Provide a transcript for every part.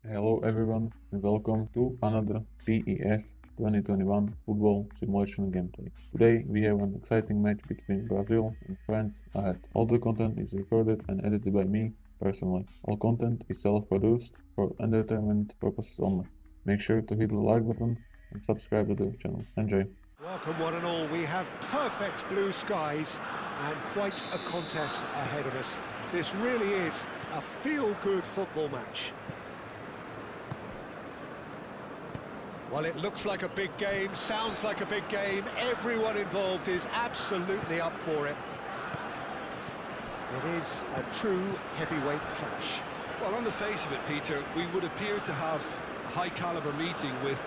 Hello everyone and welcome to another PES 2021 football simulation gameplay. Today we have an exciting match between Brazil and France ahead. All the content is recorded and edited by me personally. All content is self-produced for entertainment purposes only. Make sure to hit the like button and subscribe to the channel. Enjoy! Welcome one and all, we have perfect blue skies and quite a contest ahead of us. This really is a feel-good football match. Well, it looks like a big game, sounds like a big game, everyone involved is absolutely up for it. It is a true heavyweight clash. Well, on the face of it, Peter, we would appear to have a high-caliber meeting with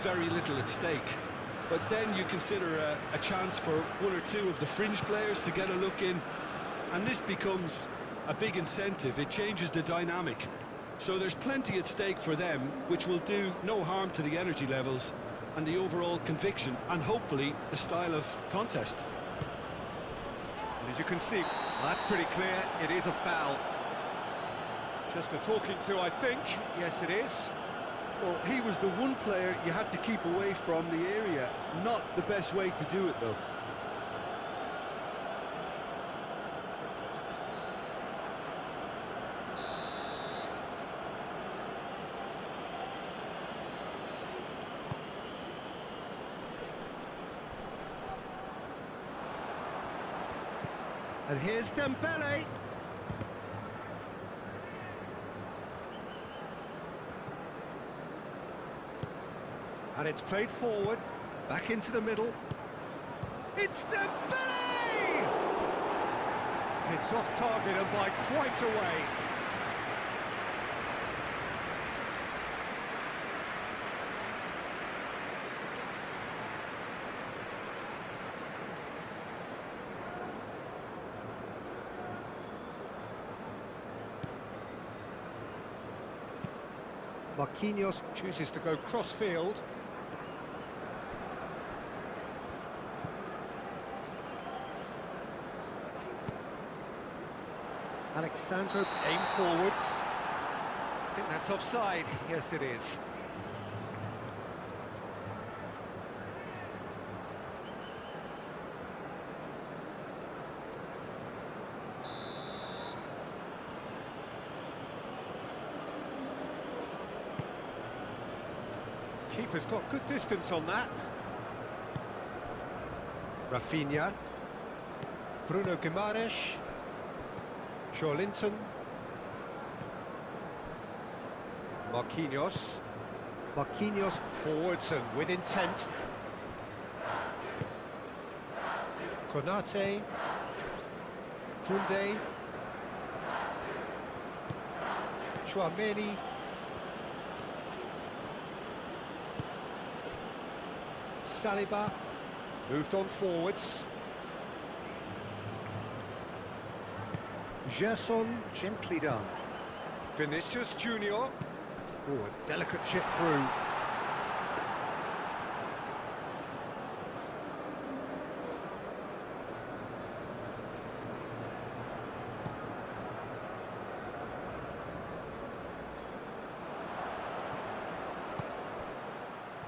very little at stake. But then you consider a chance for one or two of the fringe players to get a look in, and this becomes a big incentive. It changes the dynamic. So there's plenty at stake for them, which will do no harm to the energy levels and the overall conviction, and hopefully the style of contest. And as you can see, that's pretty clear, it is a foul. Just a talking to, I think. Yes, it is. Well, he was the one player you had to keep away from the area. Not the best way to do it, though. And here's Dembele. And it's played forward, back into the middle. It's Dembele! It's off target and by quite a way. Marquinhos chooses to go cross-field. Alexandro aim forwards. I think that's offside. Yes, it is. Keeper's got good distance on that. Rafinha. Bruno Guimaraes. Linton. Marquinhos. Marquinhos forwards and with intent. Konate. Koundé. Chouameni. Saliba. Moved on forwards. Gerson, gently done. Vinicius Junior. Oh, a delicate chip through.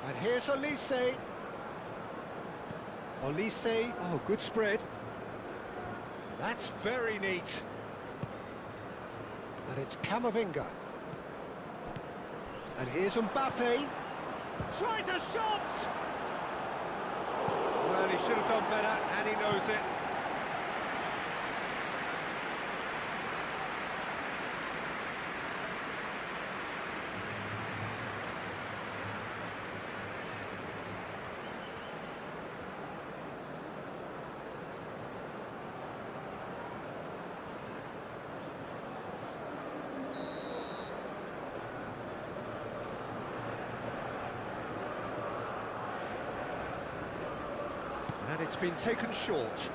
And here's Olise. Olise, oh, good spread. That's very neat. And it's Camavinga. And here's Mbappe. Tries a shot! Well, he should have done better, and he knows it. And it's been taken short.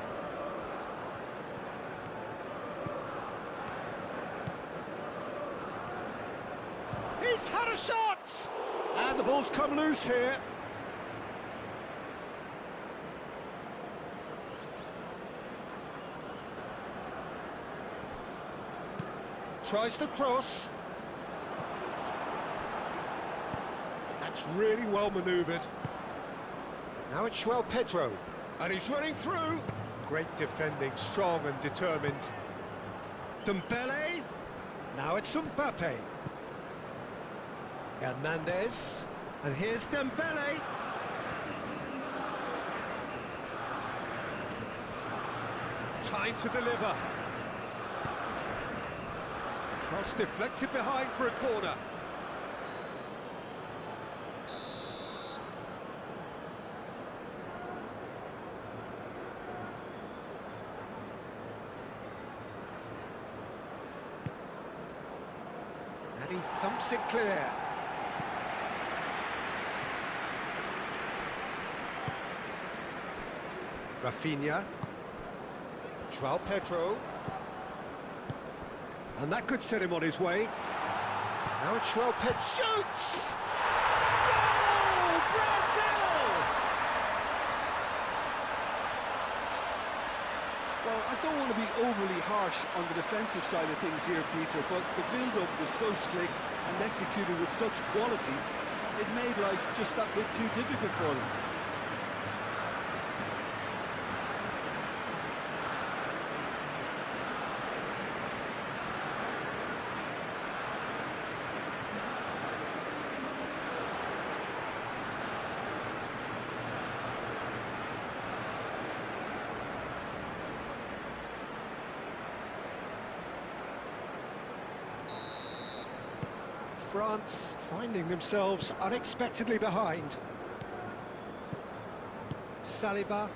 He's had a shot! And the ball's come loose here. Tries to cross. That's really well manoeuvred. Now it's João Pedro, and he's running through. Great defending, strong and determined. Dembele. Now it's Mbappe. Hernandez. And here's Dembele. Time to deliver. Cross deflected behind for a corner. And he thumps it clear. Rafinha. João Pedro. And that could set him on his way. Now it's João Pedro. Shoots! Goal! Brazil! Well, I don't want to be overly harsh on the defensive side of things here, Peter, but the build-up was so slick and executed with such quality, it made life just that bit too difficult for them. France finding themselves unexpectedly behind. Saliba.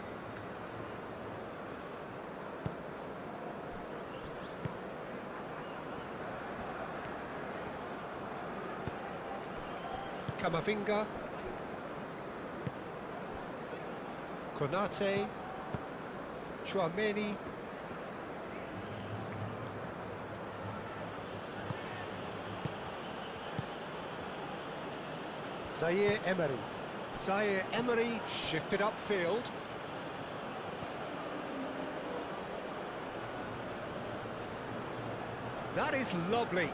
Camavinga. Konate. Tchouaméni. Zaire Emery. Zaire Emery shifted upfield. That is lovely.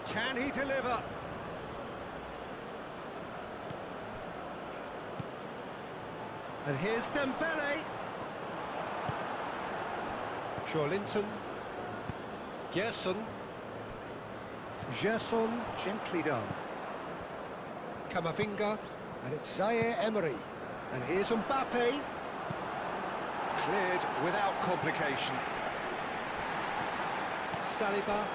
Can he deliver? And here's Dembele. Joelinton. Gerson, gently done. Camavinga, and it's Zaire Emery. And here's Mbappe. Cleared without complication. Saliba.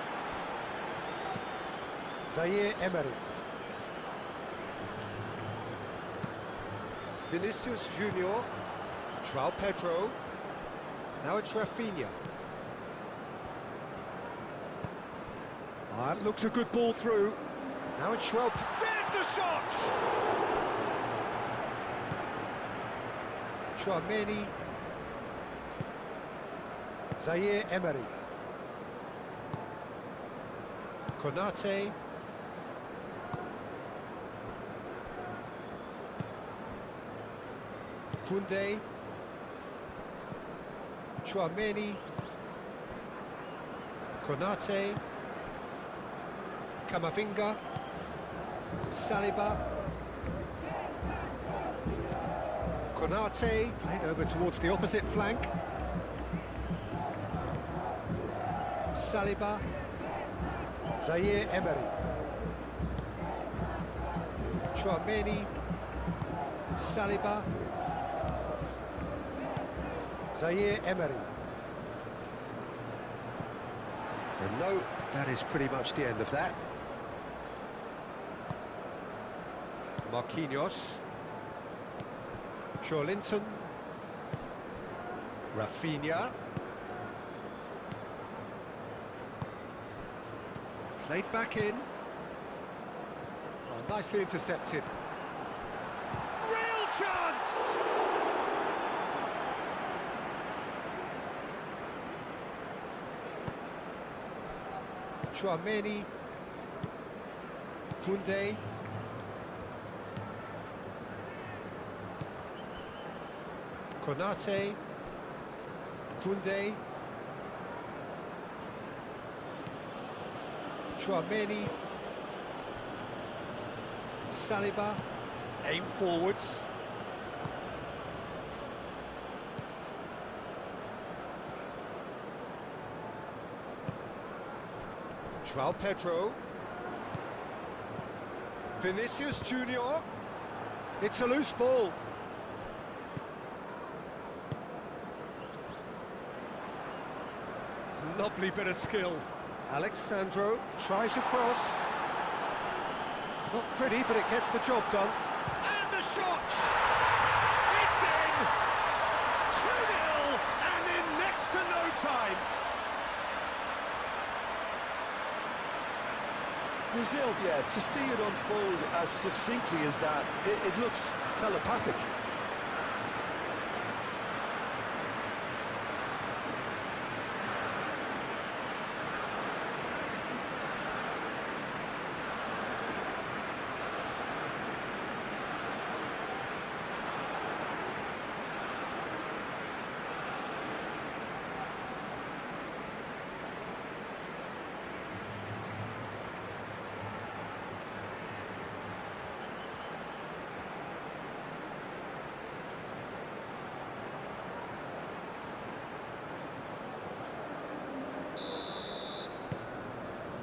Zaire Emery. Vinicius Junior. João Pedro. Now it's Rafinha. That looks a good ball through. Now it's João. There's the shot! Tchouaméni. Zaire Emery. Konate. Koundé. Tchouaméni. Konate. Camavinga. Saliba. Konate, played over towards the opposite flank. Saliba. Zaire Emery. Tchouaméni. Saliba. Zaire Emery. And no, that is pretty much the end of that. Marquinhos. Joelinton. Rafinha. Played back in. Oh, nicely intercepted. Real chance! Tchouaméni. Koundé. Konate. Koundé. Tchouaméni. Saliba. Aim forwards. João Pedro. Vinicius Junior. It's a loose ball. Lovely bit of skill. Alexandro tries a cross. Not pretty, but it gets the job done. And the shot! It's in! 2-0, and in next to no time. Brazil, yeah, to see it unfold as succinctly as that, it looks telepathic.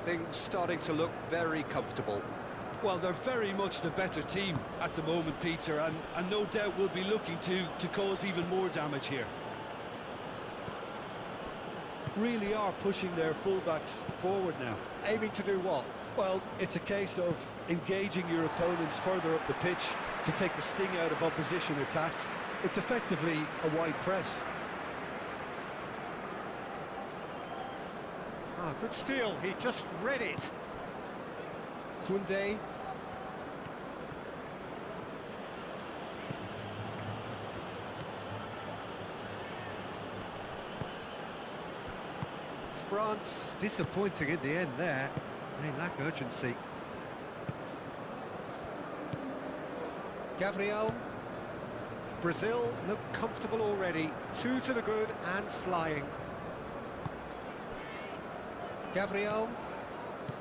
Things starting to look very comfortable. Well, they're very much the better team at the moment, Peter, and no doubt will be looking to cause even more damage here. Really are pushing their fullbacks forward now. Aiming to do what? Well, it's a case of engaging your opponents further up the pitch to take the sting out of opposition attacks. It's effectively a wide press. Ah, good steal, he just read it. Koundé. France disappointing in the end there. They lack urgency. Gabriel. Brazil look comfortable already. 2 to the good and flying. Gabriel.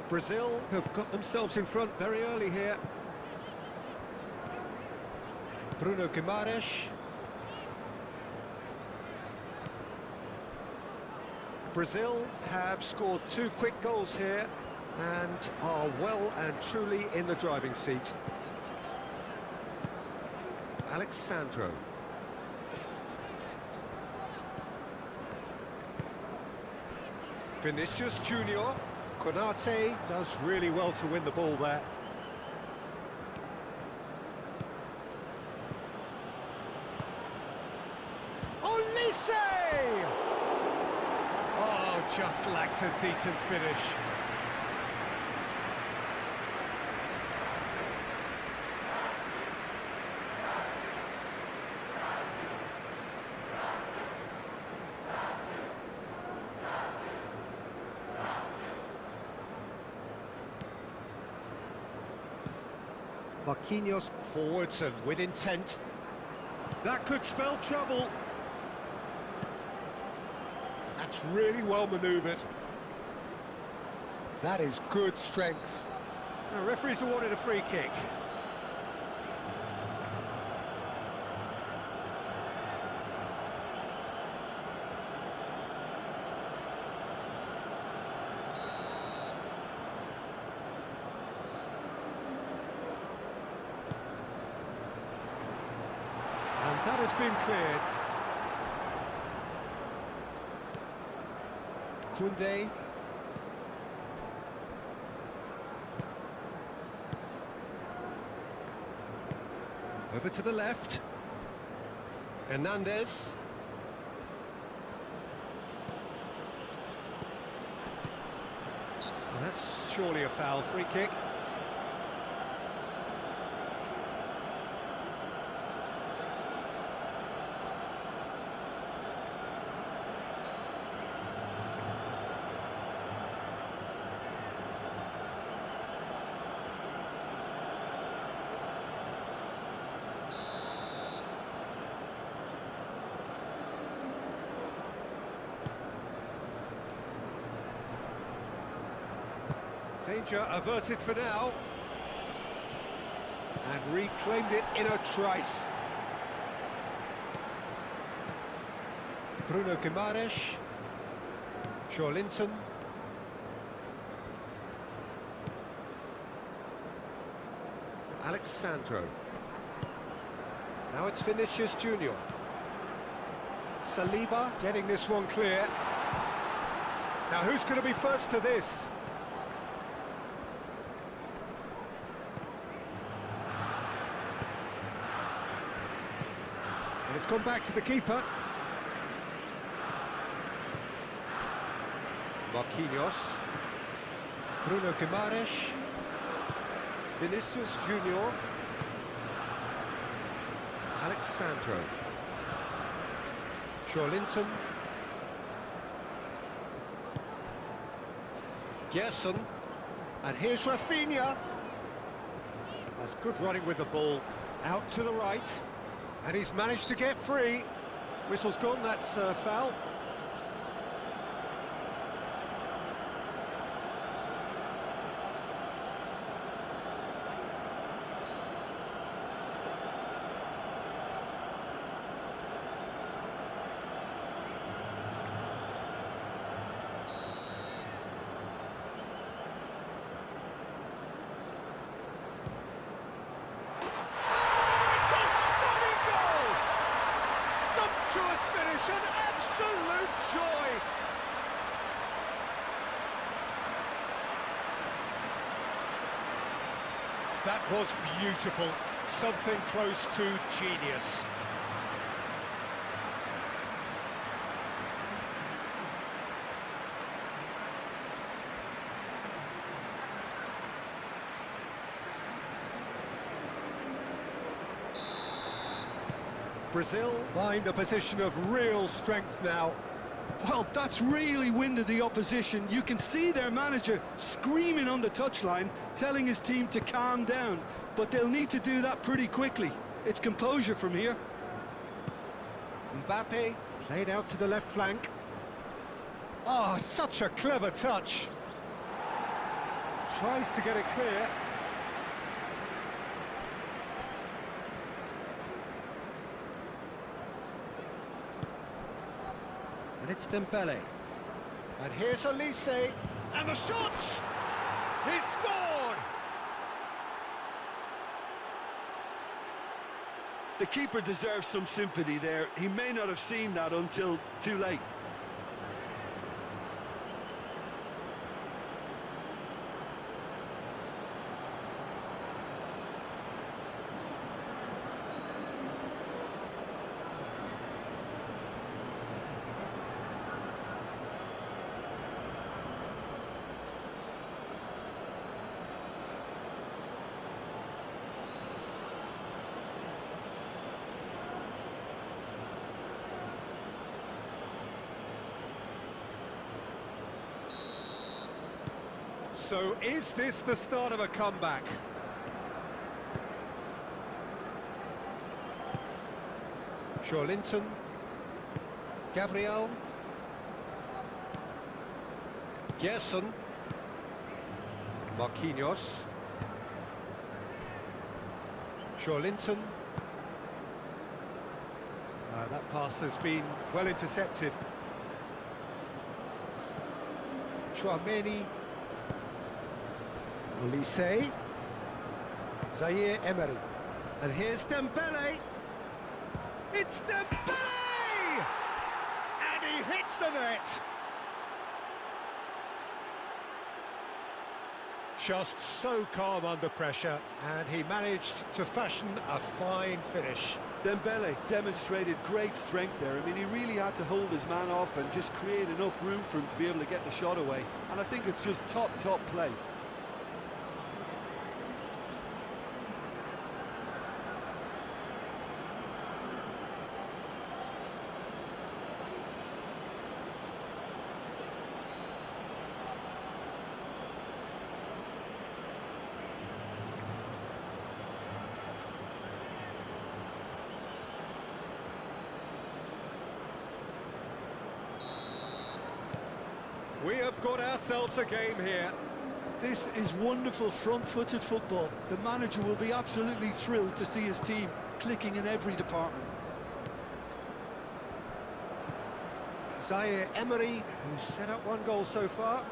Brazil have got themselves in front very early here. Bruno Guimaraes. Brazil have scored 2 quick goals here and are well and truly in the driving seat. Alexandro. Vinicius Junior. Konate does really well to win the ball there. Olise! Oh, just lacked a decent finish. Marquinhos forwards and with intent. That could spell trouble. That's really well manoeuvred. That is good strength. The referee's awarded a free kick. And that has been cleared. Koundé. Over to the left. Hernandez. Well, that's surely a foul. Free kick. Danger averted for now. And reclaimed it in a trice. Bruno Guimaraes. Linton. Alexandro. Now it's Vinicius Junior. Saliba getting this one clear. Now who's going to be first to this? And it's gone back to the keeper. Marquinhos. Bruno Guimaraes. Vinicius Junior. Alexandro. Linton. Gerson. And here's Rafinha. That's good running with the ball. Out to the right. And he's managed to get free. Whistle's gone, that's foul. Finish, an absolute joy. That was beautiful, something close to genius. Brazil find a position of real strength now. Well, that's really winded the opposition. You can see their manager screaming on the touchline, telling his team to calm down. But they'll need to do that pretty quickly. It's composure from here. Mbappe played out to the left flank. Oh, such a clever touch. Tries to get it clear. And it's Dembele. And here's Elise. And the shot! He scored! The keeper deserves some sympathy there. He may not have seen that until too late. So is this the start of a comeback? Linton. Gabriel. Gerson. Marquinhos. Linton. That pass has been well intercepted. Chouameni. Elise. Zaire Emery. And here's Dembele. It's Dembele! And he hits the net. Just so calm under pressure, and he managed to fashion a fine finish. Dembele demonstrated great strength there. I mean, he really had to hold his man off and just create enough room for him to be able to get the shot away. And I think it's just top play. We have got ourselves a game here. This is wonderful front-footed football. The manager will be absolutely thrilled to see his team clicking in every department. Zaire Emery, who's set up one goal so far.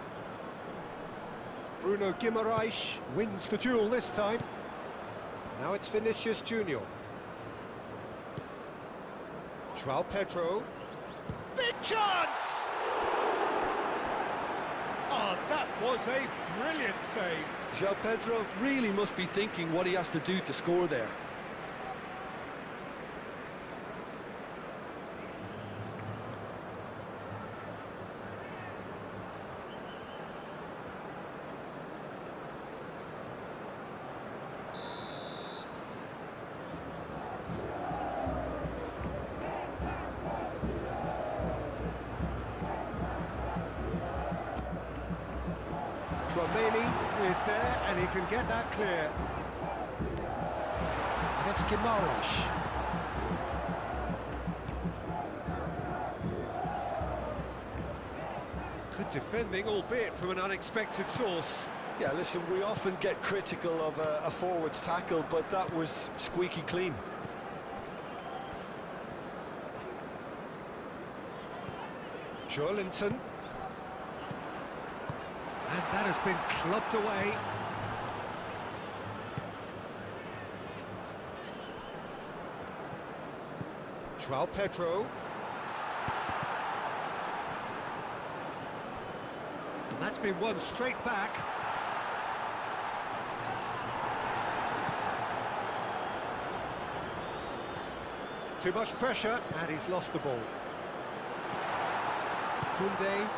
Bruno Guimaraes wins the duel this time. Now it's Vinicius Junior. João Pedro. Big chance! Oh, that was a brilliant save. João Pedro really must be thinking what he has to do to score there. Tchouaméni is there, and he can get that clear. And it's Guimaraes. Good defending, albeit from an unexpected source. Yeah, listen, we often get critical of a forward's tackle, but that was squeaky clean. Joelinton. And that has been clubbed away. João Pedro. And that's been won straight back. Too much pressure, and he's lost the ball. Koundé.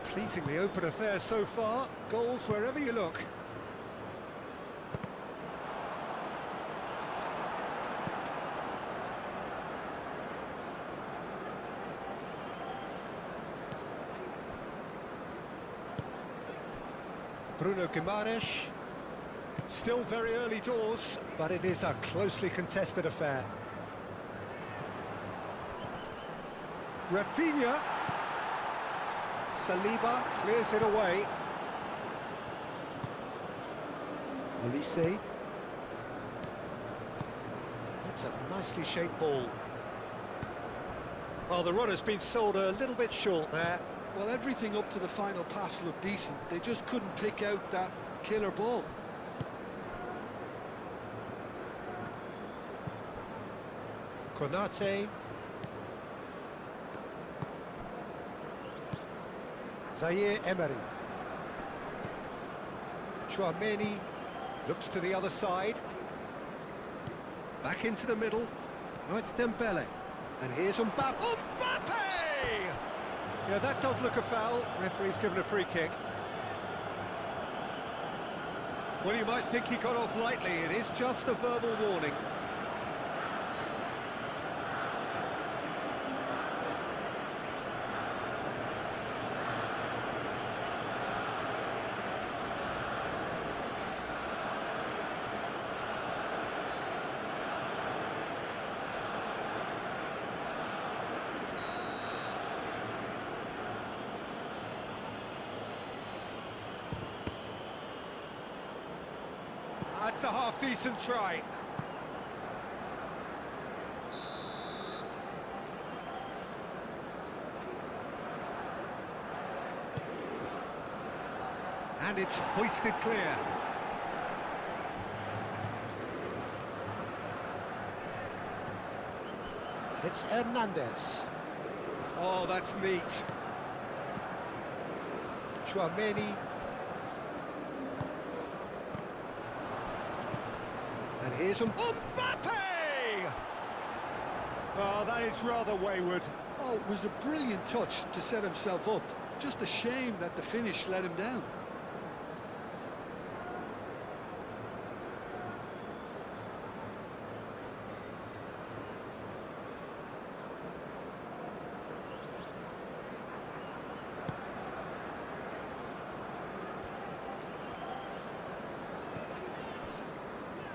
Pleasingly open affair so far. Goals wherever you look. Bruno Guimaraes. Still very early doors, but it is a closely contested affair. Rafinha. Saliba clears it away. Olise. That's a nicely shaped ball. Well, the run has been sold a little bit short there. Well, everything up to the final pass looked decent. They just couldn't pick out that killer ball. Konate. Zaire Emery. Tchouaméni looks to the other side. Back into the middle. Now it's Dembele. And here's Mbappe. Mbappe! Yeah, that does look a foul. Referee's given a free kick. Well, you might think he got off lightly. It is just a verbal warning. That's a half-decent try. And it's hoisted clear. And it's Hernandez. Oh, that's neat. Tchouaméni. And here's Mbappe! Oh, that is rather wayward. Oh, it was a brilliant touch to set himself up. Just a shame that the finish let him down.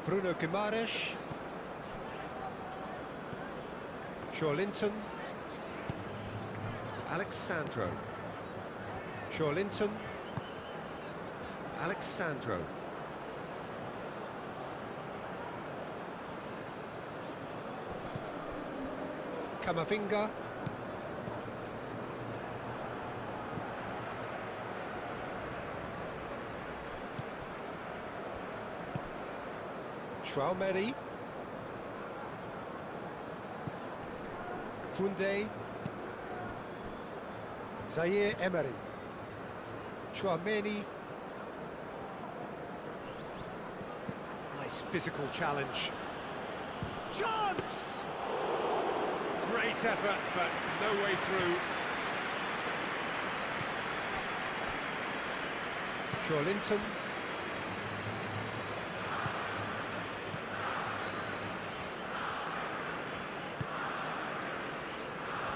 Bruno Guimaraes. Joelinton. Alexandro. Linton. Alexandro. Camavinga. Meri. Koundé. Zaire Emery. Chouameni. Nice physical challenge. Chance! Great effort, but no way through. Linton.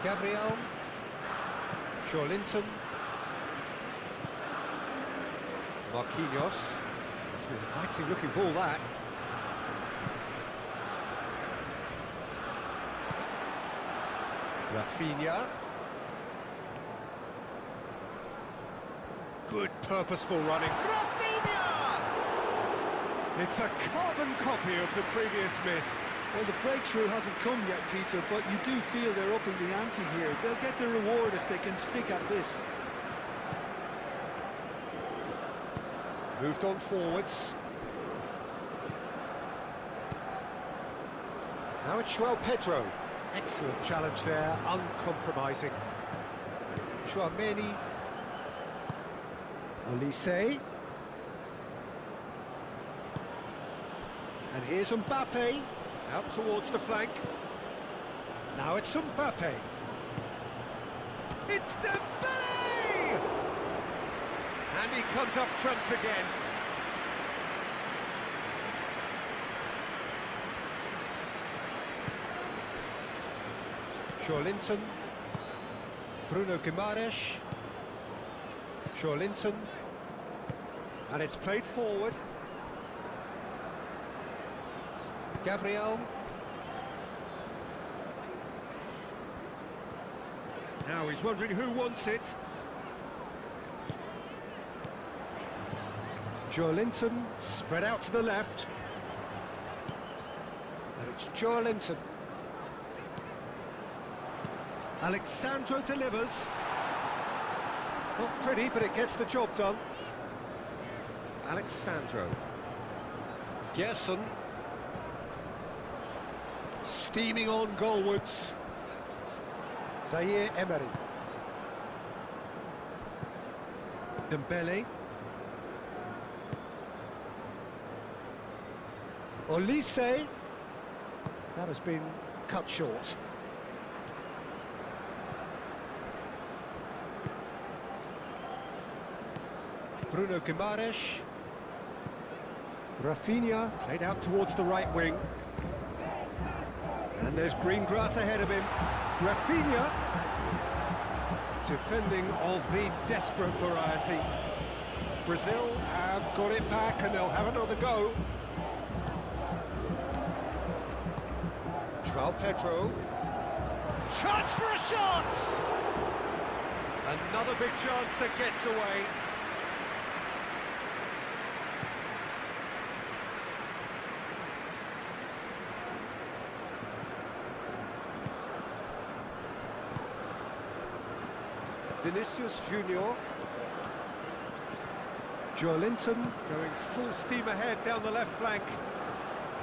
Gabriel. Linton. Marquinhos. It's an inviting looking ball, that. Rafinha. Good purposeful running. Rafinha! It's a carbon copy of the previous miss. Well, the breakthrough hasn't come yet, Peter, but you do feel they're upping the ante here. They'll get the reward if they can stick at this. Moved on forwards. Now it's Pedro. Excellent challenge there, uncompromising. Chouameni. Olise. And here's Mbappe. Out towards the flank. Now it's Mbappe. It's Dembele! And he comes up trumps again. Linton. Bruno Guimaraes. Linton. And it's played forward. Gabriel. Now he's wondering who wants it. Linton, spread out to the left. And it's Linton. Alexandro delivers. Not pretty, but it gets the job done. Alexandro. Gerson. Steaming on goalwards. Zaire Emery. Dembele. Olise. That has been cut short. Bruno Guimaraes. Rafinha played out towards the right wing. And there's green grass ahead of him. Rafinha. Defending of the desperate variety. Brazil have got it back and they'll have another go. Pedro. Chance for a shot! Another big chance that gets away. Vinicius Junior. Linton going full steam ahead down the left flank.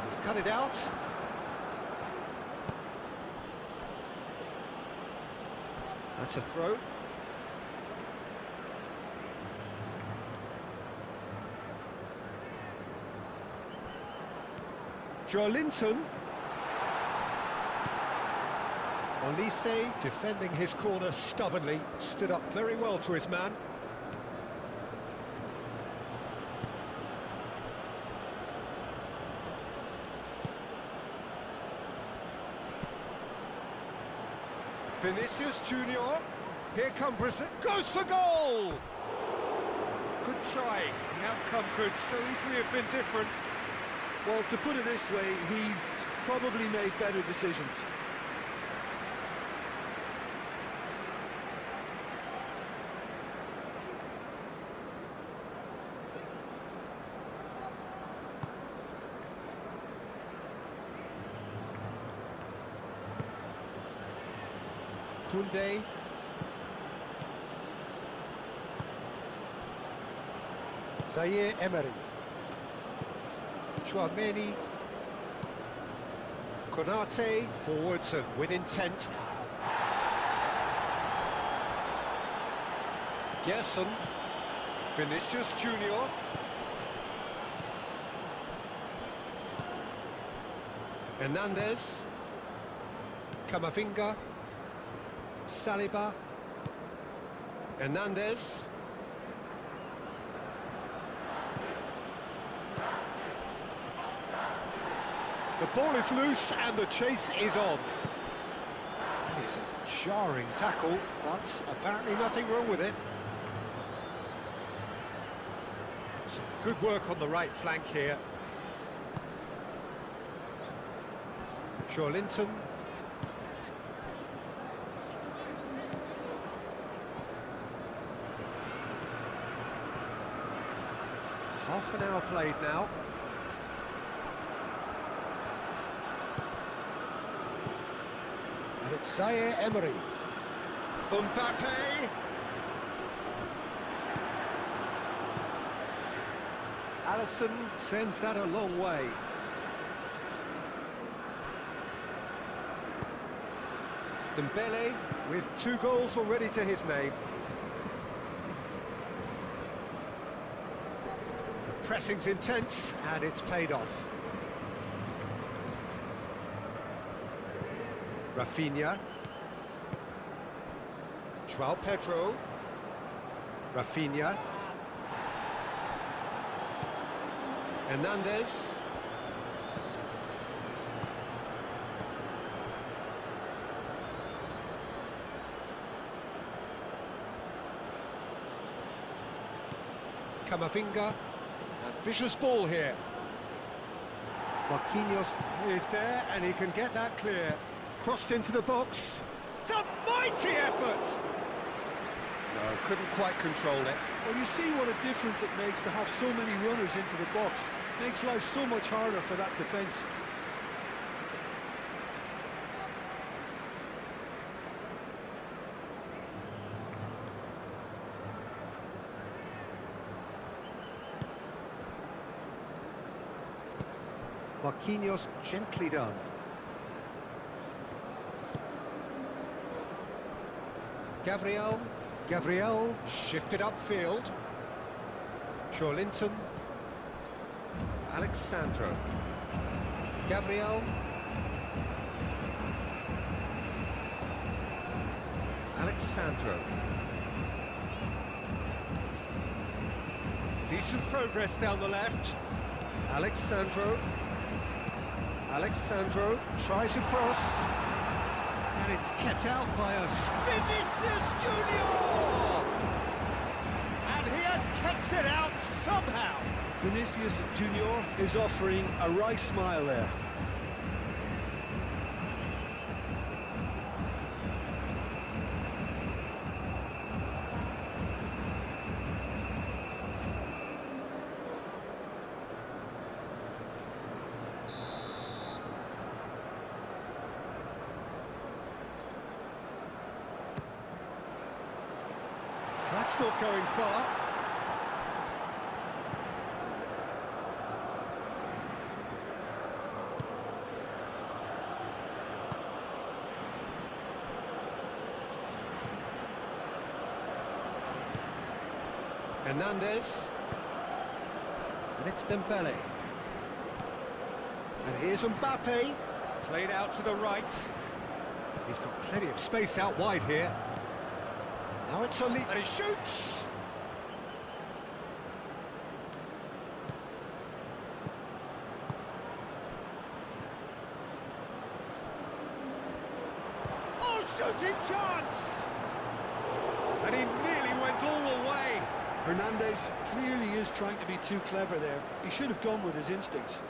He's cut it out. That's a throw. Linton. Olise defending his corner stubbornly, stood up very well to his man. Vinicius Junior, here come Brazil, goes for goal! Good try, the outcome could so easily have been different. Well, to put it this way, he's probably made better decisions. Koundé. Zaire Emery. Chouameni. Konate forwards and with intent. Gerson. Vinicius Junior. Hernandez. Camavinga. Saliba. Hernandez. The ball is loose and the chase is on. That is a jarring tackle, but apparently nothing wrong with it. Some good work on the right flank here. Linton. Half an hour played now. And it's Zaire Emery. Mbappe. Alisson sends that a long way. Dembele with 2 goals already to his name. The pressing's intense and it's paid off. Rafinha. João Pedro. Rafinha. Hernandez. Camavinga. Ambitious ball here. Marquinhos is there and he can get that clear. Crossed into the box. It's a mighty effort! No, couldn't quite control it. Well, you see what a difference it makes to have so many runners into the box. Makes life so much harder for that defence. Marquinhos gently done. Gabriel shifted upfield. Linton. Alexandro. Gabriel. Alexandro. Decent progress down the left. Alexandro tries a cross. And it's kept out by a Vinicius Junior! And he has kept it out somehow! Vinicius Junior is offering a right smile there. That's not going far. Hernandez. And it's Dembele. And here's Mbappe. Played out to the right. He's got plenty of space out wide here. Now it's only... and he shoots! Oh, shooting chance! And he nearly went all the way. Hernandez clearly is trying to be too clever there. He should have gone with his instincts.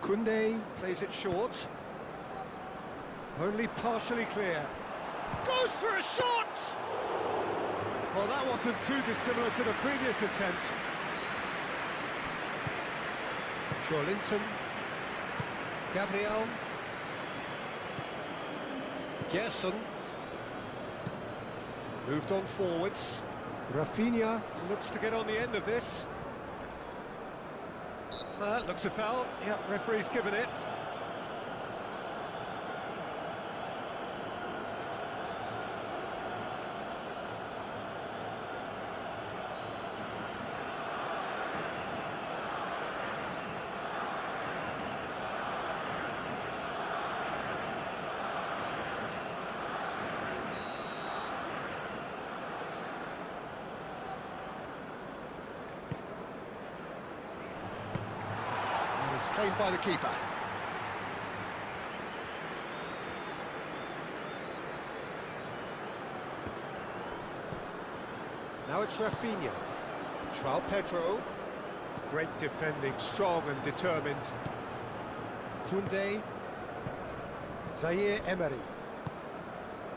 Koundé plays it short. Only partially clear. Goes for a shot! Well, that wasn't too dissimilar to the previous attempt. Linton. Gabriel. Gerson. Moved on forwards. Rafinha looks to get on the end of this. That looks a foul. Yep, referee's given it. It's claimed by the keeper. Now it's Rafinha. João Pedro. Great defending, strong and determined. Koundé. Zaire Emery.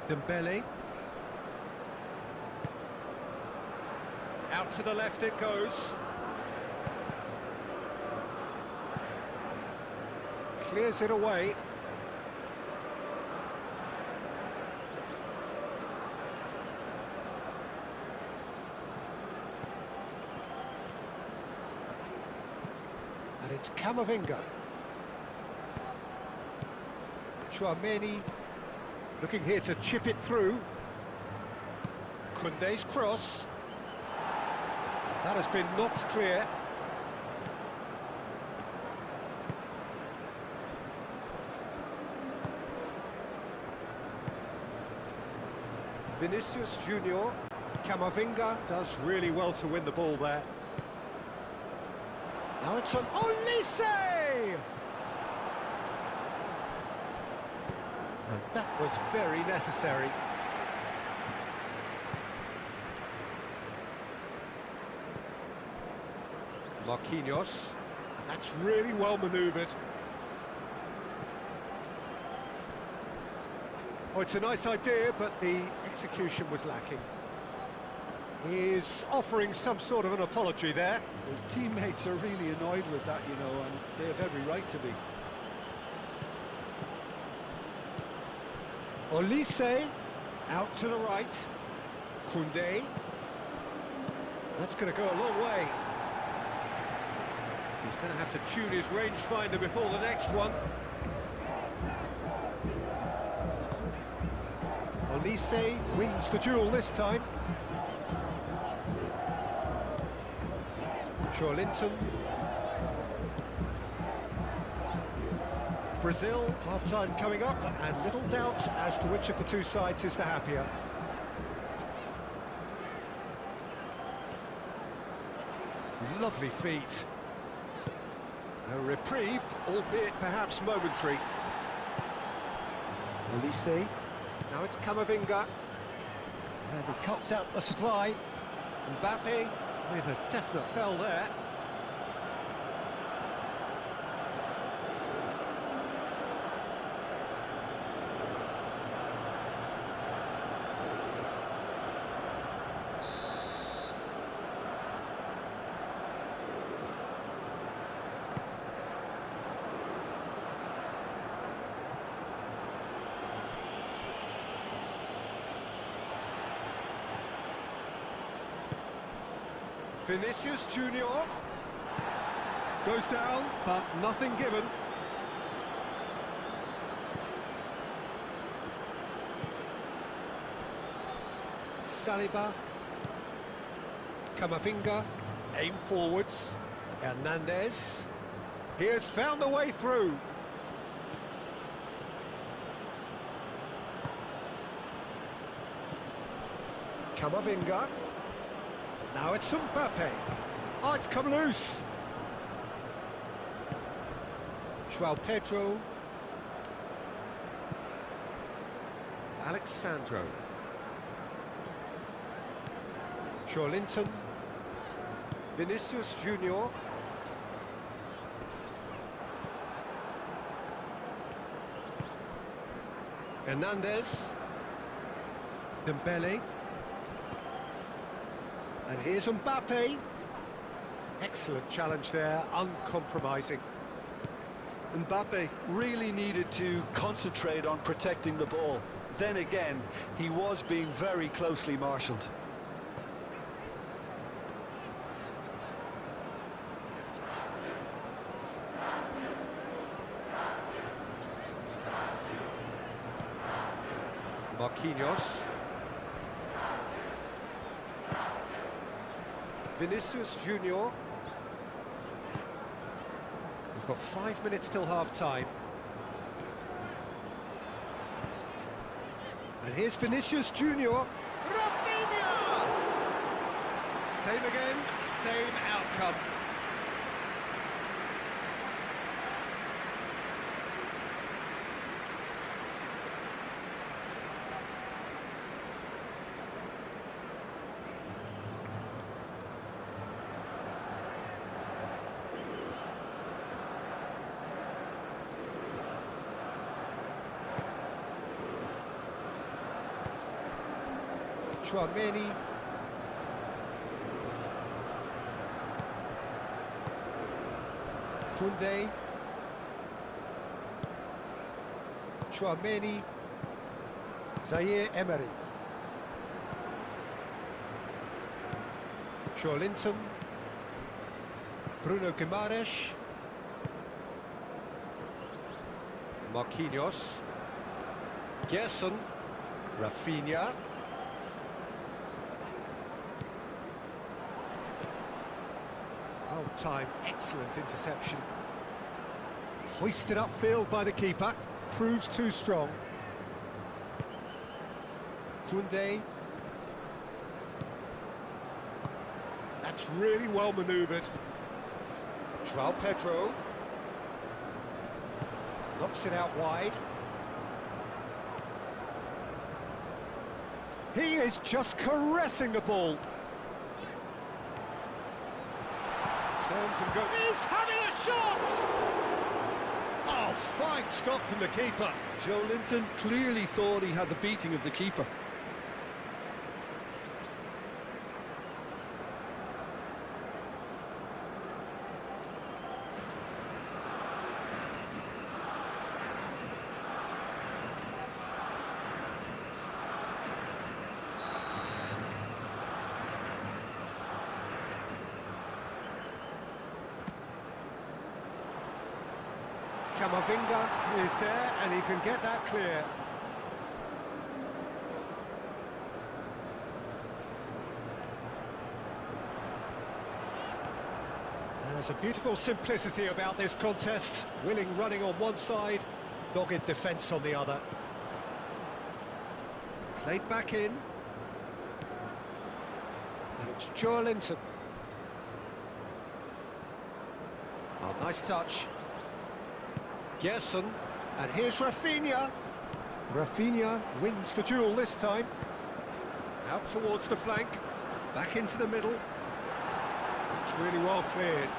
Dembele. Out to the left it goes. Clears it away. And it's Camavinga. Chouameni looking here to chip it through. Koundé's cross. That has been knocked clear. Vinicius Junior. Camavinga does really well to win the ball there. Now it's on Olise! And that was very necessary. Marquinhos. That's really well manoeuvred. Oh, it's a nice idea, but the execution was lacking. He's offering some sort of an apology there. His teammates are really annoyed with that, you know, and they have every right to be. Olise, out to the right. Koundé. That's going to go a long way. He's going to have to tune his rangefinder before the next one. Olise wins the duel this time. Linton. Brazil, half-time coming up, and little doubt as to which of the two sides is the happier. Lovely feet. A reprieve, albeit perhaps momentary. Olise. Now it's Camavinga. And he cuts out the supply. Mbappe with a definite foul there. Vinicius Junior goes down, but nothing given. Saliba, Camavinga, aim forwards. Hernandez, he has found the way through. Camavinga. Now it's Mbappe. Oh, it's come loose. João Pedro. Alexandro. Linton. Vinicius Junior. Hernandez. Dembele. And here's Mbappe. Excellent challenge there, uncompromising. Mbappe really needed to concentrate on protecting the ball. Then again, he was being very closely marshalled. Marquinhos. Vinicius Junior. We've got 5 minutes till half-time. And here's Vinicius Junior. Rafinha! Same again, same outcome. Chouameni. Koundé. Chouameni. Zaire Emery. Linton. Bruno Guimaraes. Marquinhos. Gerson. Rafinha. Time, excellent interception. Hoisted upfield by the keeper, proves too strong. Koundé. That's really well manoeuvred. João Pedro. Knocks it out wide. He is just caressing the ball. Turns and goes. He's having a shot! Oh, fine stop from the keeper. Joe Linton clearly thought he had the beating of the keeper. Camavinga is there, and he can get that clear. There's a beautiful simplicity about this contest. Willing running on one side, dogged defence on the other. Played back in. And it's Linton. Oh, nice touch. Gerson, and here's Rafinha. Rafinha wins the duel this time. Out towards the flank, back into the middle. It's really well cleared.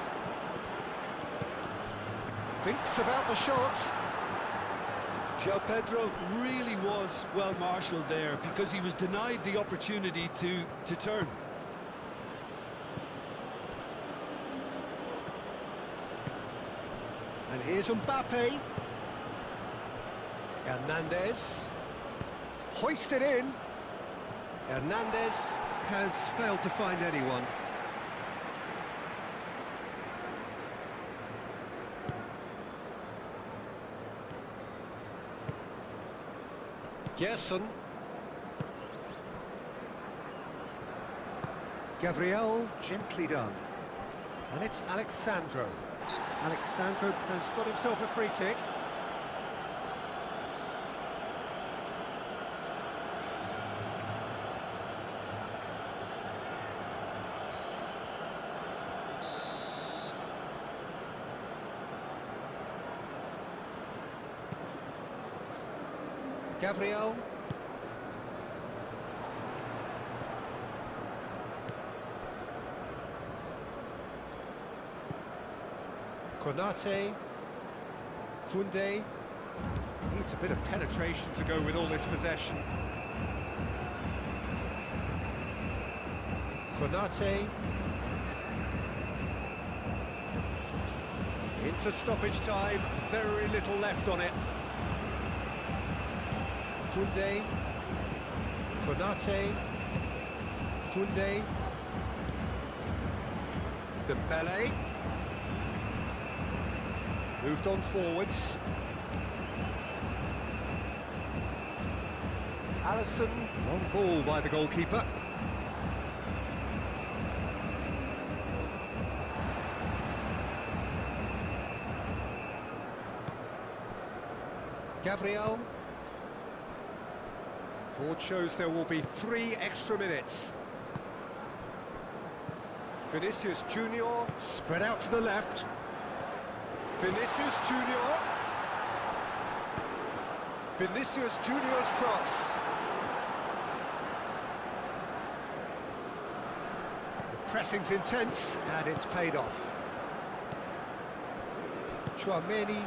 Thinks about the shot. João Pedro really was well marshalled there because he was denied the opportunity to turn. And here's Mbappe. Hernandez. Hoisted in. Hernandez has failed to find anyone. Gerson. Gabriel, gently done. And it's Alexandro. Alexandro has got himself a free kick. Gabriel. Konate. Koundé. Needs a bit of penetration to go with all this possession. Konate. Into stoppage time, very little left on it. Koundé. Konate. Koundé. Dembele. Moved on forwards. Alisson, long ball by the goalkeeper. Gabriel. Board shows there will be 3 extra minutes. Vinicius Junior, spread out to the left. Vinicius Junior. Vinicius Junior's cross. The pressing's intense and it's paid off. Chouameni.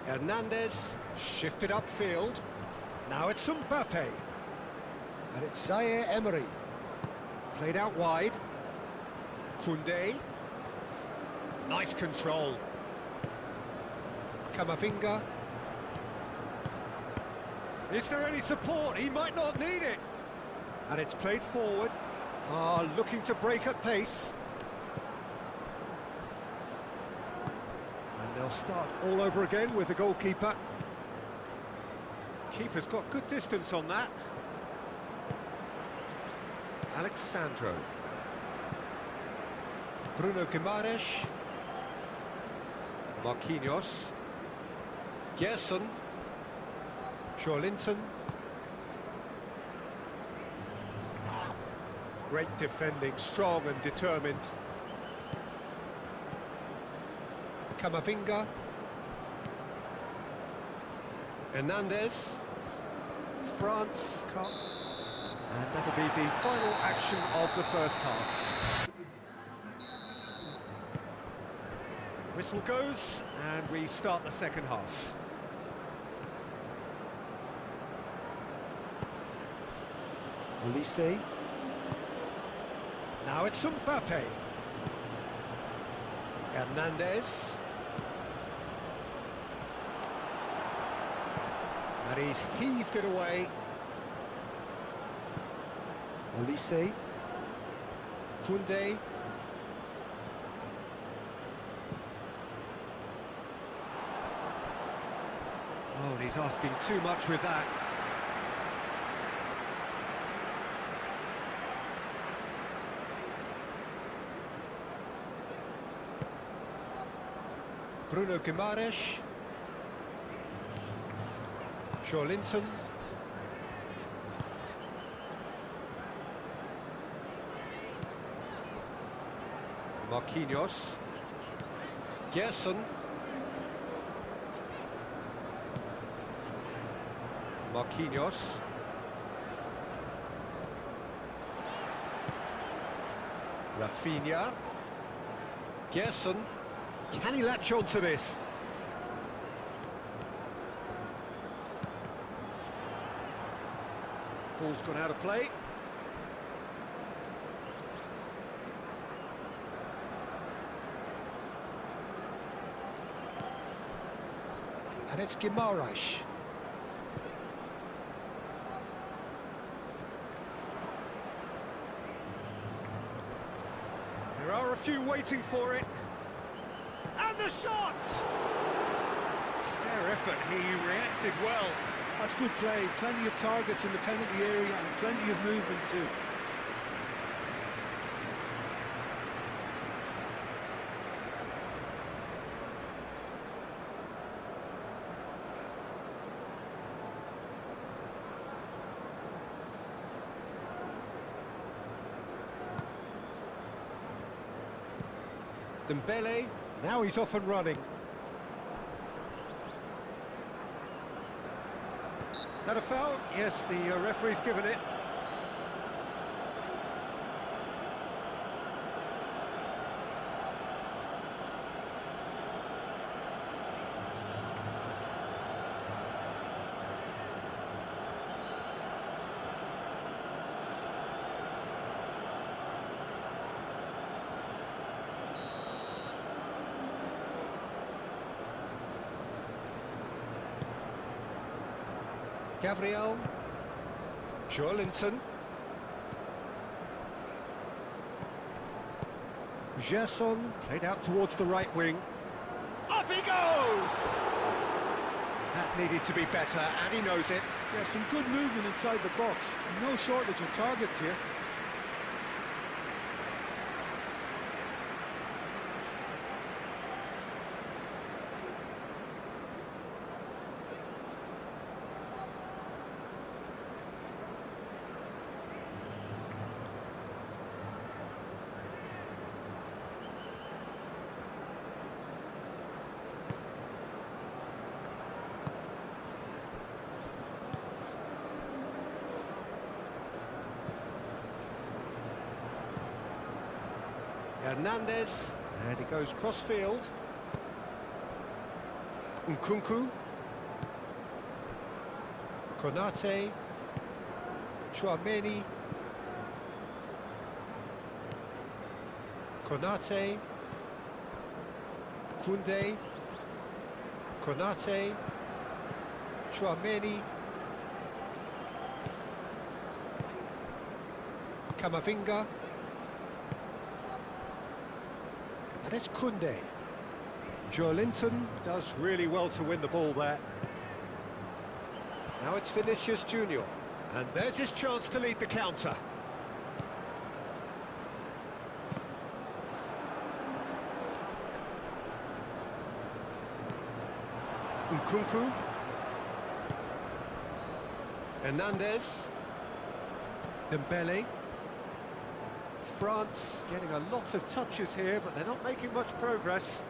Hernandez, shifted upfield. Now it's Mbappe. And it's Zaire Emery. Played out wide. Koundé. Nice control. Camavinga. Is there any support? He might not need it. And it's played forward. Looking to break at pace. And they'll start all over again with the goalkeeper. Keeper's got good distance on that. Alexandro. Bruno Guimaraes. Marquinhos. Gerson. Joelinton. Great defending, strong and determined. Camavinga. Hernandez. France Cup. And that'll be the final action of the first half. Whistle goes, and we start the second half. Olise. Now it's Mbappe. Hernandez. And he's heaved it away. Olise. Koundé. Oh, and he's asking too much with that. Bruno Guimaraes. Joelinton. Marquinhos. Gerson. Marquinhos. Rafinha. Gerson. Can he latch on to this? Ball's gone out of play. And it's Guimaraes. There are a few waiting for it. And the shot! Fair effort, he reacted well. That's good play. Plenty of targets in the penalty area and plenty of movement too. Dembele, now he's off and running. That a foul? Yes, the referee's given it. Gabriel. Joelinton. Gerson played out towards the right wing. Up he goes! That needed to be better, and he knows it. Yeah, some good movement inside the box. No shortage of targets here. Hernandez, and he goes cross-field. Nkunku. Konate. Chouameni. Konate. Koundé. Konate. Chouameni. Camavinga. And it's Koundé. Joelinton does really well to win the ball there. Now it's Vinicius Junior. And there's his chance to lead the counter. Nkunku. Hernandez. Dembele. France getting a lot of touches here, but they're not making much progress.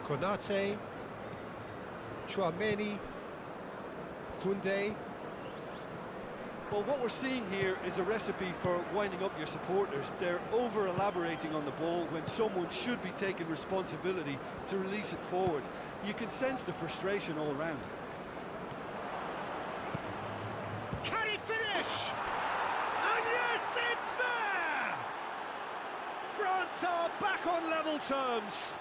Konate. Chouameni. Koundé. Well, what we're seeing here is a recipe for winding up your supporters. They're over-elaborating on the ball when someone should be taking responsibility to release it forward. You can sense the frustration all round. Can he finish? And yes, it's there! France are back on level terms.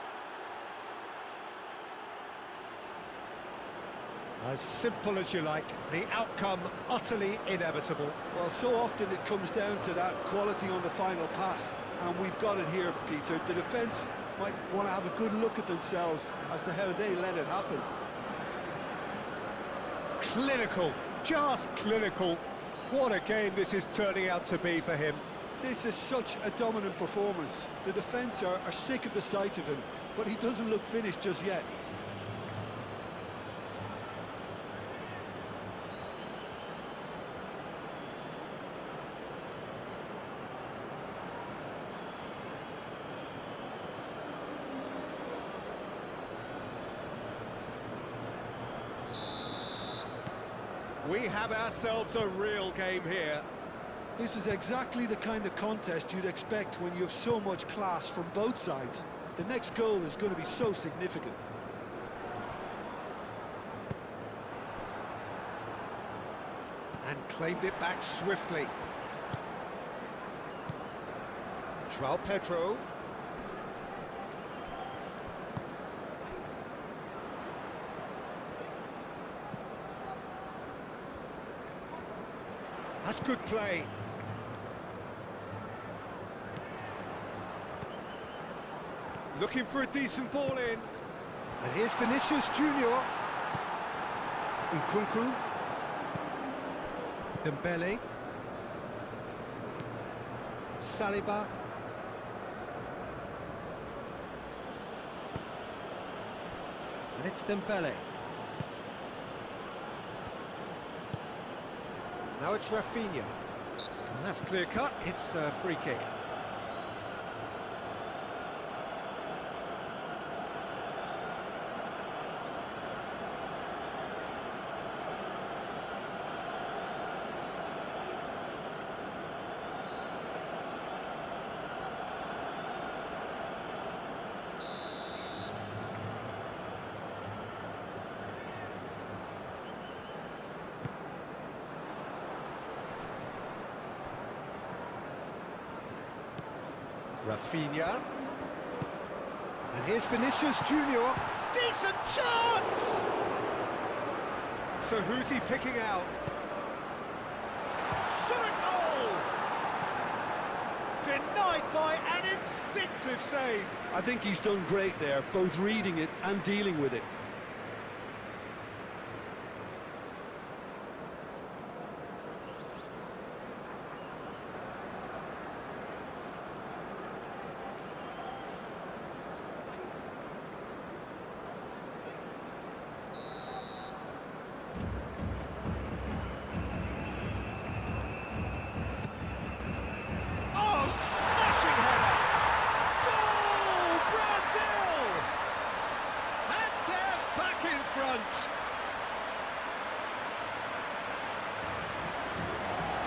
As simple as you like, the outcome utterly inevitable. Well, so often it comes down to that quality on the final pass, and we've got it here, Peter. The defence might want to have a good look at themselves as to how they let it happen. Clinical, just clinical. What a game this is turning out to be for him. This is such a dominant performance. The defence are sick of the sight of him, but he doesn't look finished just yet. We have ourselves a real game here. This is exactly the kind of contest you'd expect when you have so much class from both sides. The next goal is going to be so significant. And claimed it back swiftly. João Pedro. That's good play. Looking for a decent ball in. And here's Vinicius Junior. Nkunku. Dembele. Saliba. And it's Dembele. Now it's Rafinha. And that's clear cut, it's a free kick. Rafinha. And here's Vinicius Junior. Decent chance! So who's he picking out? Shot a goal! Denied by an instinctive save. I think he's done great there, both reading it and dealing with it.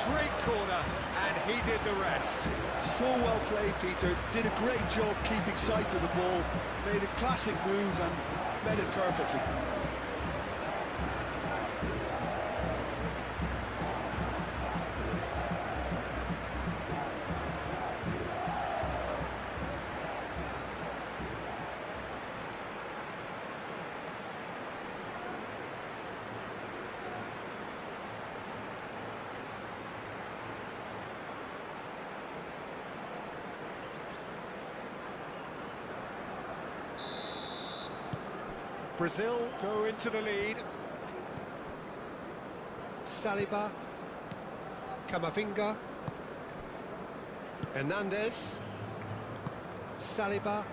Great corner, and he did the rest. So well played, Peter. Did a great job keeping sight of the ball. Made a classic move and met it perfectly. Brazil go into the lead. Saliba, Camavinga, Hernandez, Saliba,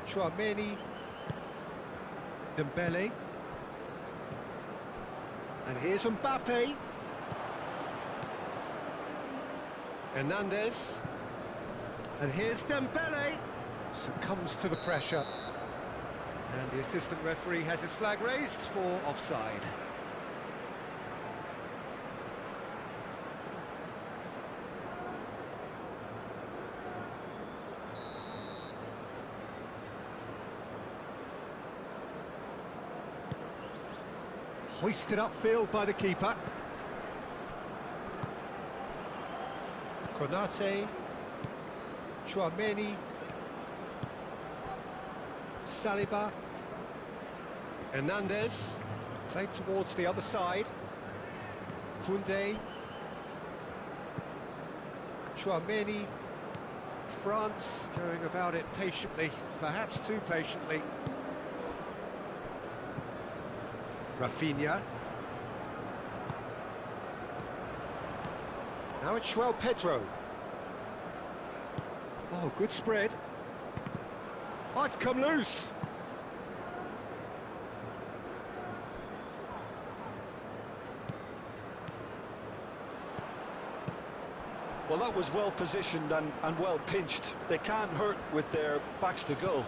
Tchouaméni, Dembele, and here's Mbappe, Hernandez, and here's Dembele, succumbs to the pressure. And the assistant referee has his flag raised for offside. Hoisted upfield by the keeper. Konate, Tchouaméni, Saliba, Hernandez, played towards the other side. Koundé, Tchouaméni, France going about it patiently, perhaps too patiently. Rafinha. Now it's João Pedro. Oh, good spread. Oh, it's come loose. Well, that was well positioned and well pinched. They can't hurt with their backs to goal.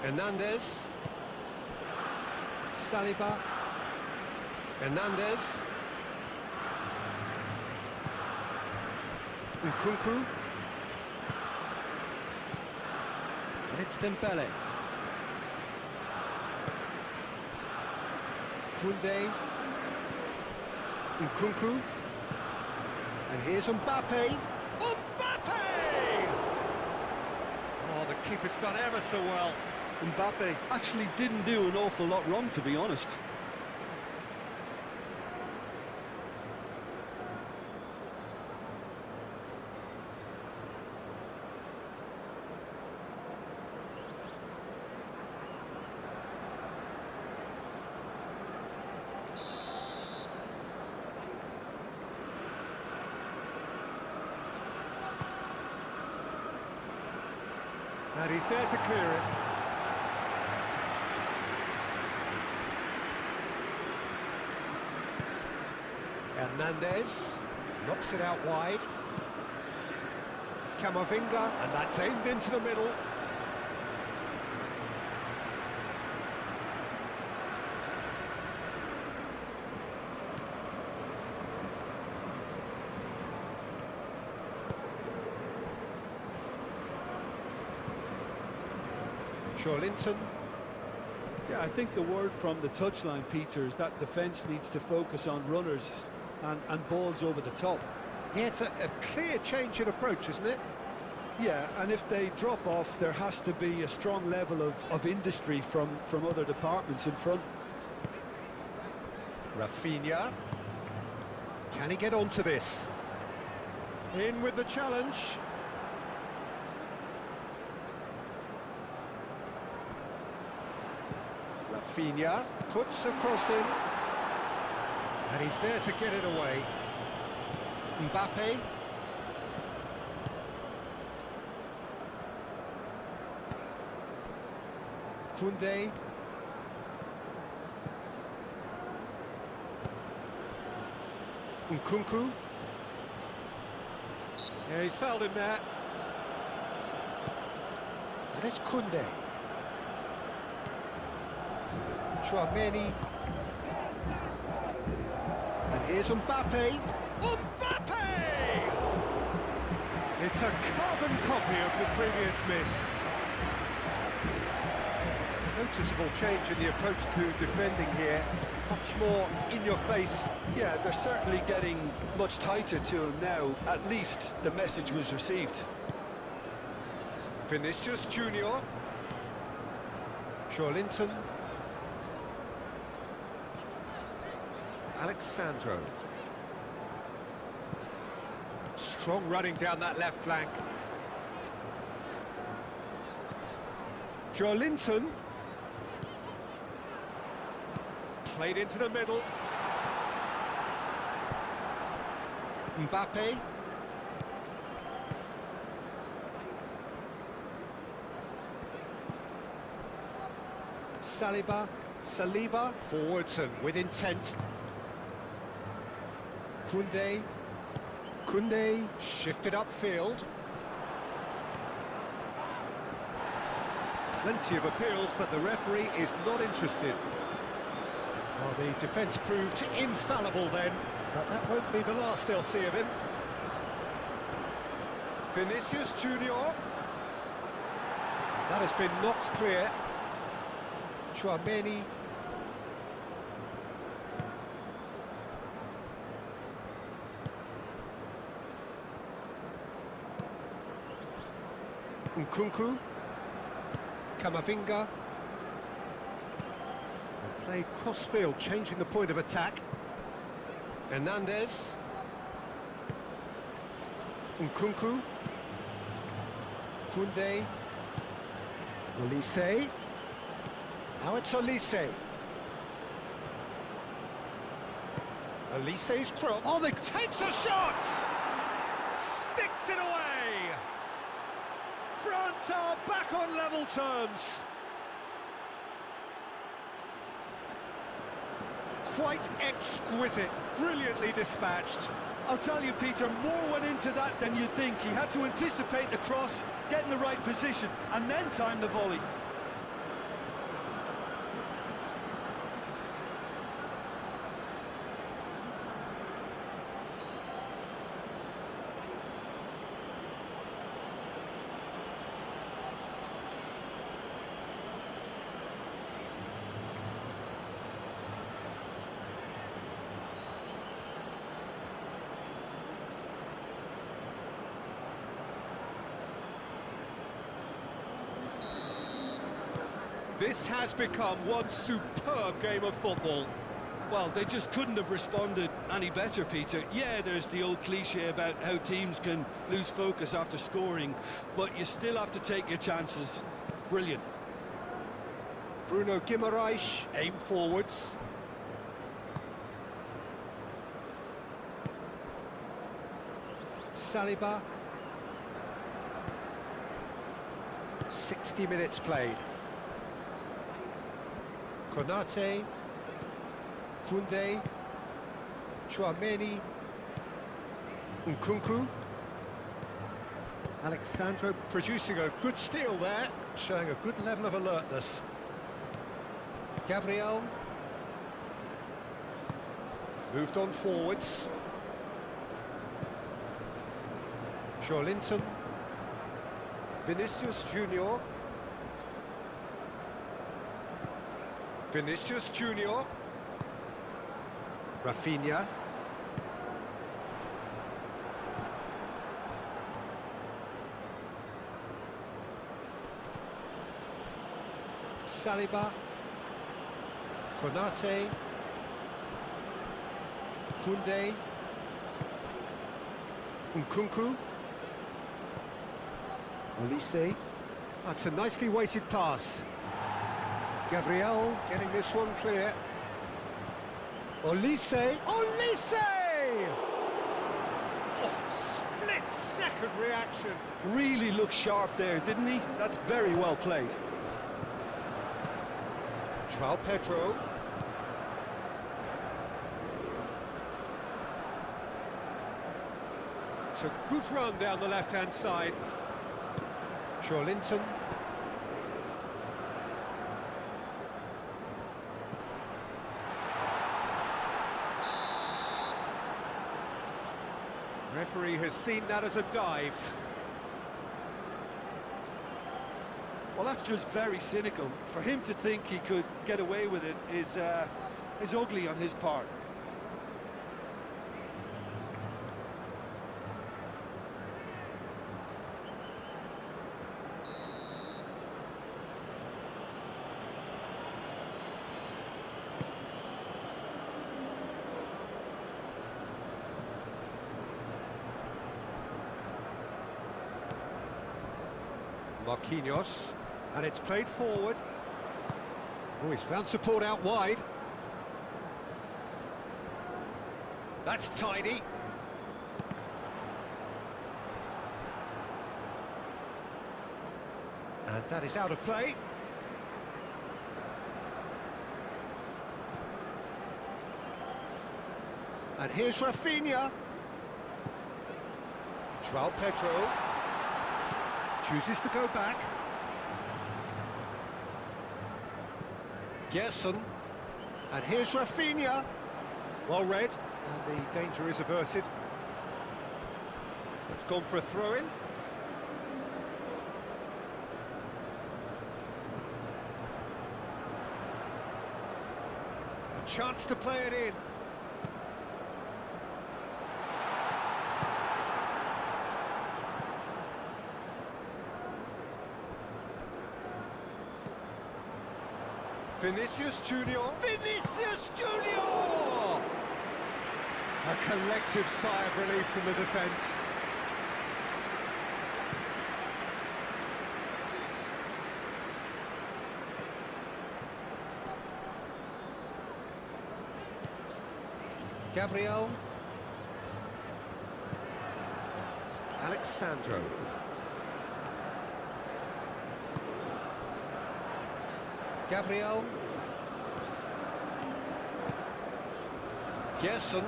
Hernandez, Saliba, Hernandez, Nkunku, and it's Dembele. Koundé, Nkunku, and here's Mbappe. Mbappe! Oh, the keeper's done ever so well. Mbappe actually didn't do an awful lot wrong, to be honest. And he's there to clear it. Hernandez knocks it out wide. Camavinga, and that's aimed into the middle. Linton. Yeah, I think the word from the touchline, Peter, is that defence needs to focus on runners and balls over the top. Yeah, it's a clear change in approach, isn't it? Yeah, and if they drop off, there has to be a strong level of industry from other departments in front. Rafinha. Can he get onto this? In with the challenge. Rafinha puts a cross in. And he's there to get it away. Mbappe. Koundé. Nkunku. Yeah, he's fouled him there. And it's Koundé. Chouameni. And here's Mbappe. Mbappe! It's a carbon copy of the previous miss. Noticeable change in the approach to defending here. Much more in your face. Yeah, they're certainly getting much tighter to him now. At least the message was received. Vinicius Junior. Joelinton. Alexandro. Strong running down that left flank. Joelinton. Played into the middle. Mbappe. Saliba. Forwards and with intent. Koundé shifted upfield. Plenty of appeals, but the referee is not interested. Well, the defence proved infallible then, but that won't be the last they'll see of him. Vinicius Junior. That has been knocked clear. Chouameni. Nkunku. Camavinga. And played cross-field, changing the point of attack. Hernandez. Nkunku. Koundé. Olise. Now it's Olise. Olise's cross. Oh, they takes a shot! Sticks it away! France are back on level terms. Quite exquisite, brilliantly dispatched. I'll tell you, Peter, more went into that than you'd think. He had to anticipate the cross, get in the right position, and then time the volley. This has become one superb game of football. Well, they just couldn't have responded any better, Peter. Yeah, there's the old cliche about how teams can lose focus after scoring, but you still have to take your chances. Brilliant. Bruno Guimaraes, aim forwards. Saliba. 60 minutes played. Konate, Koundé, Chouameni, Nkunku. Alexandro producing a good steal there, showing a good level of alertness. Gabriel. Moved on forwards. Joelinton. Vinicius Junior. Vinicius Junior. Rafinha. Saliba, Konate, Koundé, Nkunku, Olise. That's a nicely weighted pass. Gabriel getting this one clear. Olise, Olise! Oh, split-second reaction. Really looked sharp there, didn't he? That's very well played. João Pedro. It's a good run down the left-hand side. Linton. Referee has seen that as a dive. Well, that's just very cynical. For him to think he could get away with it is ugly on his part. Marquinhos, and it's played forward. Oh, he's found support out wide. That's tidy. And that is out of play. And here's Rafinha. João Pedro. Chooses to go back. Gerson. And here's Rafinha. Well read. And the danger is averted. It's gone for a throw-in. A chance to play it in. Vinicius Junior. Vinicius Junior! A collective sigh of relief from the defence. Gabriel. Alexandro. Gabriel. Gerson.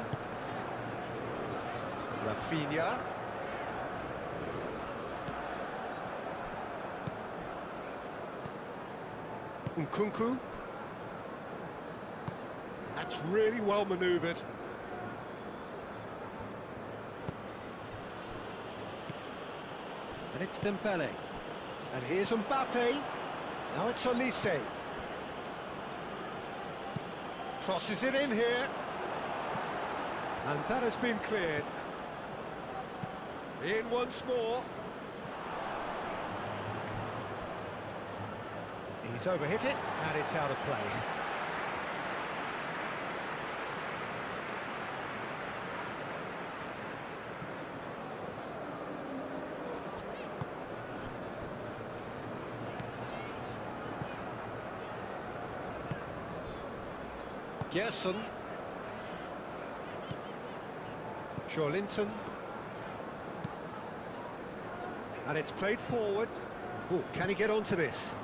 Rafinha. Nkunku. That's really well manoeuvred. And it's Dembele. And here's Mbappe. Now it's Olise. Crosses it in here. And that has been cleared. In once more. He's overhit it, and it's out of play. Gerson. Linton. And it's played forward. Oh, can he get onto this?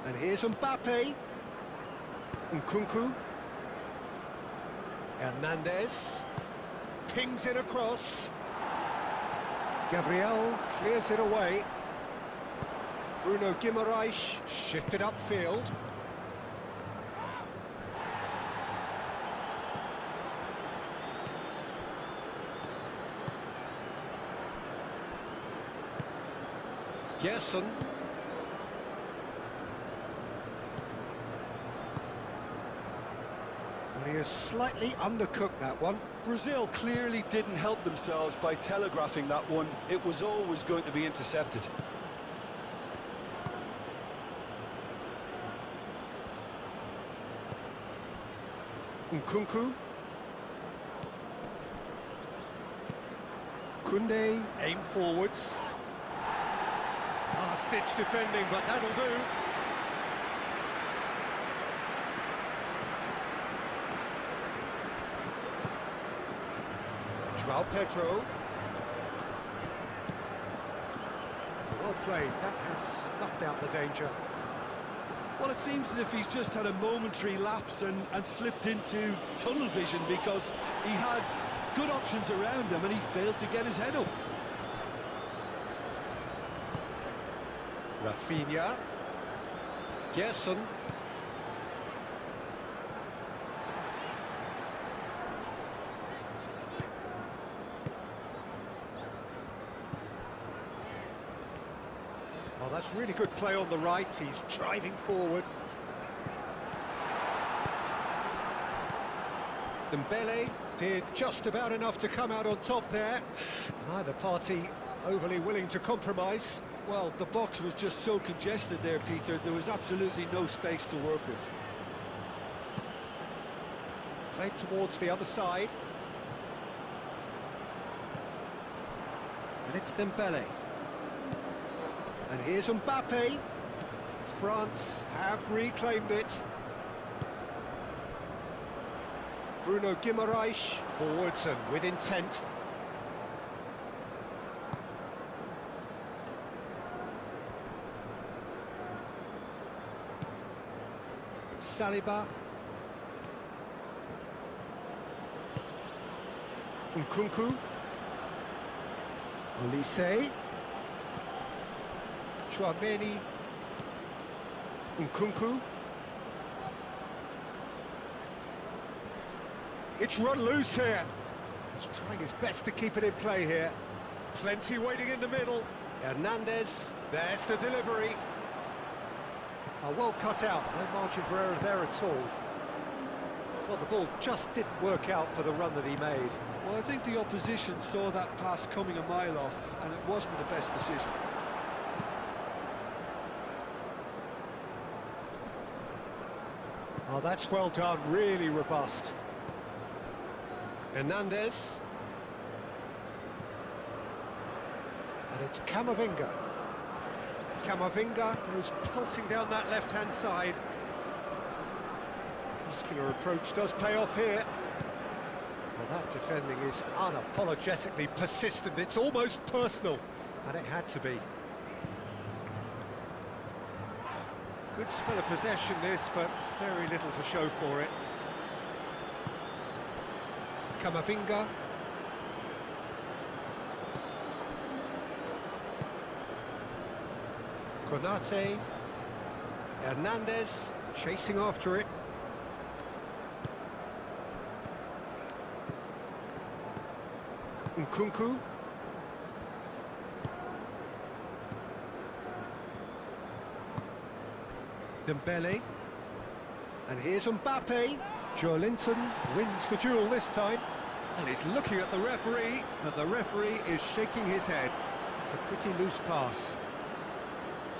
And here's Mbappe. Nkunku. Hernandez. Pings it across. Gabriel clears it away. Bruno Guimaraes shifted upfield. Gerson. He has slightly undercooked that one. Brazil clearly didn't help themselves by telegraphing that one. It was always going to be intercepted. Nkunku. Koundé, aim forwards. Last-ditch defending, but that'll do. João Pedro. Well played, that has snuffed out the danger. Well, it seems as if he's just had a momentary lapse and slipped into tunnel vision, because he had good options around him and he failed to get his head up. Rafinha. Gerson. Oh, that's really good play on the right. He's driving forward. Dembele did just about enough to come out on top there. Neither party overly willing to compromise. Well, the box was just so congested there, Peter. There was absolutely no space to work with. Played towards the other side. And it's Dembele. And here's Mbappe. France have reclaimed it. Bruno Guimaraes, forwards and with intent. Saliba. Nkunku. Olise. Chouameni. Nkunku. It's run loose here. He's trying his best to keep it in play here. Plenty waiting in the middle. Hernandez. There's the delivery. Oh, well cut out. No margin for error there at all. Well, the ball just didn't work out for the run that he made. Well, I think the opposition saw that pass coming a mile off, and it wasn't the best decision. Oh, that's well done, really robust. Hernandez. And it's Camavinga. Camavinga goes pelting down that left-hand side. Muscular approach does pay off here. Well, that defending is unapologetically persistent. It's almost personal, and it had to be. Good spell of possession this, but very little to show for it. Camavinga. Konate. Hernandez chasing after it. Nkunku. Dembele. And here's Mbappe. Joelinton wins the duel this time. And he's looking at the referee, but the referee is shaking his head. It's a pretty loose pass.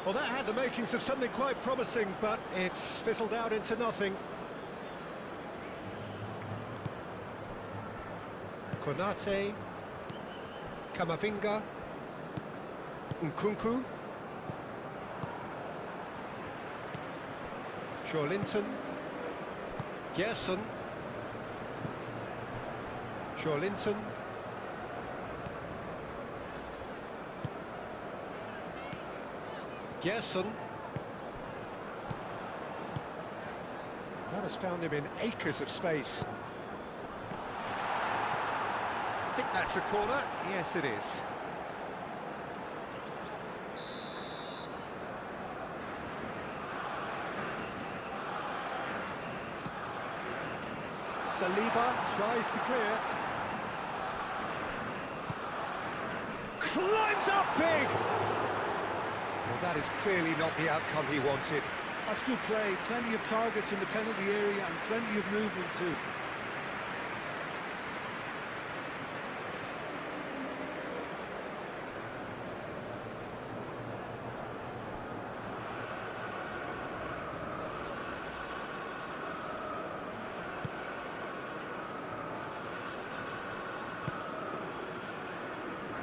Well, that had the makings of something quite promising, but it's fizzled out into nothing. Konate. Camavinga. Nkunku. Joelinton. Gerson. Joelinton. Gerson. That has found him in acres of space. I think that's a corner. Yes, it is. Saliba tries to clear. Climbs up big! Well, that is clearly not the outcome he wanted. That's good play. Plenty of targets in the penalty area and plenty of movement too.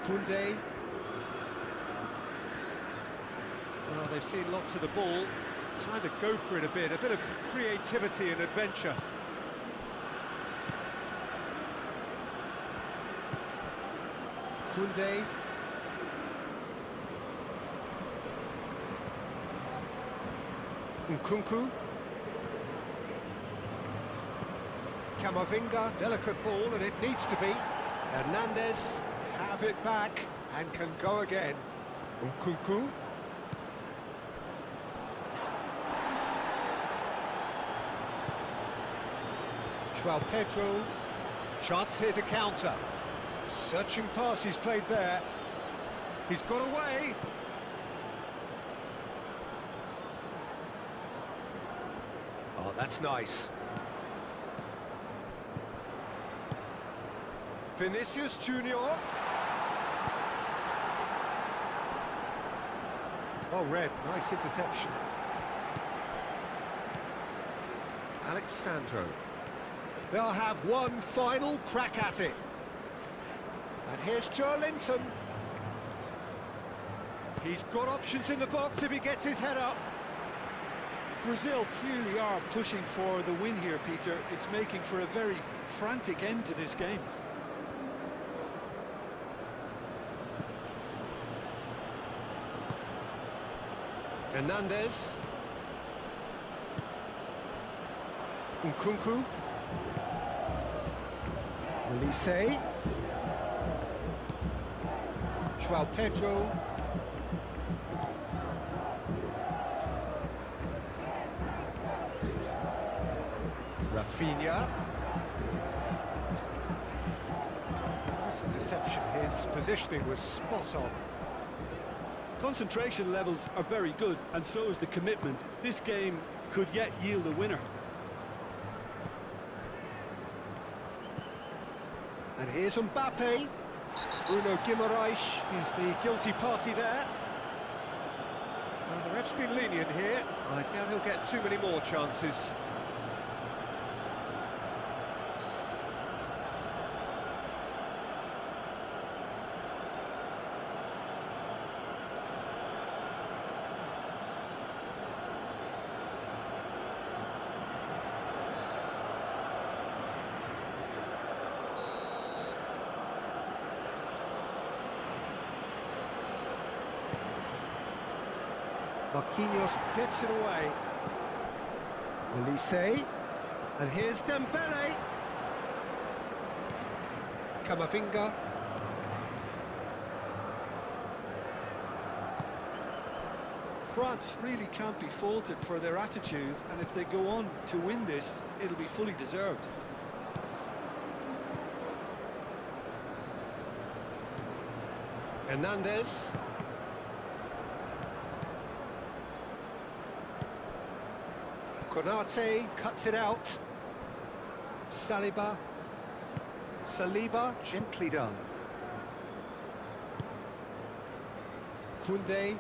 Koundé. Well, they've seen lots of the ball. Time to go for it a bit of creativity and adventure. Koundé. Nkunku. Camavinga, delicate ball, and it needs to be. Hernandez have it back and can go again. Nkunku. João Pedro. Chance here to counter. Searching pass he's played there. He's got away. Oh, that's nice. Vinicius Junior. Oh, red, nice interception. Alexandro. They'll have one final crack at it. And here's Joe Linton. He's got options in the box if he gets his head up. Brazil clearly are pushing for the win here, Peter. It's making for a very frantic end to this game. Hernandez. Nkunku. Elise. João Pedro. Rafinha. Nice interception. His positioning was spot on. Concentration levels are very good, and so is the commitment. This game could yet yield a winner. And here's Mbappe. Bruno Guimaraes is the guilty party there. Well, the ref's been lenient here. I doubt he'll get too many more chances. Marquinhos gets it away. Elise. And here's Dembele. Camavinga. France really can't be faulted for their attitude, and if they go on to win this, it'll be fully deserved. Hernandez. Konate cuts it out. Saliba. Gently done. Koundé.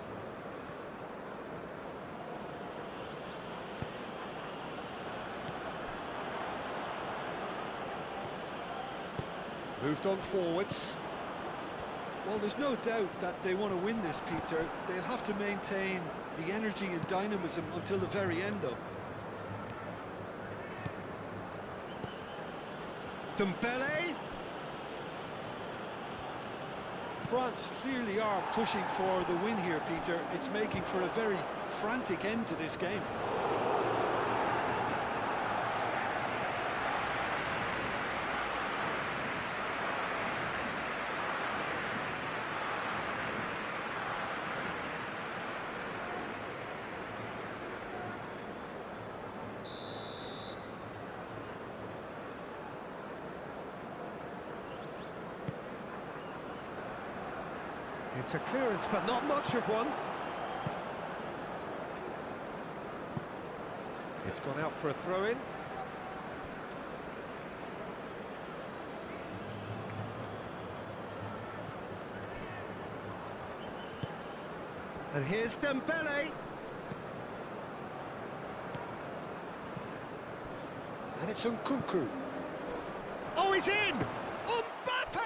Moved on forwards. Well, there's no doubt that they want to win this, Peter. They'll have to maintain the energy and dynamism until the very end, though. Dembele. France clearly are pushing for the win here, Peter. It's making for a very frantic end to this game. It's a clearance, but not much of one. It's gone out for a throw-in. And here's Dembele. And it's Nkunku. Oh, he's in! Mbappe!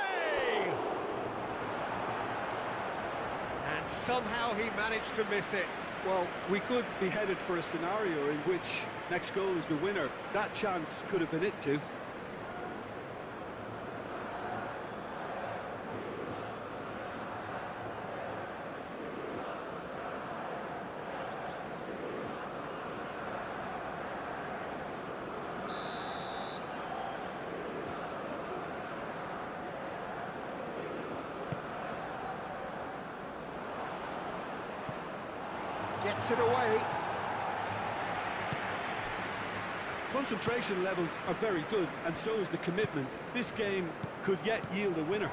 And somehow he managed to miss it. Well, we could be headed for a scenario in which next goal is the winner. That chance could have been it too. Gets it away. Concentration levels are very good, and so is the commitment. This game could yet yield a winner.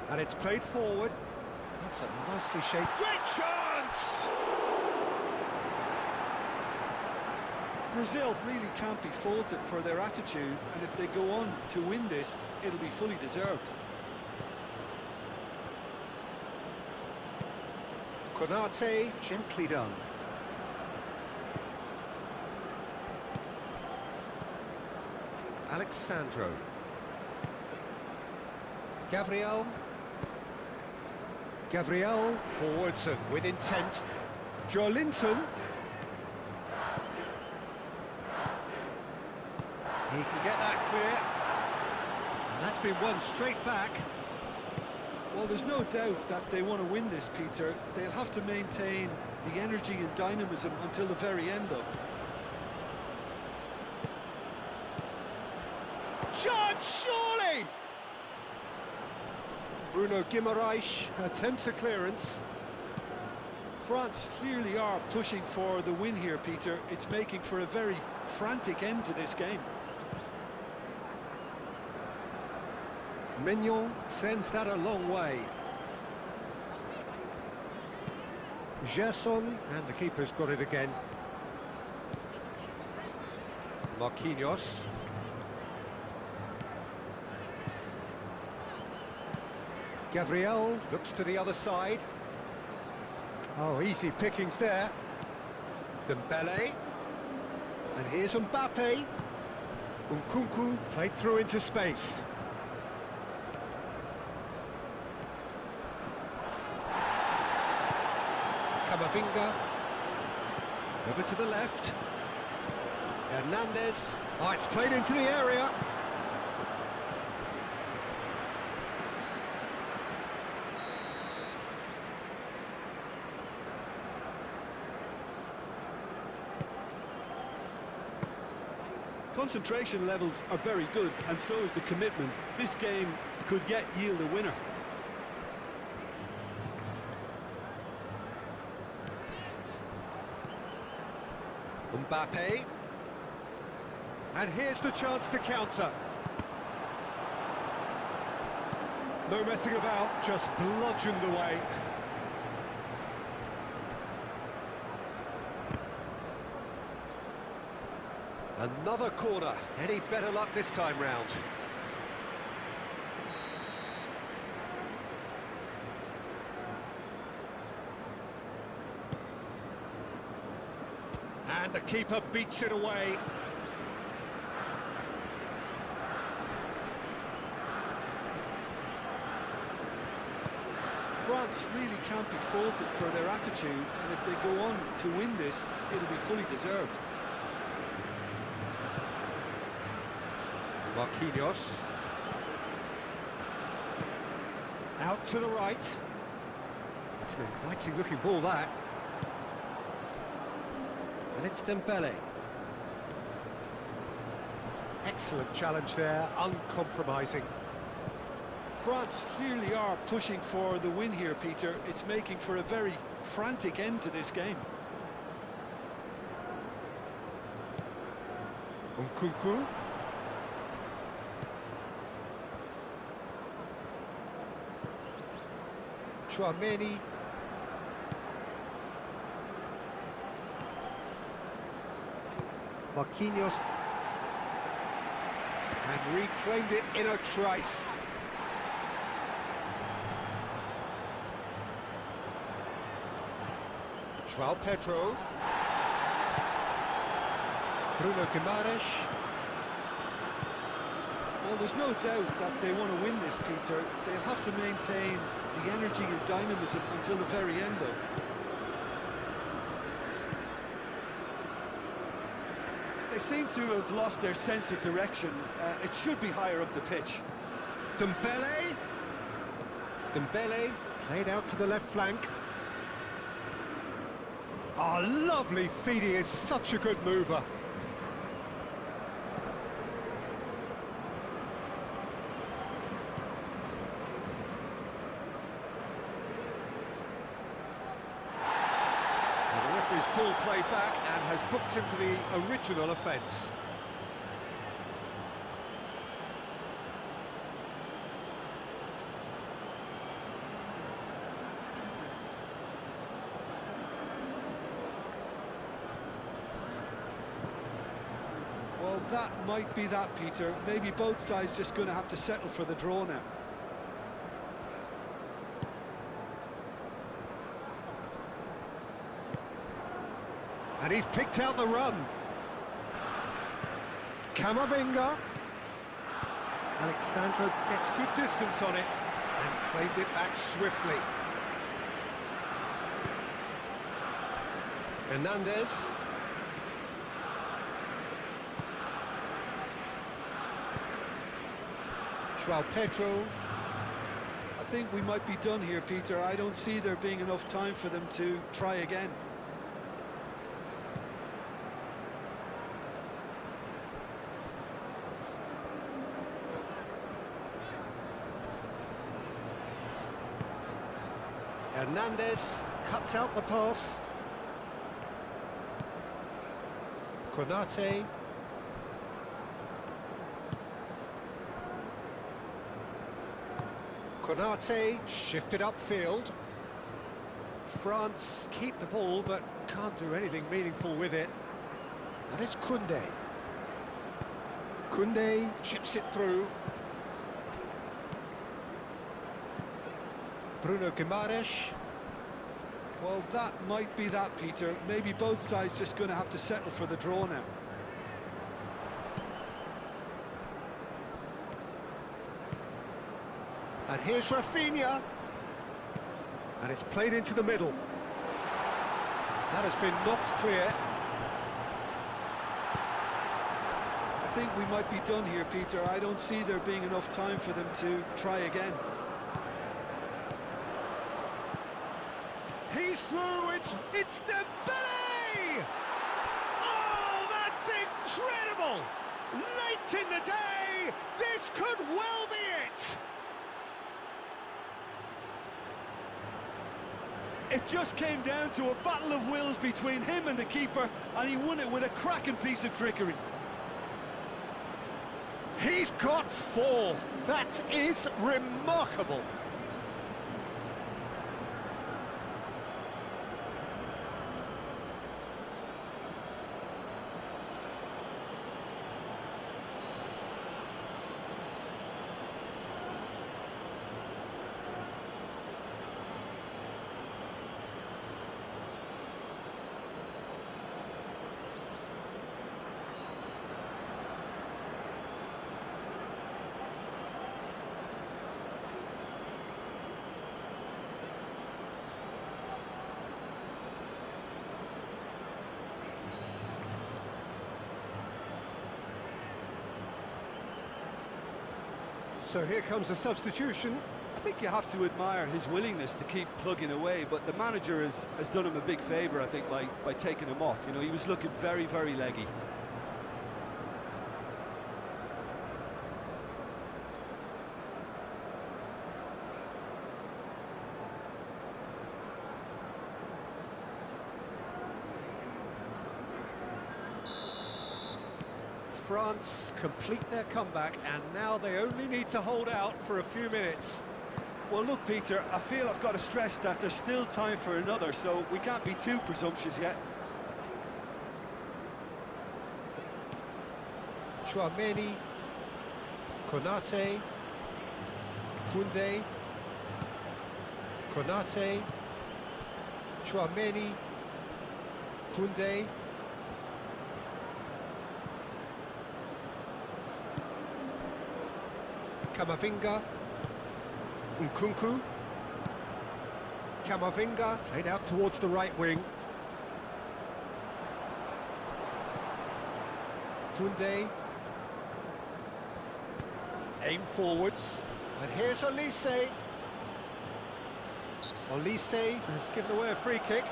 And it's played forward. That's a nicely shaped... Great chance! Brazil really can't be faulted for their attitude, and if they go on to win this, it'll be fully deserved. Konate, gently done. Alexandro. Gabriel. Gabriel, forwards and with intent. Joelinton. He can get that clear. And that's been won straight back. Well, there's no doubt that they want to win this, Peter. They'll have to maintain the energy and dynamism until the very end, though. Chance, surely! Bruno Guimaraes attempts a clearance. France clearly are pushing for the win here, Peter. It's making for a very frantic end to this game. Mignon sends that a long way. Gerson, and the keeper's got it again. Marquinhos. Gabriel looks to the other side. Oh, easy pickings there. Dembele. And here's Mbappe. Nkunku played through into space. Camavinga. Over to the left. Hernandez. Oh, it's played into the area. Concentration levels are very good, and so is the commitment. This game could yet yield a winner. Mbappe. And here's the chance to counter. No messing about, just bludgeoned away. Another corner. Any better luck this time round? And the keeper beats it away. France really can't be faulted for their attitude, and if they go on to win this, it'll be fully deserved. Marquinhos. Out to the right. It's an inviting looking ball, that. And it's Dembele. Excellent challenge there, uncompromising. France clearly are pushing for the win here, Peter. It's making for a very frantic end to this game. Nkunku. Chouameni. Marquinhos. And reclaimed it in a trice. João Pedro. Bruno Guimaraes. Well, there's no doubt that they want to win this, Peter. They'll have to maintain the energy and dynamism until the very end, though. They seem to have lost their sense of direction. It should be higher up the pitch. Dembele. Dembele played out to the left flank. Oh, lovely feed, he is such a good mover. The referee's pulled play back and has booked him for the original offence. Well, that might be that, Peter. Maybe both sides just going to have to settle for the draw now. And he's picked out the run. Camavinga. Alexandro gets good distance on it and claimed it back swiftly. Hernandez. João Pedro. I think we might be done here, Peter. I don't see there being enough time for them to try again. Hernandez cuts out the pass. Konate. Konate shifted upfield. France keep the ball but can't do anything meaningful with it. That is Koundé. Koundé chips it through. Bruno Guimaraes. Well, that might be that, Peter. Maybe both sides just going to have to settle for the draw now. And here's Rafinha. And it's played into the middle. That has been knocked clear. I think we might be done here, Peter. I don't see there being enough time for them to try again. He's through, it's Dembele! Oh, that's incredible! Late in the day, this could well be it! It just came down to a battle of wills between him and the keeper, and he won it with a cracking piece of trickery. He's got 4. That is remarkable. So here comes the substitution. I think you have to admire his willingness to keep plugging away, but the manager has done him a big favour, I think, by taking him off. You know, he was looking very, very leggy. France complete their comeback, and now they only need to hold out for a few minutes. Well, look, Peter, I feel I've got to stress that there's still time for another, so we can't be too presumptuous yet. Chouameni, Konate, Koundé, Konate, Chouameni, Koundé, Camavinga, Nkunku, Camavinga, played out towards the right wing. Koundé, aim forwards, and here's Olise. Olise has given away a free kick.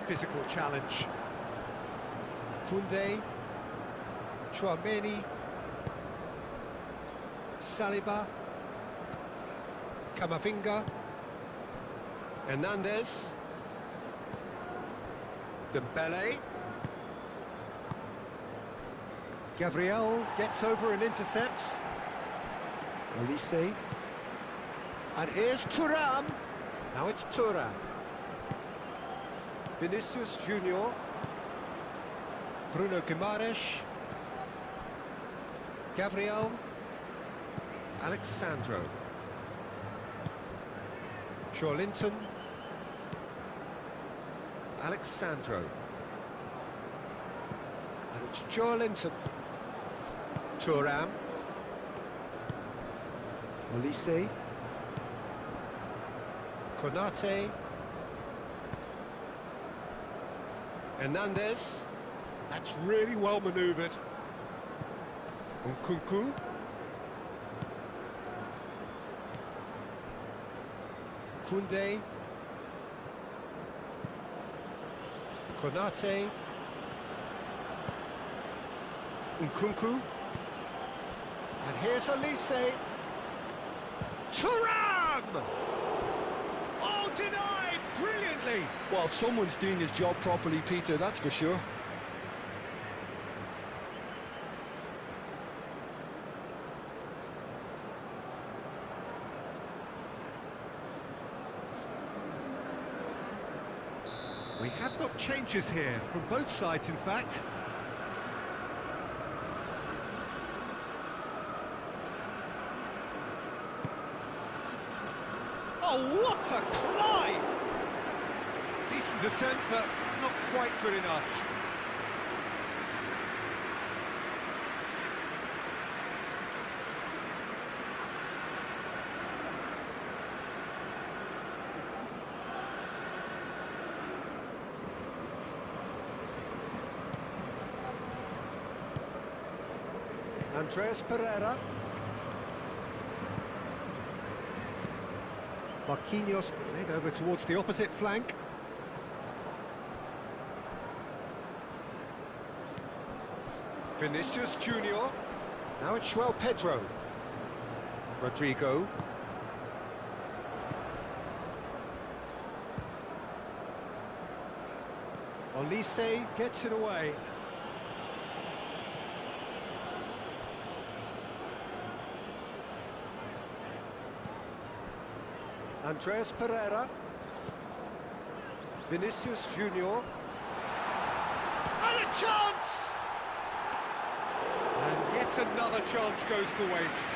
Physical challenge. Koundé, Chouameni, Saliba, Camavinga, Hernandez, Dembele, Gabriel gets over and intercepts. Olise, and here's Thuram. Now it's Thuram. Vinicius Junior, Bruno Guimaraes, Gabriel, Alexandro, Joelinton, Alexandro, and it's Joelinton, Thuram, Olise, Konate, Hernandez, that's really well manoeuvred. Nkunku, Koundé, Konate, Nkunku, and here's Olise. Thuram! Oh, denied brilliantly! Well, someone's doing his job properly, Peter, that's for sure. We have got changes here, from both sides in fact. Oh, what a climb! Decent attempt, but not quite good enough. Andreas Pereira. Marquinhos played over towards the opposite flank. Vinicius Junior. Now it's João Pedro. Rodrigo. Olise gets it away. Andreas Pereira, Vinicius Junior, and a chance! And yet another chance goes to waste.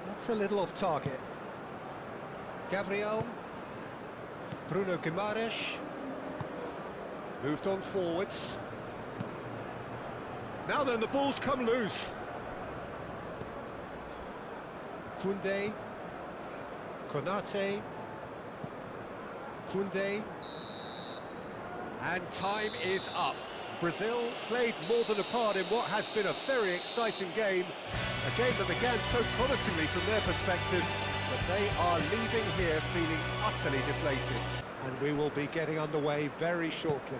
That's a little off target. Gabriel, Bruno Guimaraes. Moved on forwards. Now then, the ball's come loose. Koundé, Konate, Koundé, And time is up. Brazil played more than a part in what has been a very exciting game. A game that began so promisingly from their perspective, but they are leaving here feeling utterly deflated. And we will be getting underway very shortly.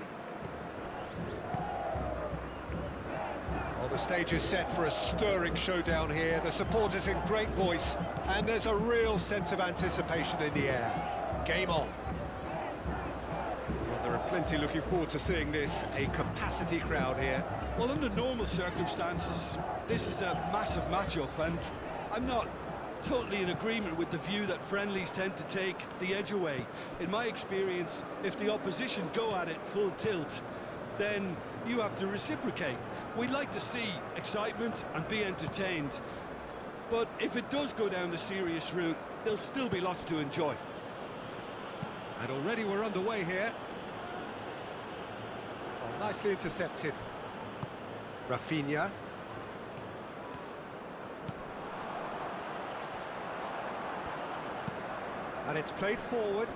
Well, the stage is set for a stirring showdown here. The supporters in great voice, and there's a real sense of anticipation in the air. Game on. Well, there are plenty looking forward to seeing this. A capacity crowd here. Well, under normal circumstances, this is a massive matchup, and I'm not totally in agreement with the view that friendlies tend to take the edge away. In my experience, if the opposition go at it full tilt, then you have to reciprocate. We'd like to see excitement and be entertained, but if it does go down the serious route, there'll still be lots to enjoy. And already we're underway here. Oh, nicely intercepted. Rafinha. And it's played forward.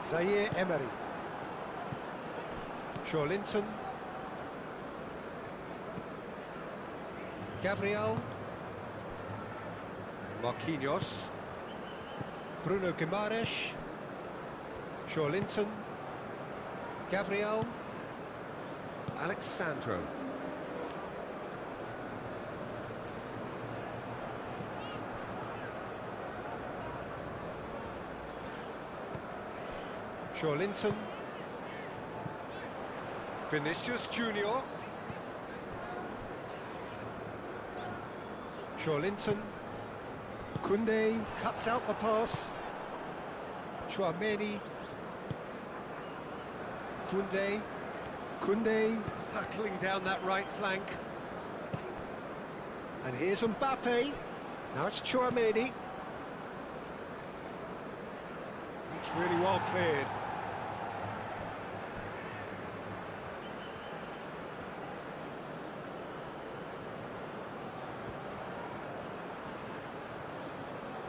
Zaire Emery. Linton. Gabriel. Marquinhos. Bruno Guimaraes. Linton. Gabriel. Alexandro. Linton. Vinicius Junior. Linton. Koundé cuts out the pass. Chouameni. Koundé hurtling down that right flank. And here's Mbappe. Now it's Chouameni. That's really well cleared.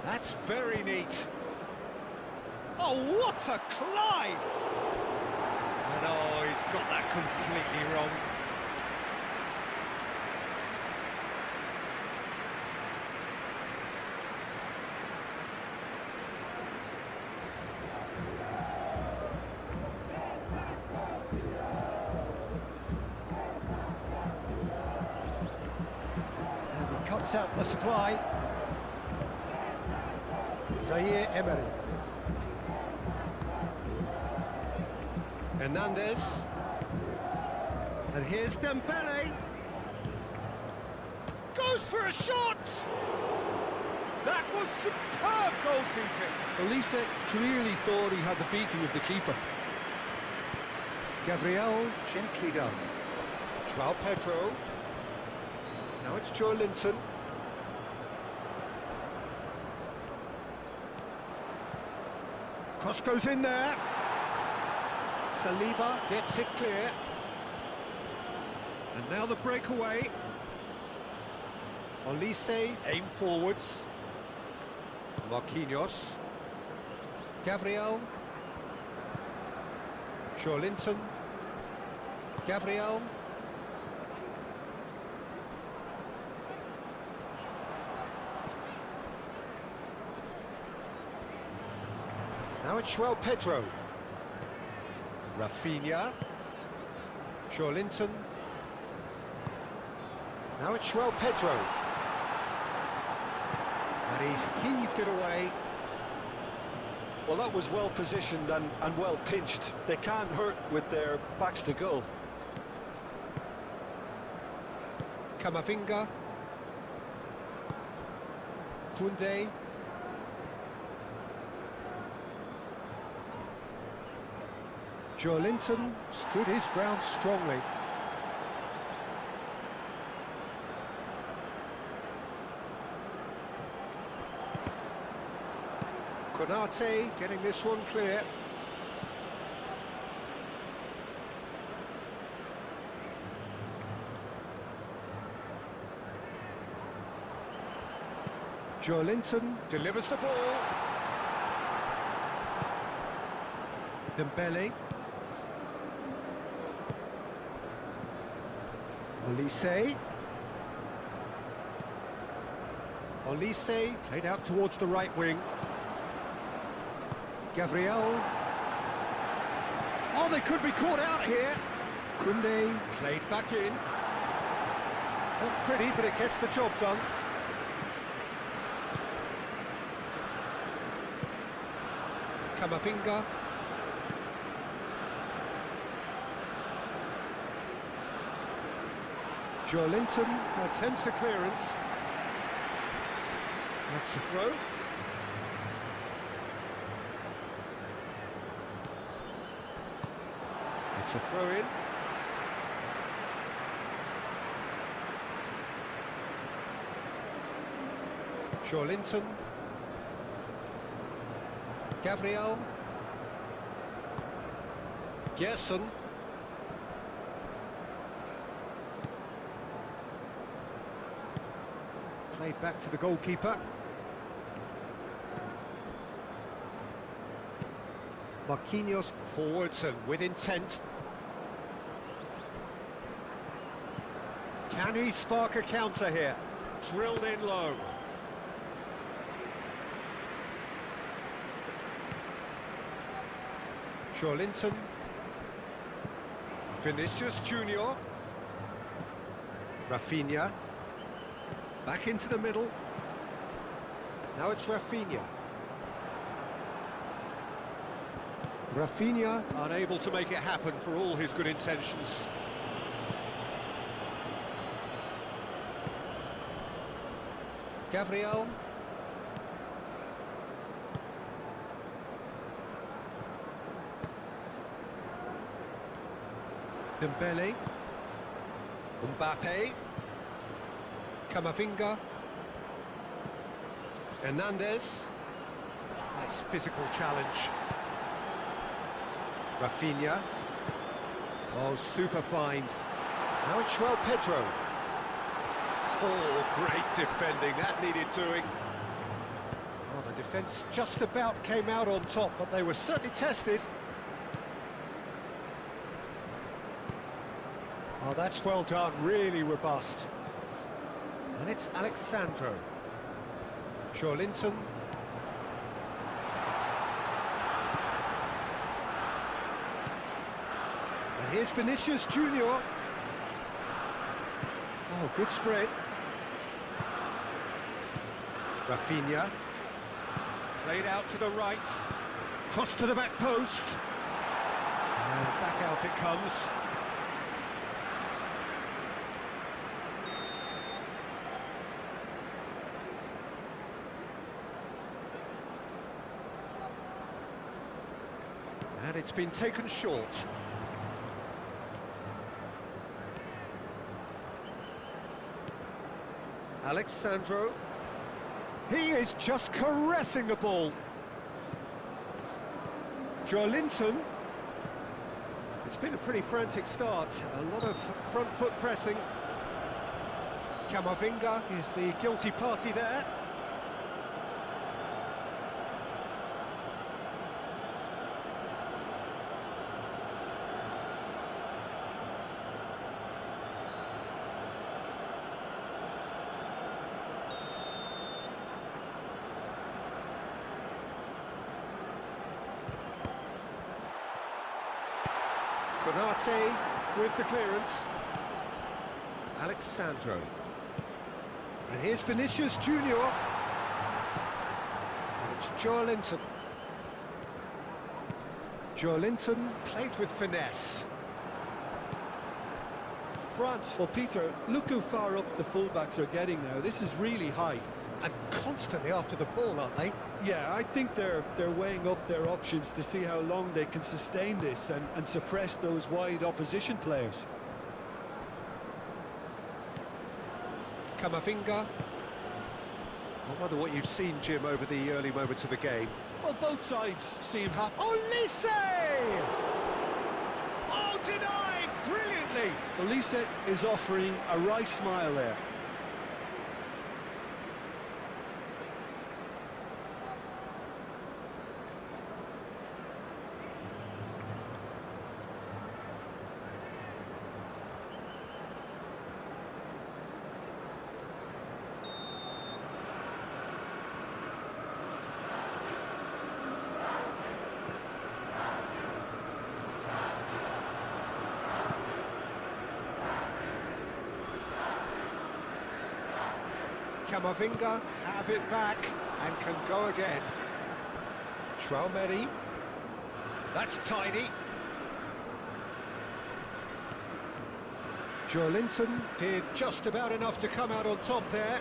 That's very neat. Oh, what a climb! And oh, he's got that completely wrong. And he cuts out the supply. Zaire Emery. Hernandez. And here's Dembele. Goes for a shot! That was superb goalkeeping. Elise clearly thought he had the beating of the keeper. Gabriel, gently done. João Pedro. Now it's Linton. Cross goes in there. Saliba gets it clear. And now the breakaway. Olise aim forwards. Marquinhos. Gabriel. Linton. Gabriel. Now it's João Pedro. Rafinha. Linton. Now it's João Pedro. And he's heaved it away. Well, that was well positioned and well pinched. They can't hurt with their backs to goal. Camavinga. Koundé. Linton stood his ground strongly. Konate getting this one clear. Linton delivers the ball. Dembele. Olise. Olise played out towards the right wing. Gabriel. Oh, they could be caught out here. Koundé played back in. Not pretty, but it gets the job done. Camavinga. Joelinton attempts a clearance. That's a throw. It's a throw-in. Joelinton. Gabriel. Gerson. Played back to the goalkeeper. Marquinhos forwards and with intent. Can he spark a counter here? Drilled in low. Joelinton. Vinicius Junior. Rafinha. Back into the middle. Now it's Rafinha. Rafinha unable to make it happen for all his good intentions. Gabriel. Dembele. Mbappe. Camavinga. Hernandez. Nice physical challenge. Rafinha. Oh, super find. Now it's João Pedro. Oh, great defending. That needed doing. Oh, the defence just about came out on top, but they were certainly tested. Oh, that's well done. Really robust. And it's Alexandro. Joelinton. And here's Vinicius Junior. Oh, good spread. Rafinha. Played out to the right. Cross to the back post. And back out it comes. And it's been taken short. Alexandro. He is just caressing the ball. Joelinton. It's been a pretty frantic start. A lot of front foot pressing. Camavinga is the guilty party there. Konate with the clearance. Alexandro. And here's Vinicius Junior. And it's Joelinton. Joelinton played with finesse. France. Well, Peter, look how far up the fullbacks are getting now. This is really high. And constantly after the ball, aren't they? Yeah, I think they're weighing up their options to see how long they can sustain this and suppress those wide opposition players. Camavinga. I wonder what you've seen, Jim, over the early moments of the game. Well, both sides seem happy. Olise! Oh, denied brilliantly! Olise is offering a wry smile there. Camavinga have it back and can go again. Traumeri. That's tidy. Joelinton did just about enough to come out on top there.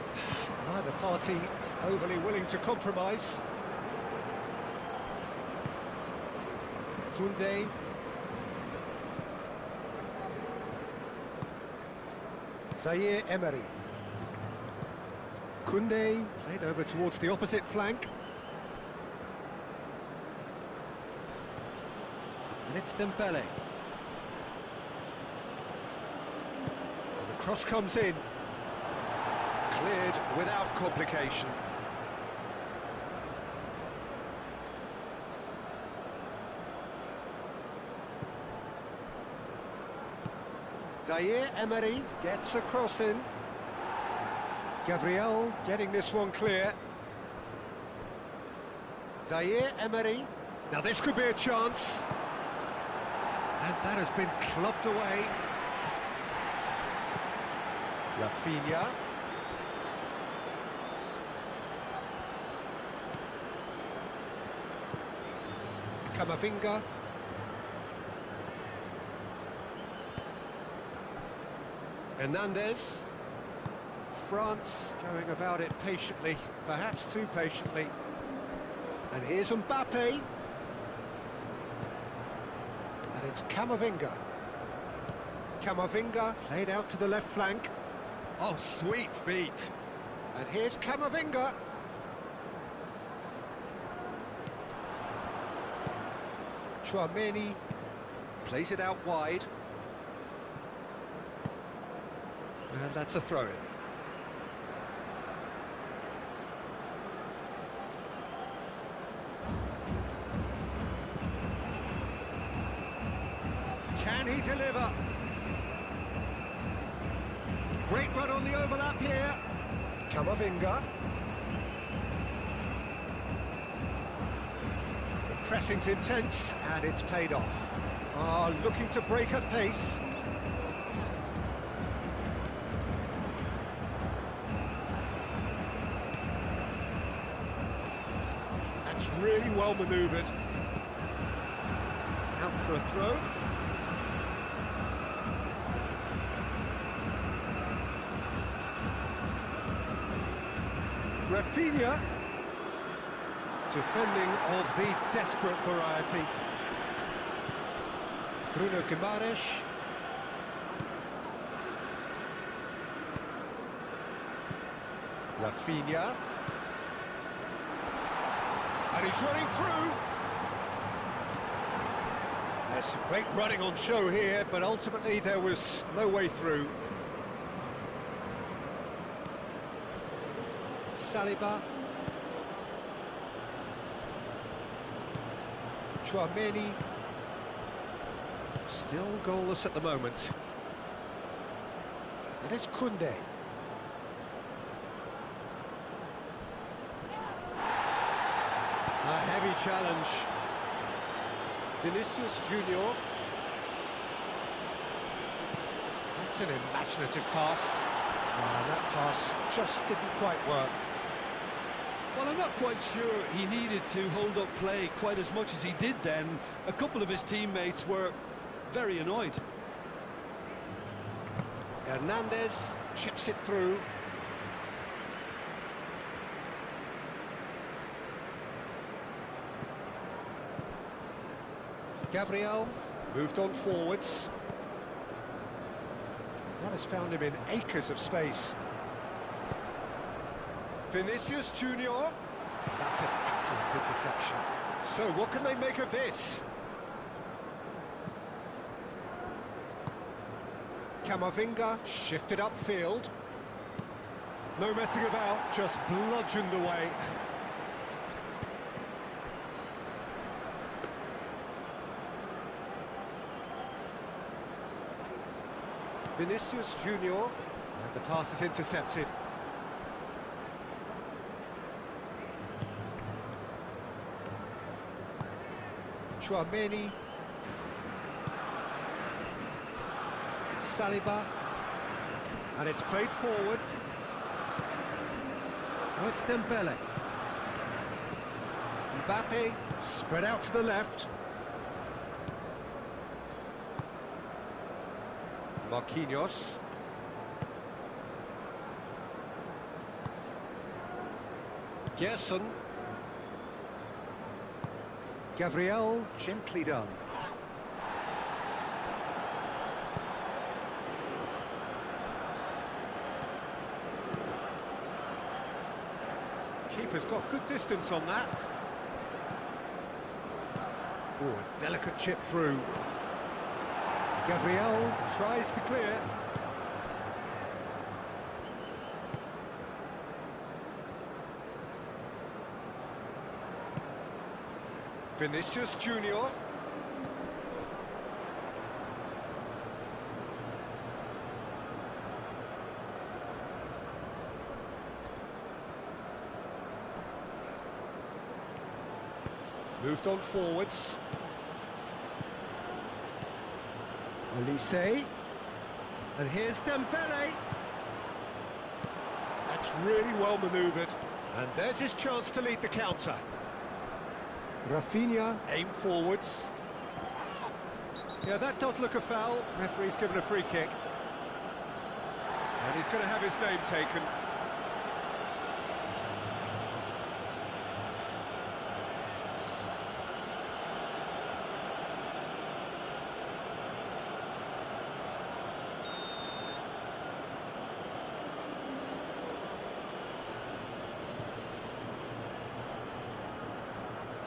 Neither party overly willing to compromise. Koundé. Zaire Emery. Koundé played over towards the opposite flank. And it's Dembele. The cross comes in. Cleared without complication. Zaire Emery gets a cross in. Gabriel getting this one clear. Zaire Emery. Now this could be a chance. And that has been clubbed away. Rafinha. Camavinga. Hernandez. France going about it patiently, perhaps too patiently. And here's Mbappe. And it's Camavinga. Camavinga played out to the left flank. Oh, sweet feet. And here's Camavinga. Chouameni plays it out wide. And that's a throw-in. Can he deliver? Great run on the overlap here. Camavinga. The pressing's intense and it's paid off. Looking to break at pace. That's really well manoeuvred. Out for a throw. Rafinha, defending of the desperate variety. Bruno Guimaraes. Rafinha. And he's running through. There's some great running on show here, but ultimately there was no way through. Saliba. Chouameni. Still goalless at the moment. And it's Koundé. A heavy challenge. Vinicius Junior. That's an imaginative pass. And that pass just didn't quite work. Well, I'm not quite sure he needed to hold up play quite as much as he did then. A couple of his teammates were very annoyed. Hernandez chips it through. Gabriel moved on forwards. That has found him in acres of space. Vinicius Junior. That's an excellent interception. So what can they make of this? Camavinga shifted upfield. No messing about, just bludgeoned away. Vinicius Junior. And the pass is intercepted. Chouameni. Saliba. And it's played forward. Oh, it's Dembele. Mbappe, spread out to the left. Marquinhos. Gerson. Gabriel, gently done. Keeper's got good distance on that. Oh, a delicate chip through. Gabriel tries to clear. Vinicius Junior. Moved on forwards. Olise. And here's Dembele. That's really well manoeuvred. And there's his chance to lead the counter. Rafinha, aim forwards. Yeah, that does look a foul. Referee's given a free kick. And he's going to have his name taken.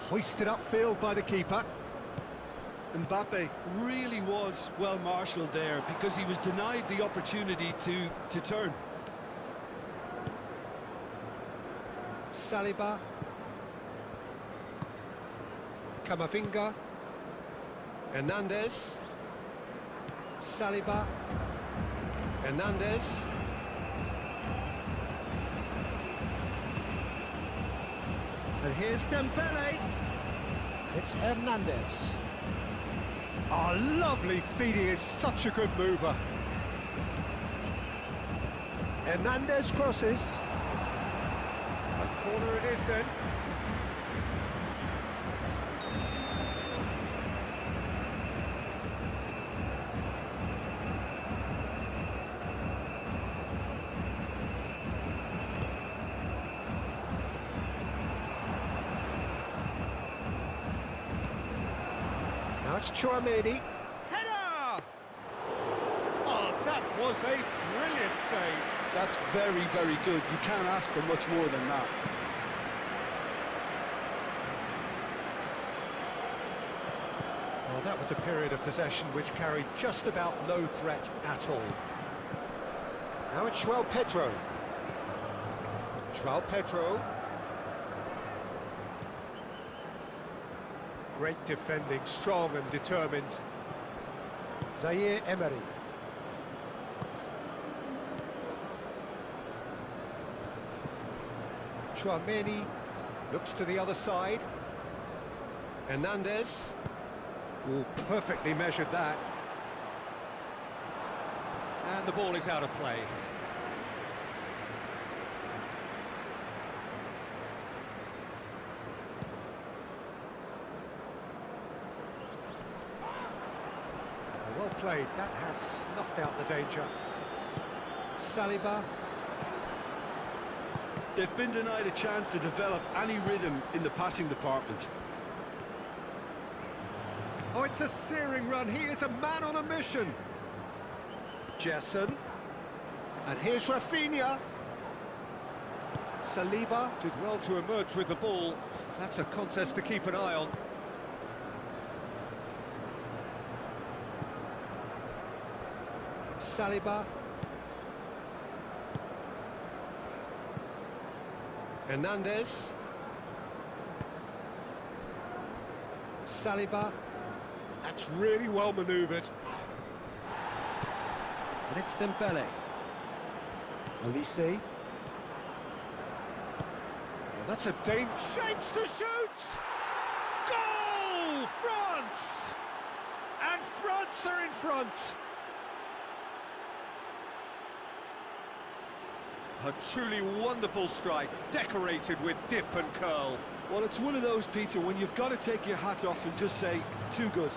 Hoisted upfield by the keeper. Mbappe really was well marshalled there because he was denied the opportunity to turn. Saliba. Camavinga. Hernandez. Saliba. Hernandez. And here's Dembele. It's Hernandez. Oh, lovely feet, he is such a good mover. Hernandez crosses. A corner it is then. Now it's Chouameni. Header! Oh, that was a brilliant save. That's very, very good. You can't ask for much more than that. Well, that was a period of possession which carried just about no threat at all. Now it's João Pedro. João Pedro. Great defending, strong and determined. Zaire Emery. Chouameni looks to the other side. Hernandez. Oh, perfectly measured that. And the ball is out of play. Well played, that has snuffed out the danger. Saliba. They've been denied a chance to develop any rhythm in the passing department. Oh, it's a searing run. He is a man on a mission. Gerson. And here's Rafinha. Saliba did well to emerge with the ball. That's a contest to keep an eye on. Saliba. Hernandez. Saliba. That's really well manoeuvred. And it's Dembele. Olise. Well, that's a danger. Shapes to shoot! Goal! France! And France are in front. A truly wonderful strike, decorated with dip and curl. Well, it's one of those, Peter, when you've got to take your hat off and just say, too good.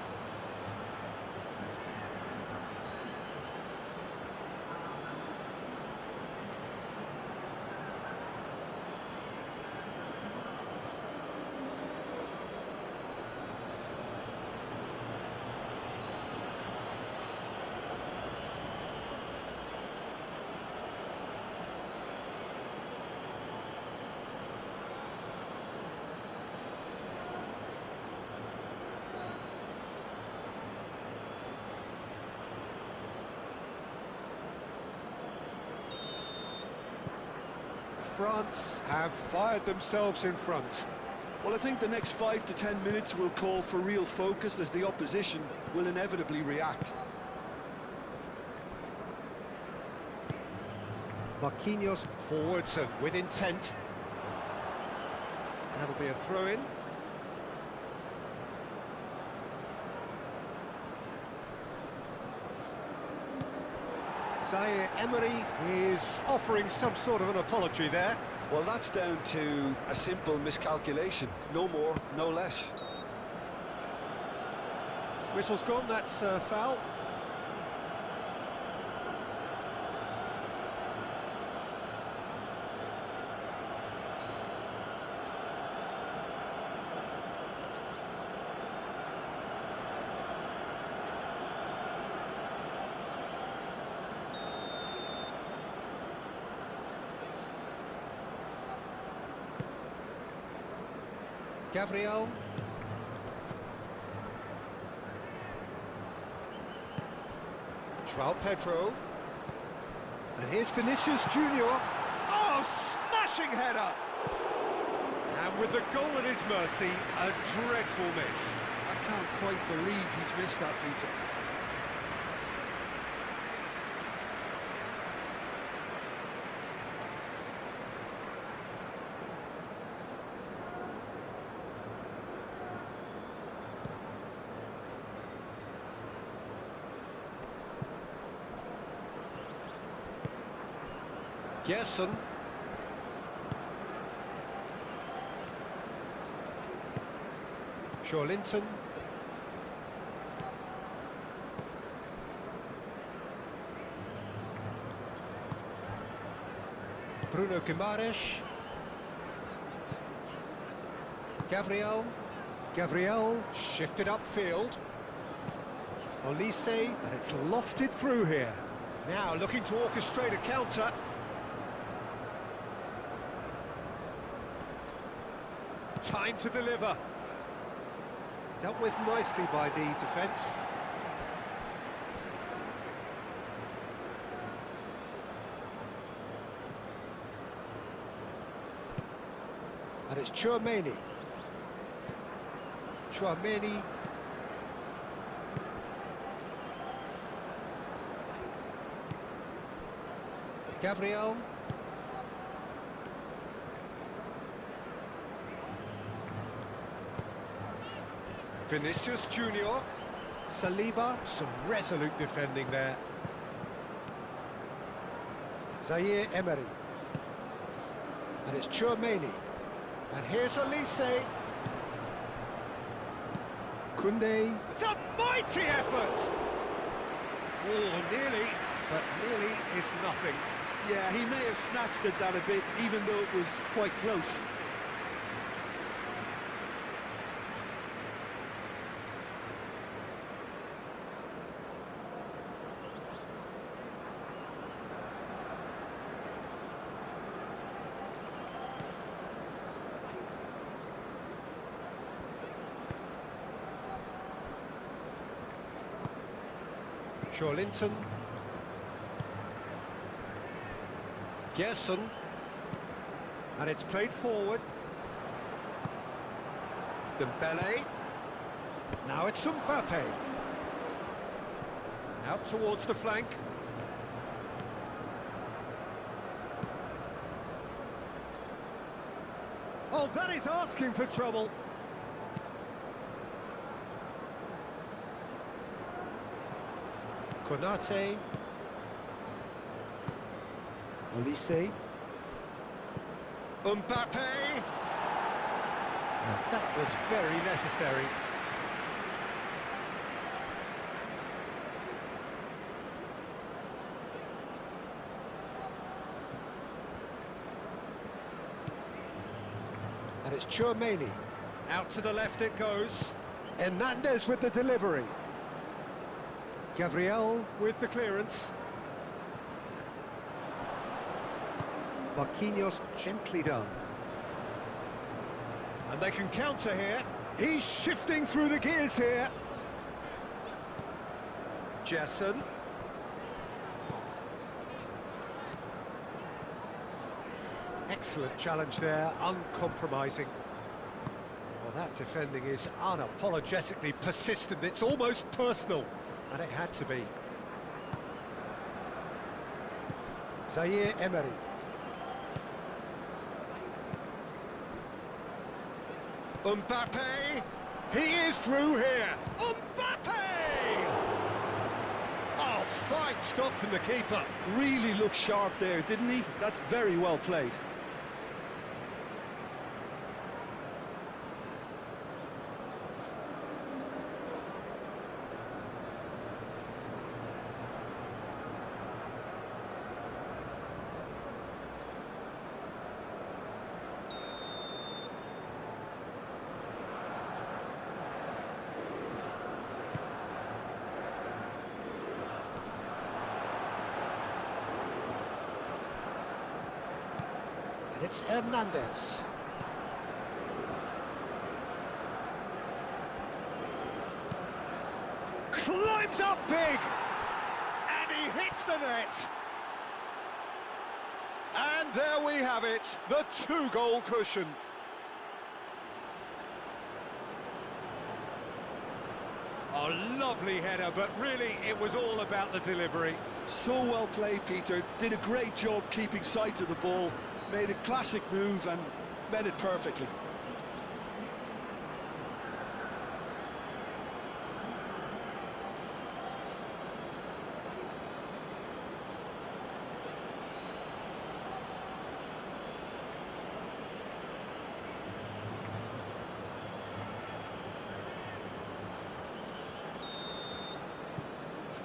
France have fired themselves in front. Well, I think the next 5 to 10 minutes will call for real focus as the opposition will inevitably react. Marquinhos forwards and with intent. That'll be a throw-in. Zaire Emery is offering some sort of an apology there. Well, that's down to a simple miscalculation. No more, no less. Whistle's gone, that's a foul. Gabriel. João Pedro. And here's Vinicius Junior. Oh, smashing header! And with the goal at his mercy, a dreadful miss. I can't quite believe he's missed that, Peter. Gerson. Linton. Bruno Guimaraes. Gabriel shifted upfield. Olise, and it's lofted through here. Now looking to orchestrate a counter. Time to deliver. Dealt with nicely by the defence. And it's Tchouaméni. Gabriel. Vinicius Junior. Saliba, some resolute defending there. Zaire Emery. And it's Tchouaméni. And here's Olise. Koundé. It's a mighty effort! Oh, nearly, but nearly is nothing. Yeah, he may have snatched at that a bit, even though it was quite close. Linton. Gerson. And it's played forward. Dembele. Now it's Mbappe. Out towards the flank. Oh, that is asking for trouble. Konate. Olise. Mbappe! That was very necessary. And it's Chouameni. Out to the left it goes. Hernandez with the delivery. Gabriel with the clearance. Marquinhos gently done. And they can counter here. He's shifting through the gears here. Jessen. Excellent challenge there, uncompromising. Well, that defending is unapologetically persistent. It's almost personal, and it had to be. Zaire Emery. Mbappe! He is through here. Mbappe! Oh, fine stop from the keeper. Really looked sharp there, didn't he? That's very well played. It's Hernandez. Climbs up big! And he hits the net! And there we have it, the two-goal cushion. A lovely header, but really it was all about the delivery. So well played, Peter. Did a great job keeping sight of the ball. Made a classic move and met it perfectly.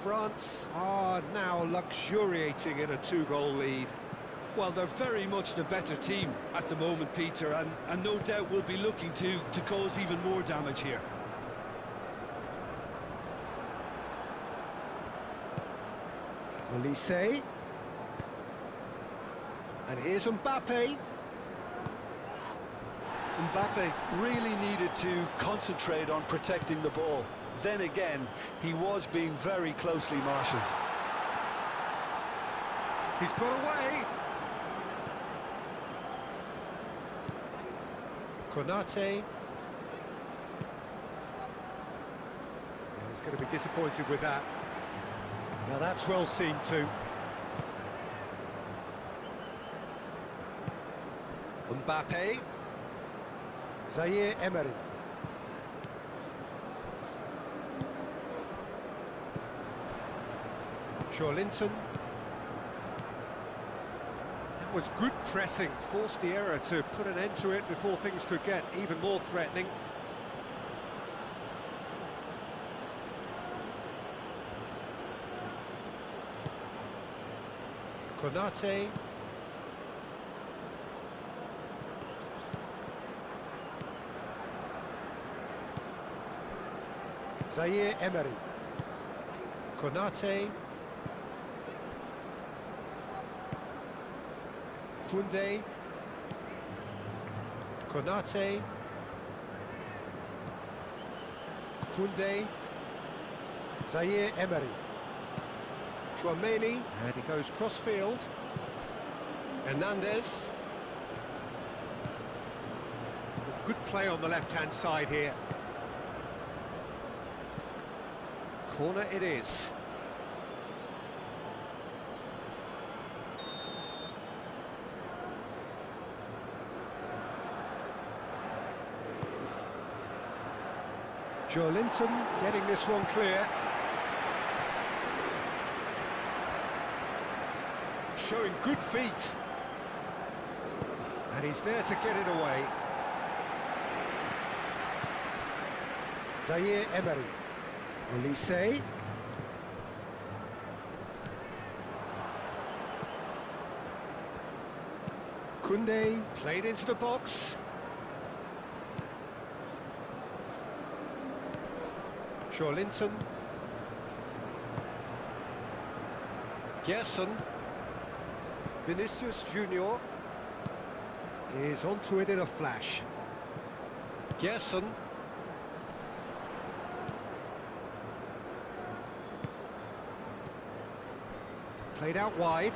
France are now luxuriating in a two-goal lead. Well, they're very much the better team at the moment, Peter, and no doubt will be looking to cause even more damage here. Olise. And here's Mbappe. Mbappe really needed to concentrate on protecting the ball. Then again, he was being very closely marshalled. He's got away. Konate. Yeah, he's going to be disappointed with that. Now that's well seen too. Mbappe. Zaire Emery. Linton. That was good pressing, forced the error to put an end to it before things could get even more threatening. Konate. Zaire Emery. Konate. Koundé. Konate. Koundé. Zaire Emery. Chouameni, and he goes cross-field. Hernandez. Good play on the left-hand side here. Corner it is. Linton getting this one clear. Showing good feet. And he's there to get it away. Zaire Emery. Elise. Koundé played into the box. Linton. Gerson. Vinicius Junior is onto it in a flash. Gerson. Played out wide.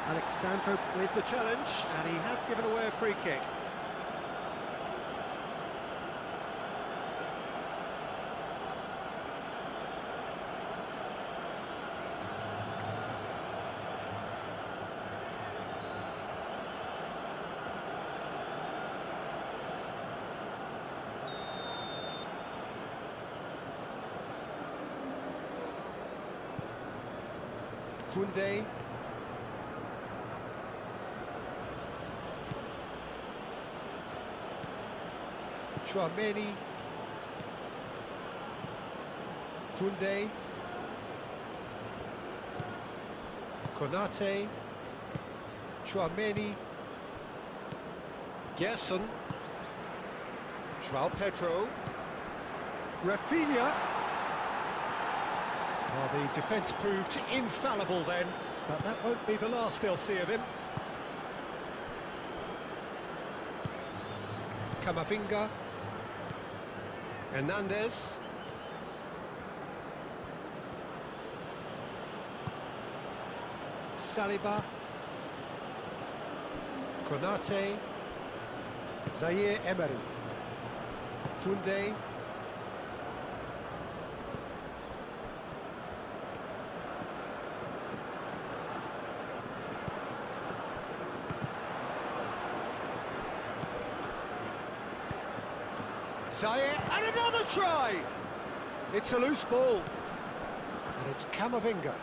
Alexandro with the challenge, and he has given away a free kick. Koundé. Chouameni. Koundé. Konate. Chouameni. Gerson. João Pedro. Rafinha. Well, the defence proved infallible then, but that won't be the last they'll see of him. Camavinga. Hernandez. Saliba. Konate. Zaire Emery. Koundé. Zaire, and another try! It's a loose ball. And it's Camavinga.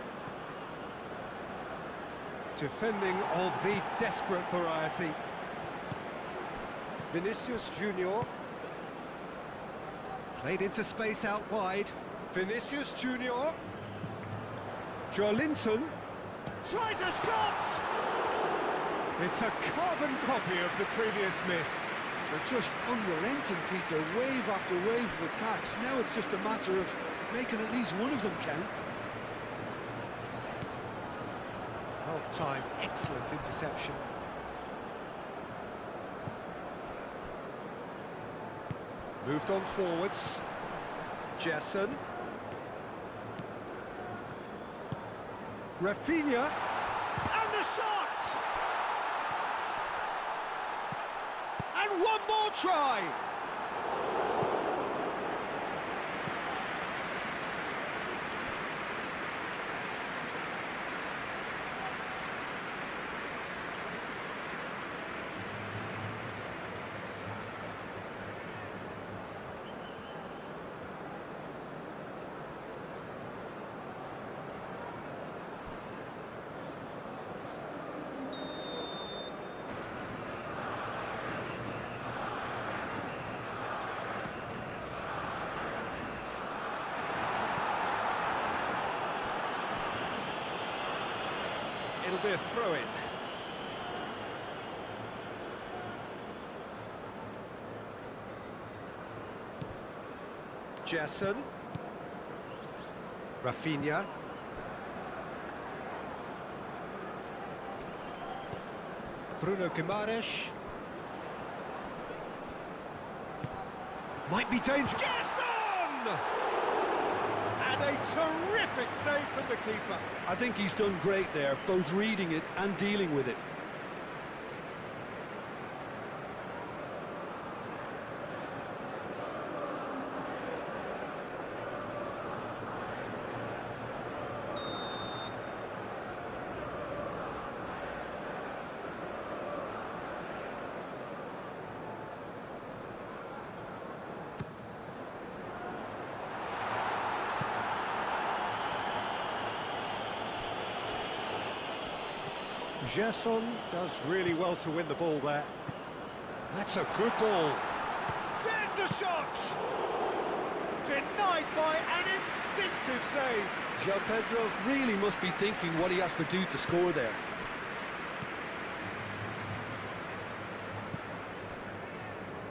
Defending of the desperate variety. Vinicius Junior. Played into space out wide. Vinicius Junior. Linton. Tries a shot! It's a carbon copy of the previous miss. They're just unrelenting, Peter, wave after wave of attacks. Now it's just a matter of making at least one of them count. Well timed, excellent interception. Moved on forwards. Gerson. Rafinha. And the shot! And one more try! It'll be a throw-in. Gerson. Rafinha. Bruno Guimaraes. Might be dangerous. Gerson! And a terrific save from the keeper. I think he's done great there, both reading it and dealing with it. Gerson does really well to win the ball there. That's a good ball. There's the shot! Denied by an instinctive save. João Pedro really must be thinking what he has to do to score there.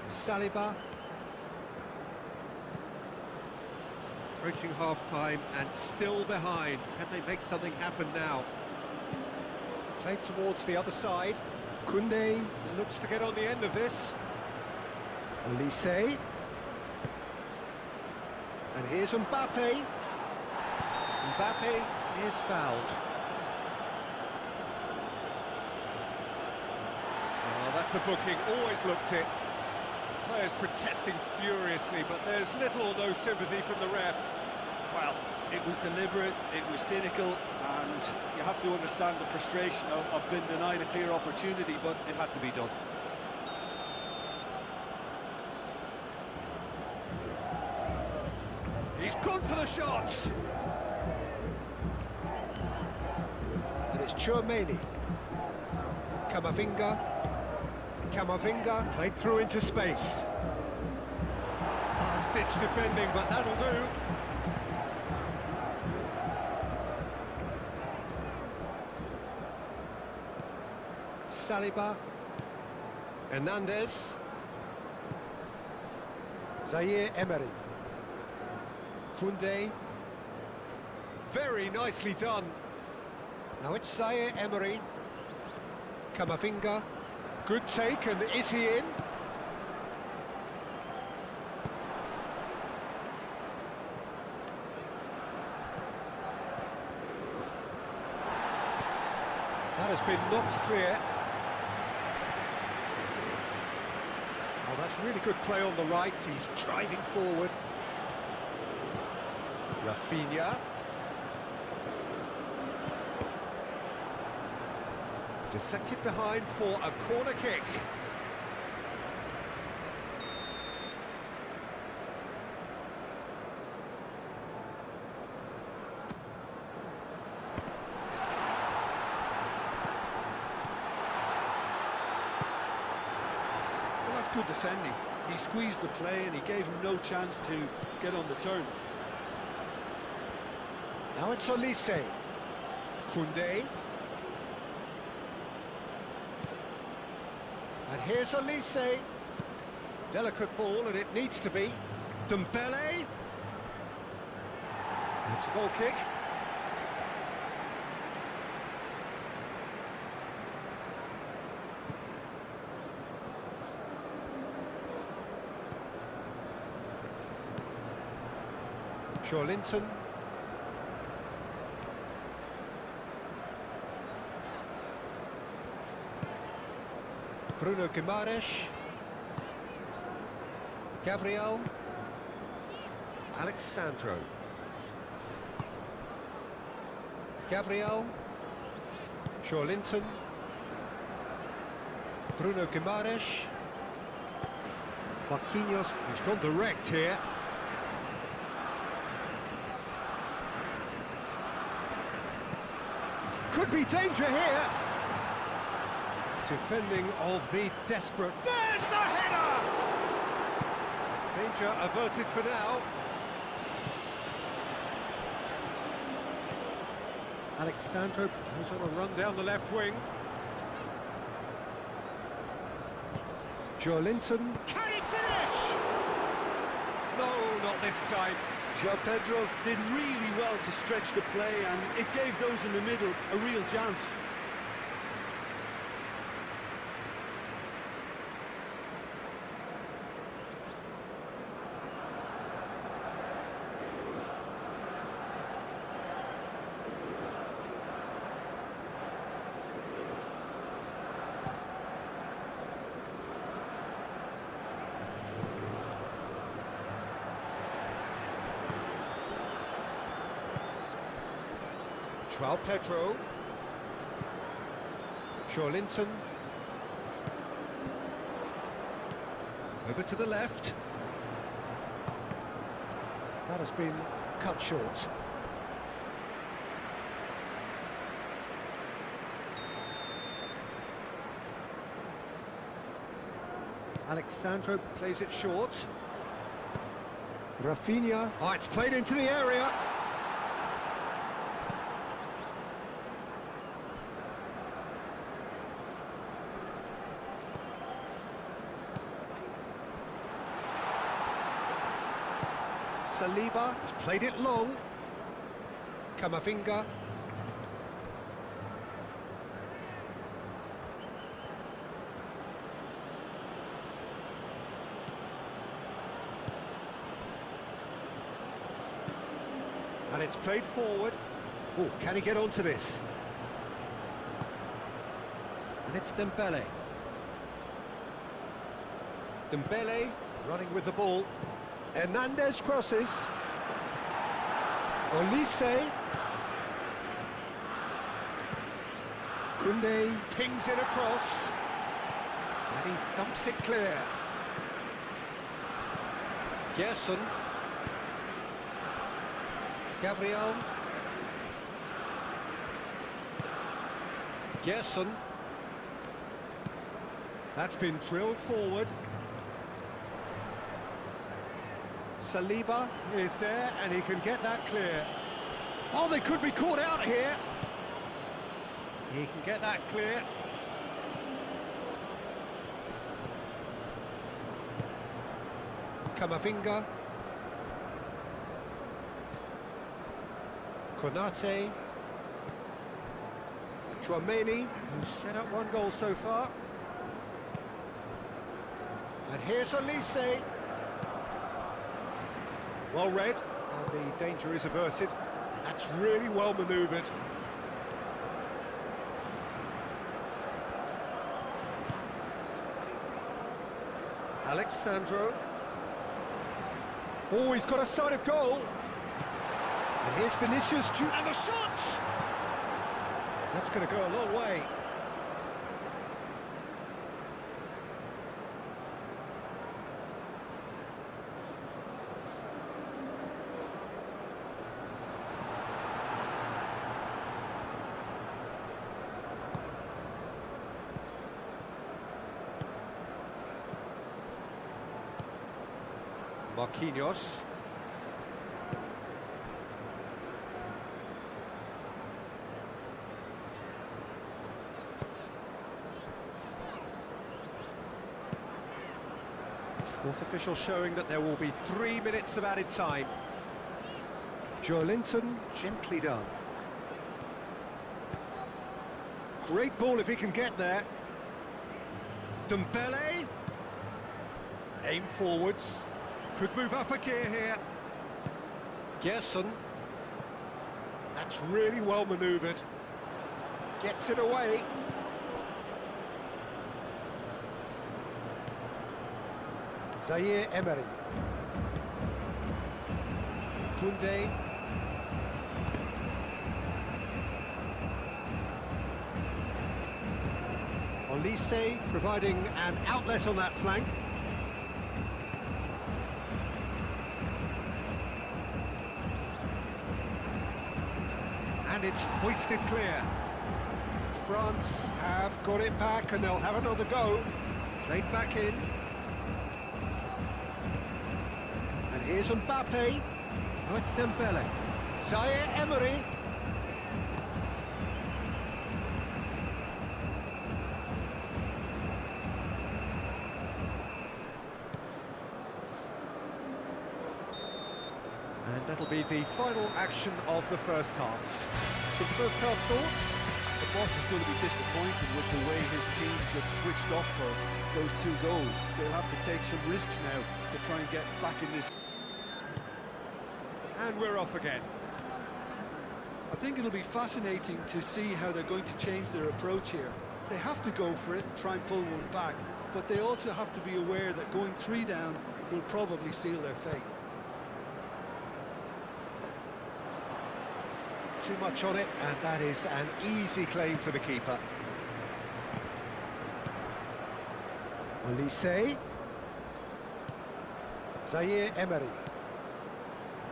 Saliba. Approaching half-time and still behind. Can they make something happen now? Played towards the other side. Koundé looks to get on the end of this. Olise. And here's Mbappe. Mbappe is fouled. Oh, that's a booking, always looked it. Players protesting furiously, but there's little or no sympathy from the ref. Well, it was deliberate, it was cynical, and you have to understand the frustration of being denied a clear opportunity, but it had to be done. He's gone for the shots. And it's Tchouaméni. Camavinga played through into space. Last-ditch defending, but that'll do. Saliba. Hernandez. Zaire Emery. Koundé. Very nicely done. Now it's Zaire Emery. Camavinga. Good take, and is he in? That has been knocked clear. Oh, that's really good play on the right. He's driving forward. Rafinha. Deflected behind for a corner kick. Well, that's good defending. He squeezed the play and he gave him no chance to get on the turn. Now it's Olise. Koundé. And here's Olise. Delicate ball, and it needs to be. Dembele. It's a goal kick. Linton. Bruno Guimaraes. Gabriel. Alexandro. Gabriel. Linton. Bruno Guimaraes. Marquinhos, he's gone direct here. Could be danger here. Defending of the desperate. There's the header! Danger averted for now. Alexandro goes on a run down the left wing. Linton. Can he finish? No, not this time. João Pedro did really well to stretch the play, and it gave those in the middle a real chance. João Pedro. Linton. Over to the left. That has been cut short. Alexandro plays it short. Rafinha. Oh, it's played into the area. Saliba has played it long. Camavinga. And it's played forward. Oh, can he get onto this? And it's Dembele. Dembele running with the ball. Hernandez crosses. Olise. Koundé pings it across. And he thumps it clear. Gerson. Gabriel. Gerson. That's been drilled forward. Saliba is there, and he can get that clear. Oh, they could be caught out here. He can get that clear. Camavinga. Konate. Chouameni, who's set up one goal so far. And here's Olise. Well read, and the danger is averted. That's really well manoeuvred. Alexandro. Oh, he's got a sight of goal. And here's Vinicius, and the shot! That's going to go a long way. Marquinhos. Fourth official showing that there will be 3 minutes of added time. Joelinton, gently done. Great ball if he can get there. Dembele. Aim forwards. Could move up a gear here. Gerson. That's really well manoeuvred. Gets it away. Zaire Emery. Koundé. Olise providing an outlet on that flank. And it's hoisted clear. France have got it back and they'll have another go. Played back in. And here's Mbappe. Oh, it's Dembele. Zaire Emery. And that'll be the final action of the first half. Some first half thoughts? The boss is going to be disappointed with the way his team just switched off for those 2 goals. They'll have to take some risks now to try and get back in this. And we're off again. I think it'll be fascinating to see how they're going to change their approach here. They have to go for it, try and pull one back, but they also have to be aware that going 3 down will probably seal their fate. Too much on it, and that is an easy claim for the keeper. Olise. Zaire Emery.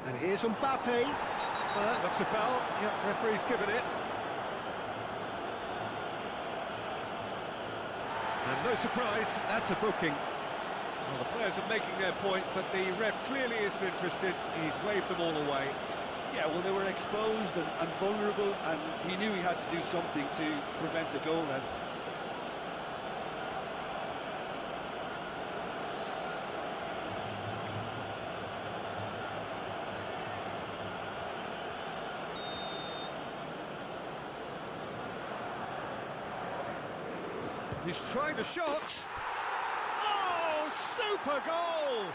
And here's Mbappe. Well, that looks a foul. Yep, referee's given it. And no surprise, that's a booking. Well, the players are making their point, but the ref clearly isn't interested. He's waved them all away. Yeah, well, they were exposed and vulnerable, and he knew he had to do something to prevent a goal then. He's trying to shot. Oh, super goal!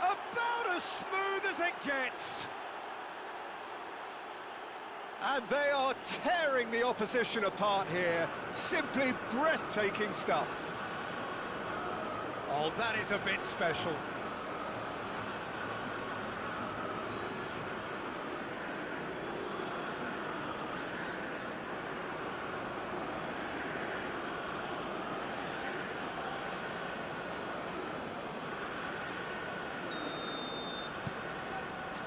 About as smooth as it gets. And they are tearing the opposition apart here. Simply breathtaking stuff. Oh, that is a bit special.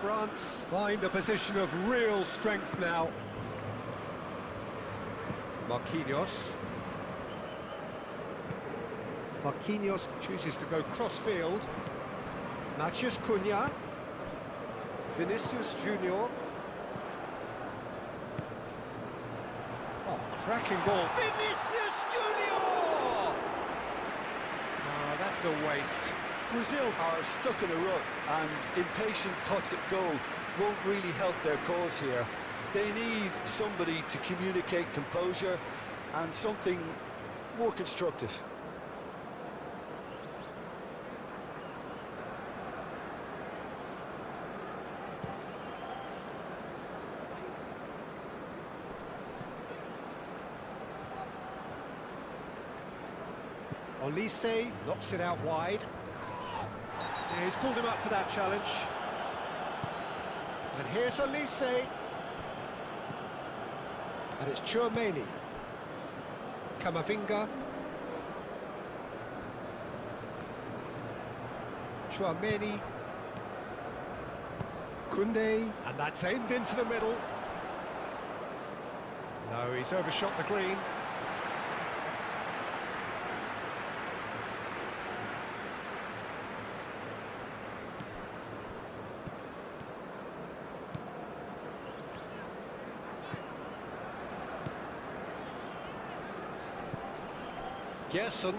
France find a position of real strength now. Marquinhos. Marquinhos chooses to go cross-field. Matheus Cunha. Vinicius Junior. Oh, cracking ball. Vinicius Junior! Oh, that's a waste. Brazil are stuck in a rut, and impatient puts at goal won't really help their cause here. They need somebody to communicate composure and something more constructive. Olise knocks it out wide. Yeah, he's pulled him up for that challenge. And here's Olise. And it's Tchouaméni. Camavinga. Tchouaméni. Koundé. And that's aimed into the middle. No, he's overshot the green. Gerson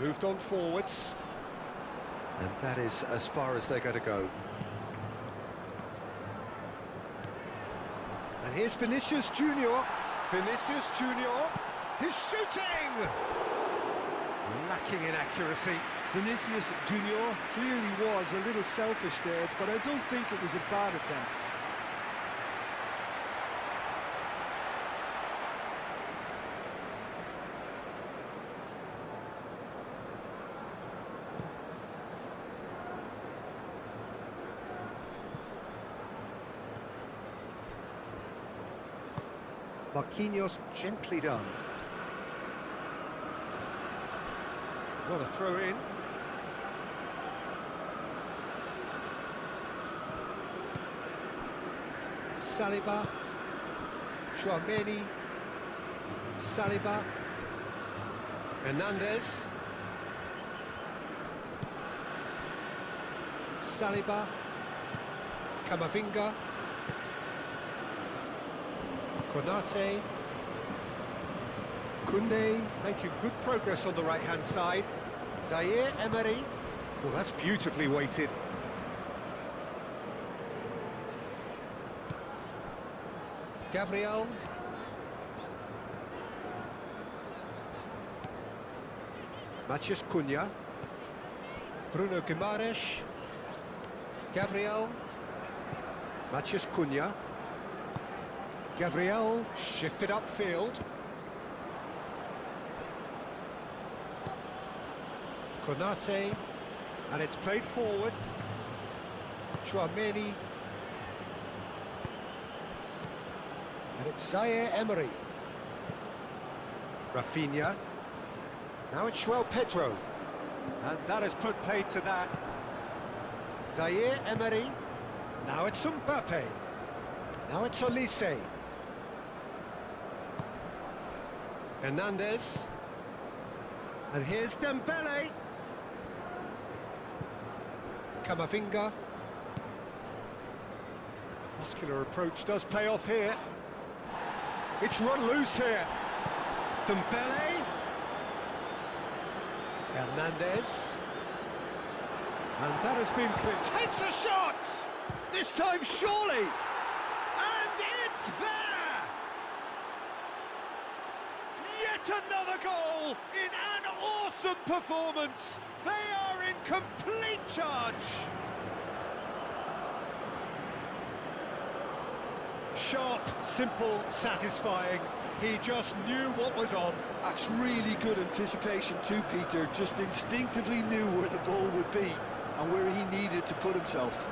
moved on forwards, and that is as far as they're going to go. And here's Vinicius Junior. Vinicius Junior, he's shooting! Lacking in accuracy. Vinicius Junior clearly was a little selfish there, but I don't think it was a bad attempt. Marquinhos gently done. What a throw in. Saliba. Tchouaméni. Saliba. Hernandez. Saliba. Camavinga. Konate. Koundé making good progress on the right-hand side. Zaire Emery. Well, that's beautifully weighted. Gabriel. Matheus Cunha. Bruno Guimaraes. Gabriel. Matheus Cunha. Gabriel shifted upfield. Konate, and it's played forward. Tchouaméni. And it's Zaire Emery. Rafinha. Now it's João Pedro. And that has put paid to that. Zaire Emery. Now it's Mbappe. Now it's Olise. Hernandez. And here's Dembele. Camavinga. Muscular approach does pay off here. It's run loose here. Dembele. Hernandez. And that has been clipped. Takes a shot! This time surely! And it's there! Yet another goal in an awesome performance! They are in complete charge! Sharp, simple, satisfying. He just knew what was on. That's really good anticipation too, Peter. Just instinctively knew where the ball would be and where he needed to put himself.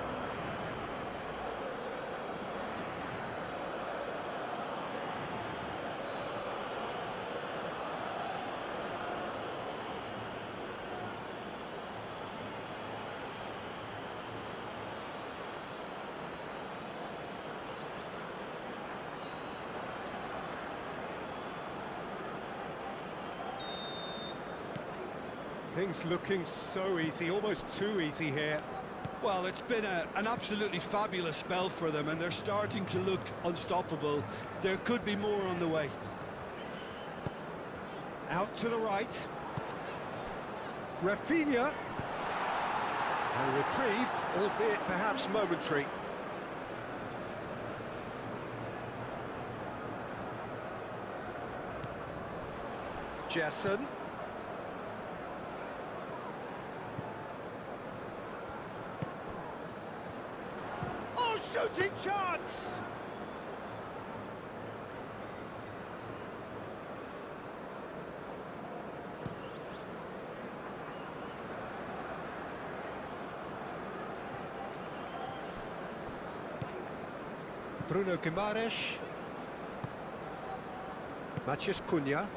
Things looking so easy, almost too easy here. Well, it's been an absolutely fabulous spell for them, and they're starting to look unstoppable. There could be more on the way. Out to the right. Rafinha. A reprieve, albeit perhaps momentary. Jesson. Oh, shooting chance! Bruno Guimaraes. Matheus Cunha.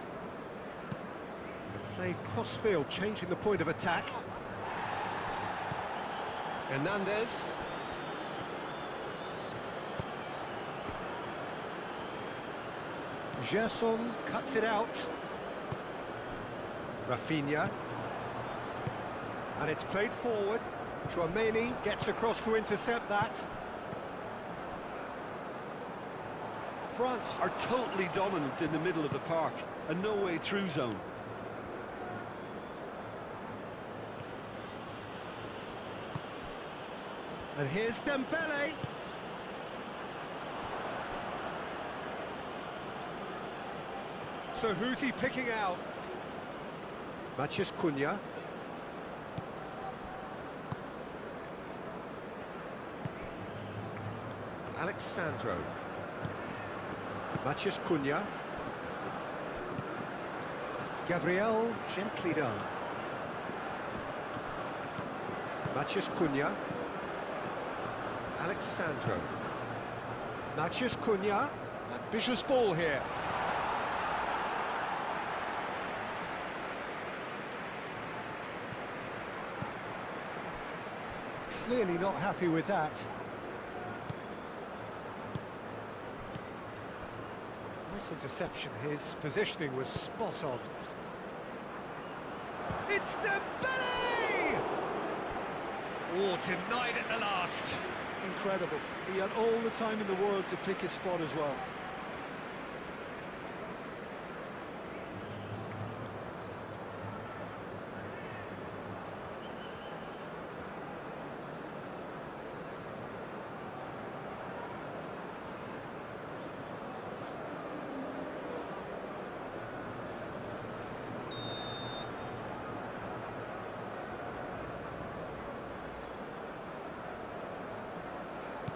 Play cross-field, changing the point of attack. Hernandez. Gerson cuts it out. Rafinha. And it's played forward. Chouameni gets across to intercept that. France are totally dominant in the middle of the park, a no-way through zone. And here's Dembele. So who's he picking out? Matheus Cunha. Alexandro. Matheus Cunha. Gabriel, gently done. Matheus Cunha. Alexandro. Matheus Cunha. Ambitious ball here. Clearly not happy with that. Nice interception. His positioning was spot on. It's Dembele! Oh, denied at the last. Incredible. He had all the time in the world to pick his spot as well.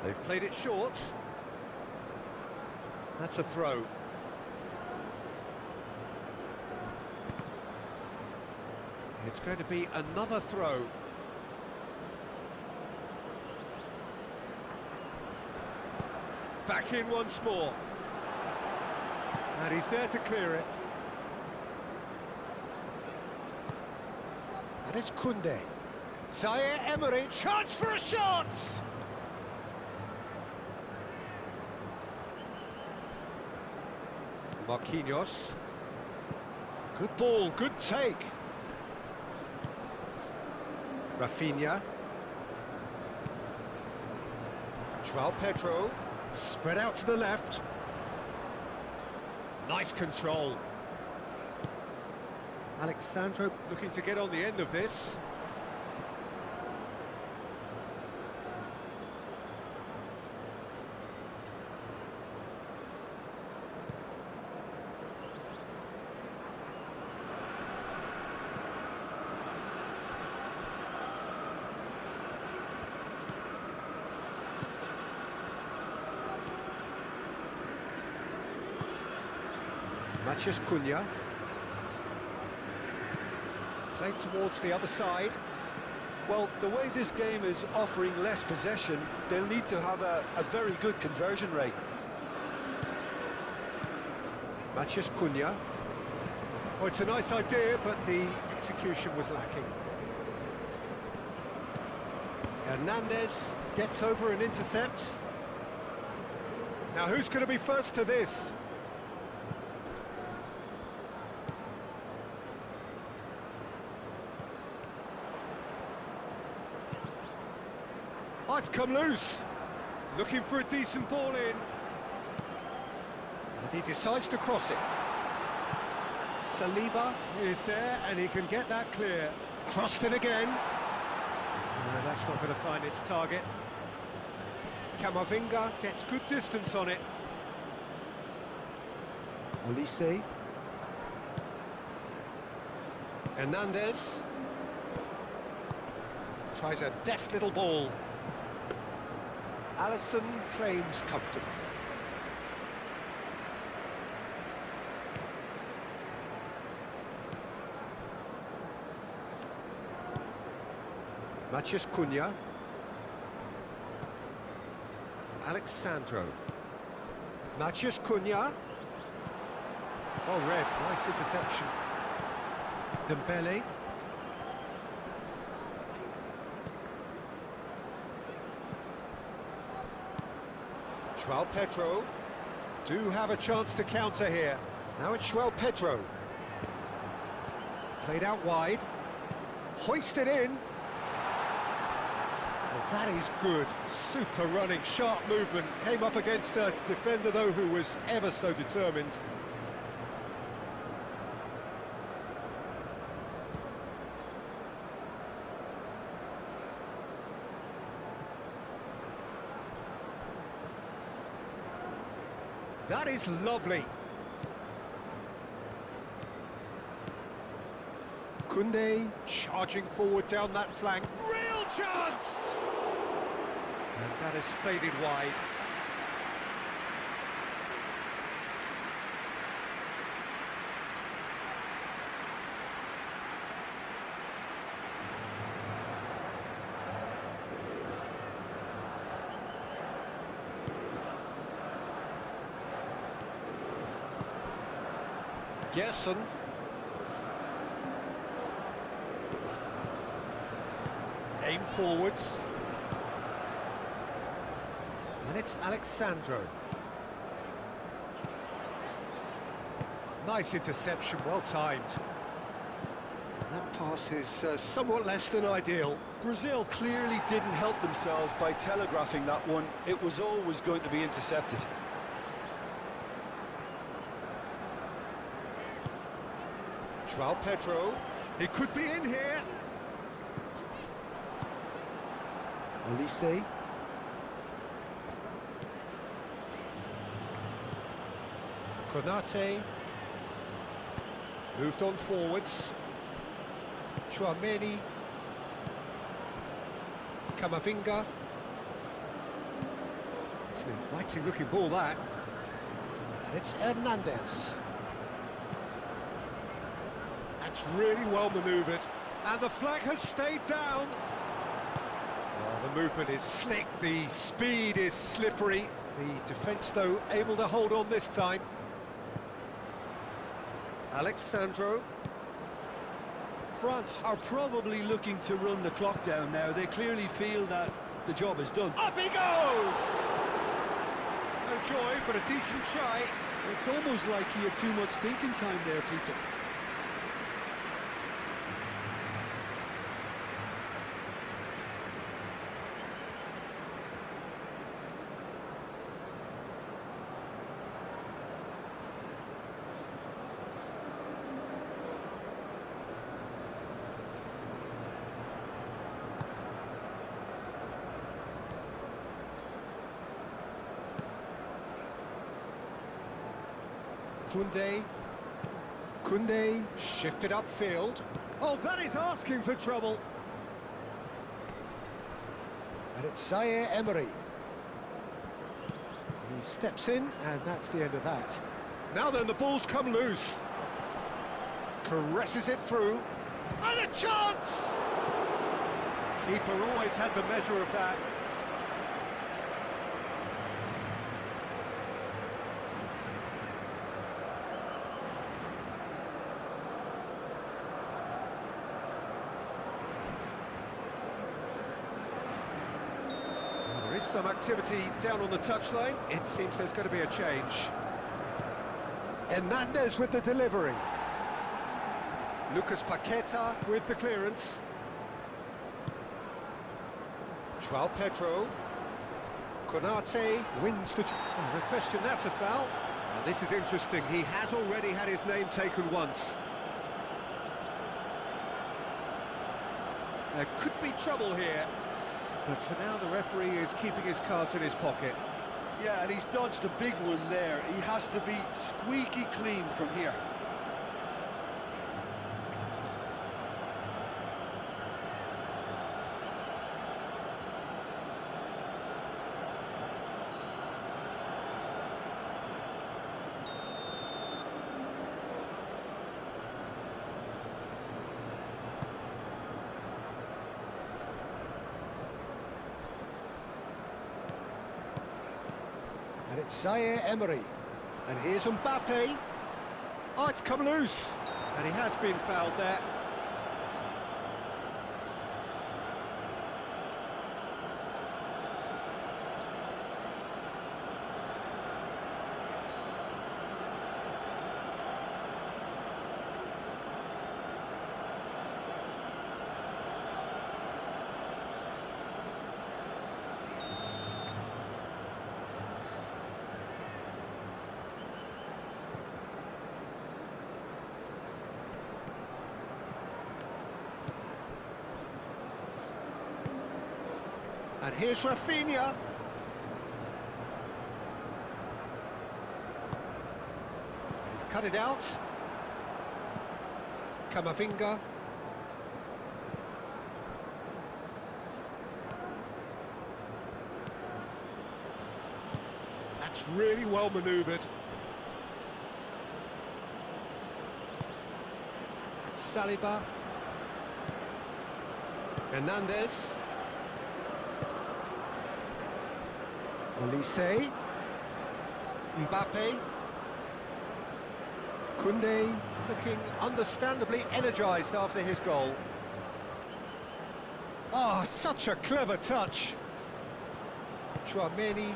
They've played it short. That's a throw. It's going to be another throw. Back in once more. And he's there to clear it. And it's Koundé. Zaire Emery, chance for a shot! Marquinhos. Good ball, good take. Rafinha. João Pedro, spread out to the left. Nice control. Alexandro looking to get on the end of this. Matheus Cunha. Played towards the other side. Well, the way this game is offering less possession, they'll need to have a very good conversion rate. Matheus Cunha. Oh, it's a nice idea, but the execution was lacking. Hernandez gets over and intercepts. Now who's going to be first to this? Oh, it's come loose. Looking for a decent ball in. And he decides to cross it. Saliba is there, and he can get that clear. Crossed in again. No, that's not going to find its target. Camavinga gets good distance on it. Olise. Hernandez. Tries a deft little ball. Alisson claims comfortably. Matheus Cunha. Alexandro. Matheus Cunha. Oh, red, nice interception. Dembele. João Pedro do have a chance to counter here. Now it's João Pedro. Played out wide. Hoisted in. Well, that is good. Super running, sharp movement. Came up against a defender, though, who was ever so determined. That is lovely. Koundé charging forward down that flank. Real chance! And that has faded wide. Gerson. Aim forwards. And it's Alexandro. Nice interception, well timed. And that pass is somewhat less than ideal. Brazil clearly didn't help themselves by telegraphing that one. It was always going to be intercepted. João Pedro, he could be in here. Olise. Konate. Moved on forwards. Chouameni. Camavinga. It's an inviting looking ball, that. And it's Hernandez. That's really well manoeuvred, and the flag has stayed down. Well, the movement is slick, the speed is slippery. The defence, though, able to hold on this time. Alexandro. France are probably looking to run the clock down now. They clearly feel that the job is done. Up he goes! No joy, but a decent try. It's almost like he had too much thinking time there, Peter. Koundé. Koundé shifted upfield. Oh, that is asking for trouble. And it's Zaire Emery. He steps in, and that's the end of that. Now then, the ball's come loose. Caresses it through. And a chance! Keeper always had the measure of that. There is some activity down on the touchline. It seems there's going to be a change. Hernandez with the delivery. Lucas Paqueta with the clearance. João Pedro. Konate wins the... Oh, no question, that's a foul. Now, this is interesting. He has already had his name taken once. There could be trouble here. But for now, the referee is keeping his cards in his pocket. Yeah, and he's dodged a big one there. He has to be squeaky clean from here. And it's Zaire Emery. And here's Mbappe. Oh, it's come loose. And he has been fouled there. And here's Rafinha. He's cut it out. Camavinga. That's really well manoeuvred. Saliba. Hernandez. Olise, Mbappe, Koundé looking understandably energised after his goal. Oh, such a clever touch. Tchouaméni,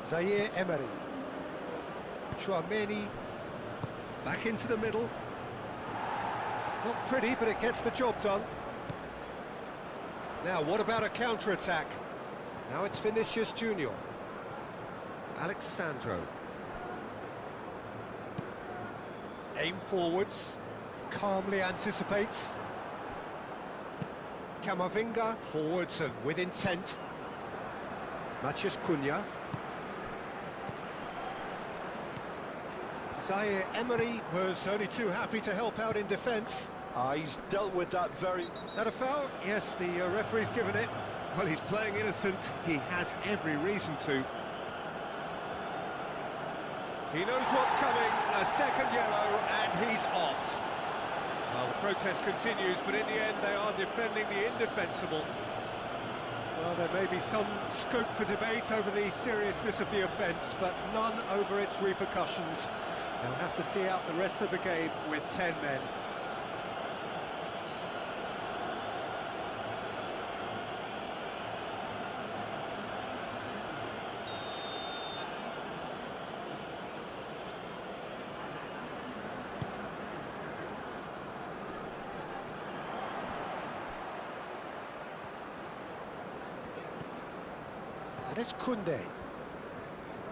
Zaire Emery. Tchouaméni, back into the middle. Not pretty, but it gets the job done. Now, what about a counter-attack? Now it's Vinicius Junior. Alexandro. Aim forwards. Calmly anticipates. Camavinga. Forwards and with intent. Matheus Cunha. Zaire Emery was only too happy to help out in defence. He's dealt with that very... That a foul? Yes, the referee's given it. Well, he's playing innocent. He has every reason to. He knows what's coming. A second yellow, and he's off. Well, the protest continues, but in the end, they are defending the indefensible. Well, there may be some scope for debate over the seriousness of the offence, but none over its repercussions. They'll have to see out the rest of the game with 10 men. And it's Koundé.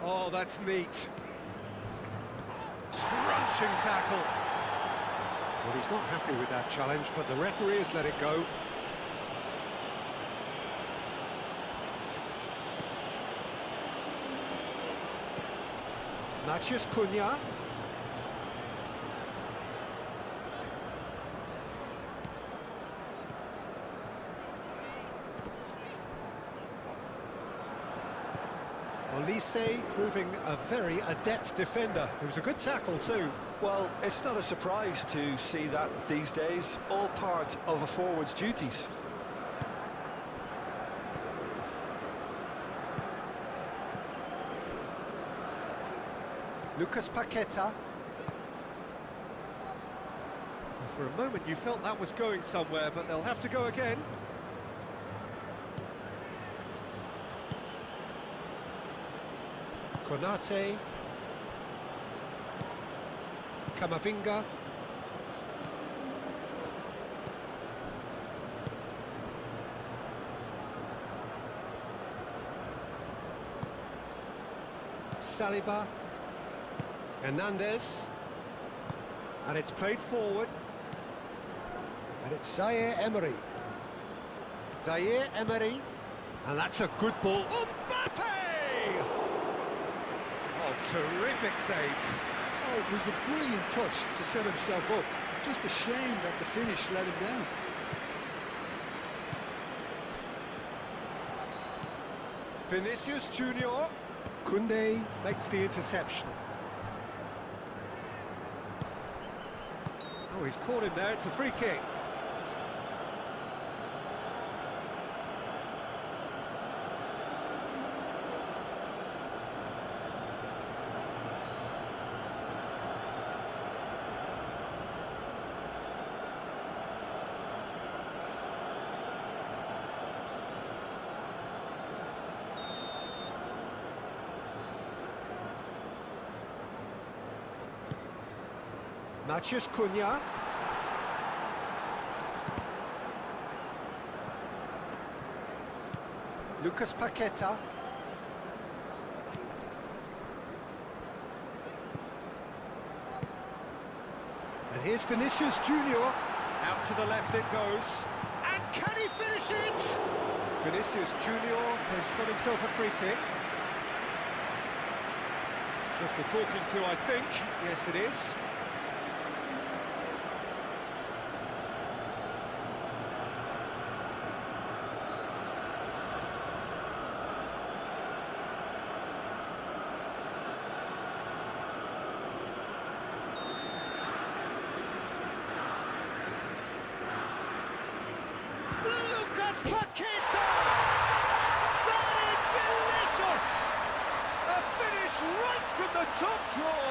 Oh, that's neat. Crunching tackle. Well, he's not happy with that challenge, but the referee has let it go. Matheus Cunha. Olise proving a very adept defender. It was a good tackle too. Well, it's not a surprise to see that these days, all part of a forward's duties. Lucas Paqueta. For a moment you felt that was going somewhere, but they'll have to go again. Konate. Camavinga. Saliba. Hernandez. And it's played forward. And it's Zaire Emery. Zaire Emery. And that's a good ball. Mbappe! Oh, terrific save. Oh, it was a brilliant touch to set himself up. Just a shame that the finish let him down. Vinicius Junior. Koundé makes the interception. Oh, he's caught him there. It's a free kick. Matheus Cunha. Lucas Paqueta. And here's Vinicius Junior. Out to the left it goes. And can he finish it? Vinicius Junior has got himself a free kick. Just a talking to, I think. Yes, it is. Lucas Paqueta! That is delicious! A finish right from the top draw!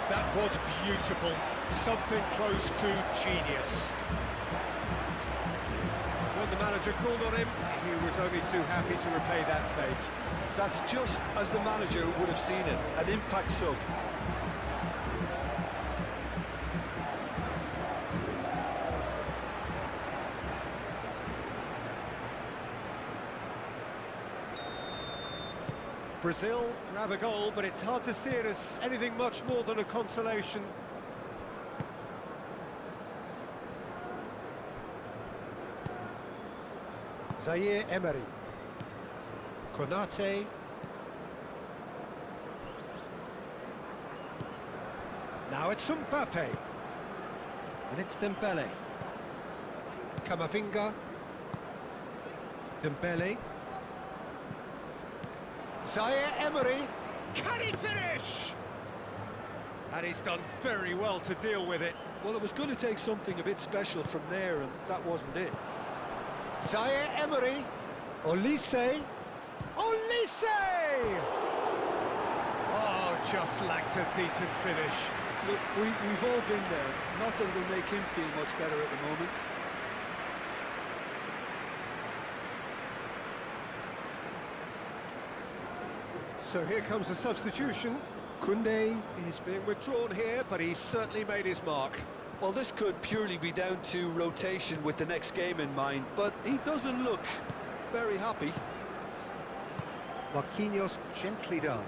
That was beautiful. Something close to genius. When the manager called on him, he was only too happy to repay that fate. That's just as the manager would have seen it, an impact sub. Brazil grab a goal, but it's hard to see it as anything much more than a consolation. Zaire Emery. Konate. Now it's Mbappe. And it's Dembele. Camavinga. Dembele. Zaire Emery, can he finish? And he's done very well to deal with it. Well, it was going to take something a bit special from there, and that wasn't it. Zaire Emery, Olise, Olise! Oh, just lacked a decent finish. Look, we've all been there. Not that it'll make him feel much better at the moment. So here comes the substitution. Koundé is being withdrawn here, but he's certainly made his mark. Well, this could purely be down to rotation with the next game in mind, but he doesn't look very happy. Marquinhos gently done.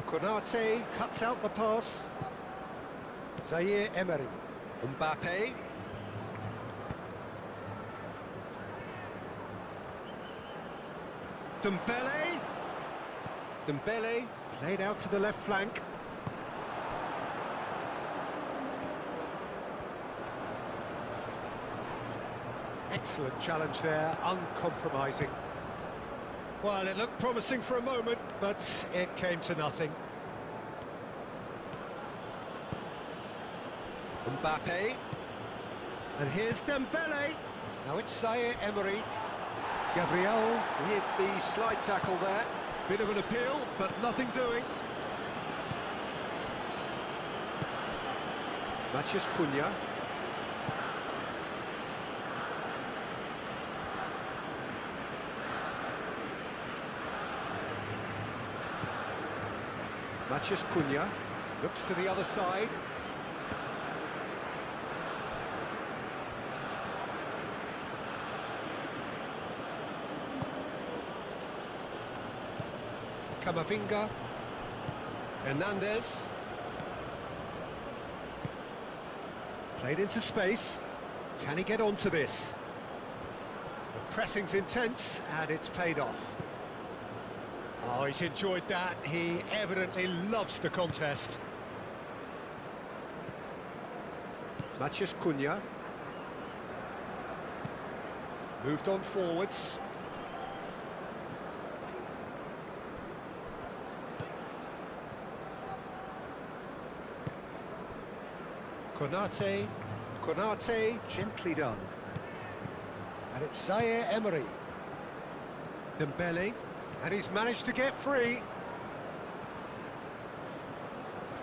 Konate cuts out the pass. Zaire Emery. Mbappe. Dembele. Dembele played out to the left flank. Excellent challenge there, uncompromising. Well, it looked promising for a moment, but it came to nothing. Mbappe. And here's Dembele. Now it's Zaire Emery. Gabriel with the slide tackle there. Bit of an appeal, but nothing doing. Matheus Cunha. Matheus Cunha looks to the other side. Camavinga. Hernandez. Played into space. Can he get onto this? The pressing's intense and it's paid off. Oh, he's enjoyed that. He evidently loves the contest. Matheus Cunha. Moved on forwards. Konate, gently done. And it's Zaire Emery. Dembele. And he's managed to get free.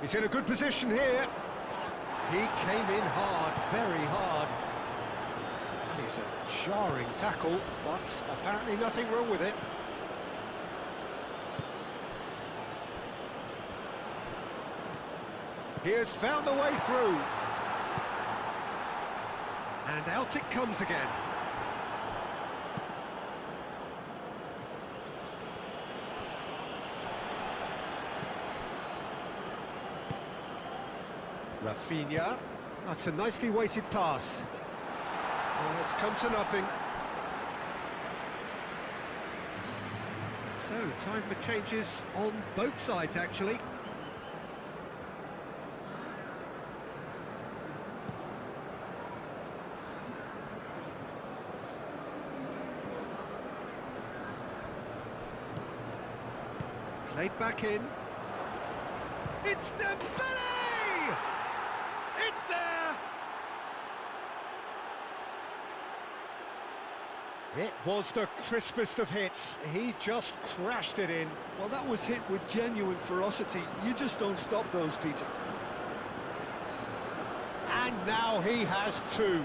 He's in a good position here. He came in hard, very hard. That is a jarring tackle, but apparently nothing wrong with it. He has found the way through. And out it comes again. Rafinha. That's a nicely weighted pass. It's come to nothing. So, time for changes on both sides, actually. Played back in. It's Dembele! It's there! It was the crispest of hits. He just crashed it in. Well, that was hit with genuine ferocity. You just don't stop those, Peter. And now he has two.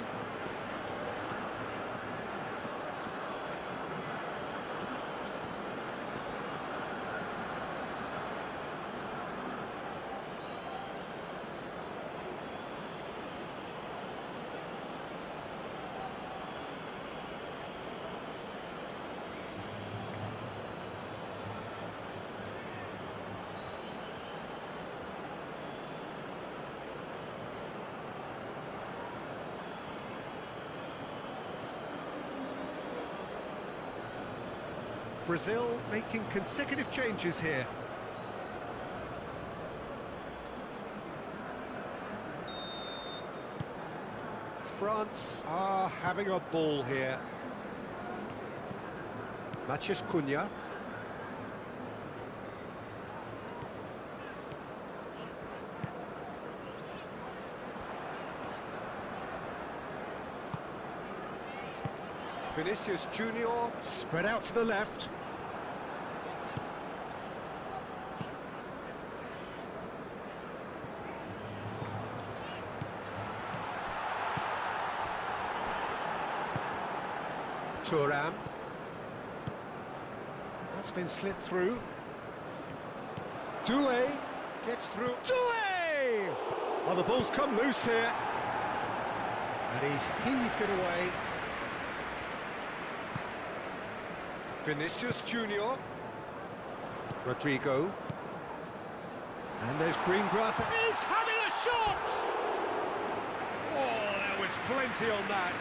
Brazil making consecutive changes here. France are having a ball here. Matheus Cunha. Vinicius Junior spread out to the left. Thuram. That's been slipped through. Doué gets through. Doué! Oh, the ball's come loose here. And he's heaved it away. Vinicius Junior. Rodrigo. And there's Greengrass. He's having a shot! Oh, there was plenty on that.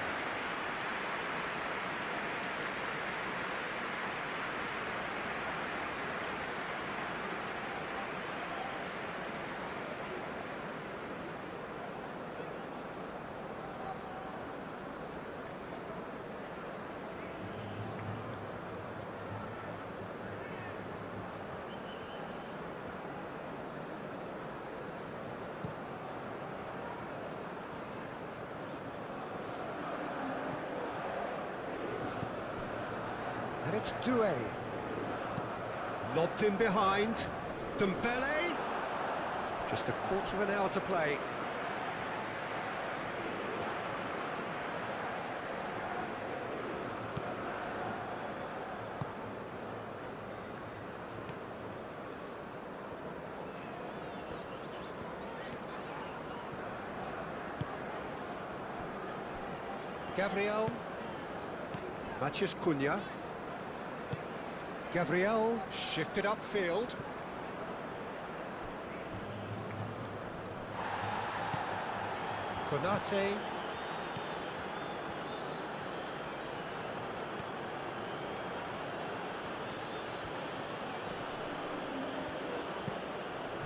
it's Doué. Lobbed in behind. Dembele. Just a quarter of an hour to play. Gabriel. Matheus Cunha. Gabriel shifted upfield. Konate.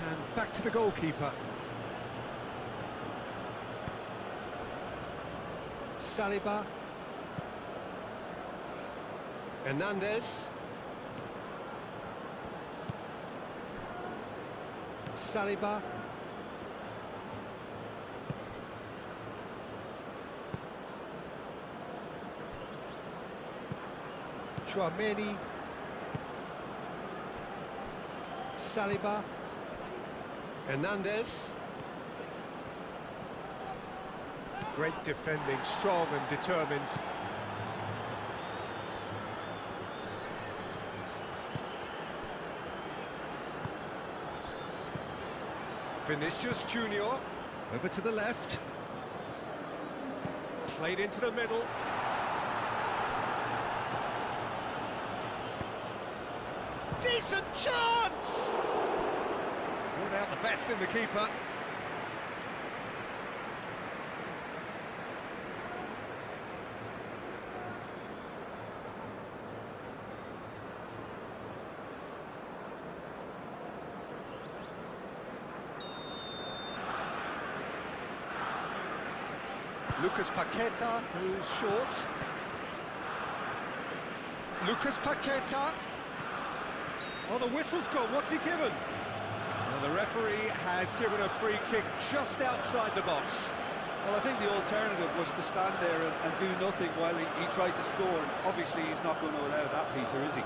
And back to the goalkeeper. Saliba. Hernandez. Saliba. Chouameni. Saliba. Hernandez. Great defending, strong and determined. Vinicius Junior, over to the left. Played into the middle. Decent chance! Ruled out the best in the keeper. Lucas Paqueta, who's short. Lucas Paqueta. Oh, the whistle's gone. What's he given? Well, the referee has given a free kick just outside the box. Well, I think the alternative was to stand there and do nothing while he tried to score. And obviously, he's not going to allow that, Peter, is he?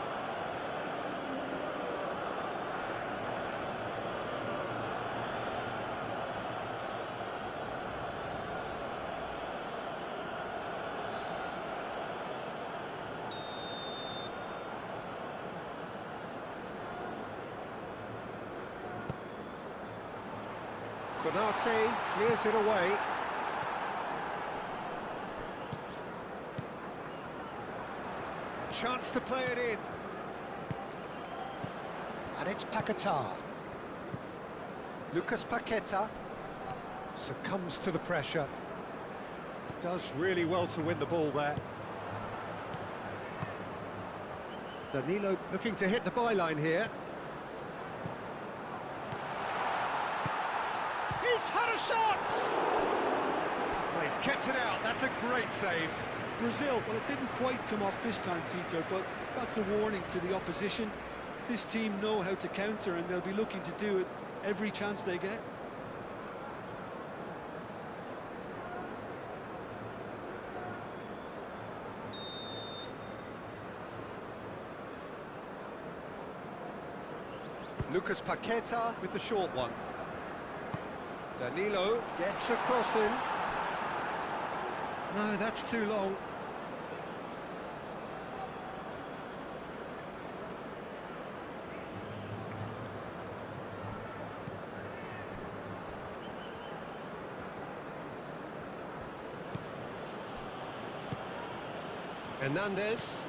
Konate clears it away. A chance to play it in. And it's Paqueta. Lucas Paqueta succumbs to the pressure. Does really well to win the ball there. Danilo looking to hit the byline here. He's had a shot! Well, he's kept it out. That's a great save. Brazil, well, it didn't quite come off this time, Peter, but that's a warning to the opposition. This team know how to counter, and they'll be looking to do it every chance they get. Lucas Paqueta with the short one. Danilo gets a cross in. No, that's too long. Hernandez.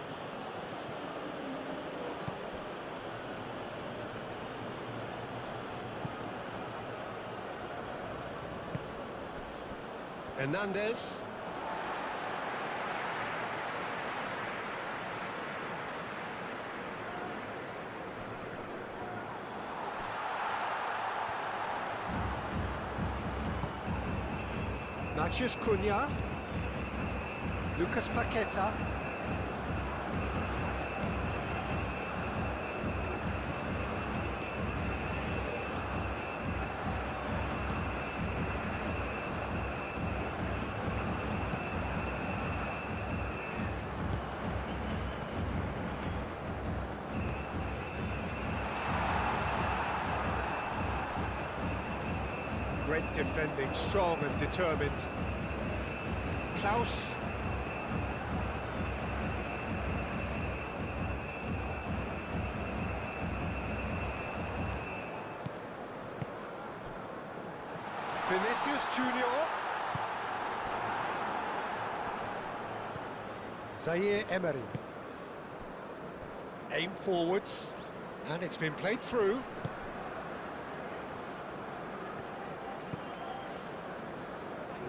Hernandez. Matheus Cunha. Lucas Paqueta. Great defending, strong and determined. Klaus. Vinicius Junior. Zaire Emery. Aim forwards, and it's been played through.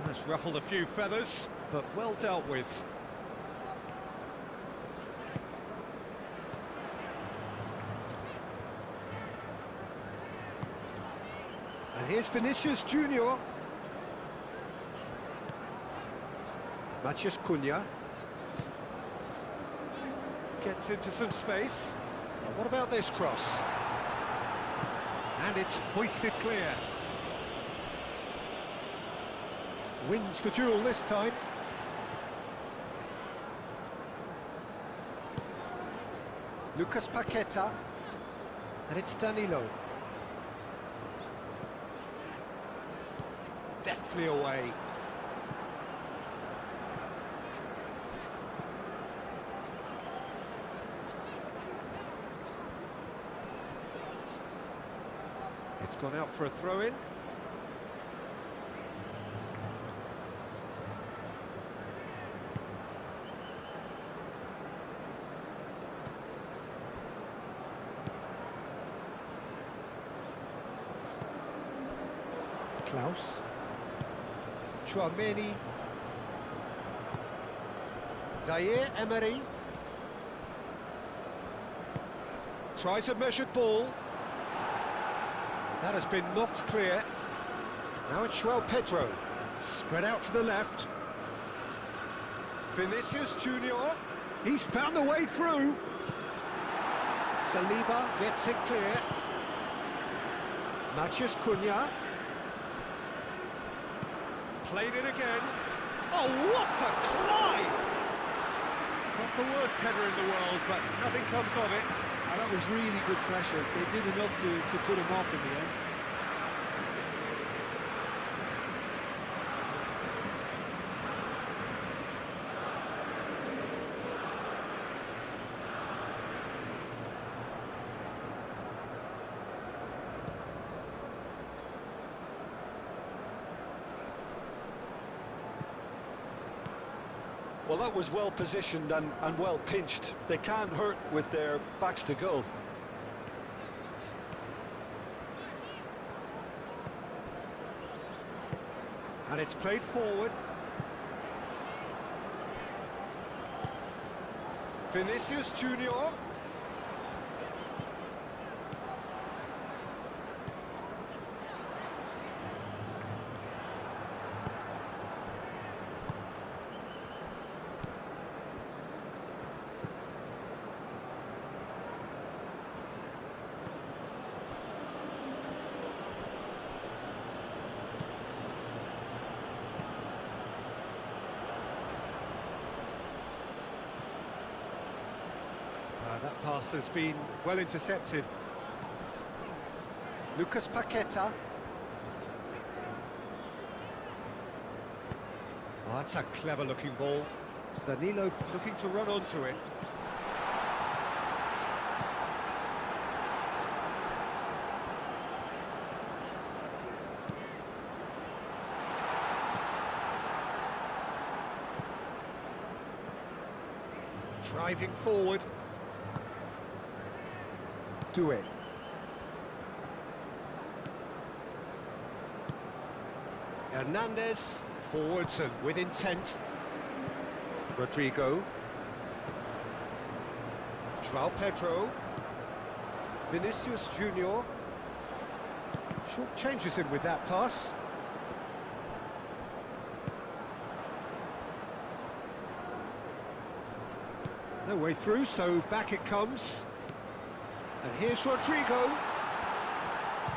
That's ruffled a few feathers, but well dealt with. And here's Vinicius Junior. Matheus Cunha. Gets into some space. Now what about this cross? And it's hoisted clear. Wins the duel this time. Lucas Paqueta. And it's Danilo. Deftly away. It's gone out for a throw-in. Klaus. Chouameni. Zaire Emery. Tries a measured ball. That has been knocked clear. Now it's João Pedro. Spread out to the left. Vinicius Junior. He's found a way through. Saliba gets it clear. Matheus Cunha. Played it again. Oh, what a climb! Not the worst header in the world, but nothing comes of it. And that was really good pressure. They did enough to put him off in the end. Well, that was well positioned and well pinched. They can't hurt with their backs to goal. And it's played forward. Vinicius Junior. That pass has been well intercepted. Lucas Paqueta. Oh, that's a clever-looking ball. Danilo looking to run onto it. Driving forward. Doué. Hernandez, forwards and with intent. Rodrigo. João Pedro. Vinicius Junior. Short changes him with that pass. No way through, so back it comes. And here's Rodrigo.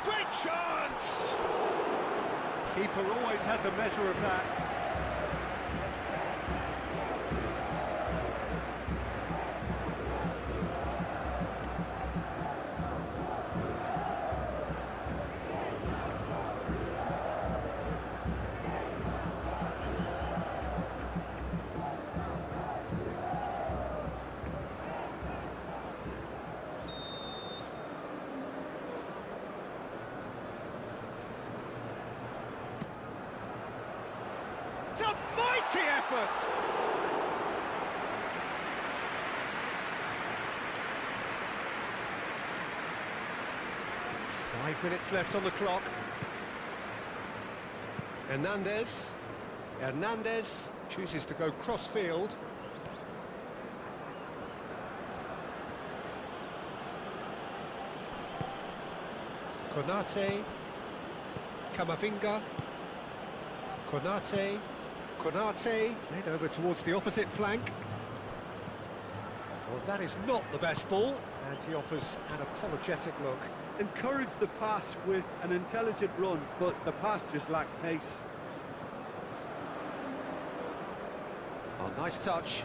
Great chance! Keeper always had the measure of that. effort. Five minutes left on the clock. Hernandez chooses to go cross-field. Konate, Camavinga, Konate, played over towards the opposite flank. Well, that is not the best ball, and he offers an apologetic look. Encouraged the pass with an intelligent run, but the pass just lacked pace. Oh, nice touch.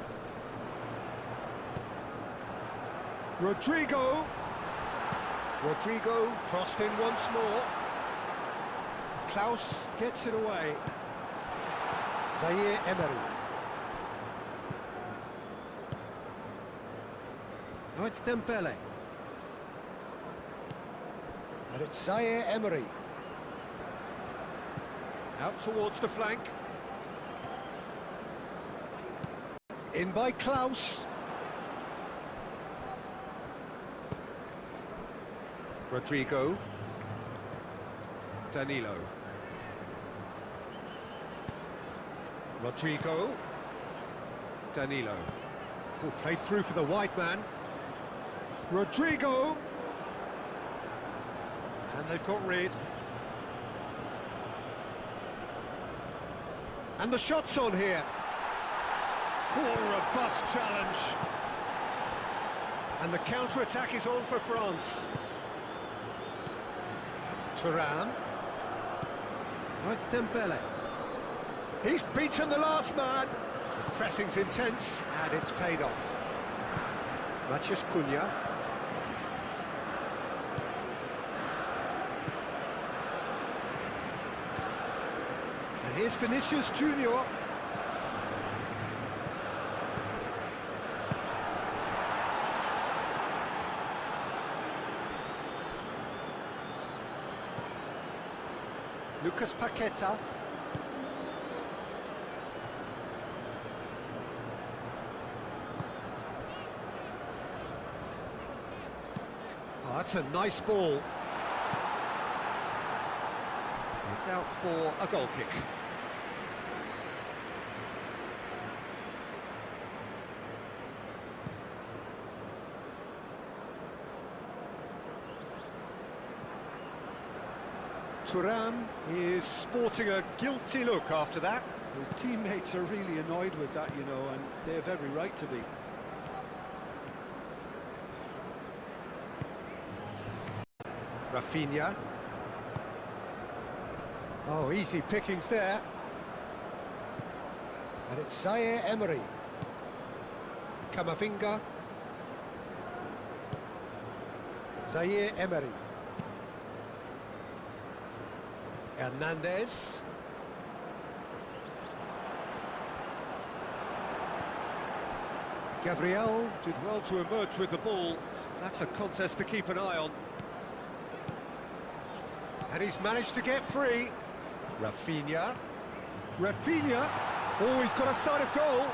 Rodrigo crossed in once more. Klaus gets it away. Zaire Emery. Now it's Dembele. And it's Zaire Emery. Out towards the flank. In by Klaus. Rodrigo. Danilo. Rodrigo. Danilo. Oh, played through for the wide man. Rodrigo. And they've got rid. And the shot's on here. Oh, robust challenge. And the counter-attack is on for France. Thuram. Oh, it's Dembele. He's beaten the last man. The pressing's intense, and it's paid off. Matheus Cunha. And here's Vinicius Junior. Lucas Paqueta. Oh, that's a nice ball. It's out for a goal kick. Thuram is sporting a guilty look after that. His teammates are really annoyed with that, you know, and they have every right to be. Rafinha. Oh, easy pickings there. And it's Zaire Emery. Camavinga. Zaire Emery. Hernandez. Gabriel did well to emerge with the ball. That's a contest to keep an eye on. And he's managed to get free. Rafinha. Oh, he's got a sight of goal.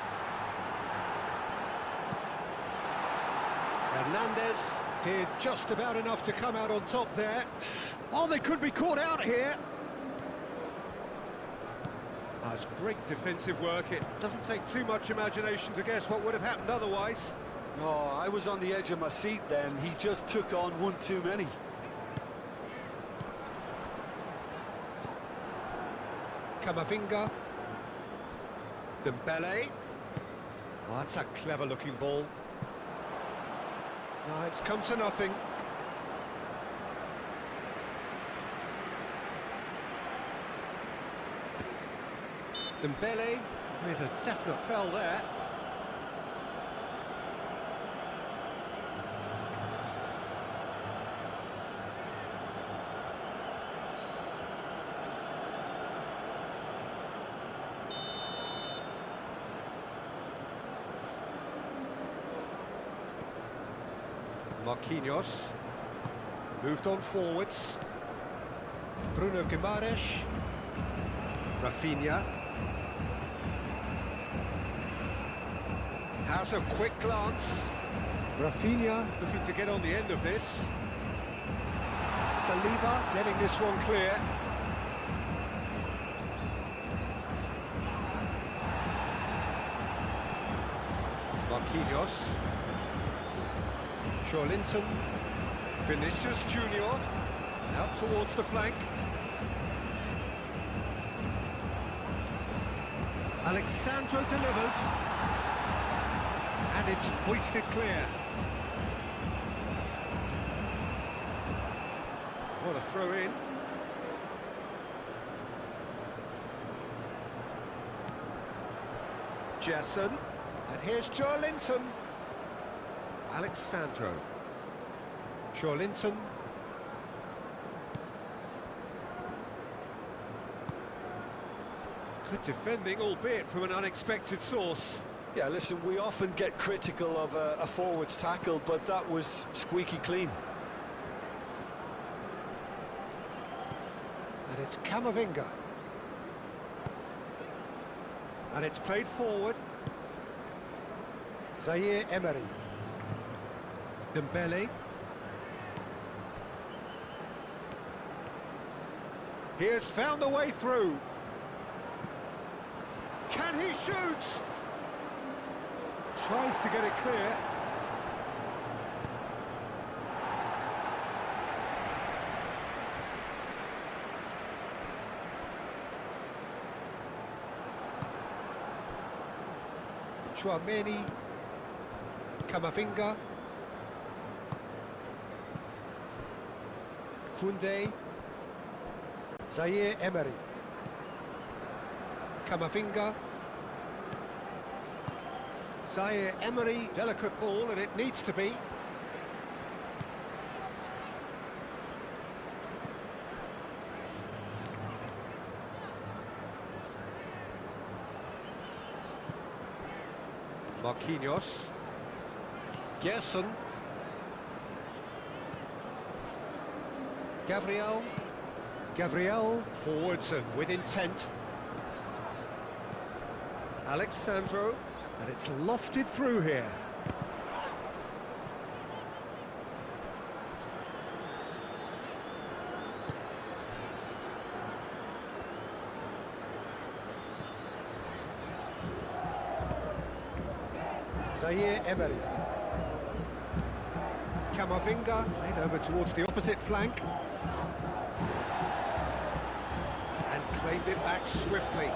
Hernandez did just about enough to come out on top there. Oh, they could be caught out here. That's great defensive work. It doesn't take too much imagination to guess what would have happened otherwise. Oh, I was on the edge of my seat then. He just took on one too many. Camavinga. Dembele. Oh, that's a clever-looking ball. No, it's come to nothing. Dembele with a definite foul there. Marquinhos moved on forwards. Bruno Guimaraes. Rafinha. Has a quick glance. Rafinha looking to get on the end of this. Saliba getting this one clear. Marquinhos. Linton. Vinicius Junior. Out towards the flank. Alexandro delivers. And it's hoisted clear. What a throw in. Jason. And here's Linton. Alexandro. Linton. Good defending, albeit from an unexpected source. Yeah, listen, we often get critical of a forward's tackle, but that was squeaky clean. And it's Camavinga. And it's played forward. Zaire Emery. Dembele. He has found a way through. Can he shoot? Tries to get it clear. Chouameni. Camavinga. Koundé. Zaire Emery. Camavinga. Zaire Emery, delicate ball, and it needs to be. Marquinhos. Gerson. Gabriel forwards and with intent. Alexandro, and it's lofted through here. Zaire Emery. Camavinga played over towards the opposite flank. And claimed it back swiftly.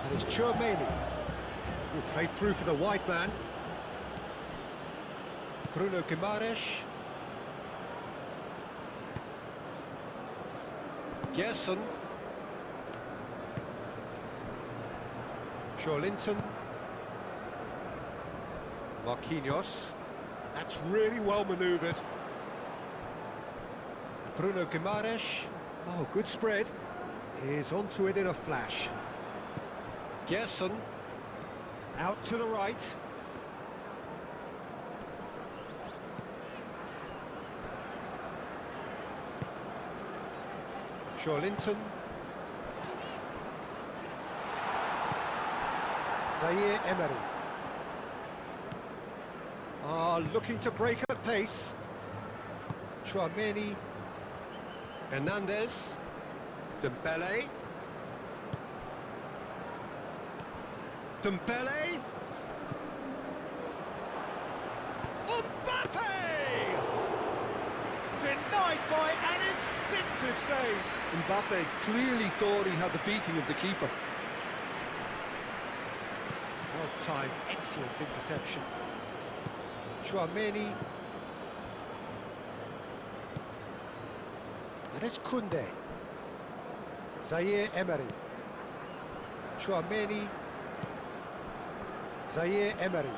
And it's Chouameni, who played through for the wide man. Bruno Guimaraes. Gerson. Linton. Marquinhos. That's really well manoeuvred. Bruno Guimaraes. Oh, good spread. He's onto it in a flash. Gerson. Out to the right. Linton. Zaire Emery. Looking to break at pace. Chouameni. Hernandez. Dembele. Dembele. Mbappe! Denied by an instinctive save. Mbappe clearly thought he had the beating of the keeper. Well timed, excellent interception. Chouameni. And it's Koundé. Zaire Emery. Chouameni. Zaire Emery.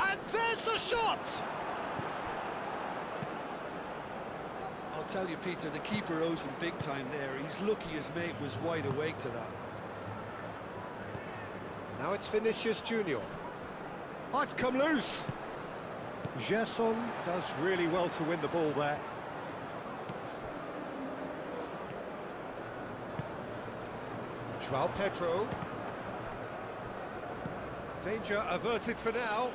And there's the shot! I'll tell you, Peter, the keeper owes him big time there. He's lucky his mate was wide awake to that. Now it's Vinicius Junior. Oh, it's come loose. Gerson does really well to win the ball there. Joao Pedro. Danger averted for now.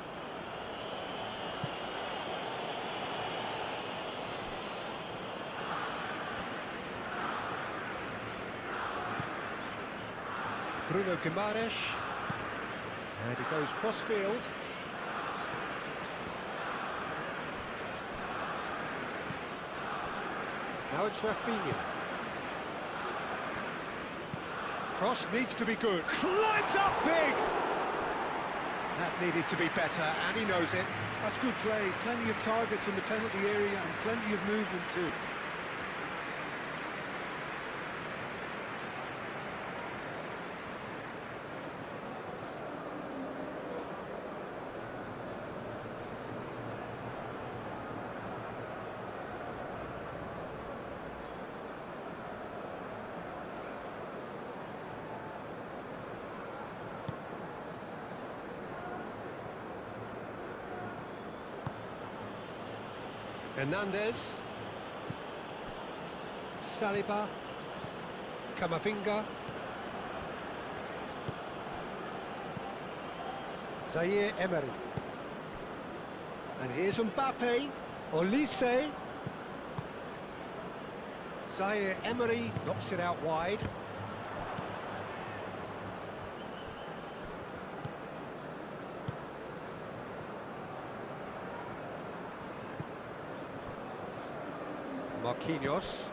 Bruno Guimaraes. And he goes cross-field. Now it's Rafinha. Cross needs to be good. Climbs up big! That needed to be better, and he knows it. That's good play. Plenty of targets in the penalty area and plenty of movement too. Hernandez. Saliba. Camavinga. Zaire Emery. And here's Mbappe. Olise. Zaire Emery knocks it out wide. Marquinhos.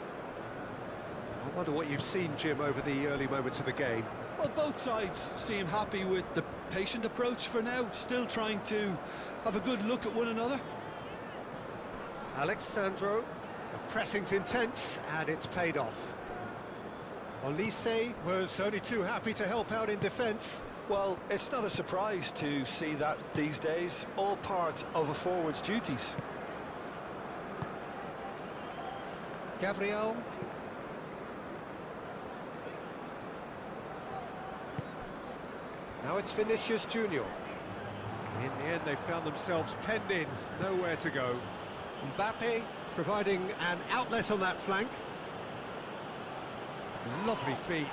I wonder what you've seen, Jim, over the early moments of the game. Well, both sides seem happy with the patient approach for now, still trying to have a good look at one another. Alexandro, the pressing's intense, and it's paid off. Olise was only too happy to help out in defence. Well, it's not a surprise to see that these days, all part of a forward's duties. Gabriel. Now it's Vinicius Junior. In the end, they found themselves penned in, nowhere to go. Mbappe providing an outlet on that flank. Lovely feet.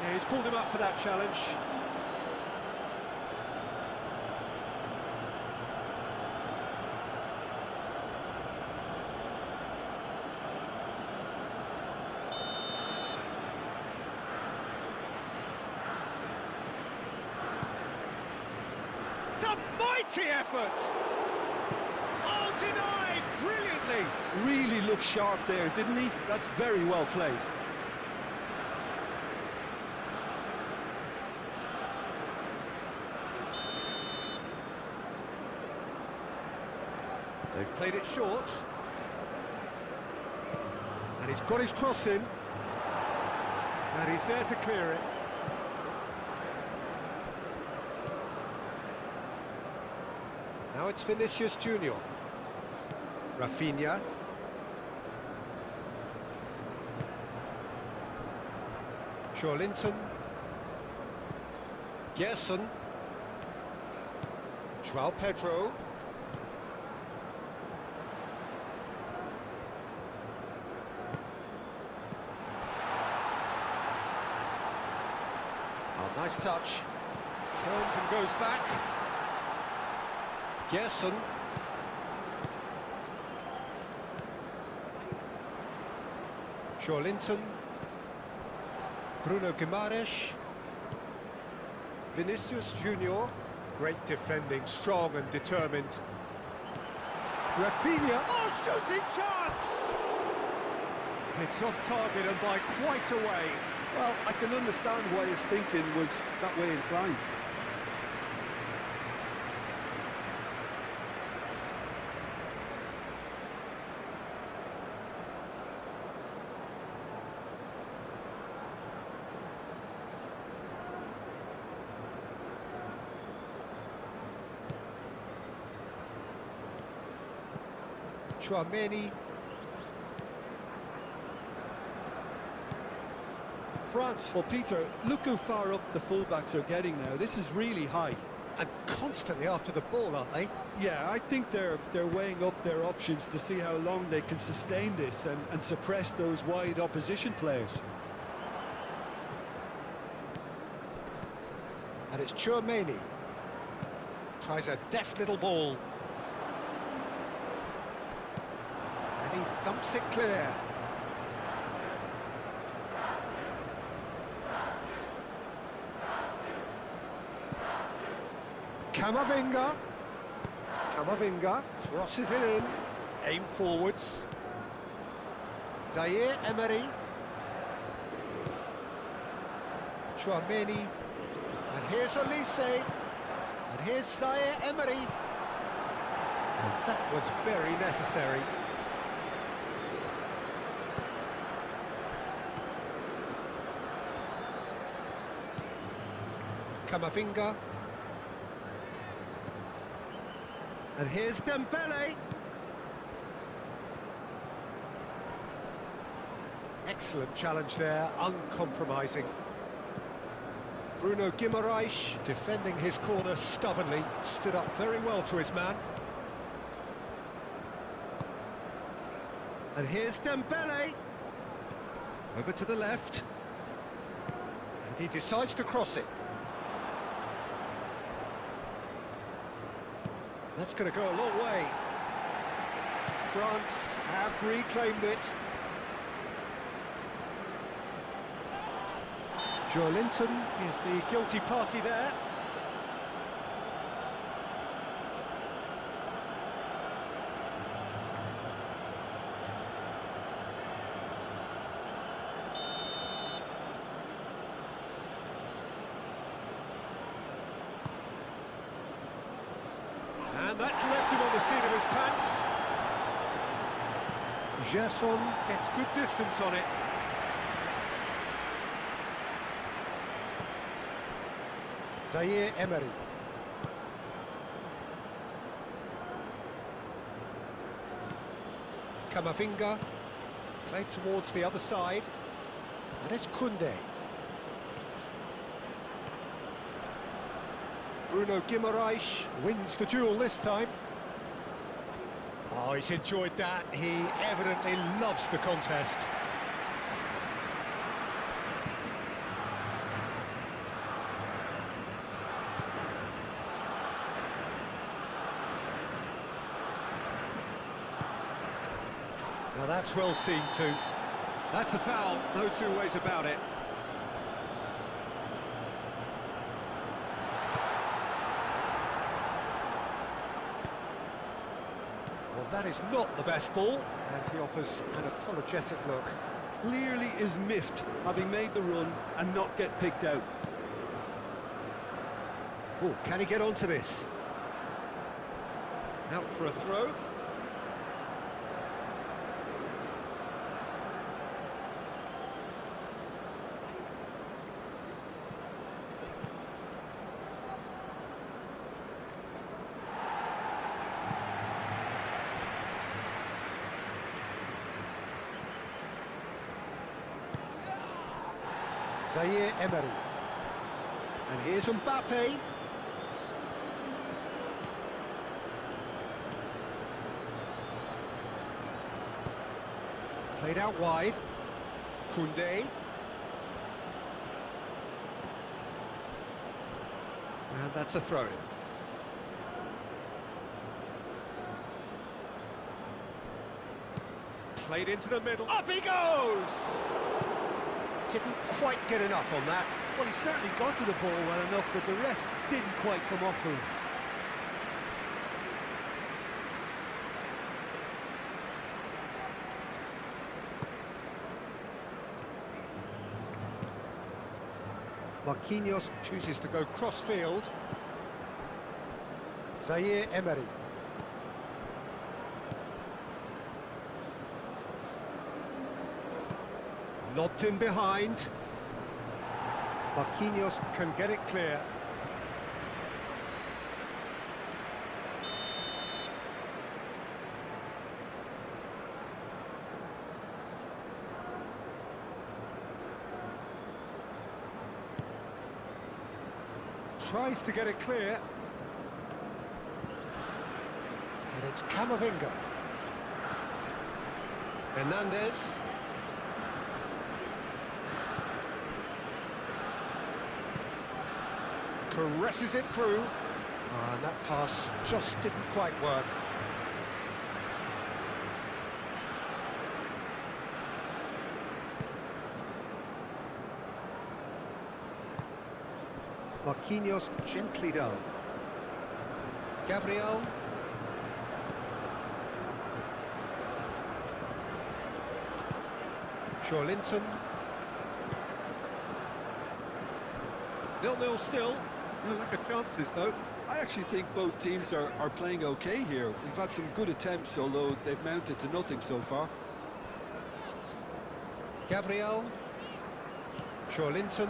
Yeah, he's pulled him up for that challenge. It's a mighty effort! Oh, denied brilliantly! Really looked sharp there, didn't he? That's very well played. They've played it short. And he's got his cross in. And he's there to clear it. Now it's Vinicius Junior. Rafinha. Linton. Gerson. Joao Pedro. Oh, nice touch. Turns and goes back. Gerson. Linton. Bruno Guimaraes. Vinicius Junior. Great defending, strong and determined. Rafinha. Oh, shooting chance! It's off target and by quite a way. Well, I can understand why his thinking was that way inclined. Chouameni. France. Well, Peter, look how far up the fullbacks are getting now. This is really high. And constantly after the ball, aren't they? Yeah, I think they're weighing up their options to see how long they can sustain this and suppress those wide opposition players. And it's Chouameni. Tries a deft little ball. And he thumps it clear. Camavinga. Camavinga crosses it in. Aim forwards. Zaire Emery. Chouameni. And here's Elise. And here's Zaire Emery. And that was very necessary. Camavinga. And here's Dembele. Excellent challenge there, uncompromising. Bruno Guimaraes, defending his corner stubbornly, stood up very well to his man. And here's Dembele. Over to the left. And he decides to cross it. That's going to go a long way. France have reclaimed it. Joe Linton is the guilty party there. And that's left him on the seat of his pants. Gerson gets good distance on it. Zaire Emery. Camavinga. Played towards the other side. And it's Koundé. Bruno Guimaraes wins the duel this time. Oh, he's enjoyed that. He evidently loves the contest. Now that's well seen too. That's a foul, no two ways about it. Well, that is not the best ball, and he offers an apologetic look. Clearly is miffed, having made the run and not get picked out. Oh, can he get onto this? Out for a throw. Zaire Emery. And here's Mbappe. Played out wide. Koundé. And that's a throw-in. Played into the middle. Up he goes! Didn't quite get enough on that. Well, he certainly got to the ball well enough, but the rest didn't quite come off for him. Marquinhos chooses to go cross-field. Zaire Emery. Lobbed in behind. Marquinhos can get it clear. Tries to get it clear. And it's Camavinga. Hernandez. caresses it through. And that pass just didn't quite work. Marquinhos gently down. Gabriel. Linton. 0-0 still. No lack of chances though. I actually think both teams are playing okay here. We've had some good attempts, although they've mounted to nothing so far. Gabriel. Linton.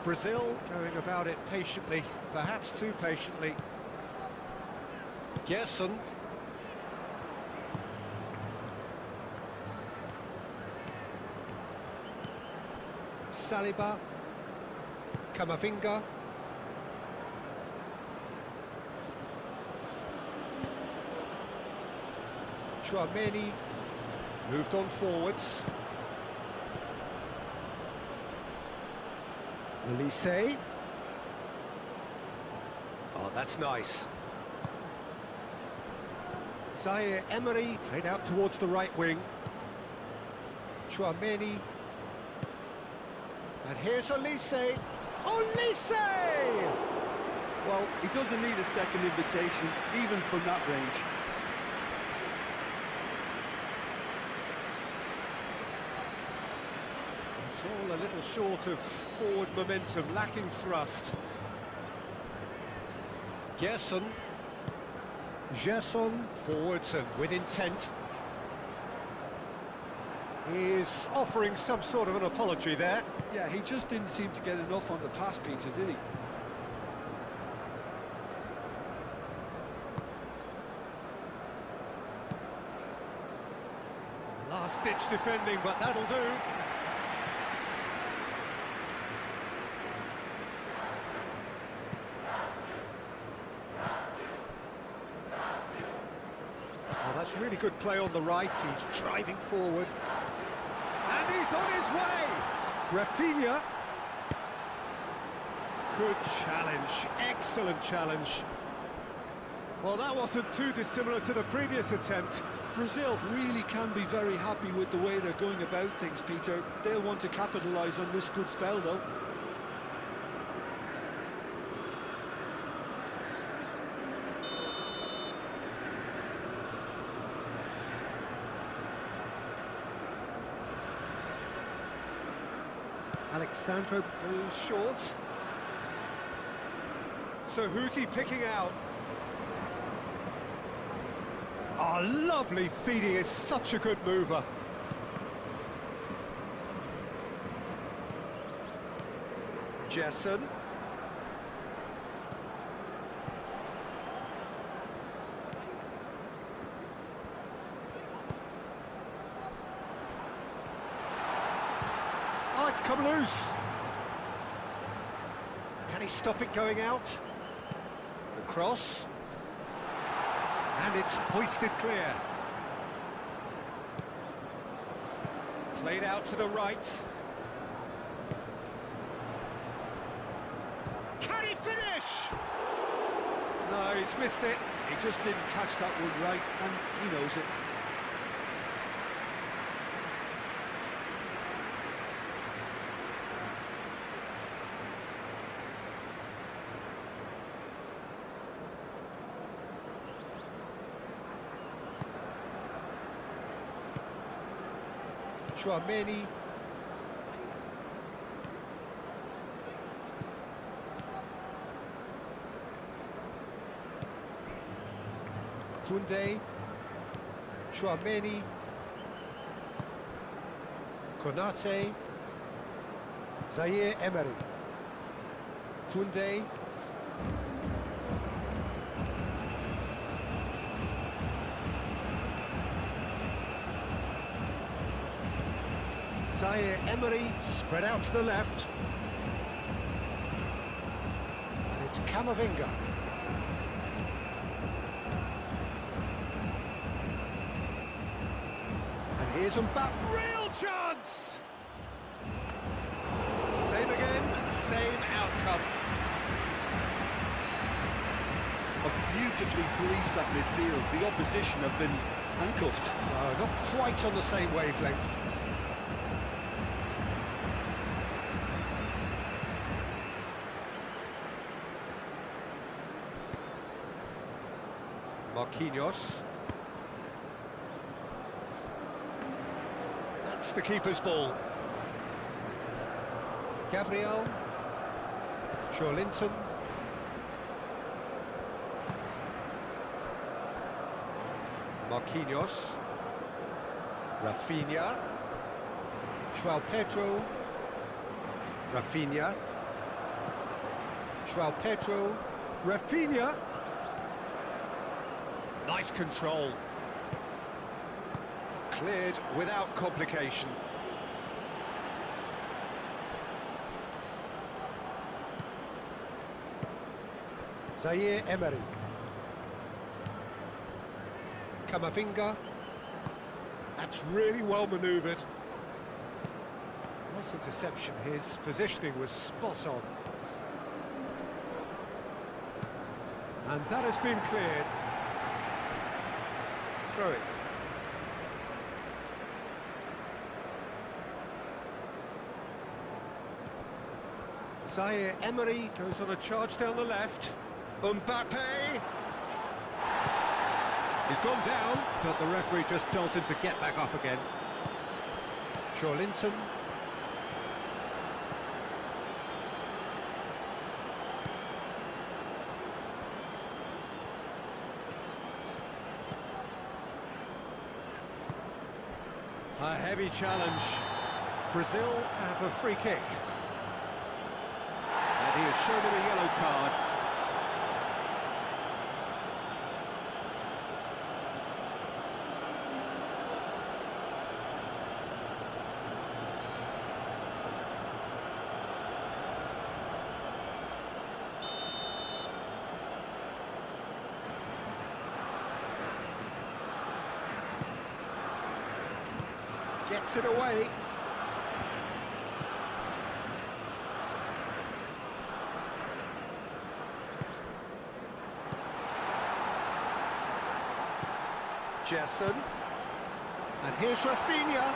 Brazil going about it patiently, perhaps too patiently. Gerson. Saliba. Camavinga. Chouameni moved on forwards. Elise. Oh, that's nice. Zaire Emery played out towards the right wing. Chouameni. And here's Elise. Elise! Well, he doesn't need a second invitation, even from that range. It's all a little short of forward momentum, lacking thrust. Gerson. Forwards and with intent. He's offering some sort of an apology there. Yeah, he just didn't seem to get enough on the pass, Peter, did he? Last-ditch defending, but that'll do. Oh, that's really good play on the right. He's driving forward. And he's on his way! Rafinha. Good challenge, excellent challenge. Well, that wasn't too dissimilar to the previous attempt. Brazil really can be very happy with the way they're going about things, Peter. They'll want to capitalise on this good spell, though. Alexandro goes short. So who's he picking out? Oh, lovely feed. He is such a good mover. Gerson. Oh, it's come loose. Can he stop it going out? The cross. And it's hoisted clear. Played out to the right. Can he finish? No, he's missed it. He just didn't catch that one right, and he knows it. Chouameni. Koundé. Chouameni. Konate. Zaire Emery. Koundé. Zaire Emery spread out to the left. And it's Camavinga. And here's Mbappe. Real chance! beautifully policed that midfield. The opposition have been handcuffed. Not quite on the same wavelength. Marquinhos. That's the keeper's ball. Gabriel. Linton. Marquinhos. Rafinha. Pedro. Rafinha. Pedro. Rafinha. Nice control. Cleared without complication. Zaire Emery. Camavinga. That's really well manoeuvred. Nice interception. His positioning was spot on. And that has been cleared. Throw it. Zaire Emery goes on a charge down the left. Mbappe! He's gone down, but the referee just tells him to get back up again. Linton. A heavy challenge. Brazil have a free kick. And he has shown him a yellow card. Gets it away. Jesson. And here's Rafinha.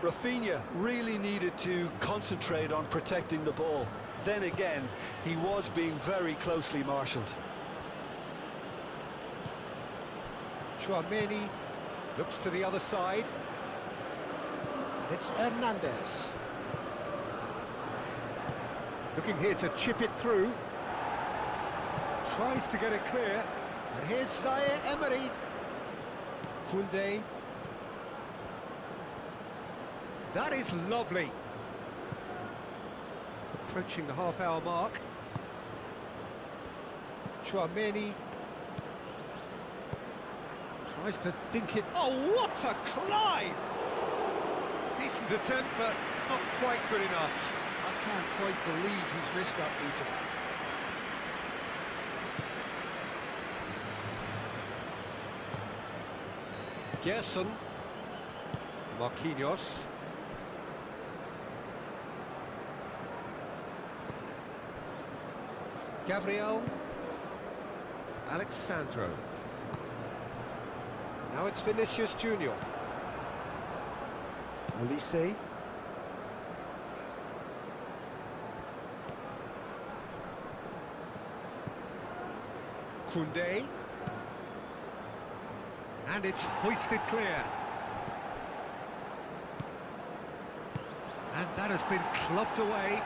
Rafinha really needed to concentrate on protecting the ball. Then again, he was being very closely marshalled. Tchouaméni looks to the other side. And it's Hernandez. Looking here to chip it through. Tries to get it clear. And here's Zaire Emery. Koundé. That is lovely. Approaching the half-hour mark. Tchouaméni. Tries to dink it. Oh, what a climb! Decent attempt, but not quite good enough. I can't quite believe he's missed that, Peter. Gerson. Marquinhos. Gabriel. Alexandro. Now it's Vinicius Junior. Olise. Koundé. And it's hoisted clear. And that has been clubbed away.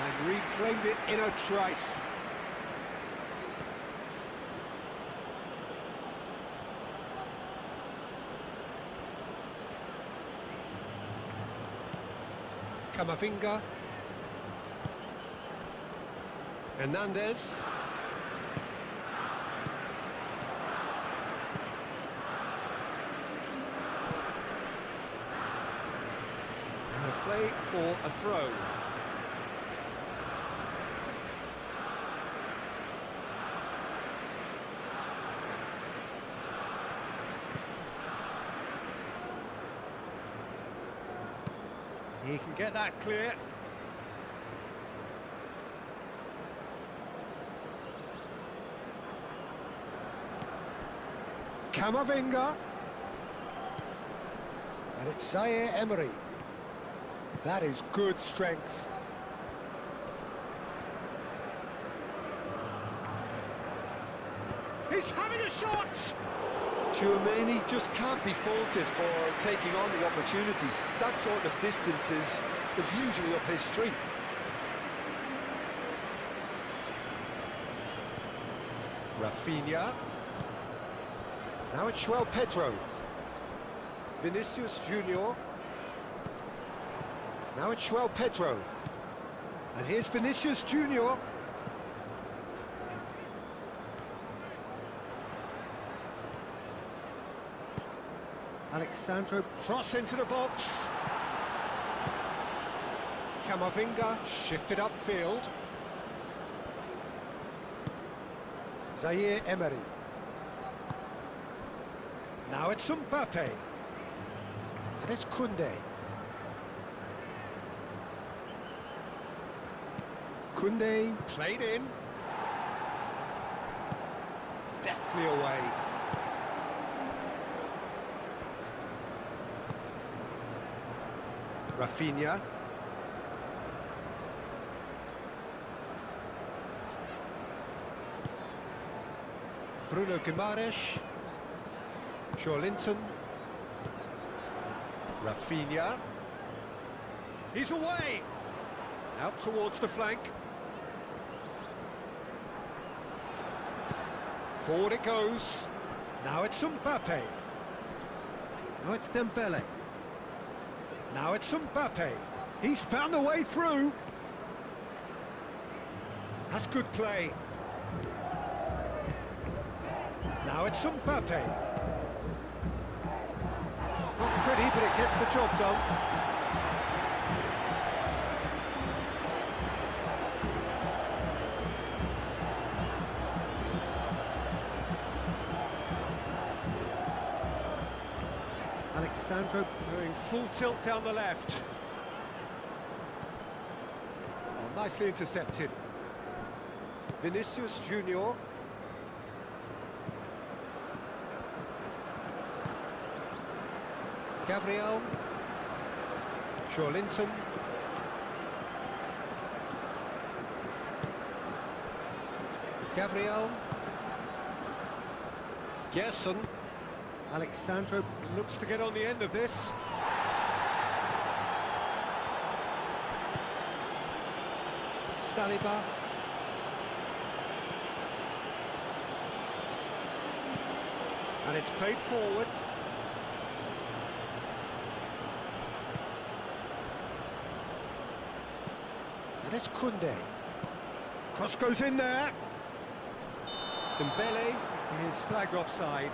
And reclaimed it in a trice. Camavinga. Hernandez. Out of play for a throw. He can get that clear. Camavinga. And it's Zaire Emery. That is good strength. He's having a shot! Tchouaméni just can't be faulted for taking on the opportunity. That sort of distance is usually up his street. Rafinha. Now it's João Pedro. Vinicius Junior. Now it's João Pedro. And here's Vinicius Junior. Alexandro, cross into the box. Camavinga shifted upfield. Zaire Emery. Now it's Mbappe. And it's Koundé. Koundé played in. Deftly away. Rafinha. Bruno Guimaraes. Joelinton. Rafinha. He's away! Out towards the flank. Forward it goes. Now it's Mbappe. Now it's Dembele. Now it's Mbappe. He's found a way through. That's good play. Now it's Mbappe. Not pretty, but it gets the job done. Alexandro going full tilt down the left. Oh, nicely intercepted. Vinicius Junior. Gabriel. Joelinton. Gabriel. Gerson. Alexandro looks to get on the end of this. Saliba. And it's played forward. And it's Koundé. Cross goes in there. Dembele is flagged offside.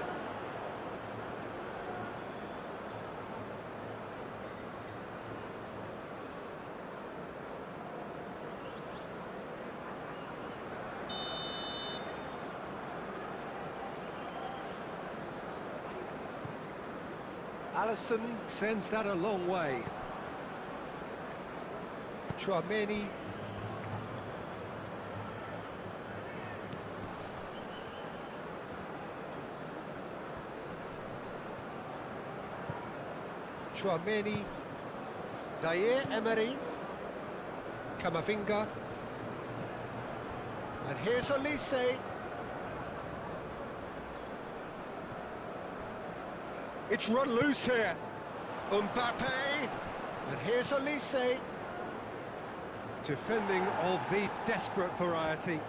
Alisson sends that a long way. Tchouaméni. Tchouaméni. Zaire Emery. Camavinga. And here's Olise. It's run loose here. Mbappe. And here's Olise. Defending of the desperate variety.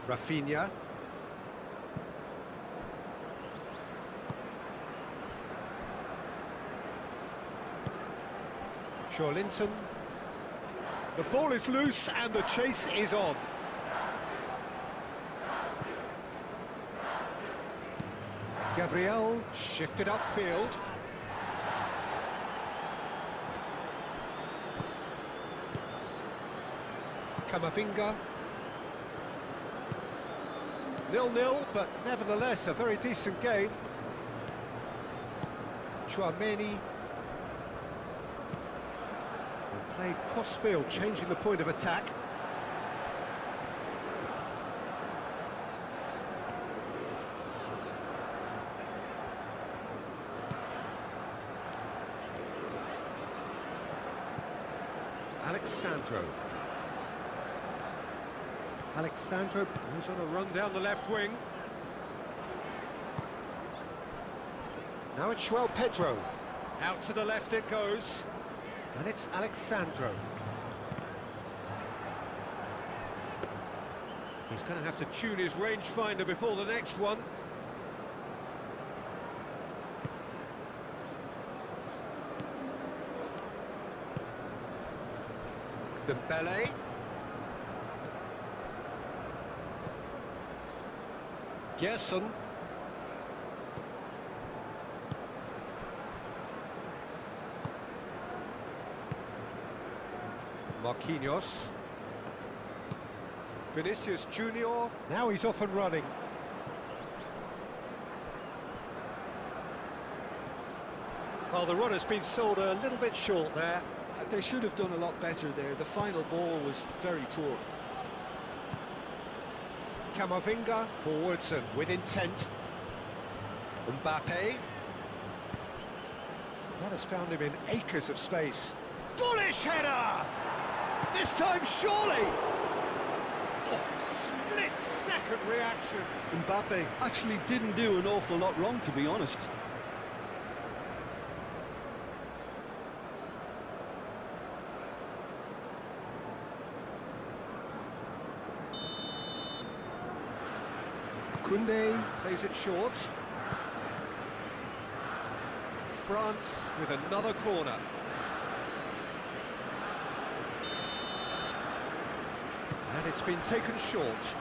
Rafinha. Joelinton. The ball is loose and the chase is on. Gabriel shifted upfield. Camavinga. 0-0, but nevertheless a very decent game. Tchouaméni. And played cross-field, changing the point of attack. Alexandro. Alexandro goes on a run down the left wing. Now it's João Pedro. Out to the left it goes. And it's Alexandro. He's going to have to tune his rangefinder before the next one. Dembele. Gerson. Marquinhos. Vinicius Junior. Now he's off and running. Well, the run has been sold a little bit short there. They should have done a lot better there. The final ball was very poor. Camavinga forwards and with intent. Mbappe. That has found him in acres of space. Bullish header! This time surely! Oh, split-second reaction. Mbappe actually didn't do an awful lot wrong, to be honest. Koundé plays it short. France with another corner. And it's been taken short.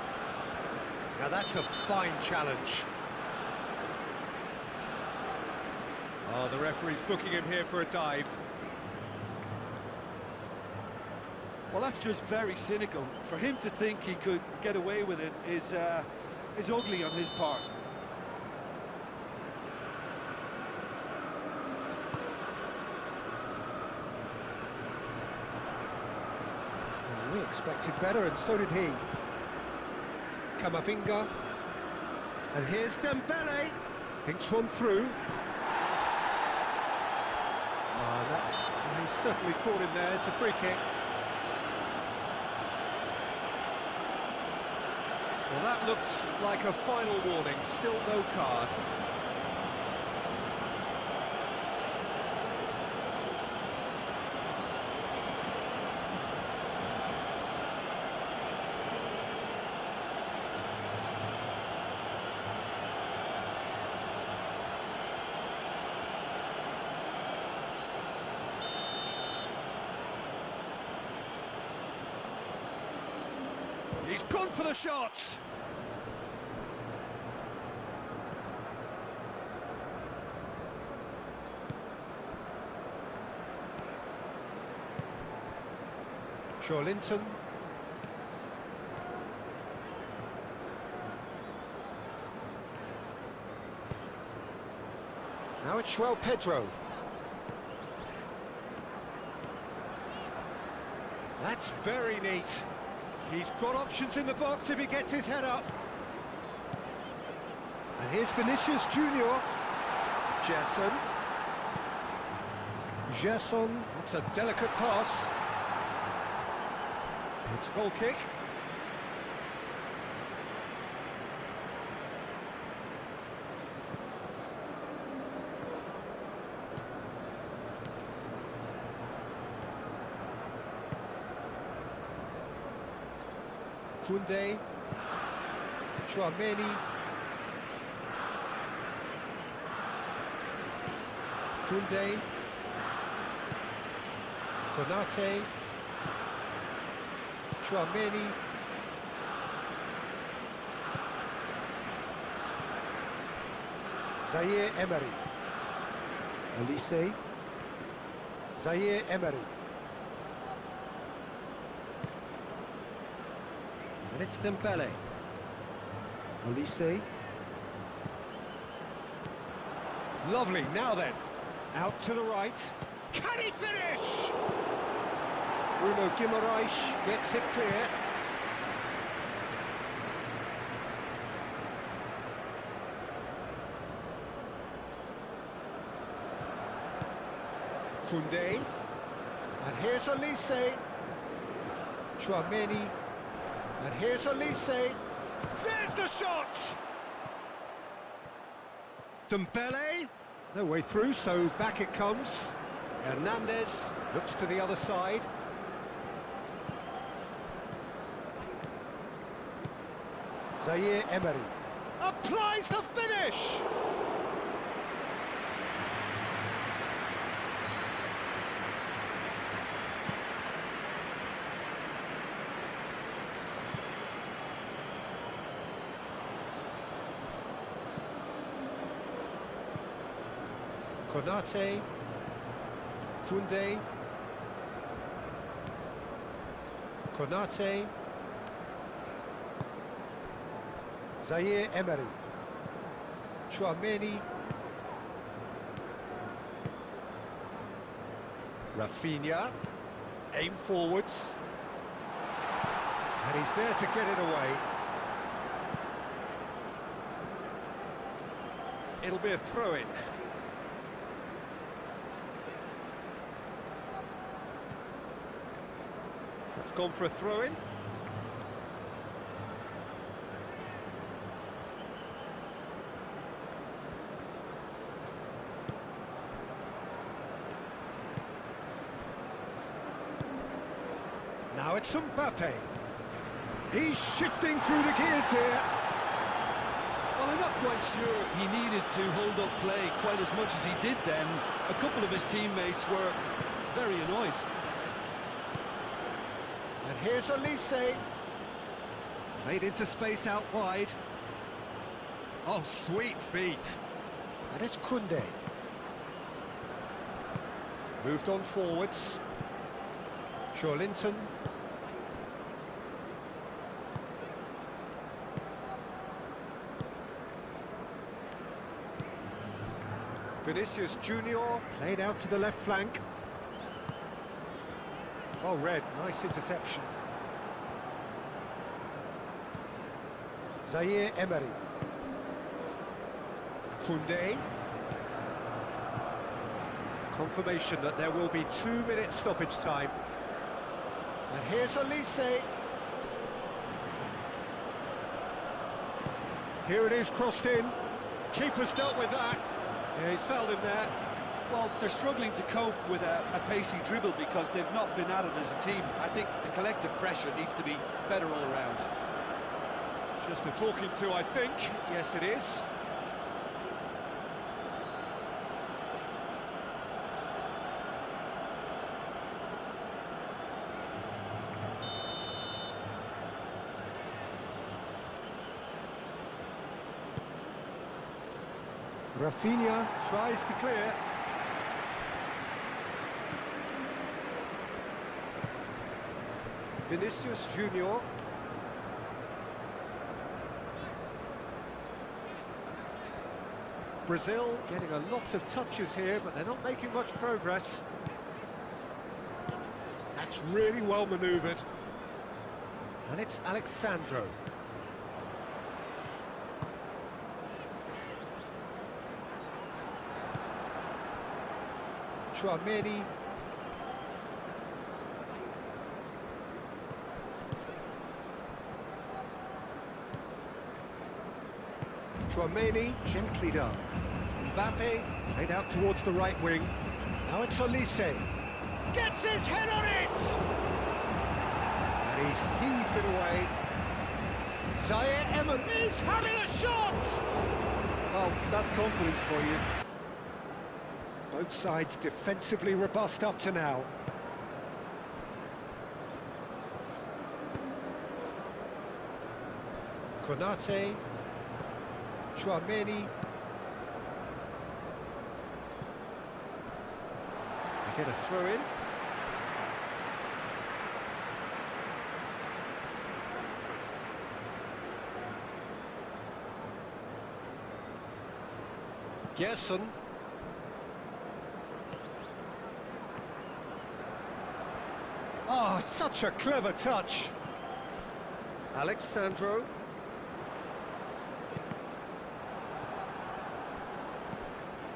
Now that's a fine challenge. Oh, the referee's booking him here for a dive. Well, that's just very cynical. For him to think he could get away with it is ugly on his part. Well, we expected better, and so did he. Camavinga. And here's Dembele. Thinks one through. He certainly caught him there. It's a free kick. Well, that looks like a final warning. Still no card. He's gone for the shot. Linton. Now it's João Pedro. That's very neat. He's got options in the box if he gets his head up. And here's Vinicius Junior. Gerson. That's a delicate pass. It's a goal kick. Koundé. Chouameni. Koundé. Konate. Chouameni. Zaire Emery. Elise. Zaire Emery. And it's Dembele. Elise. Lovely, now then. Out to the right. Can he finish? Bruno Guimaraes gets it clear. Koundé. And here's Elise. Chouameni. And here's Elise. There's the shot! Dembele. No way through, so back it comes. Hernandez looks to the other side. Zaire Emery applies the finish! Konate, Koundé, Konate, Zaire Emery, Chouameni, Rafinha, aim forwards, and he's there to get it away. It'll be a throw-in. It's gone for a throw-in. Now it's Mbappe. He's shifting through the gears here. Well, I'm not quite sure he needed to hold up play quite as much as he did then. A couple of his teammates were very annoyed. And here's Elise. Played into space out wide. Oh, sweet feet. And it's Koundé. Moved on forwards. Linton. Vinicius Junior played out to the left flank. Oh, Red, nice interception. Zaire Emery. Koundé. Confirmation that there will be 2-minute stoppage time. And here's Elise. Here it is, crossed in. Keeper's dealt with that. Yeah, he's fouled him there. Well, they're struggling to cope with a pacey dribble because they've not been at it as a team. I think the collective pressure needs to be better all around. Just a talking to, I think. Yes, it is. Rafinha tries to clear. Vinicius Junior. Brazil getting a lot of touches here, but they're not making much progress. That's really well manoeuvred. And it's Alexandro. Chouameni. Chouameni, gently done. Mbappe, played out towards the right wing. Now it's Elise. Gets his head on it! And he's heaved it away. Zaire Emery is having a shot! Well, that's confidence for you. Both sides defensively robust up to now. Konate, Chouameni. They get a throw in. Gerson. Oh, such a clever touch. Alexandro.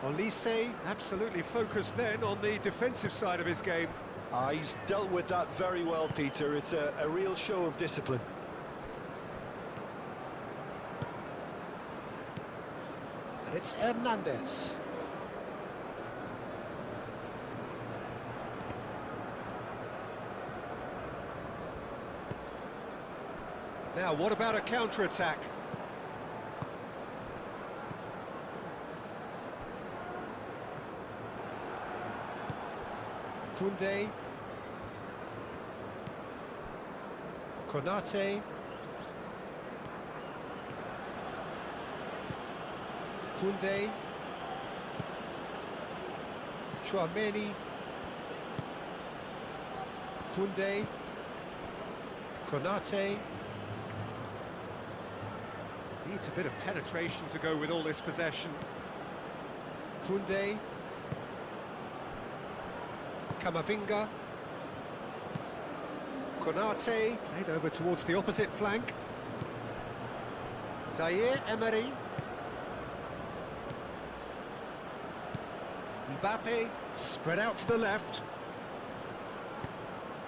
Elise absolutely focused then on the defensive side of his game. He's dealt with that very well, Peter. It's a real show of discipline. And it's Hernandez. Now, what about a counter-attack? Koundé. Konate. Koundé. Chouameni. Koundé. Konate. Needs a bit of penetration to go with all this possession. Koundé. Camavinga. Konate. Played over towards the opposite flank. Zaire Emery. Mbappe. Spread out to the left.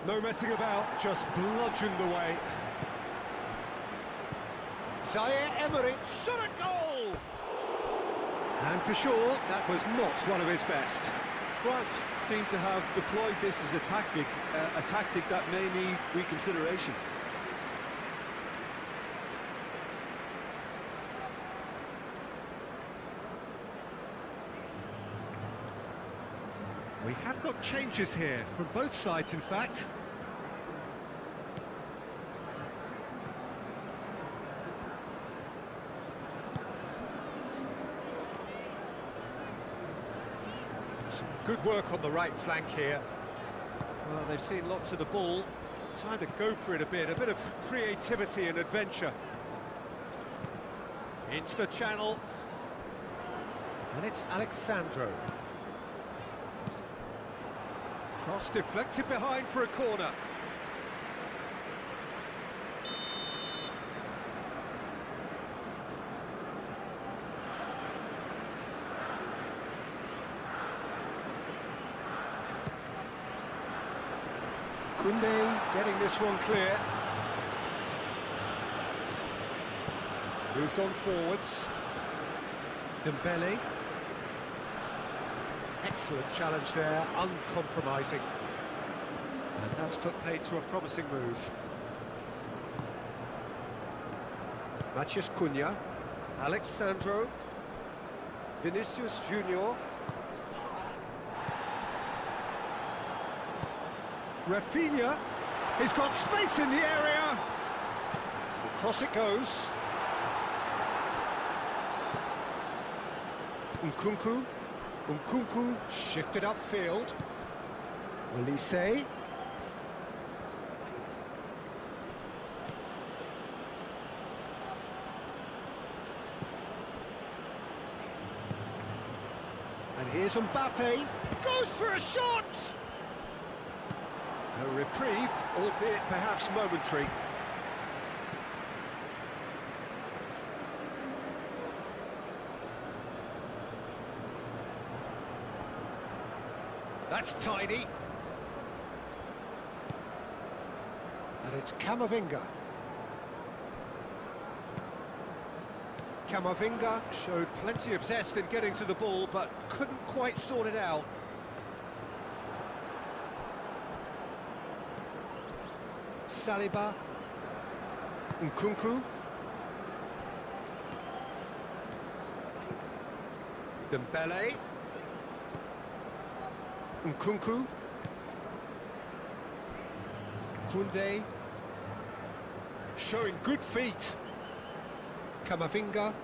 No messing about, just bludgeoned away. Zaire Emery, shot a goal! And for sure, that was not one of his best. France seem to have deployed this as a tactic that may need reconsideration. We have got changes here, from both sides in fact. Good work on the right flank here. Well, they've seen lots of the ball. Time to go for it a bit of creativity and adventure. Into the channel. And it's Alexandro. Cross deflected behind for a corner. Koundé getting this one clear. Moved on forwards. Dembele. Excellent challenge there, uncompromising. And that's put paid to a promising move. Matheus Cunha. Alexandro. Vinicius Junior. Rafinha, he's got space in the area. Across it goes. Nkunku shifted upfield. Olise. And here's Mbappe. Goes for a shot! A reprieve, albeit perhaps momentary. That's tidy. And it's Camavinga. Camavinga showed plenty of zest in getting to the ball, but couldn't quite sort it out. Saliba. Nkunku. Dembele. Nkunku. Koundé. Showing good feet. Camavinga.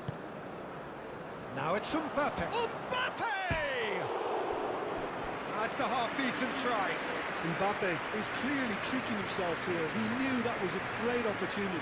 Now it's Mbappe. Mbappe! That's a half-decent try. Mbappe is clearly kicking himself here. He knew that was a great opportunity.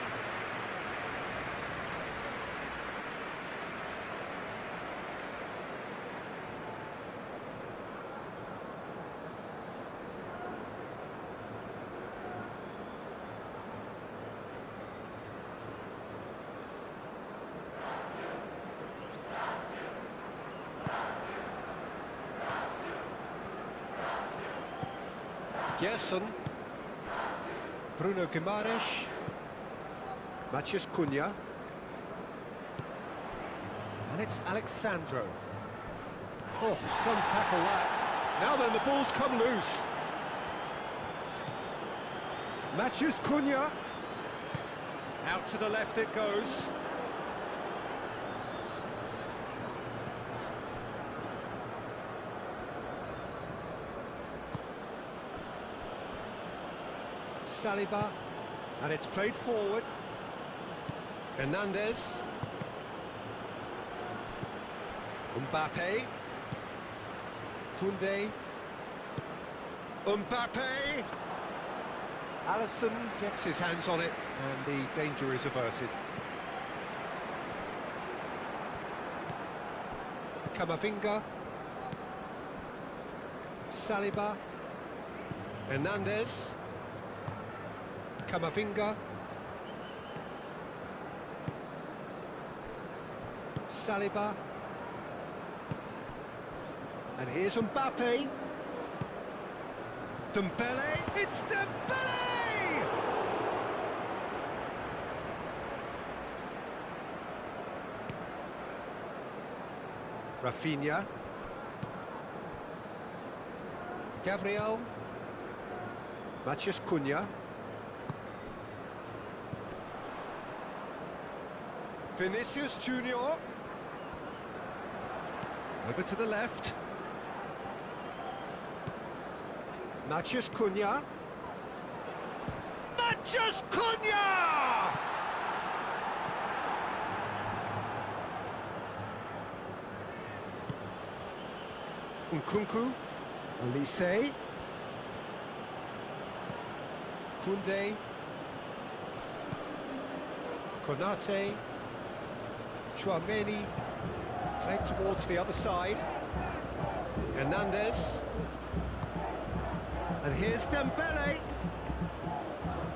Gerson. Bruno Guimaraes. Matheus Cunha. And it's Alexandro. Oh, some tackle that. Now then, the ball's come loose. Matheus Cunha. Out to the left it goes. Saliba, and it's played forward. Hernandez. Mbappe. Koundé. Mbappe. Alisson gets his hands on it, and the danger is averted. Camavinga. Saliba. Hernandez. Camavinga. Saliba. And here's Mbappe. Dembele. It's Dembele! Rafinha. Gabriel. Matheus Cunha. Vinicius Junior. Over to the left. Matheus Cunha. Matheus Cunha! Nkunku. Olise. Koundé. Konate. Chouameni. Played towards the other side. Hernandez. And here's Dembele.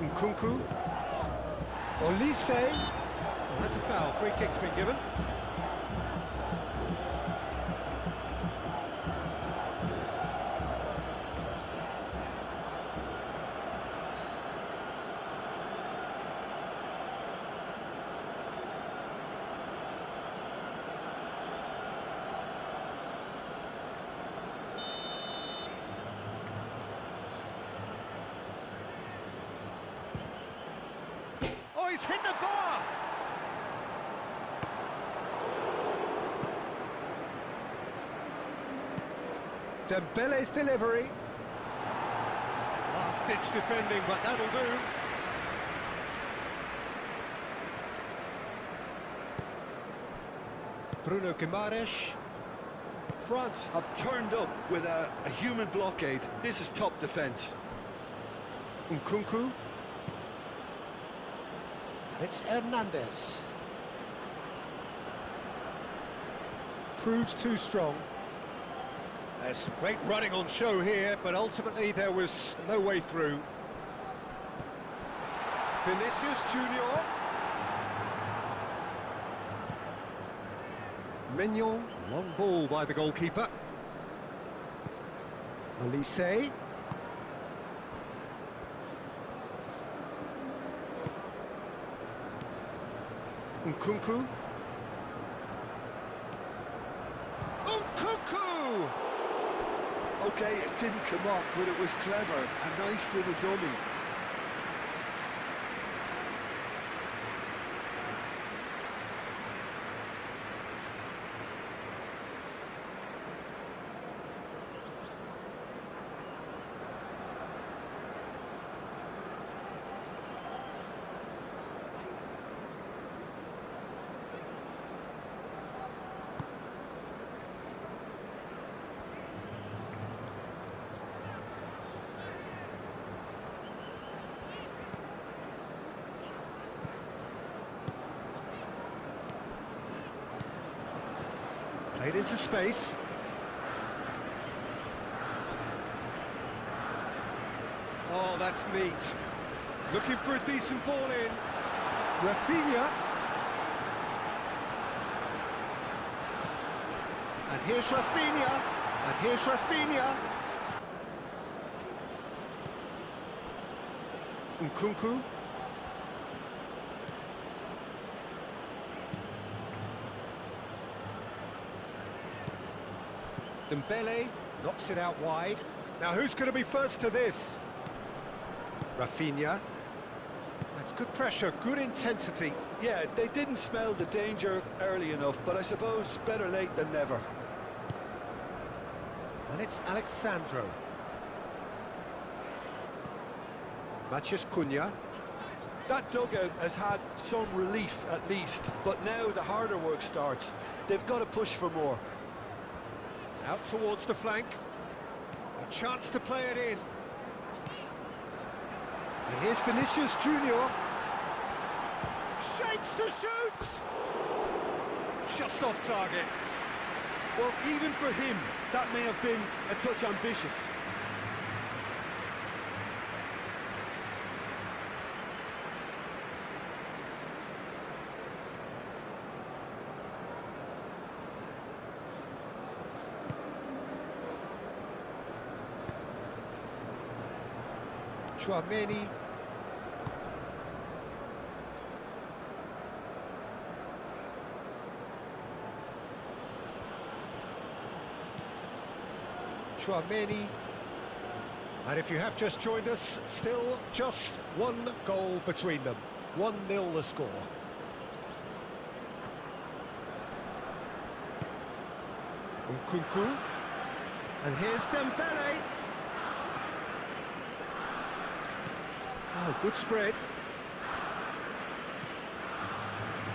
Nkunku. Olise. Well, that's a foul. Free kick's been given. Oh, he's hit the bar! Dembele's delivery. Last-ditch defending, but that'll do. Bruno Guimaraes. France have turned up with a human blockade. This is top defence. Nkunku. And it's Hernandez. Proves too strong. There's some great running on show here, but ultimately there was no way through. Vinicius Junior. Mignon, long ball by the goalkeeper. Olise. Nkunku. Nkunku! Okay, it didn't come off, but it was clever. A nice little dummy. Played into space. Oh, that's neat. Looking for a decent ball in. Rafinha. And here's Rafinha. And here's Rafinha. Nkunku. Dembele knocks it out wide. Now who's going to be first to this? Rafinha. That's good pressure, good intensity. Yeah, they didn't smell the danger early enough, but I suppose better late than never. And it's Alexandro. Matheus Cunha. That dugout has had some relief at least, but now the harder work starts. They've got to push for more. Out towards the flank. A chance to play it in. And here's Vinicius Junior. Shapes to shoot! Just off target. Well, even for him, that may have been a touch ambitious. Chouameni. Chouameni. And if you have just joined us, still just one goal between them. 1-0 the score. Nkunku. And here's Dembele. Oh, good spread.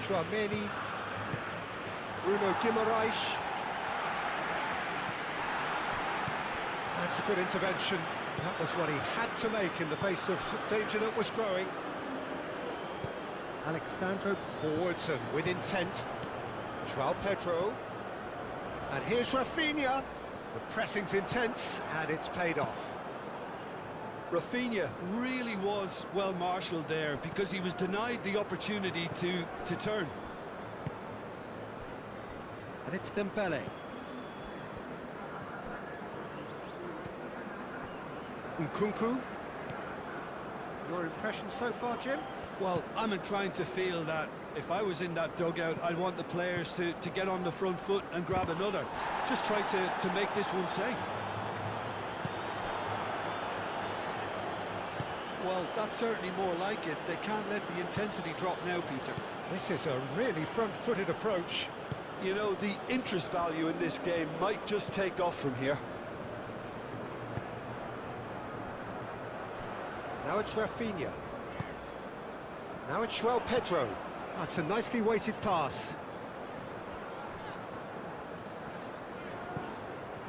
Chouameni. Bruno Guimaraes. That's a good intervention. That was what he had to make in the face of danger that was growing. Alexandro forwards and with intent. João Pedro. And here's Rafinha. The pressing's intense and it's paid off. Rafinha really was well marshalled there because he was denied the opportunity to turn. And it's Dembele. Nkunku. Your impression so far, Jim? Well, I'm inclined to feel that if I was in that dugout, I'd want the players to get on the front foot and grab another. Just try to make this one safe. Well, that's certainly more like it. They can't let the intensity drop now, Peter. This is a really front-footed approach. You know, the interest value in this game might just take off from here. Now it's Rafinha. Now it's João Pedro. That's a nicely weighted pass.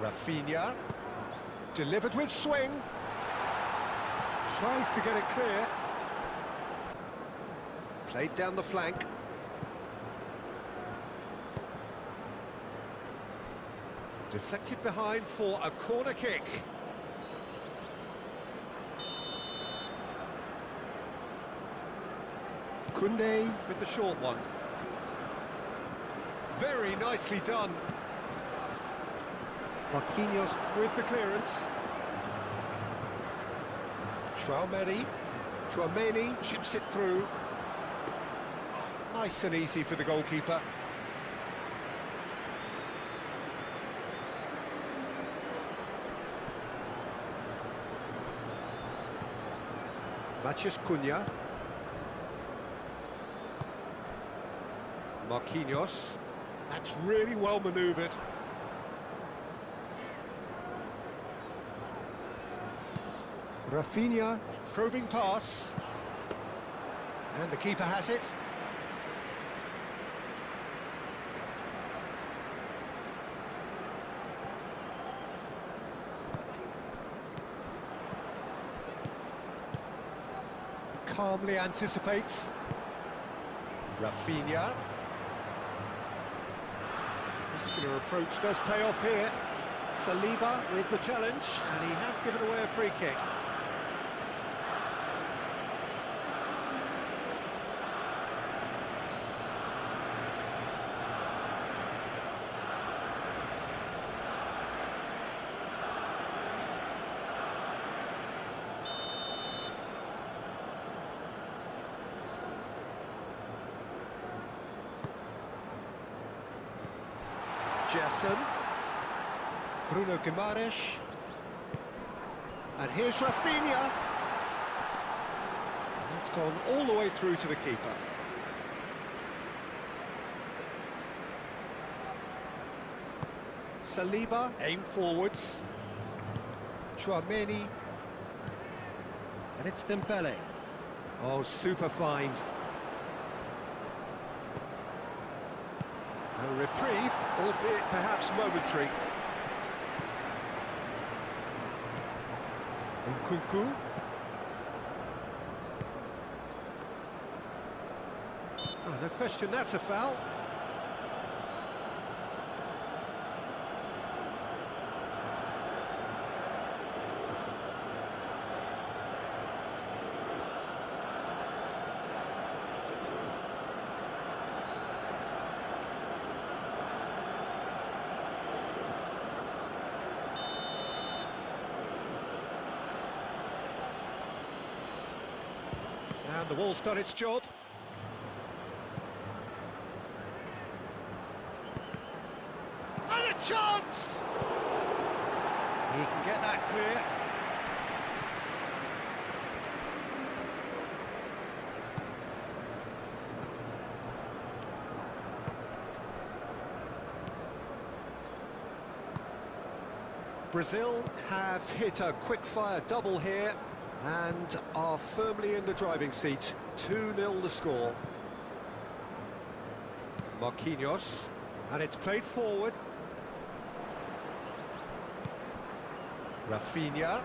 Rafinha. Delivered with swing. Tries to get it clear. Played down the flank. Deflected behind for a corner kick. Koundé with the short one. Very nicely done. Marquinhos with the clearance. Chouameni chips it through. Nice and easy for the goalkeeper. Matheus Cunha. Marquinhos. That's really well manoeuvred. Rafinha, probing pass. And the keeper has it. Calmly anticipates. Rafinha. Muscular approach does pay off here. Saliba with the challenge, and he has given away a free kick. Gerson. Bruno Guimaraes. And here's Rafinha. It's gone all the way through to the keeper. Saliba, aim forwards. Chouameni. And it's Dembele. Oh, super find. A reprieve, albeit perhaps momentary. Nkunku. Oh, no question, that's a foul. And the wall's done its job. And a chance! He can get that clear. Brazil have hit a quick-fire double here and are firmly in the driving seat. 2-0 the score. Marquinhos, and it's played forward. Rafinha.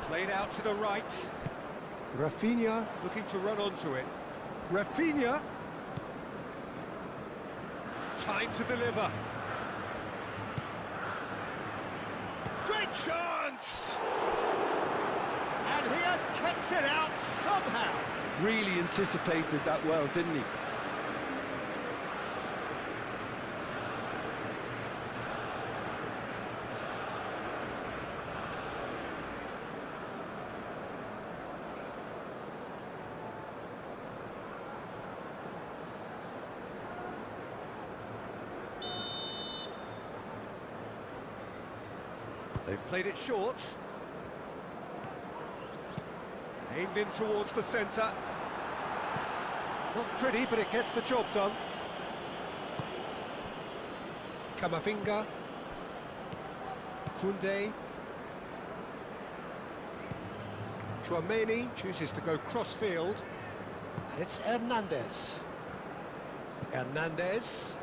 Played out to the right. Rafinha looking to run onto it. Rafinha. Time to deliver. Great chance! And he has kept it out somehow. Really anticipated that well, didn't he? They've played it short. Aimed in towards the centre. Not pretty, but it gets the job done. Camavinga. Koundé. Chouameni chooses to go cross-field. And it's Hernandez. Hernandez.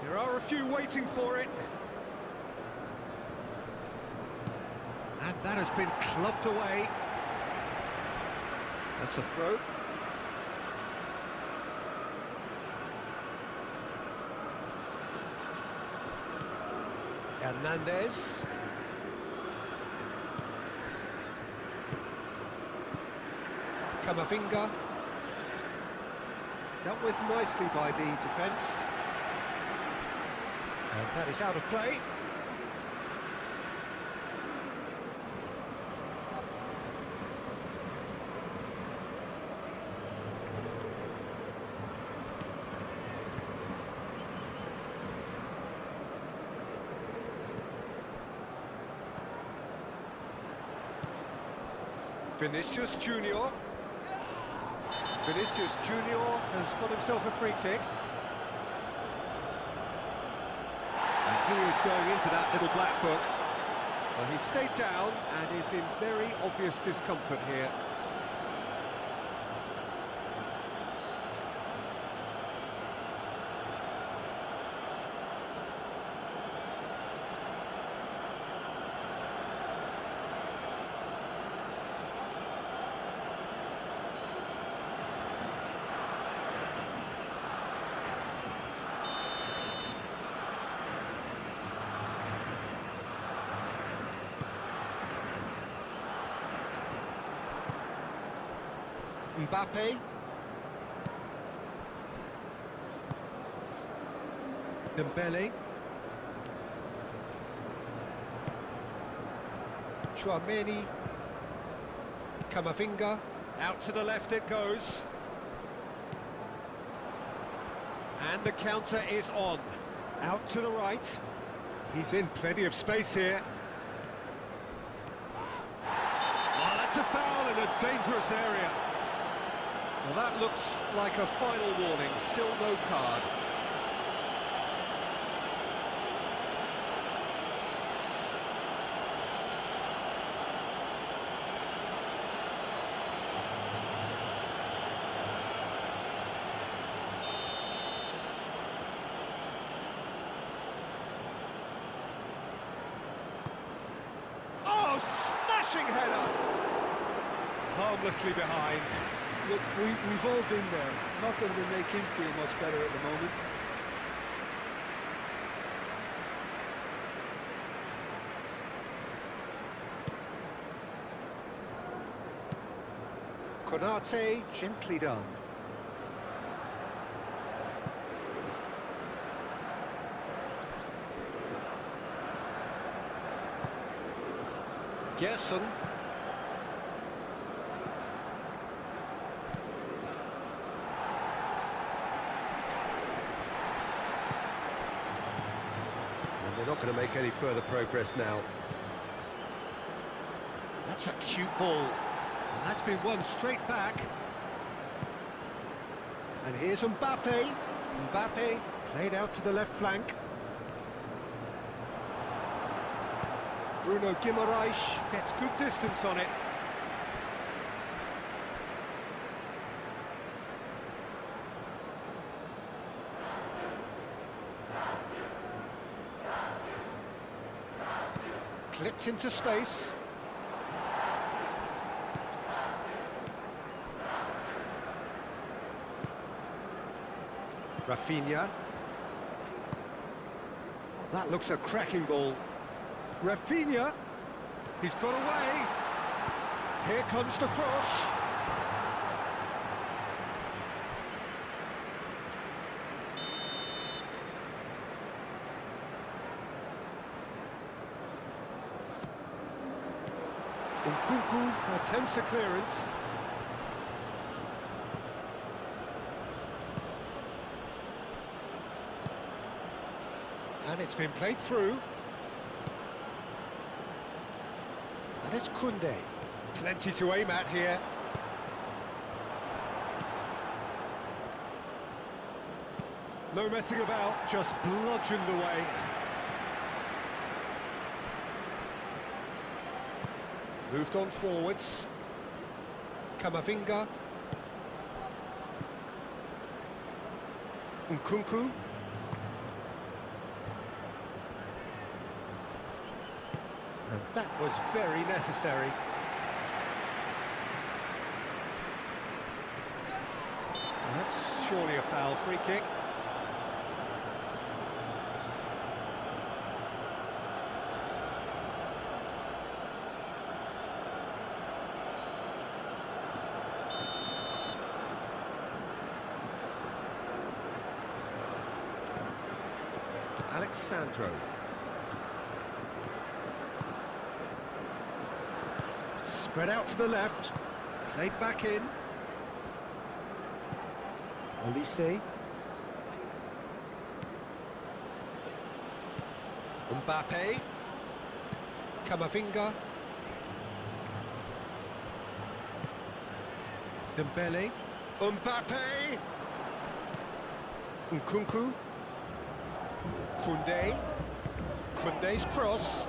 There are a few waiting for it. And that has been clubbed away. That's a throw. Hernandez. Camavinga. Dealt with nicely by the defence. And that is out of play. Vinicius Junior. Vinicius Junior has got himself a free kick. And he is going into that little black book. Well, he stayed down and is in very obvious discomfort here. Mbappe. Dembele. Chouameni. Camavinga. Out to the left it goes. And the counter is on. Out to the right. He's in plenty of space here. Oh, that's a foul in a dangerous area. Well, that looks like a final warning. Still no card. Smashing header! Harmlessly behind. Look, we've all been there. Nothing will make him feel much better at the moment. Konate, gently done. Gerson. And they're not going to make any further progress now. That's a cute ball. And that's been won straight back. And here's Mbappe. Mbappe played out to the left flank. Bruno Guimaraes gets good distance on it. Clipped into space. Rafinha. Oh, that looks a cracking ball. Rafinha, he's got away. Here comes the cross. Nkunku attempts a clearance. And it's been played through. And it's Koundé. Plenty to aim at here. No messing about, just bludgeoned away. Moved on forwards. Camavinga. Nkunku. And that was very necessary. And that's surely a foul. Free kick. Alexandro. Spread out to the left, played back in. Olise. Mbappe. Camavinga. Dembele. Mbappe. Nkunku. Koundé. Koundé's cross.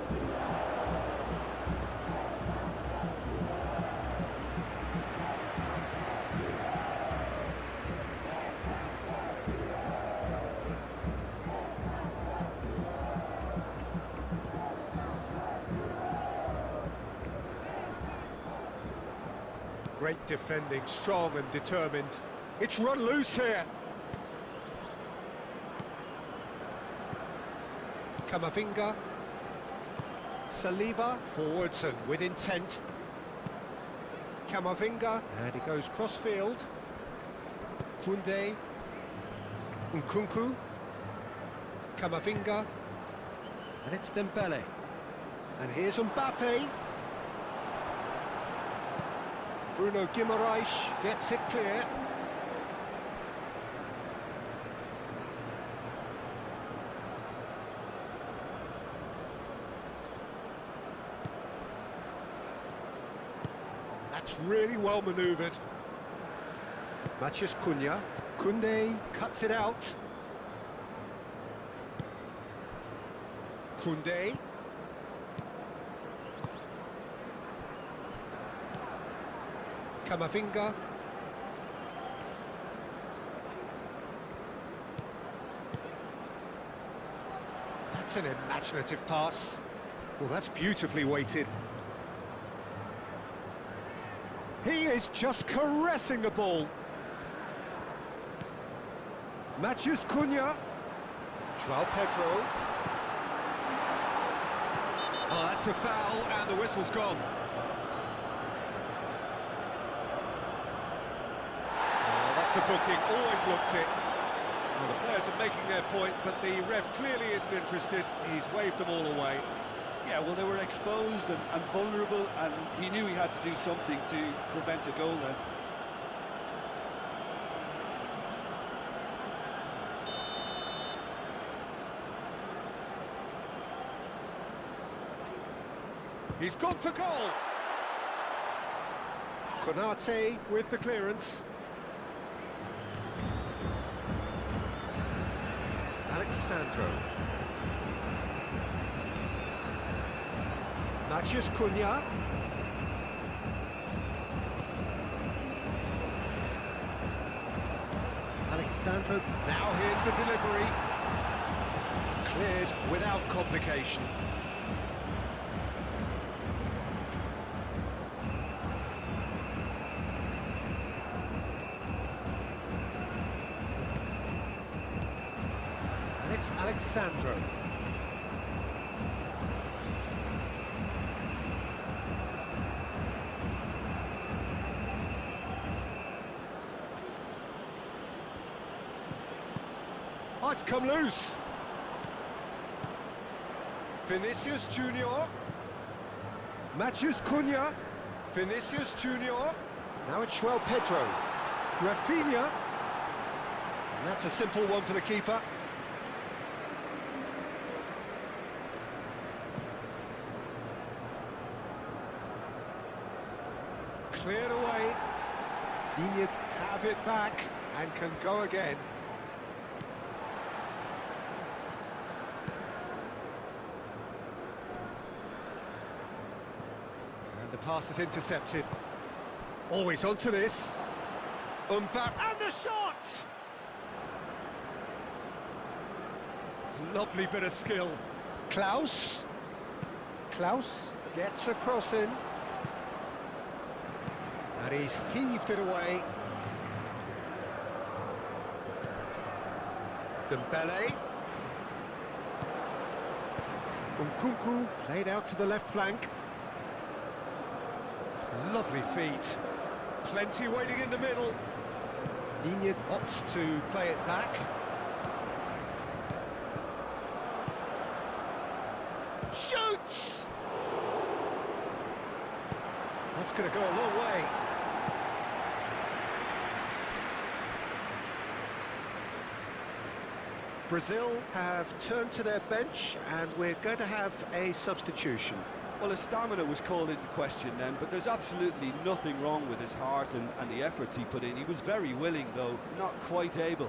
Great defending, strong and determined. It's run loose here. Camavinga. Saliba, forwards and with intent. Camavinga, and he goes cross-field. Koundé. Nkunku. Camavinga. And it's Dembele. And here's Mbappe. Bruno Guimaraes gets it clear. That's really well manoeuvred. Matheus Cunha. Koundé cuts it out. Koundé. Camavinga. That's an imaginative pass. Well, that's beautifully weighted. He is just caressing the ball. Matheus Cunha. João Pedro. Oh, that's a foul, and the whistle's gone. Oh, that's a booking, always looked it. Well, the players are making their point, but the ref clearly isn't interested. He's waved them all away. Yeah, well, they were exposed and vulnerable, and he knew he had to do something to prevent a goal then. He's gone for goal! Konate with the clearance. Alexandro. Matheus Cunha. Alexandro. Now here's the delivery. Cleared without complication. And it's Alexandro. Oh, it's come loose. Vinicius Junior. Matheus Cunha. Vinicius Junior. Now it's João Pedro. Rafinha. And that's a simple one for the keeper. Cleared away. Digne have it back and can go again. The pass is intercepted. Always onto this. And the shot! Lovely bit of skill. Klaus. Klaus gets a cross in. And he's heaved it away. Dembele. Nkunku played out to the left flank. Lovely feet. Plenty waiting in the middle. Digne opts to play it back. Shoots! That's going to go a long way. Brazil have turned to their bench, and we're going to have a substitution. Well, his stamina was called into question then, but there's absolutely nothing wrong with his heart and the efforts he put in. He was very willing, though, not quite able.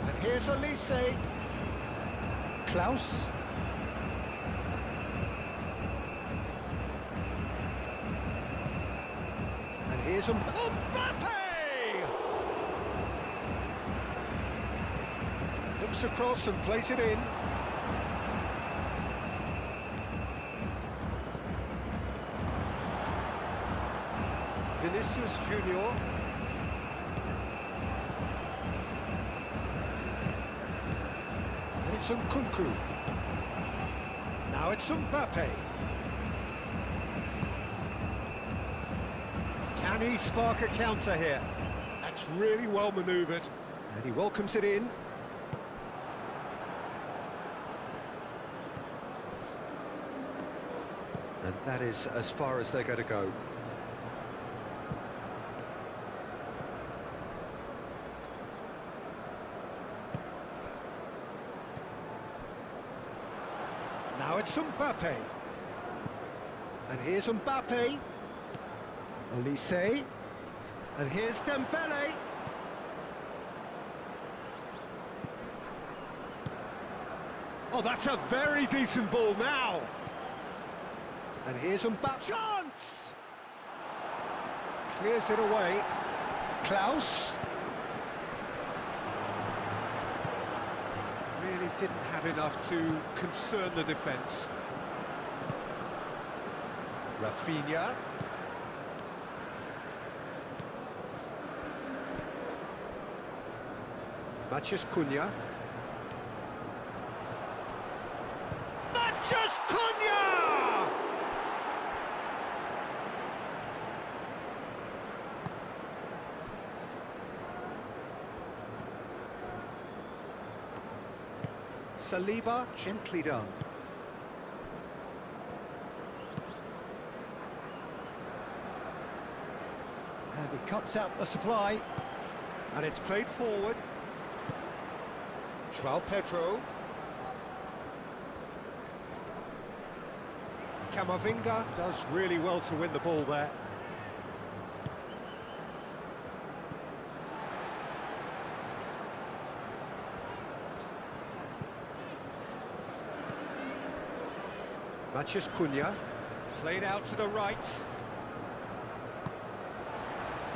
And here's Elise. Klaus. Here's Mbappe! Looks across and plays it in. Vinicius Junior. And it's Nkunku. Now it's Mbappe. Can he spark a counter here? That's really well manoeuvred. And he welcomes it in. And that is as far as they're going to go. Now it's Mbappe. And here's Mbappe. Olise. And here's Dembele. Oh, that's a very decent ball now. And here's Mbappe. Chance! Clears it away. Klaus. Really didn't have enough to concern the defence. Rafinha. Matheus Cunha. Matheus Cunha! Saliba, gently done. And he cuts out the supply. And it's played forward. João Pedro. Camavinga does really well to win the ball there. Matheus Cunha, played out to the right.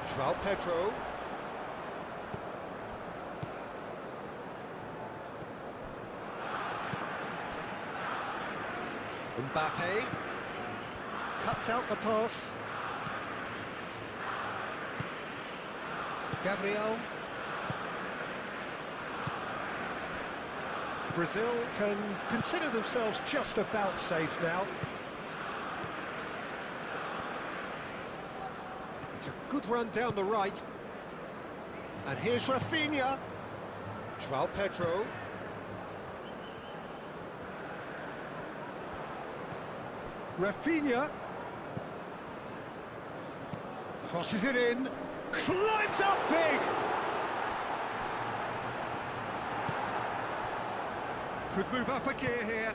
João Pedro. Mbappe cuts out the pass. Gabriel. Brazil can consider themselves just about safe now. It's a good run down the right. And here's Rafinha. João Pedro. Rafinha crosses it in, climbs up big. Could move up a gear here.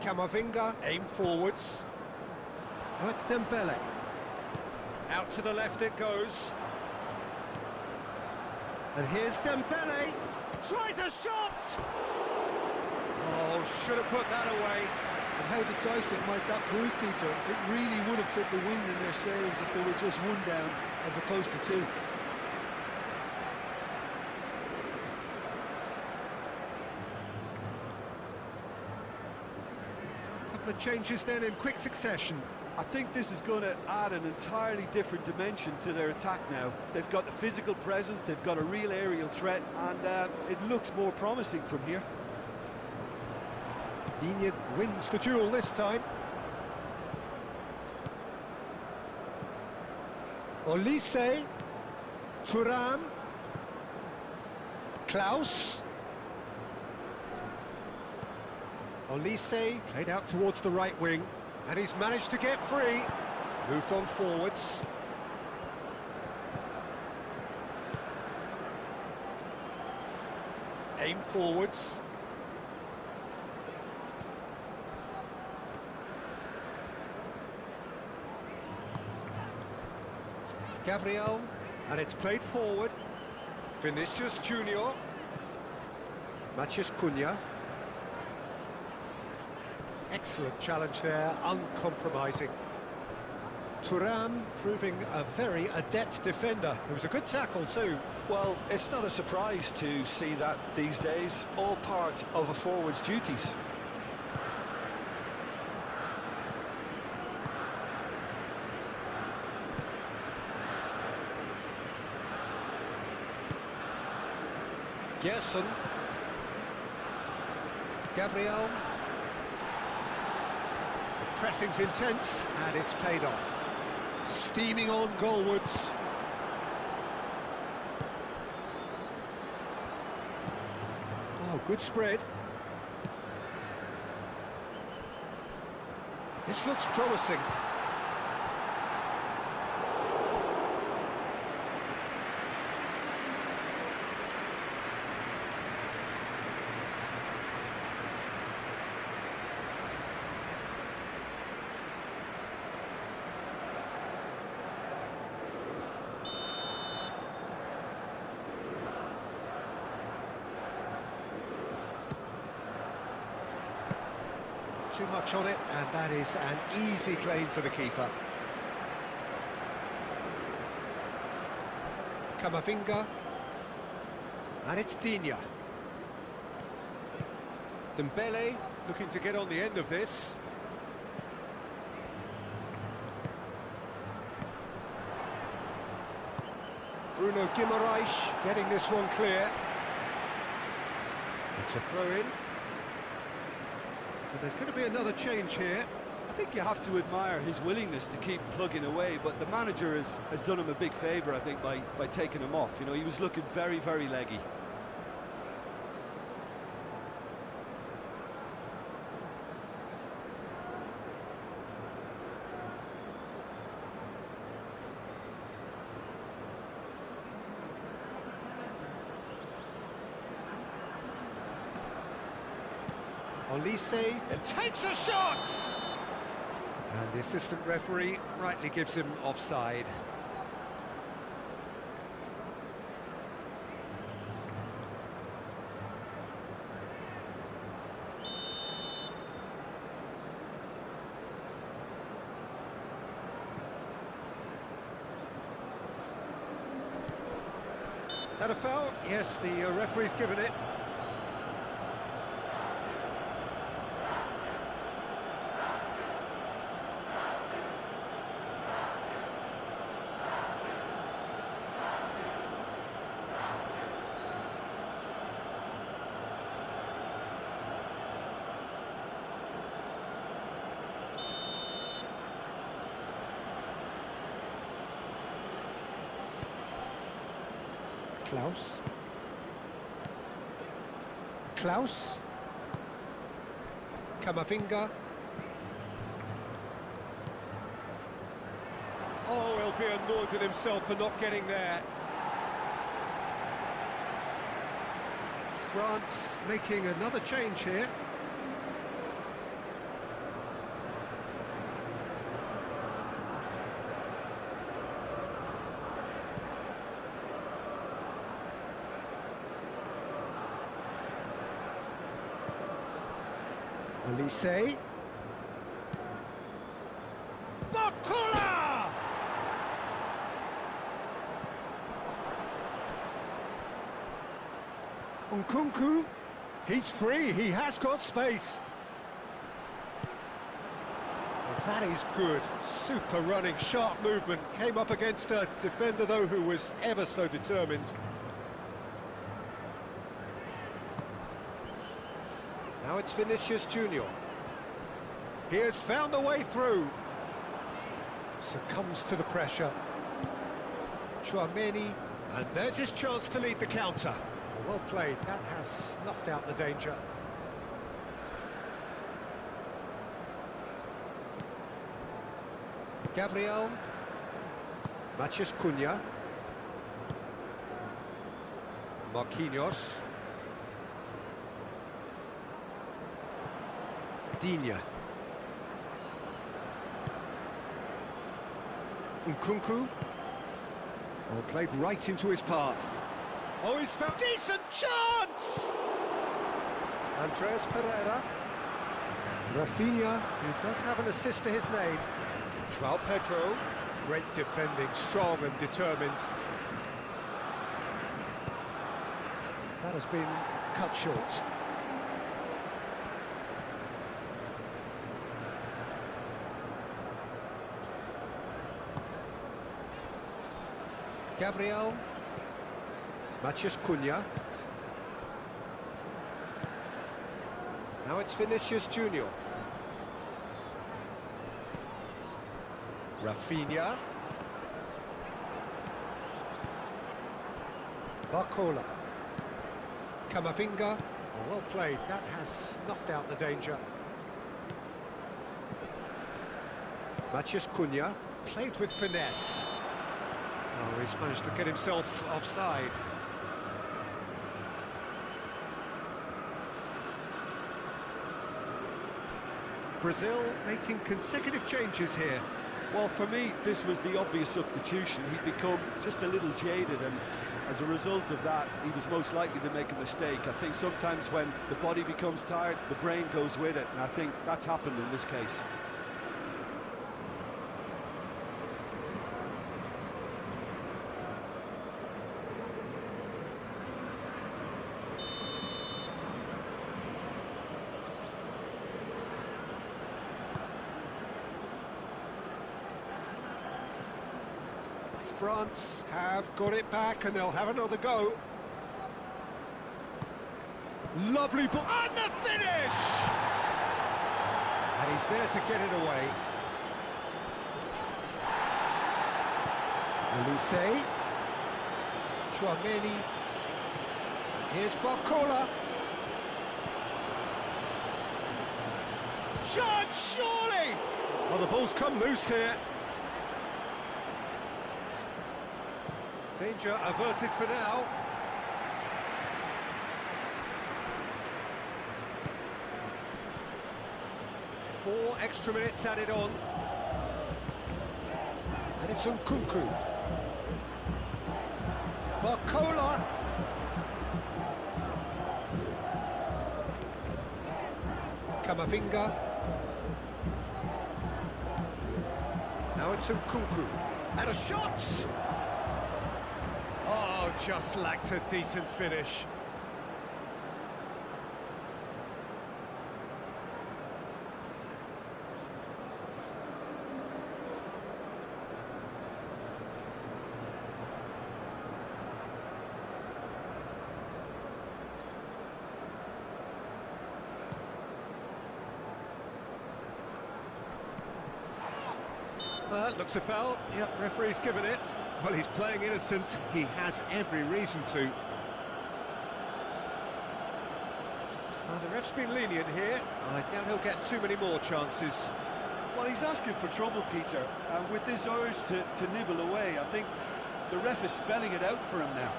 Camavinga, aim forwards. Oh, it's Dembele. Out to the left it goes. And here's Dembele. Tries a shot! Oh, should have put that away. And how decisive might that prove, Peter? It really would have put the wind in their sails if they were just one down as opposed to two. Couple of changes then in quick succession. I think this is going to add an entirely different dimension to their attack now. They've got the physical presence, they've got a real aerial threat, and it looks more promising from here. Iñigo wins the duel this time. Olise. Thuram. Klaus. Olise played out towards the right wing, and he's managed to get free. Moved on forwards. Aim forwards. Gabriel, and it's played forward. Vinicius Junior. Matheus Cunha. Excellent challenge there, uncompromising. Thuram proving a very adept defender. It was a good tackle too. Well, it's not a surprise to see that these days, all part of a forward's duties. Gerson. Gabriel. The pressing's intense, and it's paid off. Steaming on goalwards. Oh, good spread. This looks promising. Too much on it, and that is an easy claim for the keeper. Camavinga, and it's Digne. Dembele looking to get on the end of this. Bruno Guimaraes getting this one clear. It's a throw-in. So there's going to be another change here. I think you have to admire his willingness to keep plugging away, but the manager has done him a big favour, I think, by taking him off. You know, he was looking very, very leggy. Olise takes a shot! And the assistant referee rightly gives him offside. That a foul? Yes, the referee's given it. Klaus. Camavinga. Oh, he'll be annoyed at himself for not getting there. France making another change here. Olise. Bakula! Nkunku, he's free, he has got space. Well, that is good, super running, sharp movement. Came up against a defender though who was ever so determined. Now it's Vinicius Junior. He has found the way through. Succumbs to the pressure. Chouameni, and there's his chance to lead the counter. Well played, that has snuffed out the danger. Gabriel. Matheus Cunha. Marquinhos. Digne. Nkunku. Oh, played right into his path. Oh, he's found decent chance! Andreas Pereira. Rafinha, who does have an assist to his name. João Pedro. Great defending, strong and determined. That has been cut short. Gabriel. Matheus Cunha. Now it's Vinicius Junior. Rafinha. Bakula. Camavinga. Oh, well played, that has snuffed out the danger. Matheus Cunha, played with finesse. Oh, he's managed to get himself offside. Brazil making consecutive changes here. Well, for me, this was the obvious substitution. He'd become just a little jaded, and as a result of that, he was most likely to make a mistake. I think sometimes when the body becomes tired, the brain goes with it, and I think that's happened in this case. France have got it back and they'll have another go. Lovely ball, and the finish! And he's there to get it away. Elise. Chouameni. Here's Barcola. Chance, surely! Oh, the ball's come loose here. Danger averted for now. Four extra minutes added on. And it's Nkunku. Barcola. Camavinga. Now it's Nkunku. And a shot! Oh, just lacked a decent finish. Looks a foul. Yep, referee's given it. Well, he's playing innocent. He has every reason to. The ref's been lenient here. I doubt he'll get too many more chances. Well, he's asking for trouble, Peter, and with this urge to nibble away, I think the ref is spelling it out for him now.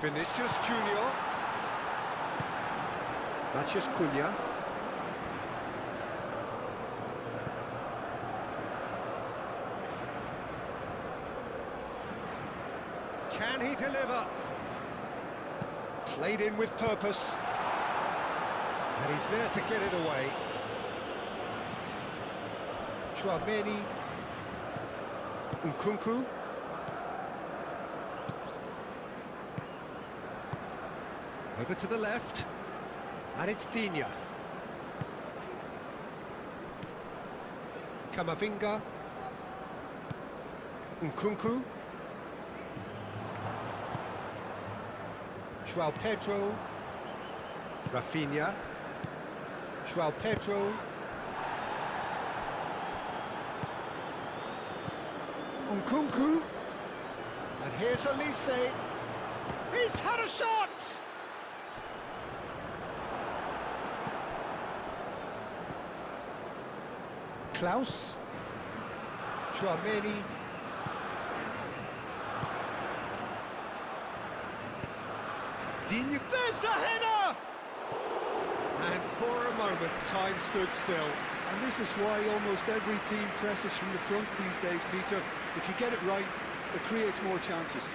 Vinicius Junior. Matheus Cunha. Can he deliver? Played in with purpose. And he's there to get it away. Chouameni. Nkunku. Over to the left, and it's Digne. Camavinga. Nkunku. João Pedro. Rafinha. João Pedro. Nkunku. And here's Elise. He's had a shot! Klaus, Chouameni, Digne, there's the header! And for a moment, time stood still. And this is why almost every team presses from the front these days, Peter. If you get it right, it creates more chances.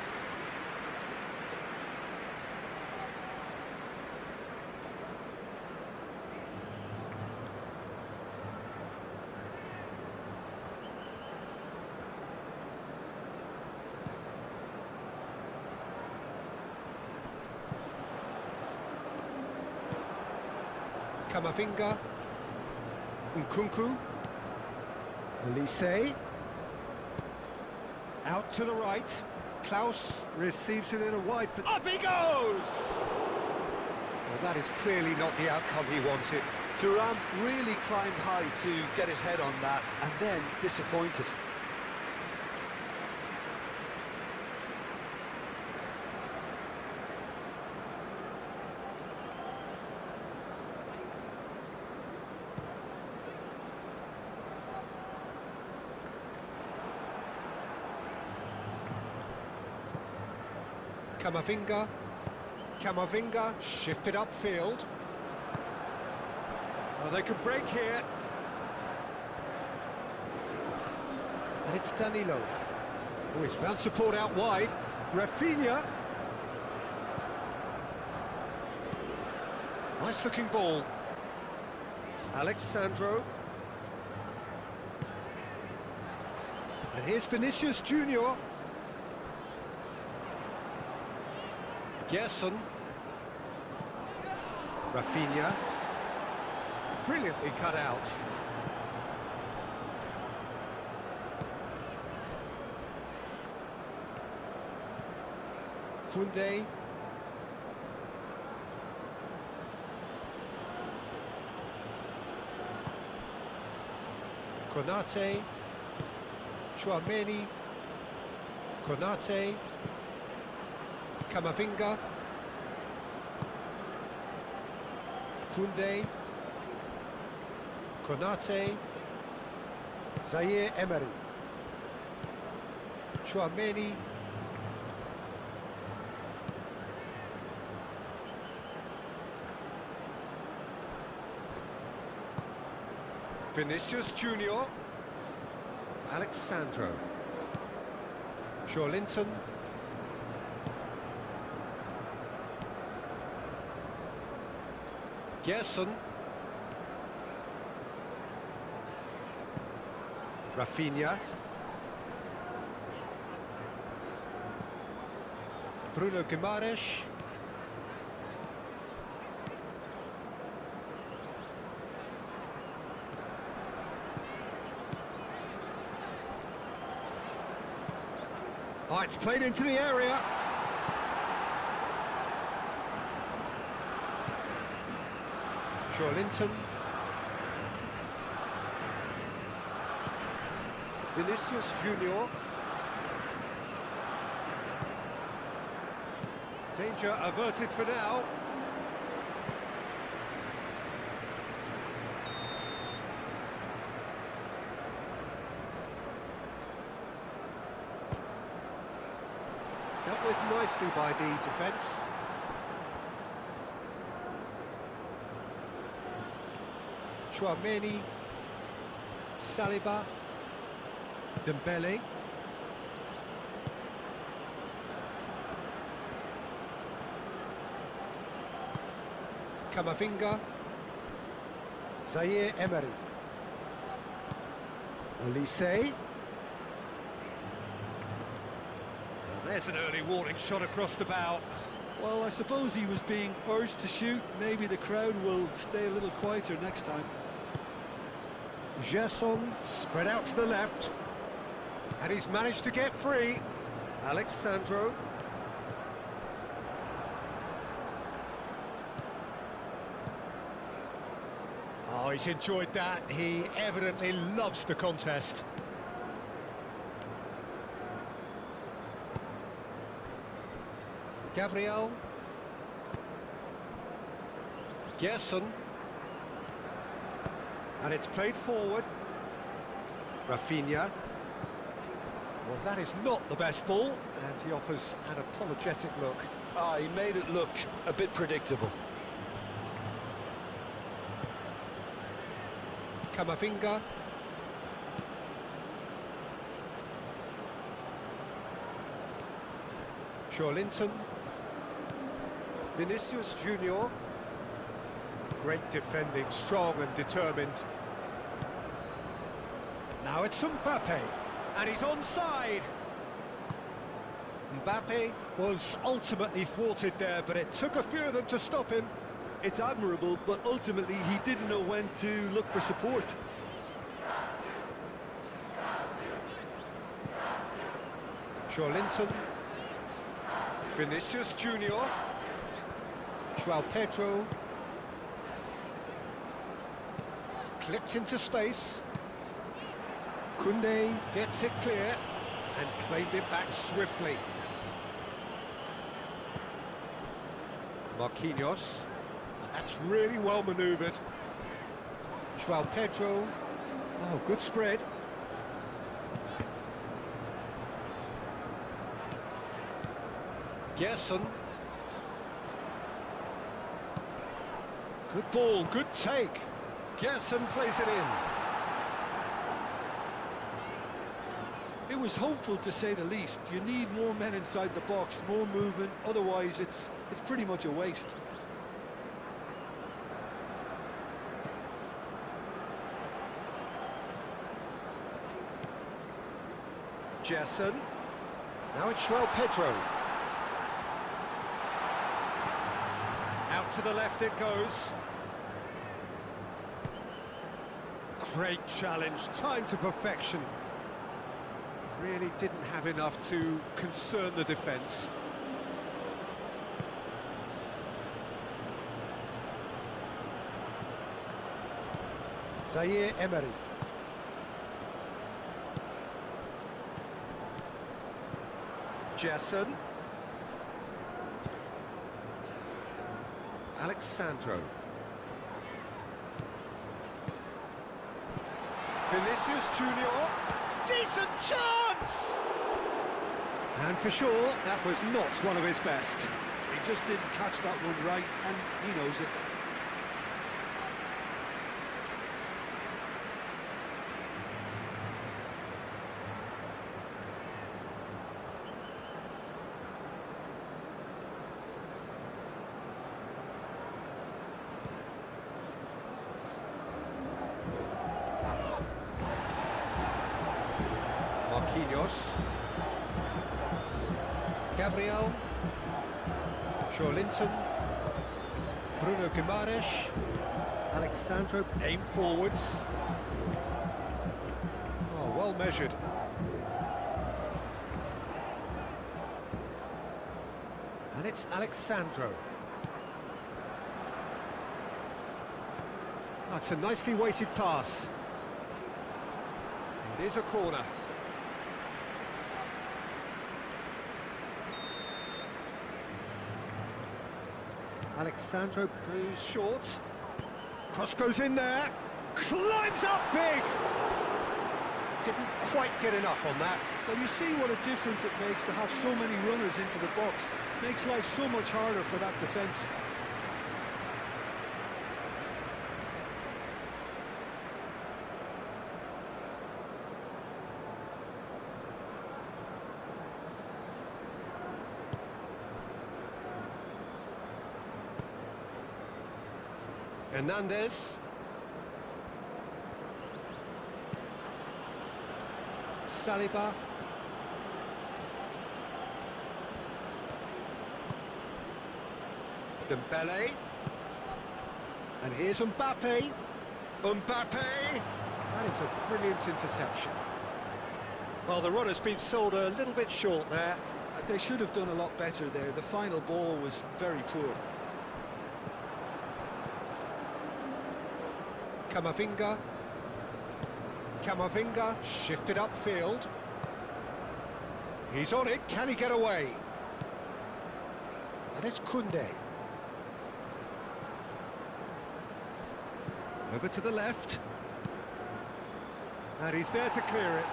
Camavinga, Nkunku, Elise, out to the right, Klaus receives it in a wide, up he goes! Well, that is clearly not the outcome he wanted. Thuram really climbed high to get his head on that, and then disappointed. Camavinga. Camavinga shifted upfield. Oh, they could break here. And it's Danilo. Oh, he's found support out wide. Rafinha. Nice looking ball. Alexandro. And here's Vinicius Junior. Gerson. Rafinha. Brilliantly cut out. Koundé. Konate. Chouameni. Konate. Camavinga. Koundé. Konate. Zaire Emery. Chouameni. Vinicius Junior. Alexandro. Linton. Gerson. Rafinha. Bruno Guimaraes. Oh, it's played into the area. Linton. Vinicius Junior. Danger averted for now. Dealt with nicely by the defence. Chouameni. Saliba. Dembele. Camavinga. Zaire Emery. Olise. There's an early warning shot across the bow. Well, I suppose he was being urged to shoot. Maybe the crowd will stay a little quieter next time. Gerson spread out to the left. And he's managed to get free. Alexandro. Oh, he's enjoyed that. He evidently loves the contest. Gabriel. Gerson. And it's played forward. Rafinha. Well, that is not the best ball, and he offers an apologetic look. He made it look a bit predictable. Camavinga. Linton. Vinicius Junior. Great defending, strong and determined. Now it's Mbappe, and he's onside. Mbappe was ultimately thwarted there, but it took a few of them to stop him. It's admirable, but ultimately he didn't know when to look for support. Linton. Vinicius Junior. Pedro. Clipped into space. Koundé gets it clear and claimed it back swiftly. Marquinhos. That's really well manoeuvred. Pedro. Oh, good spread. Gerson. Good ball, good take. Gerson plays it in. It was hopeful, to say the least. You need more men inside the box, more movement, otherwise it's pretty much a waste. Gerson. Now it's João Pedro. Out to the left it goes. Great challenge, time to perfection. Really didn't have enough to concern the defence. Zaire Emery. Gerson. Alexandro. Vinicius Junior. Decent chance! And for sure, that was not one of his best. He just didn't catch that one right, and he knows it. Marquinhos. Gabriel. Linton. Bruno Guimaraes. Alexandro aimed forwards. Oh, well measured. And it's Alexandro. That's a nicely weighted pass. It is a corner. Alexandro goes short. Cross goes in there. Climbs up big. Didn't quite get enough on that. Well, you see what a difference it makes to have so many runners into the box. Makes life so much harder for that defence. Hernandez. Saliba. Dembele. And here's Mbappe. Mbappe! That is a brilliant interception. Well, the runner's been sold a little bit short there. They should have done a lot better there. The final ball was very poor. Camavinga shifted upfield. He's on it, can he get away? And it's Koundé. Over to the left. And he's there to clear it.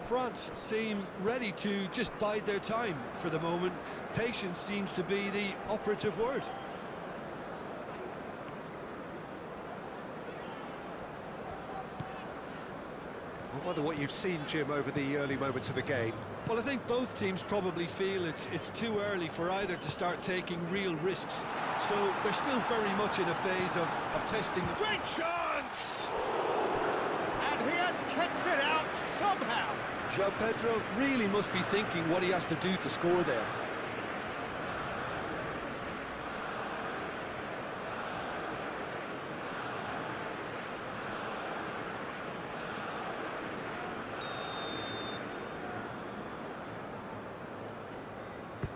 France seem ready to just bide their time for the moment. Patience seems to be the operative word. I wonder what you've seen, Jim, over the early moments of the game. Well, I think both teams probably feel it's too early for either to start taking real risks. So they're still very much in a phase of testing the... Great chance! And he has kept it out somehow. João Pedro really must be thinking what he has to do to score there.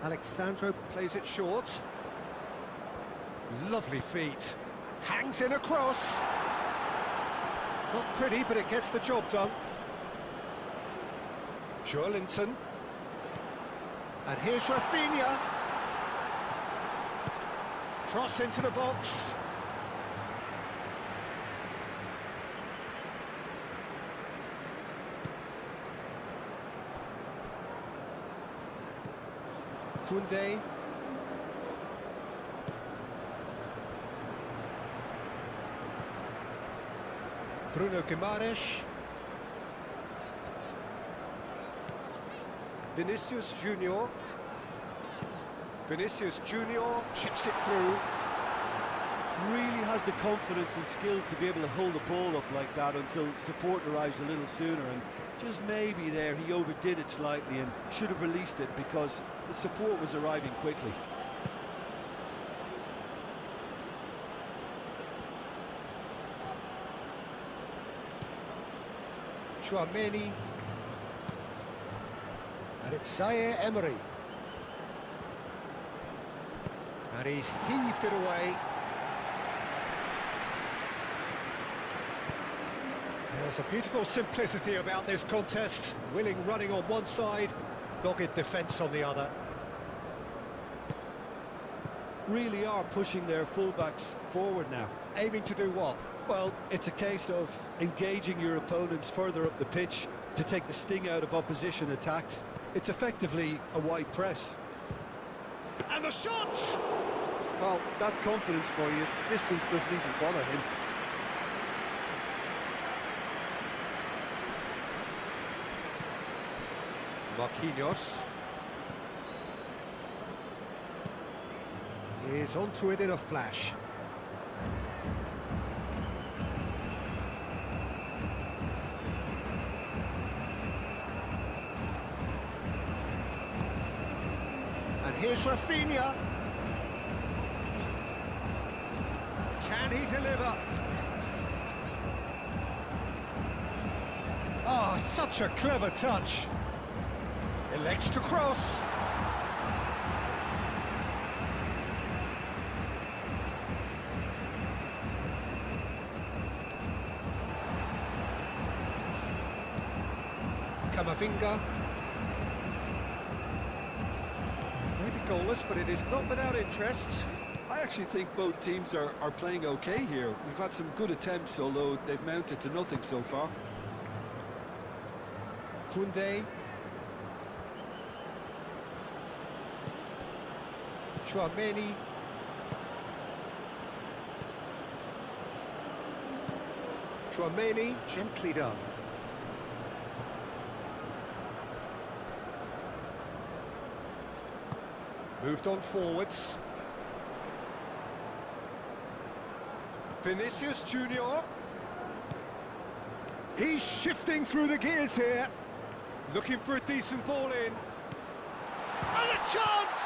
Alexandro plays it short. Lovely feet. Hangs in a cross. Not pretty, but it gets the job done. Linton. And here's Rafinha. Cross into the box. Koundé. Bruno Guimaraes. Vinicius Junior. Vinicius Junior chips it through. Really has the confidence and skill to be able to hold the ball up like that until support arrives a little sooner, and just maybe there he overdid it slightly and should have released it because the support was arriving quickly. Chouameni. And it's Zaire Emery. And he's heaved it away. There's a beautiful simplicity about this contest. Willing running on one side, dogged defence on the other. Really are pushing their fullbacks forward now. Aiming to do what? Well, it's a case of engaging your opponents further up the pitch to take the sting out of opposition attacks. It's effectively a wide press. And the shot! Well, that's confidence for you. Distance doesn't even bother him. Marquinhos. He's onto it in a flash. And here's Rafinha. Can he deliver? Oh, such a clever touch. Elects to cross. Camavinga. Maybe goalless, but it is not without interest. I actually think both teams are playing okay here. We've had some good attempts, although they've mounted to nothing so far. Koundé. Chouameni. Chouameni, gently done. Moved on forwards. Vinicius Junior. He's shifting through the gears here. Looking for a decent ball in. And a chance!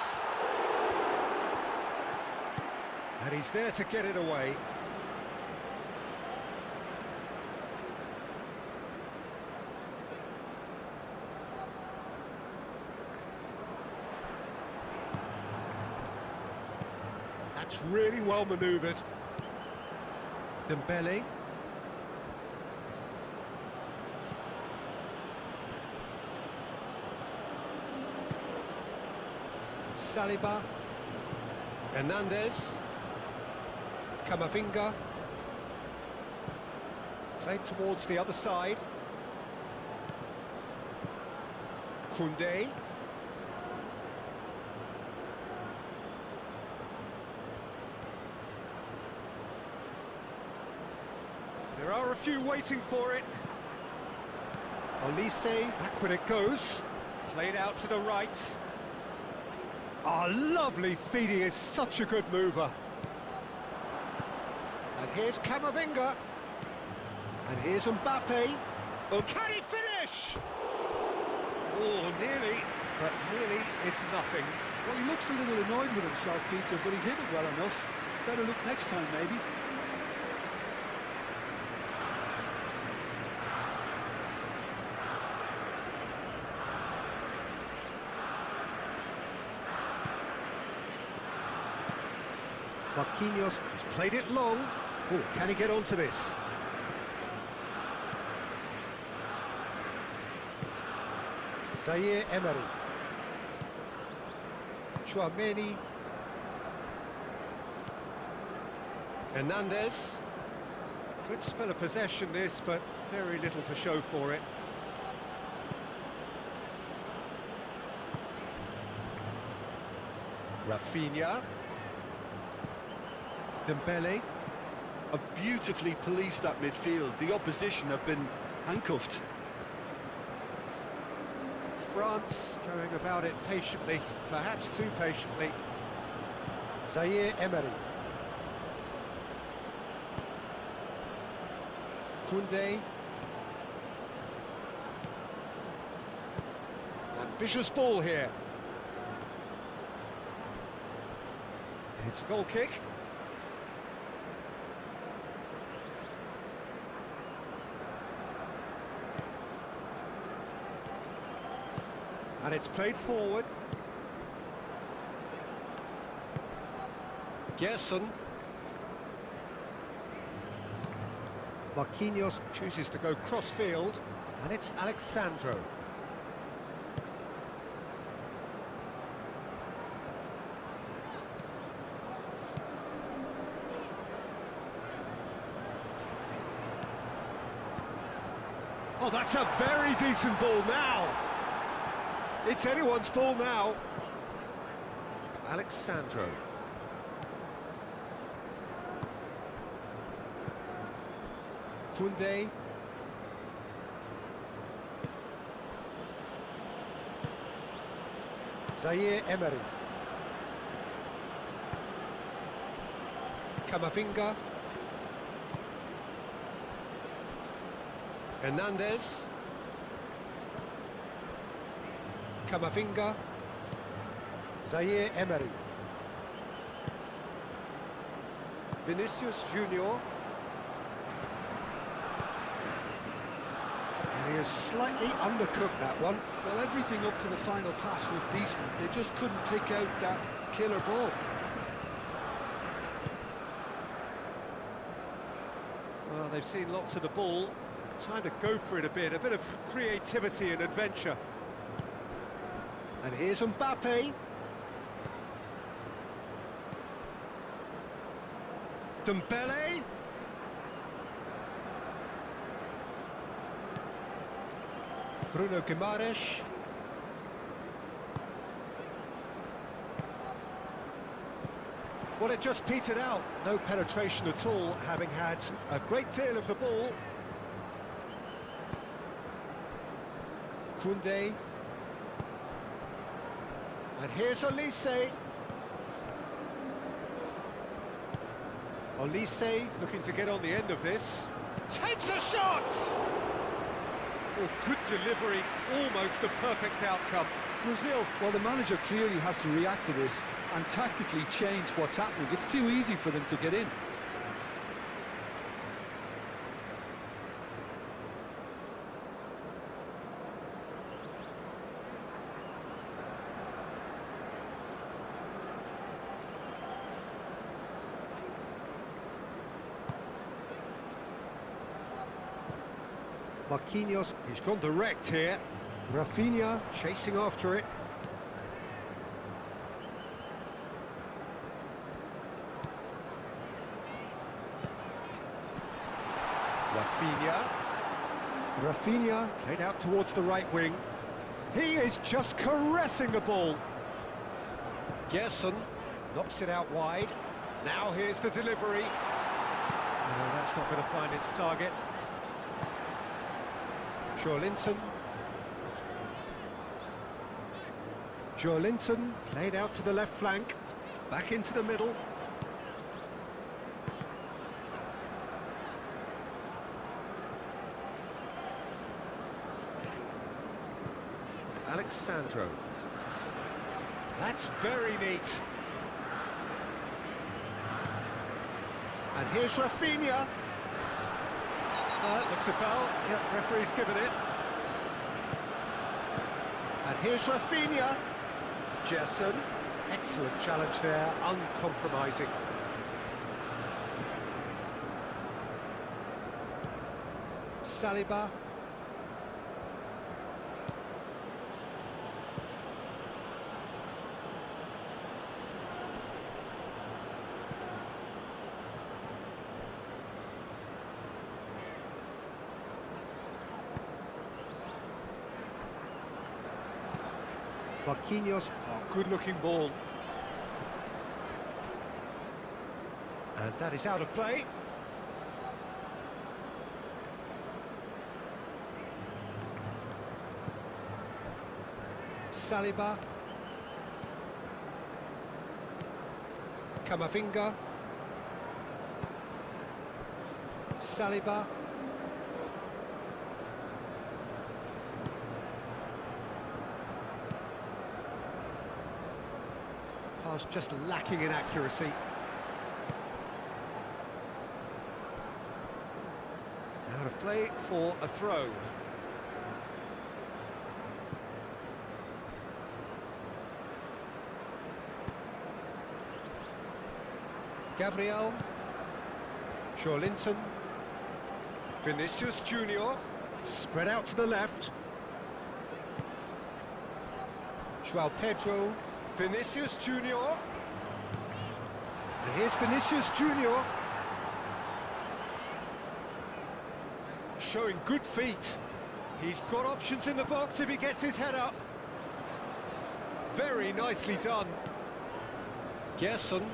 And he's there to get it away. That's really well manoeuvred. Dembele. Saliba. Hernandez. Camavinga. Played towards the other side. Koundé. There are a few waiting for it. Olise, back when it goes. Played out to the right. Oh, lovely feed, he is such a good mover. And here's Camavinga. And here's Mbappe. Oh, can he finish? Oh, nearly, but nearly is nothing. Well, he looks a little annoyed with himself, Peter, but he hit it well enough. Better look next time, maybe. Marquinhos has played it long. Oh, can he get onto this? Zaire Emery. Chouameni. Hernandez. Good spell of possession this, but very little to show for it. Rafinha. Dembele. Have beautifully policed that midfield. The opposition have been handcuffed. France going about it patiently, perhaps too patiently. Zaire Emery. Koundé. Ambitious ball here. It's a goal kick. And it's played forward. Gerson. Marquinhos chooses to go cross-field, and it's Alexandro. Oh, that's a very decent ball now. It's anyone's ball now. Alexandro. Koundé. Zaire Emery. Camavinga. Hernandez. Camavinga. Zaire Emery. Vinicius Junior. And he has slightly undercooked that one. Well, everything up to the final pass looked decent. They just couldn't pick out that killer ball. Well, they've seen lots of the ball. Time to go for it a bit of creativity and adventure. And here's Mbappe. Dembele. Bruno Guimaraes. Well, it just petered out. No penetration at all, having had a great deal of the ball. Koundé. And here's Olise. Olise looking to get on the end of this. Takes a shot! Oh, good delivery, almost the perfect outcome. Brazil, well, the manager clearly has to react to this and tactically change what's happening. It's too easy for them to get in. Marquinhos, he's gone direct here. Rafinha chasing after it. Rafinha played out towards the right wing. He is just caressing the ball. Gerson knocks it out wide. Now here's the delivery. No, that's not going to find its target. Joelinton played out to the left flank, back into the middle. Alexandro. That's very neat. And here's Rafinha. Looks a foul. Yep, referee's given it. And here's Rafinha. Gerson. Excellent challenge there, uncompromising. Saliba. Marquinhos, oh, good-looking ball. And that is out of play. Saliba. Camavinga. Saliba. Pass just lacking in accuracy. Out of play for a throw. Gabriel. Linton. Vinicius Junior. Spread out to the left. João Pedro. Vinicius Junior. And here's Vinicius Junior. Showing good feet. He's got options in the box if he gets his head up. Very nicely done. Gerson.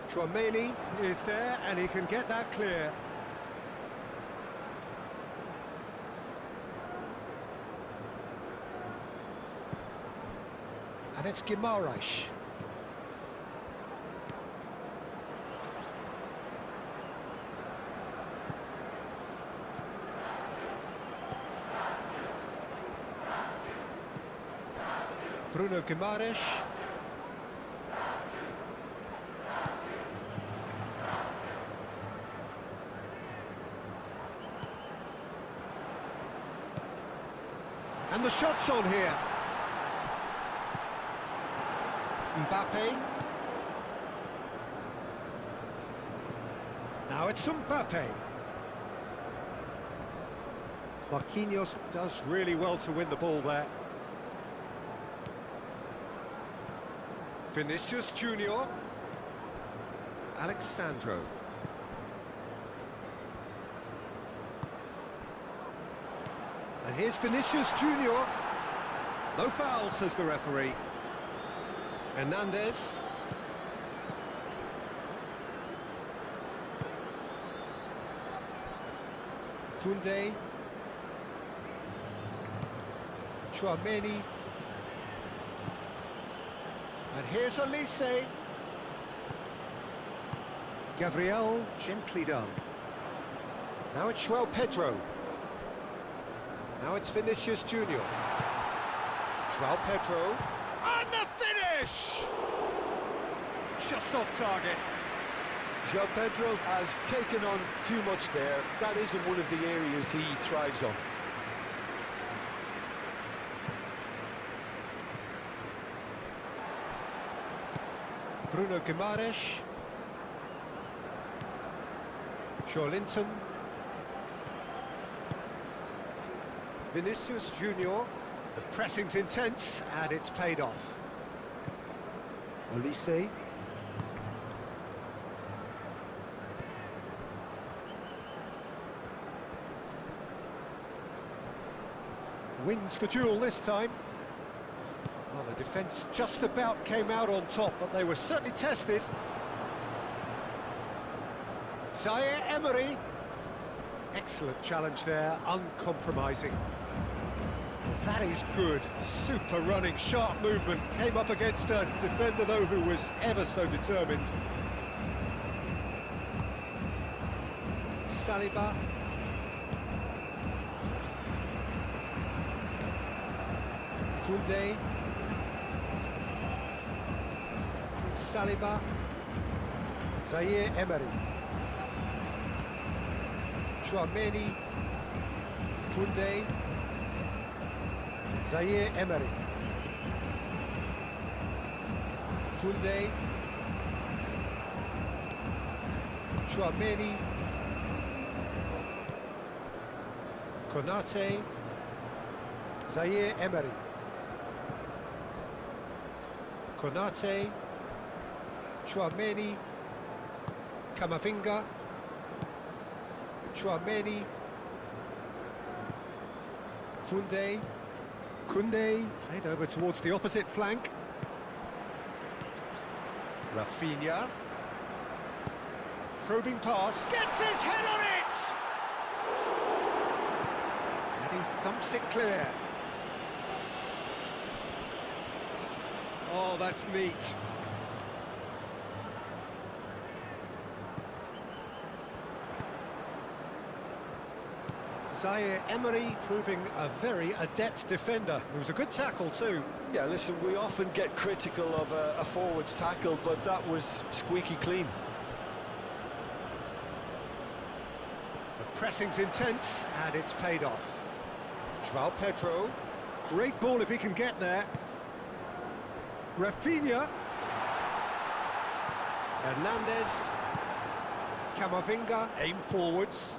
Chouameni is there and he can get that clear. And it's Guimaraes. Bruno Guimaraes. And the shot's on here. Mbappe. Now it's Mbappe. Marquinhos does really well to win the ball there. Vinicius Junior. Alexandro. And here's Vinicius Junior. No foul, says the referee. Hernandez. Koundé. Chouameni. And here's Olise. Gabriel, gently done. Now it's João Pedro. Now it's Vinicius Junior. João Pedro. And the finish! Just off target. João Pedro has taken on too much there. That isn't one of the areas he thrives on. Bruno Guimaraes. Linton. Vinicius Junior. The pressing's intense and it's paid off. Olise. Wins the duel this time. Well, the defence just about came out on top, but they were certainly tested. Zaire Emery. Excellent challenge there, uncompromising. That is good. Super running, sharp movement. Came up against a defender, though, who was ever so determined. Saliba. Koundé. Saliba. Zaire Emery. Chouameni. Koundé. Zaire Emery. Koundé. Chouameni. Konate. Zaire Emery. Konate. Chouameni. Camavinga. Chouameni. Koundé. Koundé played over towards the opposite flank. Rafinha. Probing pass. Gets his head on it! And he thumps it clear. Oh, that's neat. Zaire Emery proving a very adept defender. It was a good tackle too. Yeah, listen, we often get critical of a forward's tackle, but that was squeaky clean. The pressing's intense, and it's paid off. João Pedro. Great ball if he can get there. Rafinha. Hernandez. Camavinga. Aim forwards.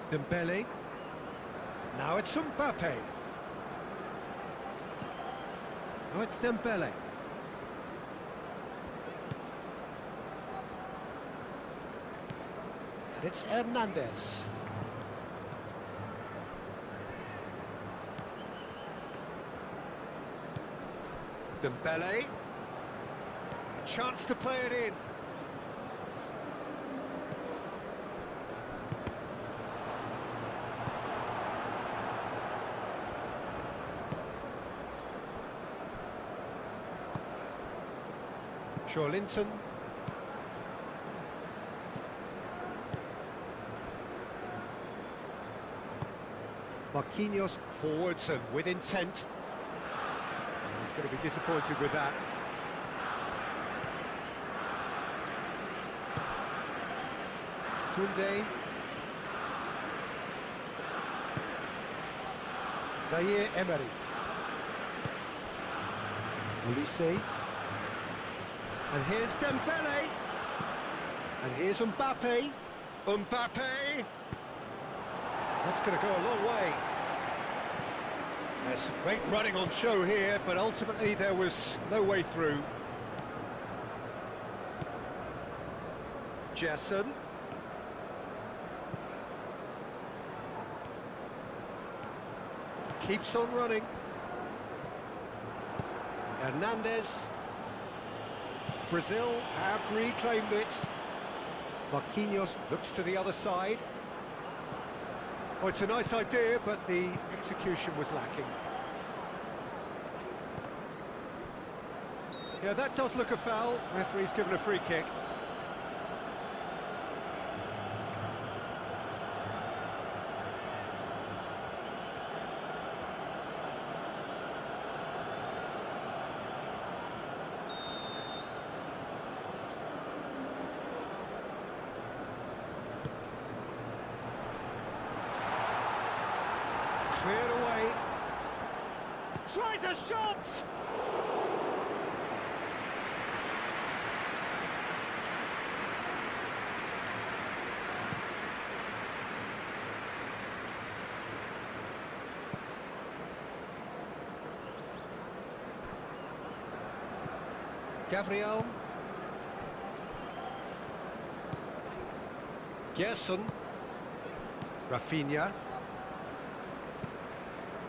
Dembele. Now it's Mbappe. Now it's Dembele. And it's Hernandez. Dembele. A chance to play it in. Linton. Marquinhos forwards and with intent. He's going to be disappointed with that. Koundé. Zaire Emery. Olise. And here's Dembele. And here's Mbappe. Mbappe! That's going to go a long way. There's some great running on show here, but ultimately there was no way through. Jason. Keeps on running. Hernandez. Brazil have reclaimed it. Marquinhos looks to the other side. Oh, it's a nice idea, but the execution was lacking. Yeah, that does look a foul. Referee's given a free kick. Cleared away. Tries a shot! Gabriel. Gerson. Rafinha.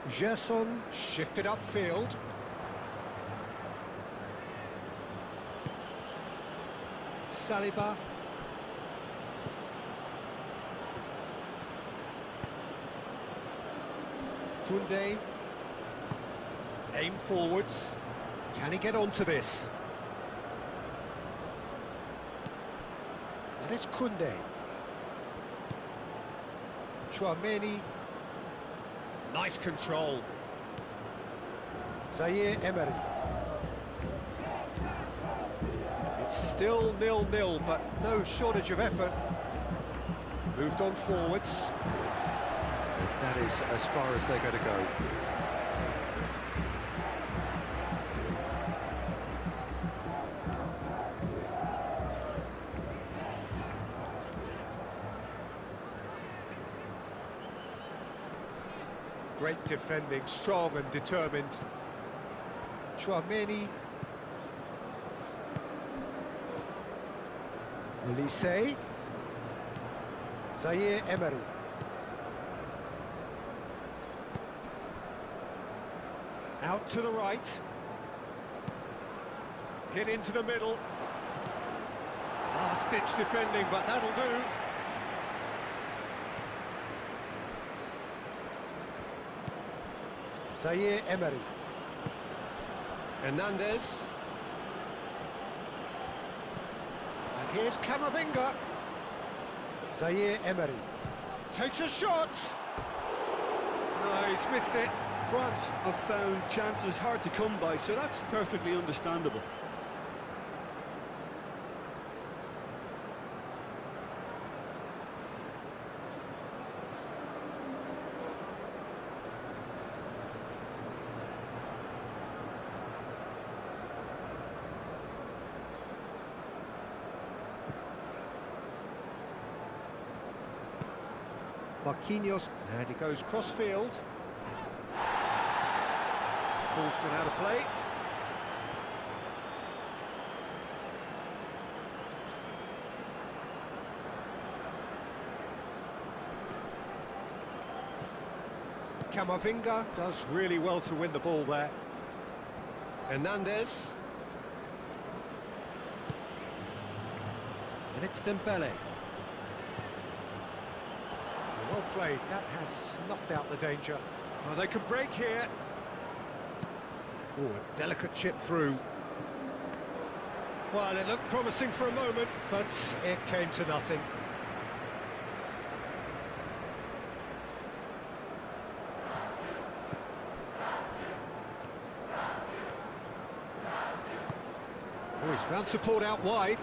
Gerson shifted upfield. Saliba. Koundé. Aim forwards. Can he get onto this? And it's Koundé. Chouameni. Nice control. Zaire Emery. It's still 0-0, but no shortage of effort. Moved on forwards. That is as far as they're going to go. Great defending, strong and determined. Chouameni. Olise. Zaire Emery. Out to the right. Hit into the middle. Last-ditch defending, but that'll do. Zaire Emery. Hernandez. And here's Camavinga. Zaire Emery. Takes a shot! No, he's missed it. France have found chances hard to come by, so that's perfectly understandable. Marquinhos, and he goes cross-field. Ball's gone out of play. Camavinga does really well to win the ball there. Hernandez. And it's Dembele. Well played, that has snuffed out the danger. Oh, they could break here. Oh, a delicate chip through. Well, it looked promising for a moment, but it came to nothing. Oh, he's found support out wide.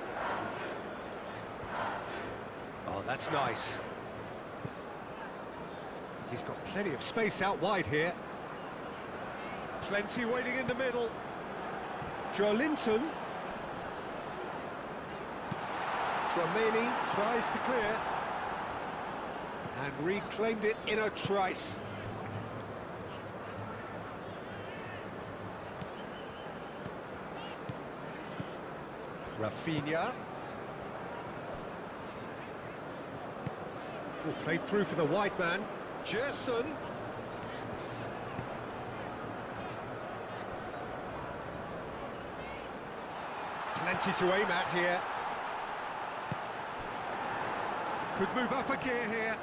Oh, that's nice. He's got plenty of space out wide here. Plenty waiting in the middle. Joelinton. Tramini tries to clear. And reclaimed it in a trice. Rafinha. Played through for the wide man. Gerson. Plenty to aim at here. Could move up a gear here.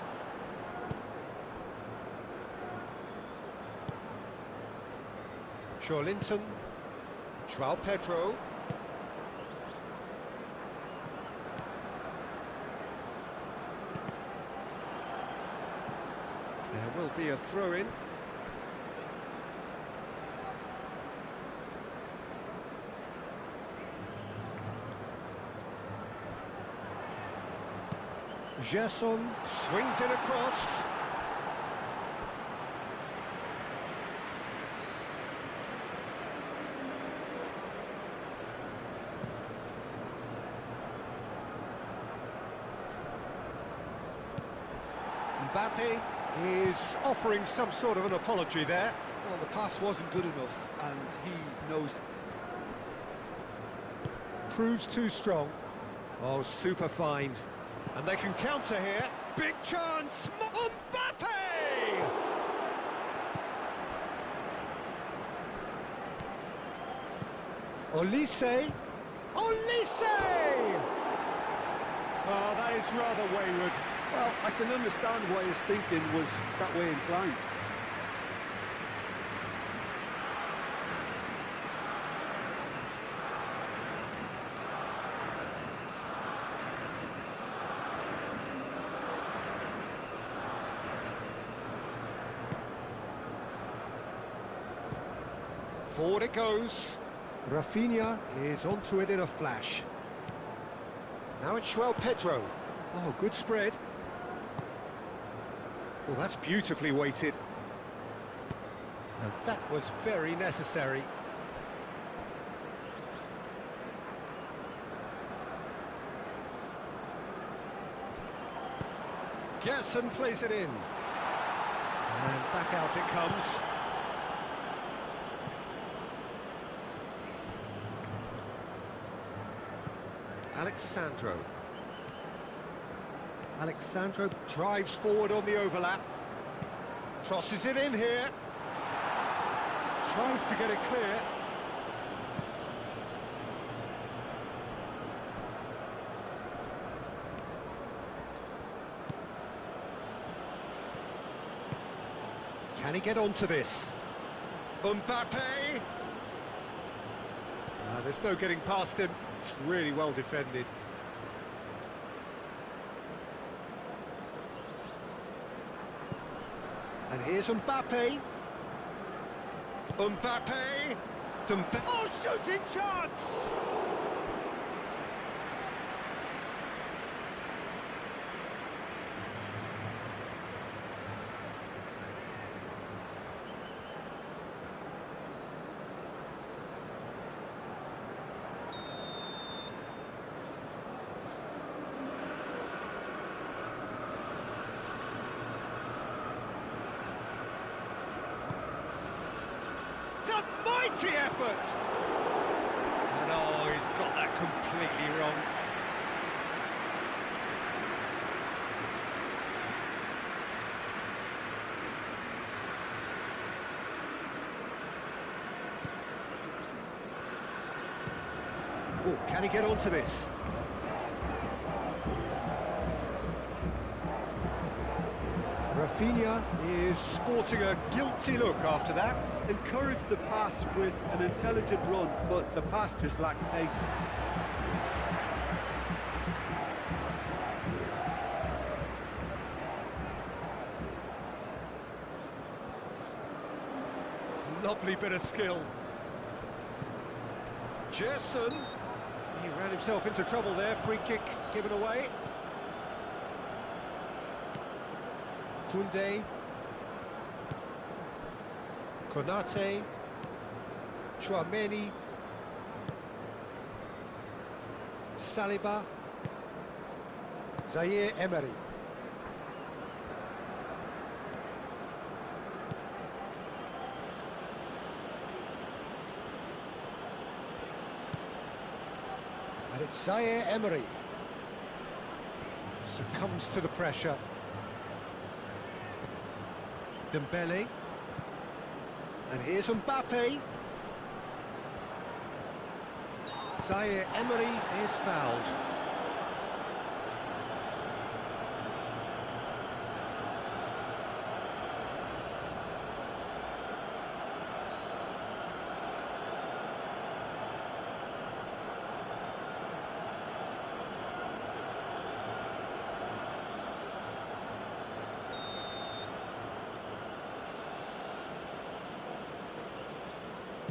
Joelinton. João Pedro. There will be a throw-in. Gerson swings it across. Mbappe is offering some sort of an apology there. Well, the pass wasn't good enough, and he knows it. Proves too strong. Oh, super find. And they can counter here. Big chance! Mbappe! Olise! Olise! Oh, that is rather wayward. Well, I can understand why his thinking was that way inclined. Forward it goes. Rafinha is onto it in a flash. Now it's João Pedro. Oh, good spread. Well, that's beautifully weighted. And that was very necessary. Gerson plays it in. And back out it comes. Alexandro drives forward on the overlap. Crosses it in here. Tries to get it clear. Can he get onto this? Mbappe! There's no getting past him. It's really well defended. And here's Mbappe. Mbappe! Oh, shooting chance! It's a mighty effort! And oh, he's got that completely wrong. Oh, can he get onto this? Rafinha is sporting a guilty look after that. Encouraged the pass with an intelligent run, but the pass just lacked pace. Lovely bit of skill. Gerson. He ran himself into trouble there. Free kick given away. Koundé. Konate. Chouameni. Saliba. Zaire Emery. And it's Zaire Emery. Succumbs to the pressure. Dembele. And here's Mbappe. Zaire Emery is fouled.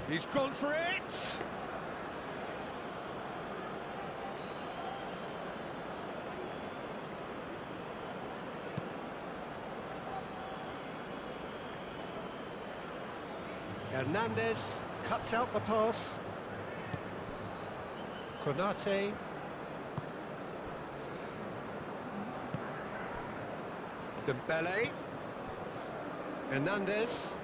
He's gone for it! Hernandez cuts out the pass. Konate. Dembele. Hernandez.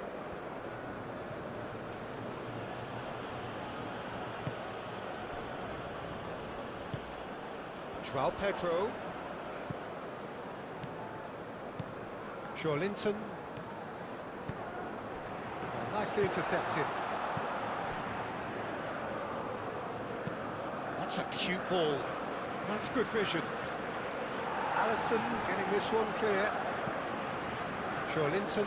João Pedro. Linton. Nicely intercepted. That's a cute ball. That's good vision. Alisson getting this one clear. Linton.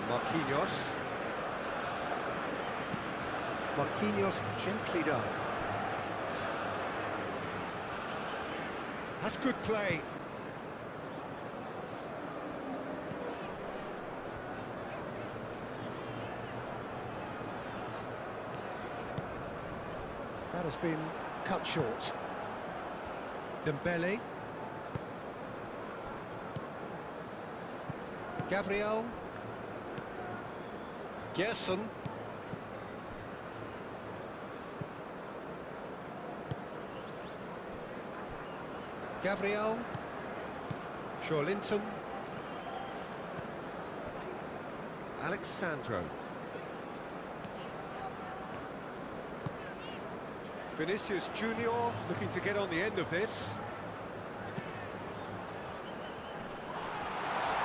Marquinhos. Marquinhos gently done. That's good play. That has been cut short. Dembele. Gabriel. Gerson. Gabriel. Linton. Alexandro. Vinicius Junior looking to get on the end of this.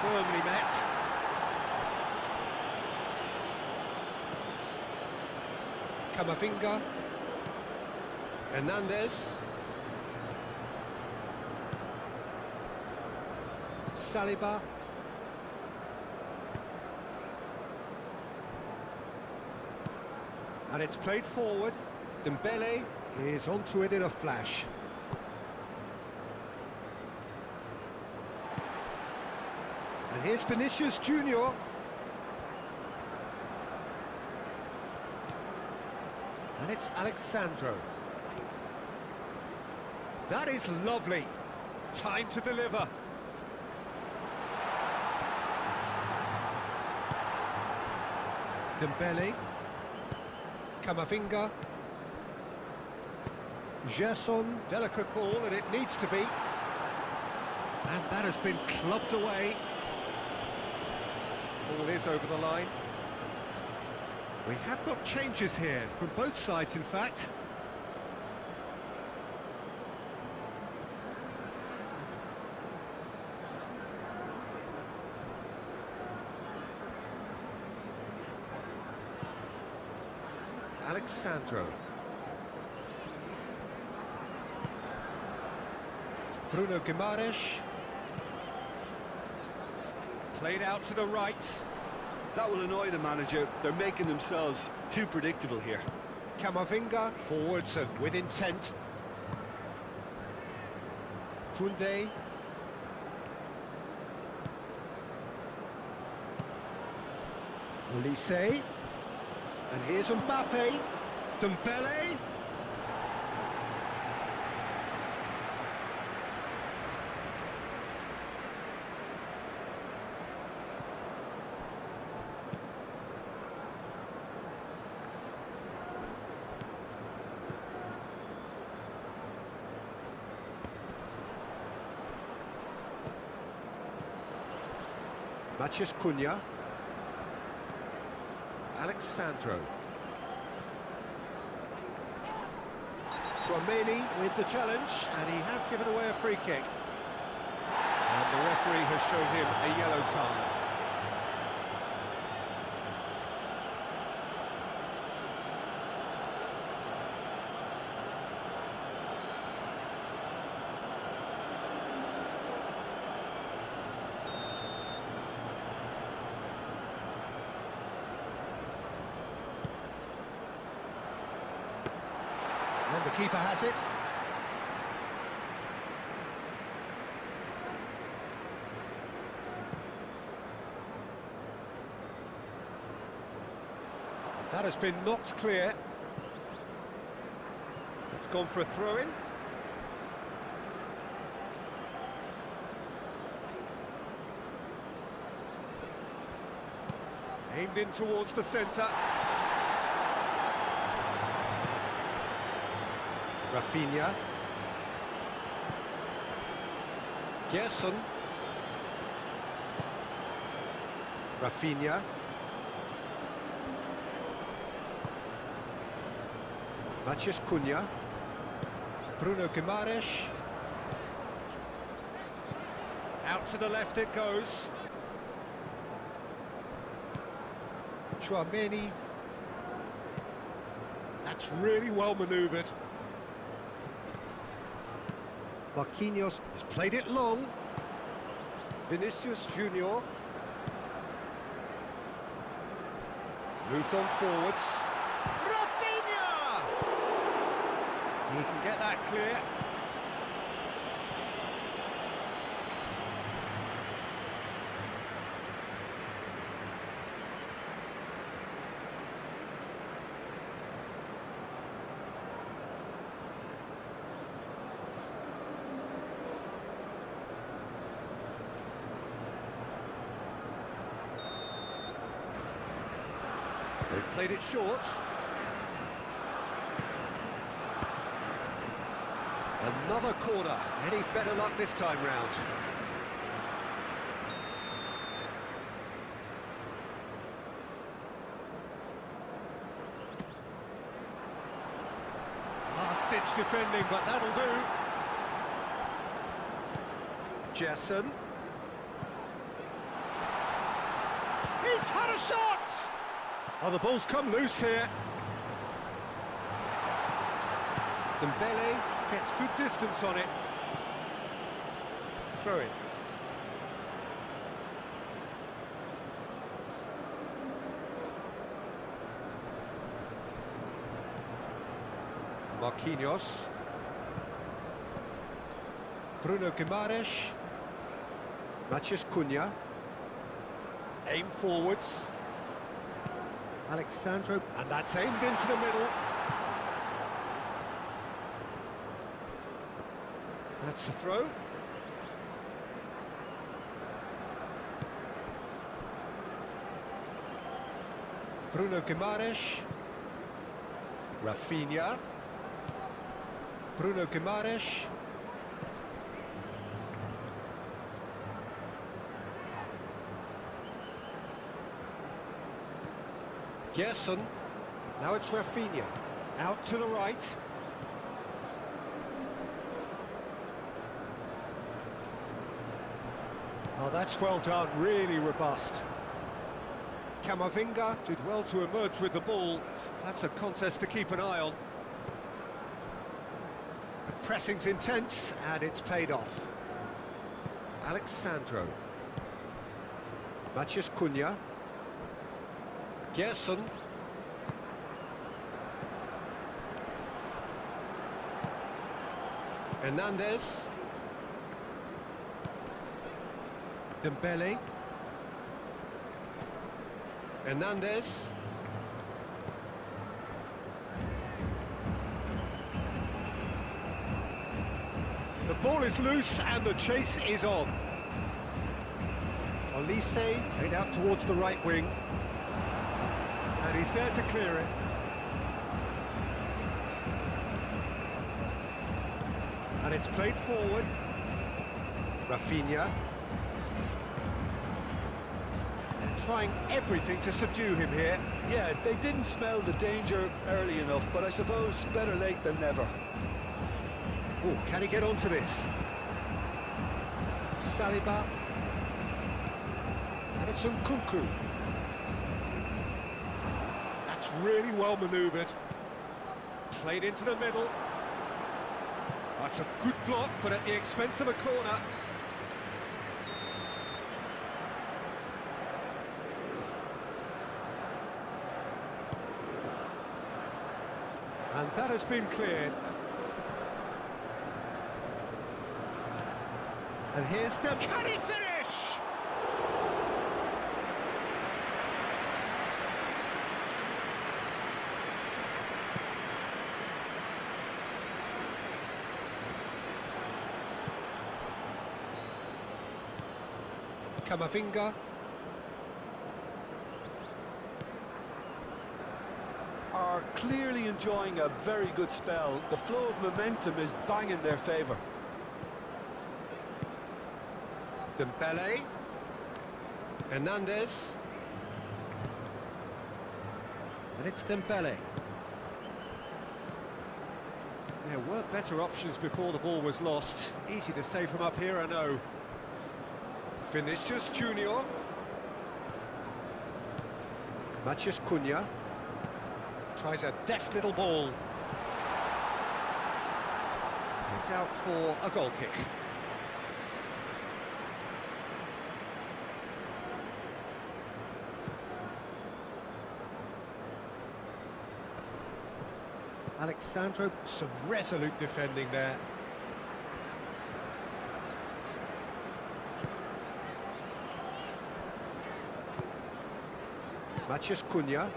firmly met. Camavinga. Hernandez. Saliba. And it's played forward. Dembele is onto it in a flash. And here's Vinicius Junior. And it's Alexandro. That is lovely. Time to deliver. Dembele. Camavinga. Gerson, delicate ball, and it needs to be. And that has been clubbed away. Ball is over the line. We have got changes here, from both sides in fact. Alexandro. Bruno Guimaraes. Played out to the right. That will annoy the manager. They're making themselves too predictable here. Camavinga, forwards and with intent. Koundé. Olise. And here's Mbappe. Dembele. Matheus Cunha. Alexandro. Tchouaméni with the challenge, and he has given away a free kick. And the referee has shown him a yellow card. And the keeper has it. That has been knocked clear. It's gone for a throw-in. Aimed in towards the centre. Rafinha. Gerson. Rafinha. Matheus Cunha. Bruno Guimaraes. Out to the left it goes. Tchouaméni. That's really well manoeuvred. Marquinhos has played it long. Vinicius Junior. Moved on forwards. Rafinha! He can get that clear. They've played it short. Another corner. Any better luck this time round? Last-ditch defending, but that'll do. Gerson. had a shot! Oh, the ball's come loose here. Dembele gets good distance on it. Throw it. Marquinhos. Bruno Guimaraes. Matheus Cunha. Aim forwards. Alexandro, and that's aimed into the middle. That's the throw. Bruno Guimaraes. Rafinha. Bruno Guimaraes. Gerson. Now it's Rafinha. Out to the right. Oh, that's well done, really robust. Camavinga did well to emerge with the ball. That's a contest to keep an eye on. The pressing's intense, and it's paid off. Alexandro. Matheus Cunha. Gerson. Hernandez. Dembele. Hernandez. The ball is loose and the chase is on. Olise played out towards the right wing. And he's there to clear it. And it's played forward. Rafinha. They're trying everything to subdue him here. Yeah, they didn't smell the danger early enough, but I suppose better late than never. Oh, can he get onto this? Saliba. And it's Nkunku. That's really well manoeuvred. Played into the middle. That's a good block, but at the expense of a corner. And that has been cleared. And here's the... Can he finish? Camavinga. Are clearly enjoying a very good spell. The flow of momentum is bang in their favour. Dembele. Hernandez. And it's Dembele. There were better options before the ball was lost. Easy to say from up here, I know. Vinicius Junior. Matheus Cunha. Tries a deft little ball. It's out for a goal kick. Alexandro, some resolute defending there. Matheus Cunha.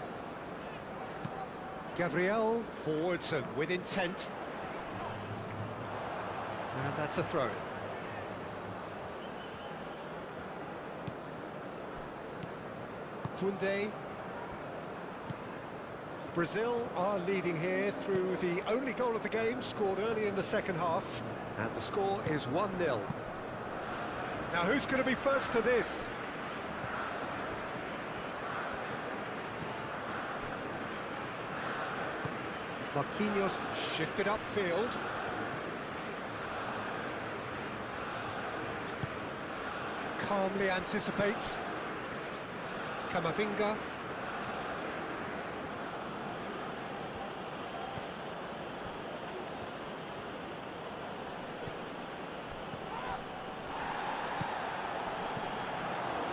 Gabriel forwards and with intent. And that's a throw. Koundé. Brazil are leading here through the only goal of the game, scored early in the second half. And the score is 1-0. Now who's going to be first to this? Marquinhos shifted upfield. Calmly anticipates. Camavinga.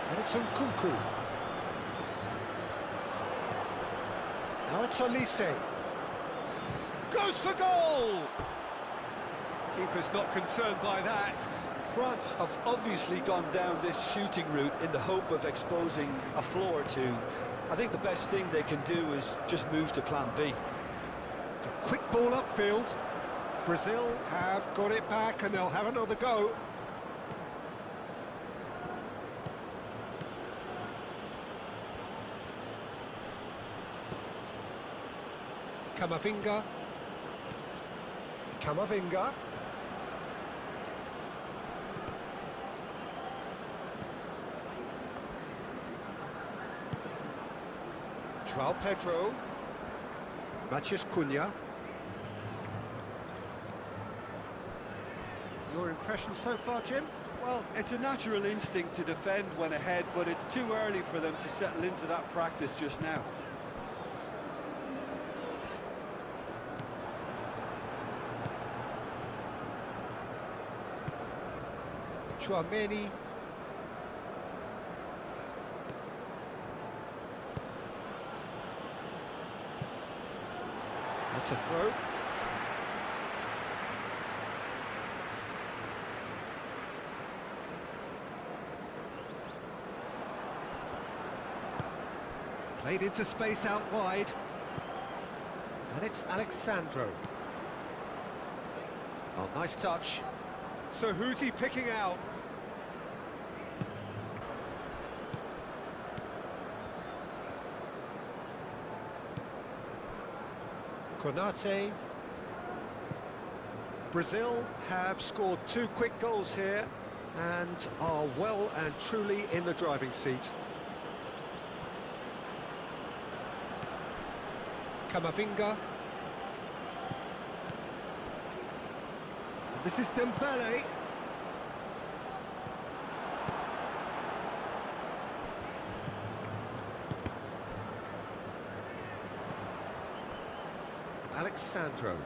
And it's Nkunku. Now it's Olise. Goes for goal! Keeper's not concerned by that. France have obviously gone down this shooting route in the hope of exposing a flaw or two. I think the best thing they can do is just move to plan B. It's a quick ball upfield. Brazil have got it back and they'll have another go. Camavinga. Camavinga. João Pedro. Matheus Cunha. Your impression so far, Jim? Well, it's a natural instinct to defend when ahead, but it's too early for them to settle into that practice just now. Chouameni. That's a throw. Played into space out wide. And it's Alexandro. Oh, nice touch. So who's he picking out? Konate. Brazil have scored 2 quick goals here and are well and truly in the driving seat. Camavinga. This is Dembele. Alexandro.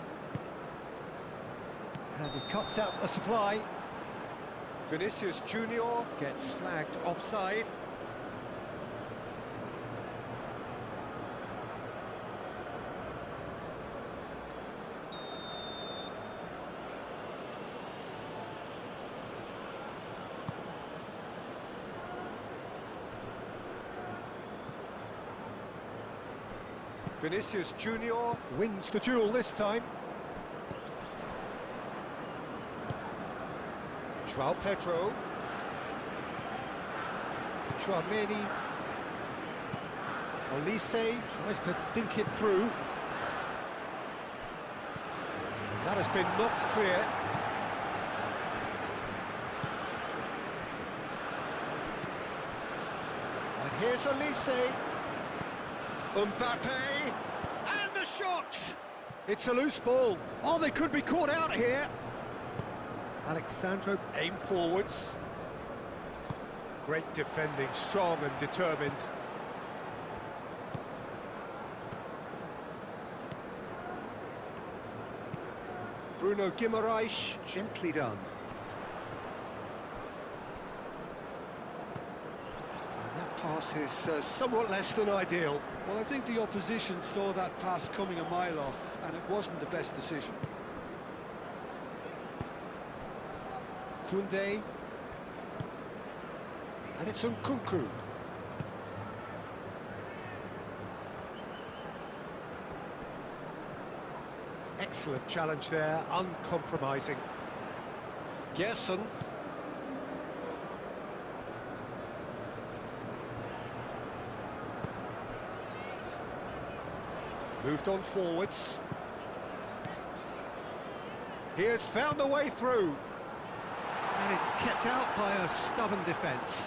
And he cuts out the supply. Vinicius Junior gets flagged offside. Vinicius Junior wins the duel this time. João Pedro. Chouameni. Olise tries to dink it through. And that has been knocked clear. And here's Olise. Mbappe, and the shot! It's a loose ball. Oh, they could be caught out here. Alexandro aimed forwards. Great defending, strong and determined. Bruno Guimaraes, gently done. Pass is somewhat less than ideal. Well, I think the opposition saw that pass coming a mile off, and it wasn't the best decision. Koundé. And it's Nkunku. Excellent challenge there, uncompromising. Gerson. Moved on forwards. He has found a way through. And it's kept out by a stubborn defence.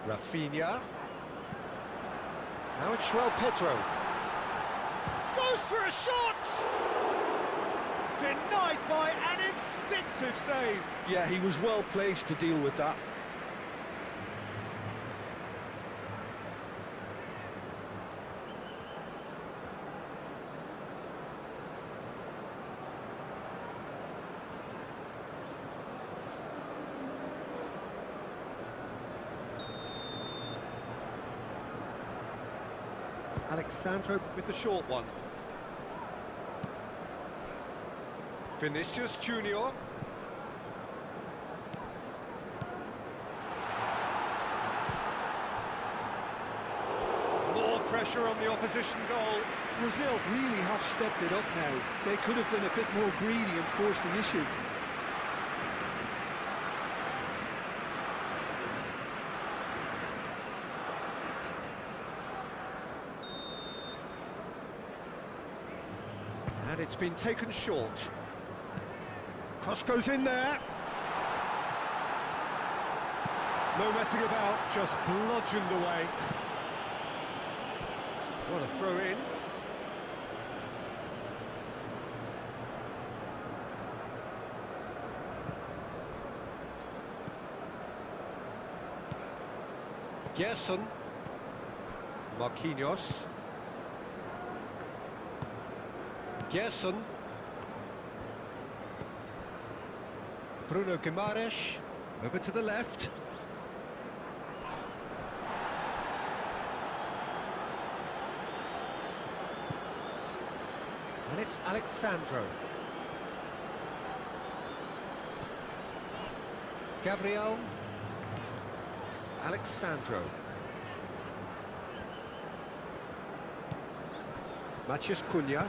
Rafinha. Now it's João Pedro. Goes for a shot! Denied by an instinctive save. Yeah, he was well placed to deal with that. Alexandro with the short one. Vinicius Junior. More pressure on the opposition goal. Brazil really have stepped it up now. They could have been a bit more greedy and forced the issue. And it's been taken short. Cross goes in there. No messing about, just bludgeoned away. What a throw in. Gerson. Marquinhos. Gerson. Bruno Guimaraes, over to the left. And it's Alexandro. Gabriel. Alexandro. Matheus Cunha.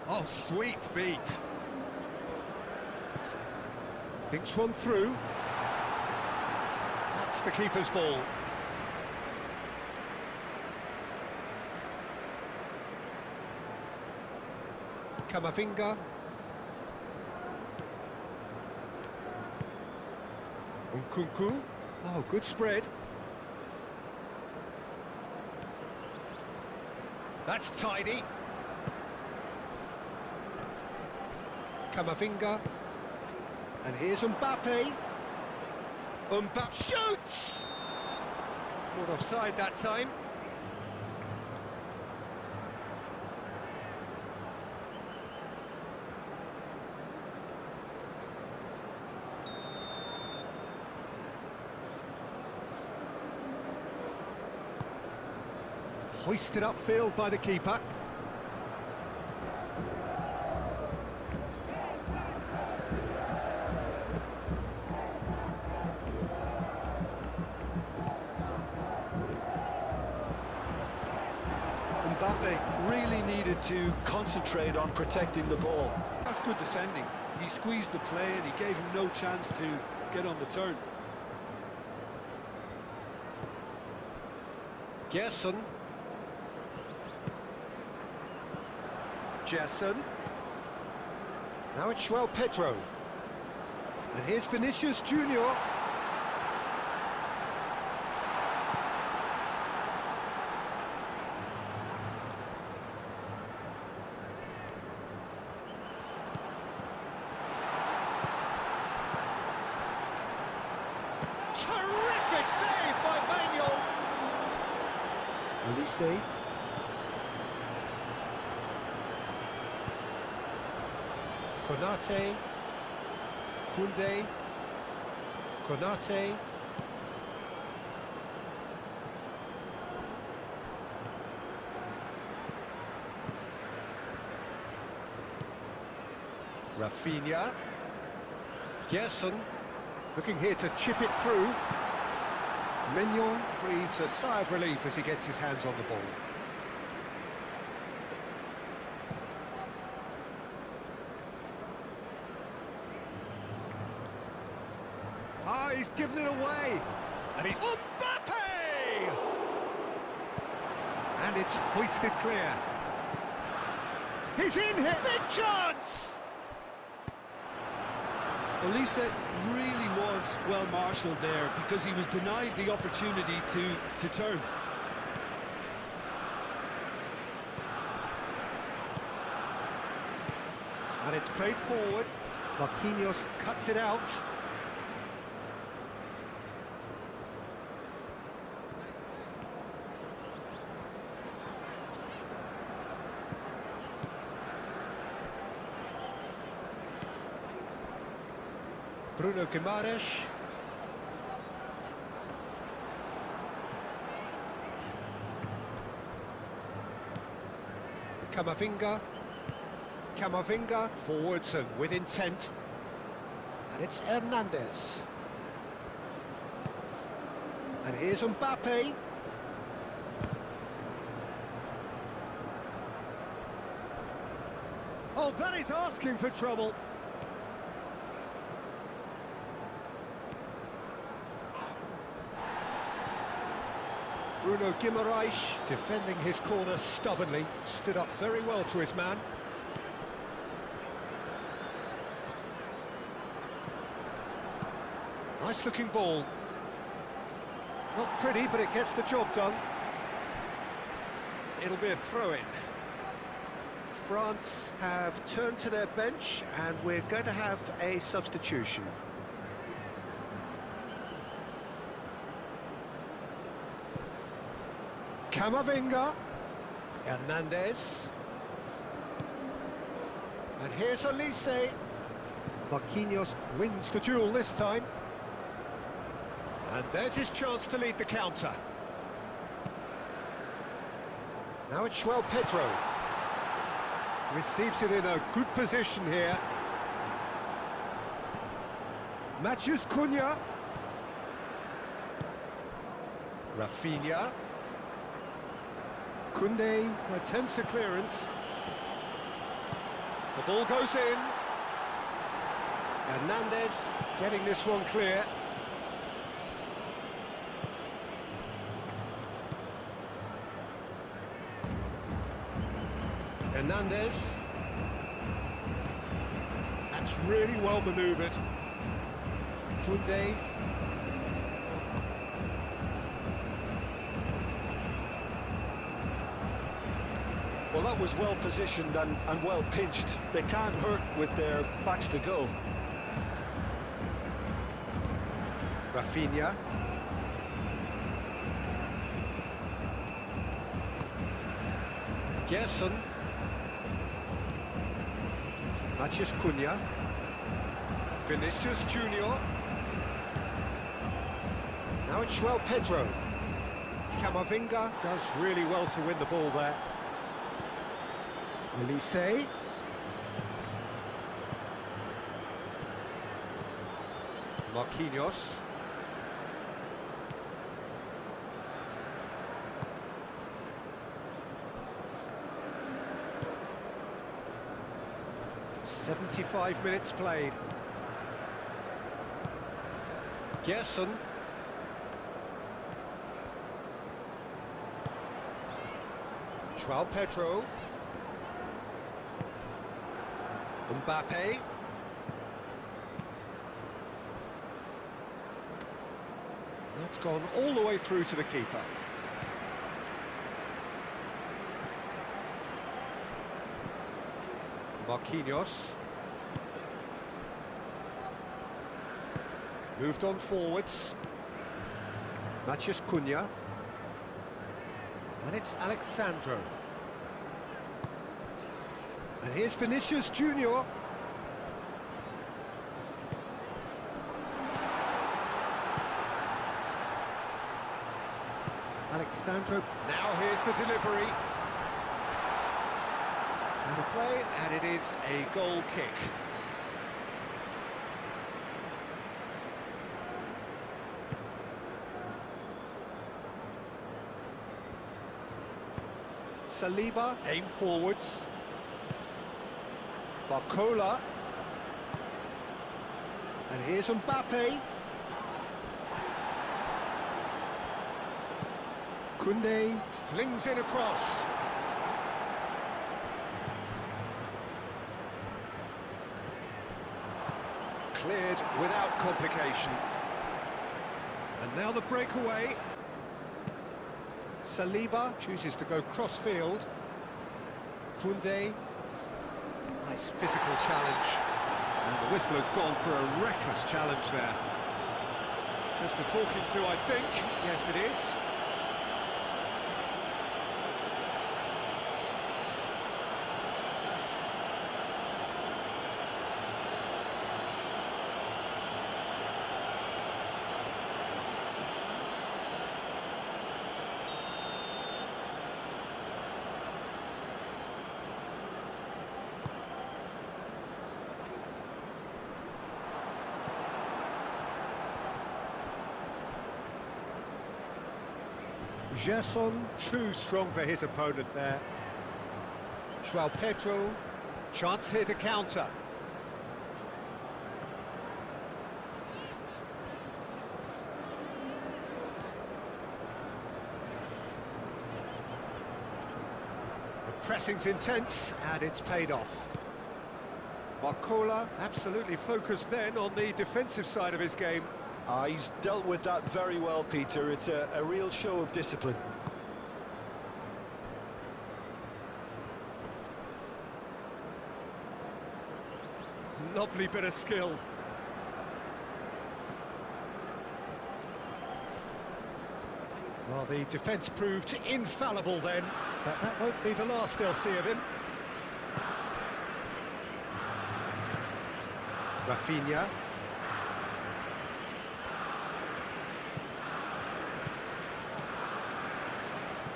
Oh, sweet feet. Thinks one through. That's the keeper's ball. Camavinga. Nkunku. Oh, good spread. That's tidy. Camavinga. And here's Mbappe. Mbappe shoots! Caught offside that time. Hoisted upfield by the keeper. Mbappe really needed to concentrate on protecting the ball. That's good defending. He squeezed the play and he gave him no chance to get on the turn. Gerson. Gerson. Now it's João Pedro. And here's Vinicius Junior. Terrific save by Manuel. Olise. Konate. Koundé. Konate. Rafinha. Gerson. Looking here to chip it through. Mignon breathes a sigh of relief as he gets his hands on the ball. Ah, he's given it away. And he's... Mbappe! And it's hoisted clear. He's in here. Big chance! Olise really was well marshalled there because he was denied the opportunity to turn. it's played forward. Marquinhos cuts it out. Bruno Guimaraes. Camavinga forwards and with intent. And it's Hernandez. And here's Mbappe. Oh, that is asking for trouble. Bruno Guimaraes defending his corner stubbornly, stood up very well to his man. Nice looking ball. Not pretty, but it gets the job done. It'll be a throw-in. France have turned to their bench and we're going to have a substitution. Camavinga, Hernandez, and here's Olise. Marquinhos wins the duel this time, and there's his chance to lead the counter. Now it's João Pedro, receives it in a good position here. Matheus Cunha, Rafinha. Koundé attempts a clearance. The ball goes in. Hernandez getting this one clear. Hernandez. That's really well manoeuvred. Koundé. Well, that was well positioned and well pinched. They can't hurt with their backs to goal. Rafinha. Gerson. Matheus Cunha. Vinicius Junior. Now it's João Pedro. Camavinga does really well to win the ball there. Olise. Marquinhos. "75 minutes played. Gerson. João Pedro. Mbappe. That's gone all the way through to the keeper. Marquinhos. Moved on forwards. Matheus Cunha. And it's Alexandro. And here's Vinicius Junior. Alexandro. Now here's the delivery. It's out of play, and it is a goal kick. Saliba, aim forwards. Barcola. And here's Mbappe. Koundé flings in across. Cleared without complication. And now the breakaway. Saliba chooses to go cross-field. Koundé. Nice physical challenge. And the whistle has gone for a reckless challenge there. Just a talking to, I think. Yes, it is. Gerson, too strong for his opponent there. João Pedro, chance here to counter. The pressing's intense, and it's paid off. Barcola absolutely focused then on the defensive side of his game. He's dealt with that very well, Peter. It's a real show of discipline. Lovely bit of skill. Well, the defence proved infallible then, but that won't be the last they'll see of him. Rafinha.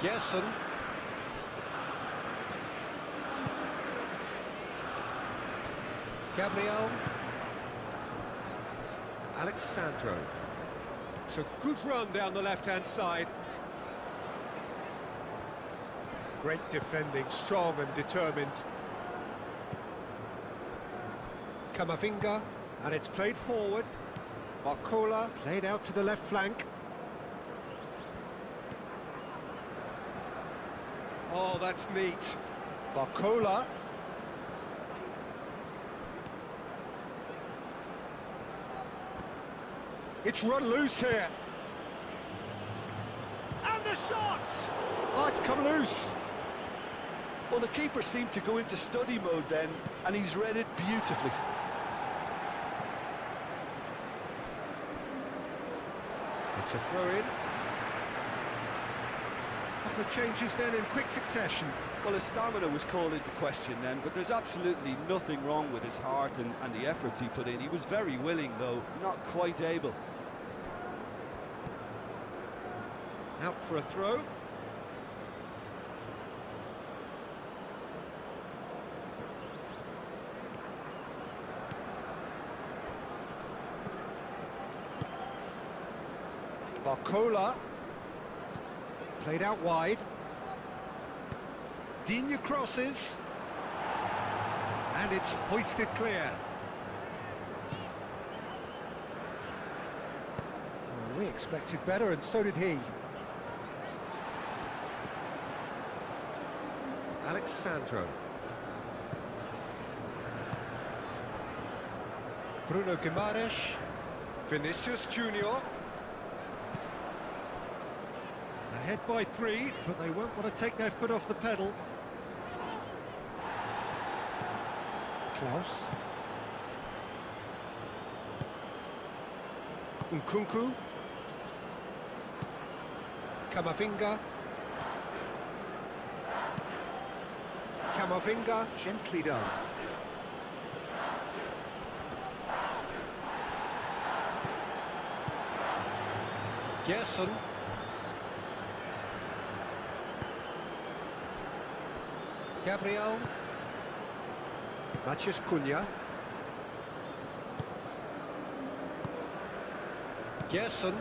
Gerson. Gabriel. Alexandro. It's a good run down the left-hand side. Great defending, strong and determined. Camavinga, and it's played forward. Barcola played out to the left flank. Oh, that's neat. Barcola. It's run loose here. And the shot! Oh, it's come loose. Well, the keeper seemed to go into study mode then, and he's read it beautifully. It's a throw-in. Couple of changes then in quick succession. Well, his stamina was called into question then, but there's absolutely nothing wrong with his heart and the efforts he put in. He was very willing, though, not quite able. Out for a throw. Barcola. Played out wide. Digne crosses. And it's hoisted clear. Well, we expected better, and so did he. Alexandro. Bruno Guimaraes. Vinicius Junior. Ahead by 3, but they won't want to take their foot off the pedal. Klaus. Nkunku. Camavinga. Camavinga, gently done. Gerson. Gabriel. Matheus Cunha. Gerson.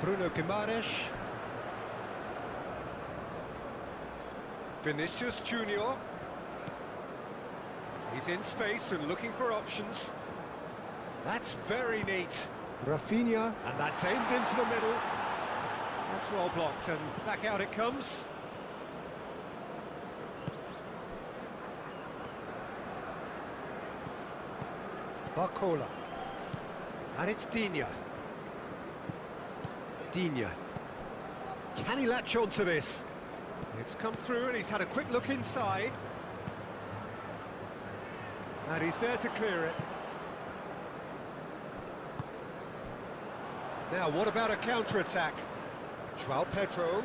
Bruno Guimaraes. Vinicius Junior. He's in space and looking for options. That's very neat. Rafinha, and that's aimed into the middle. That's well blocked, and back out it comes. Barcola. And it's Digne. Digne. Can he latch on to this? It's come through and he's had a quick look inside. And he's there to clear it. Now, what about a counter-attack? João Pedro.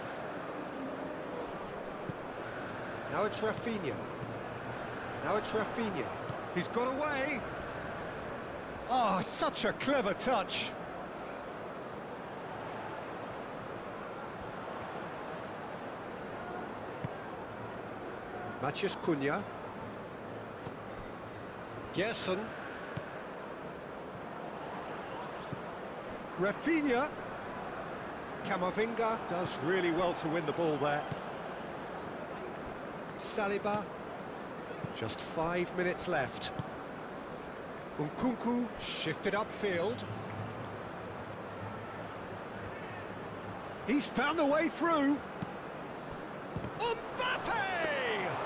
Now it's Rafinha. Now it's Rafinha. He's got away. Oh, such a clever touch. Matheus Cunha. Gerson. Rafinha. Camavinga does really well to win the ball there. Saliba. Just 5 minutes left. Nkunku shifted upfield. He's found a way through.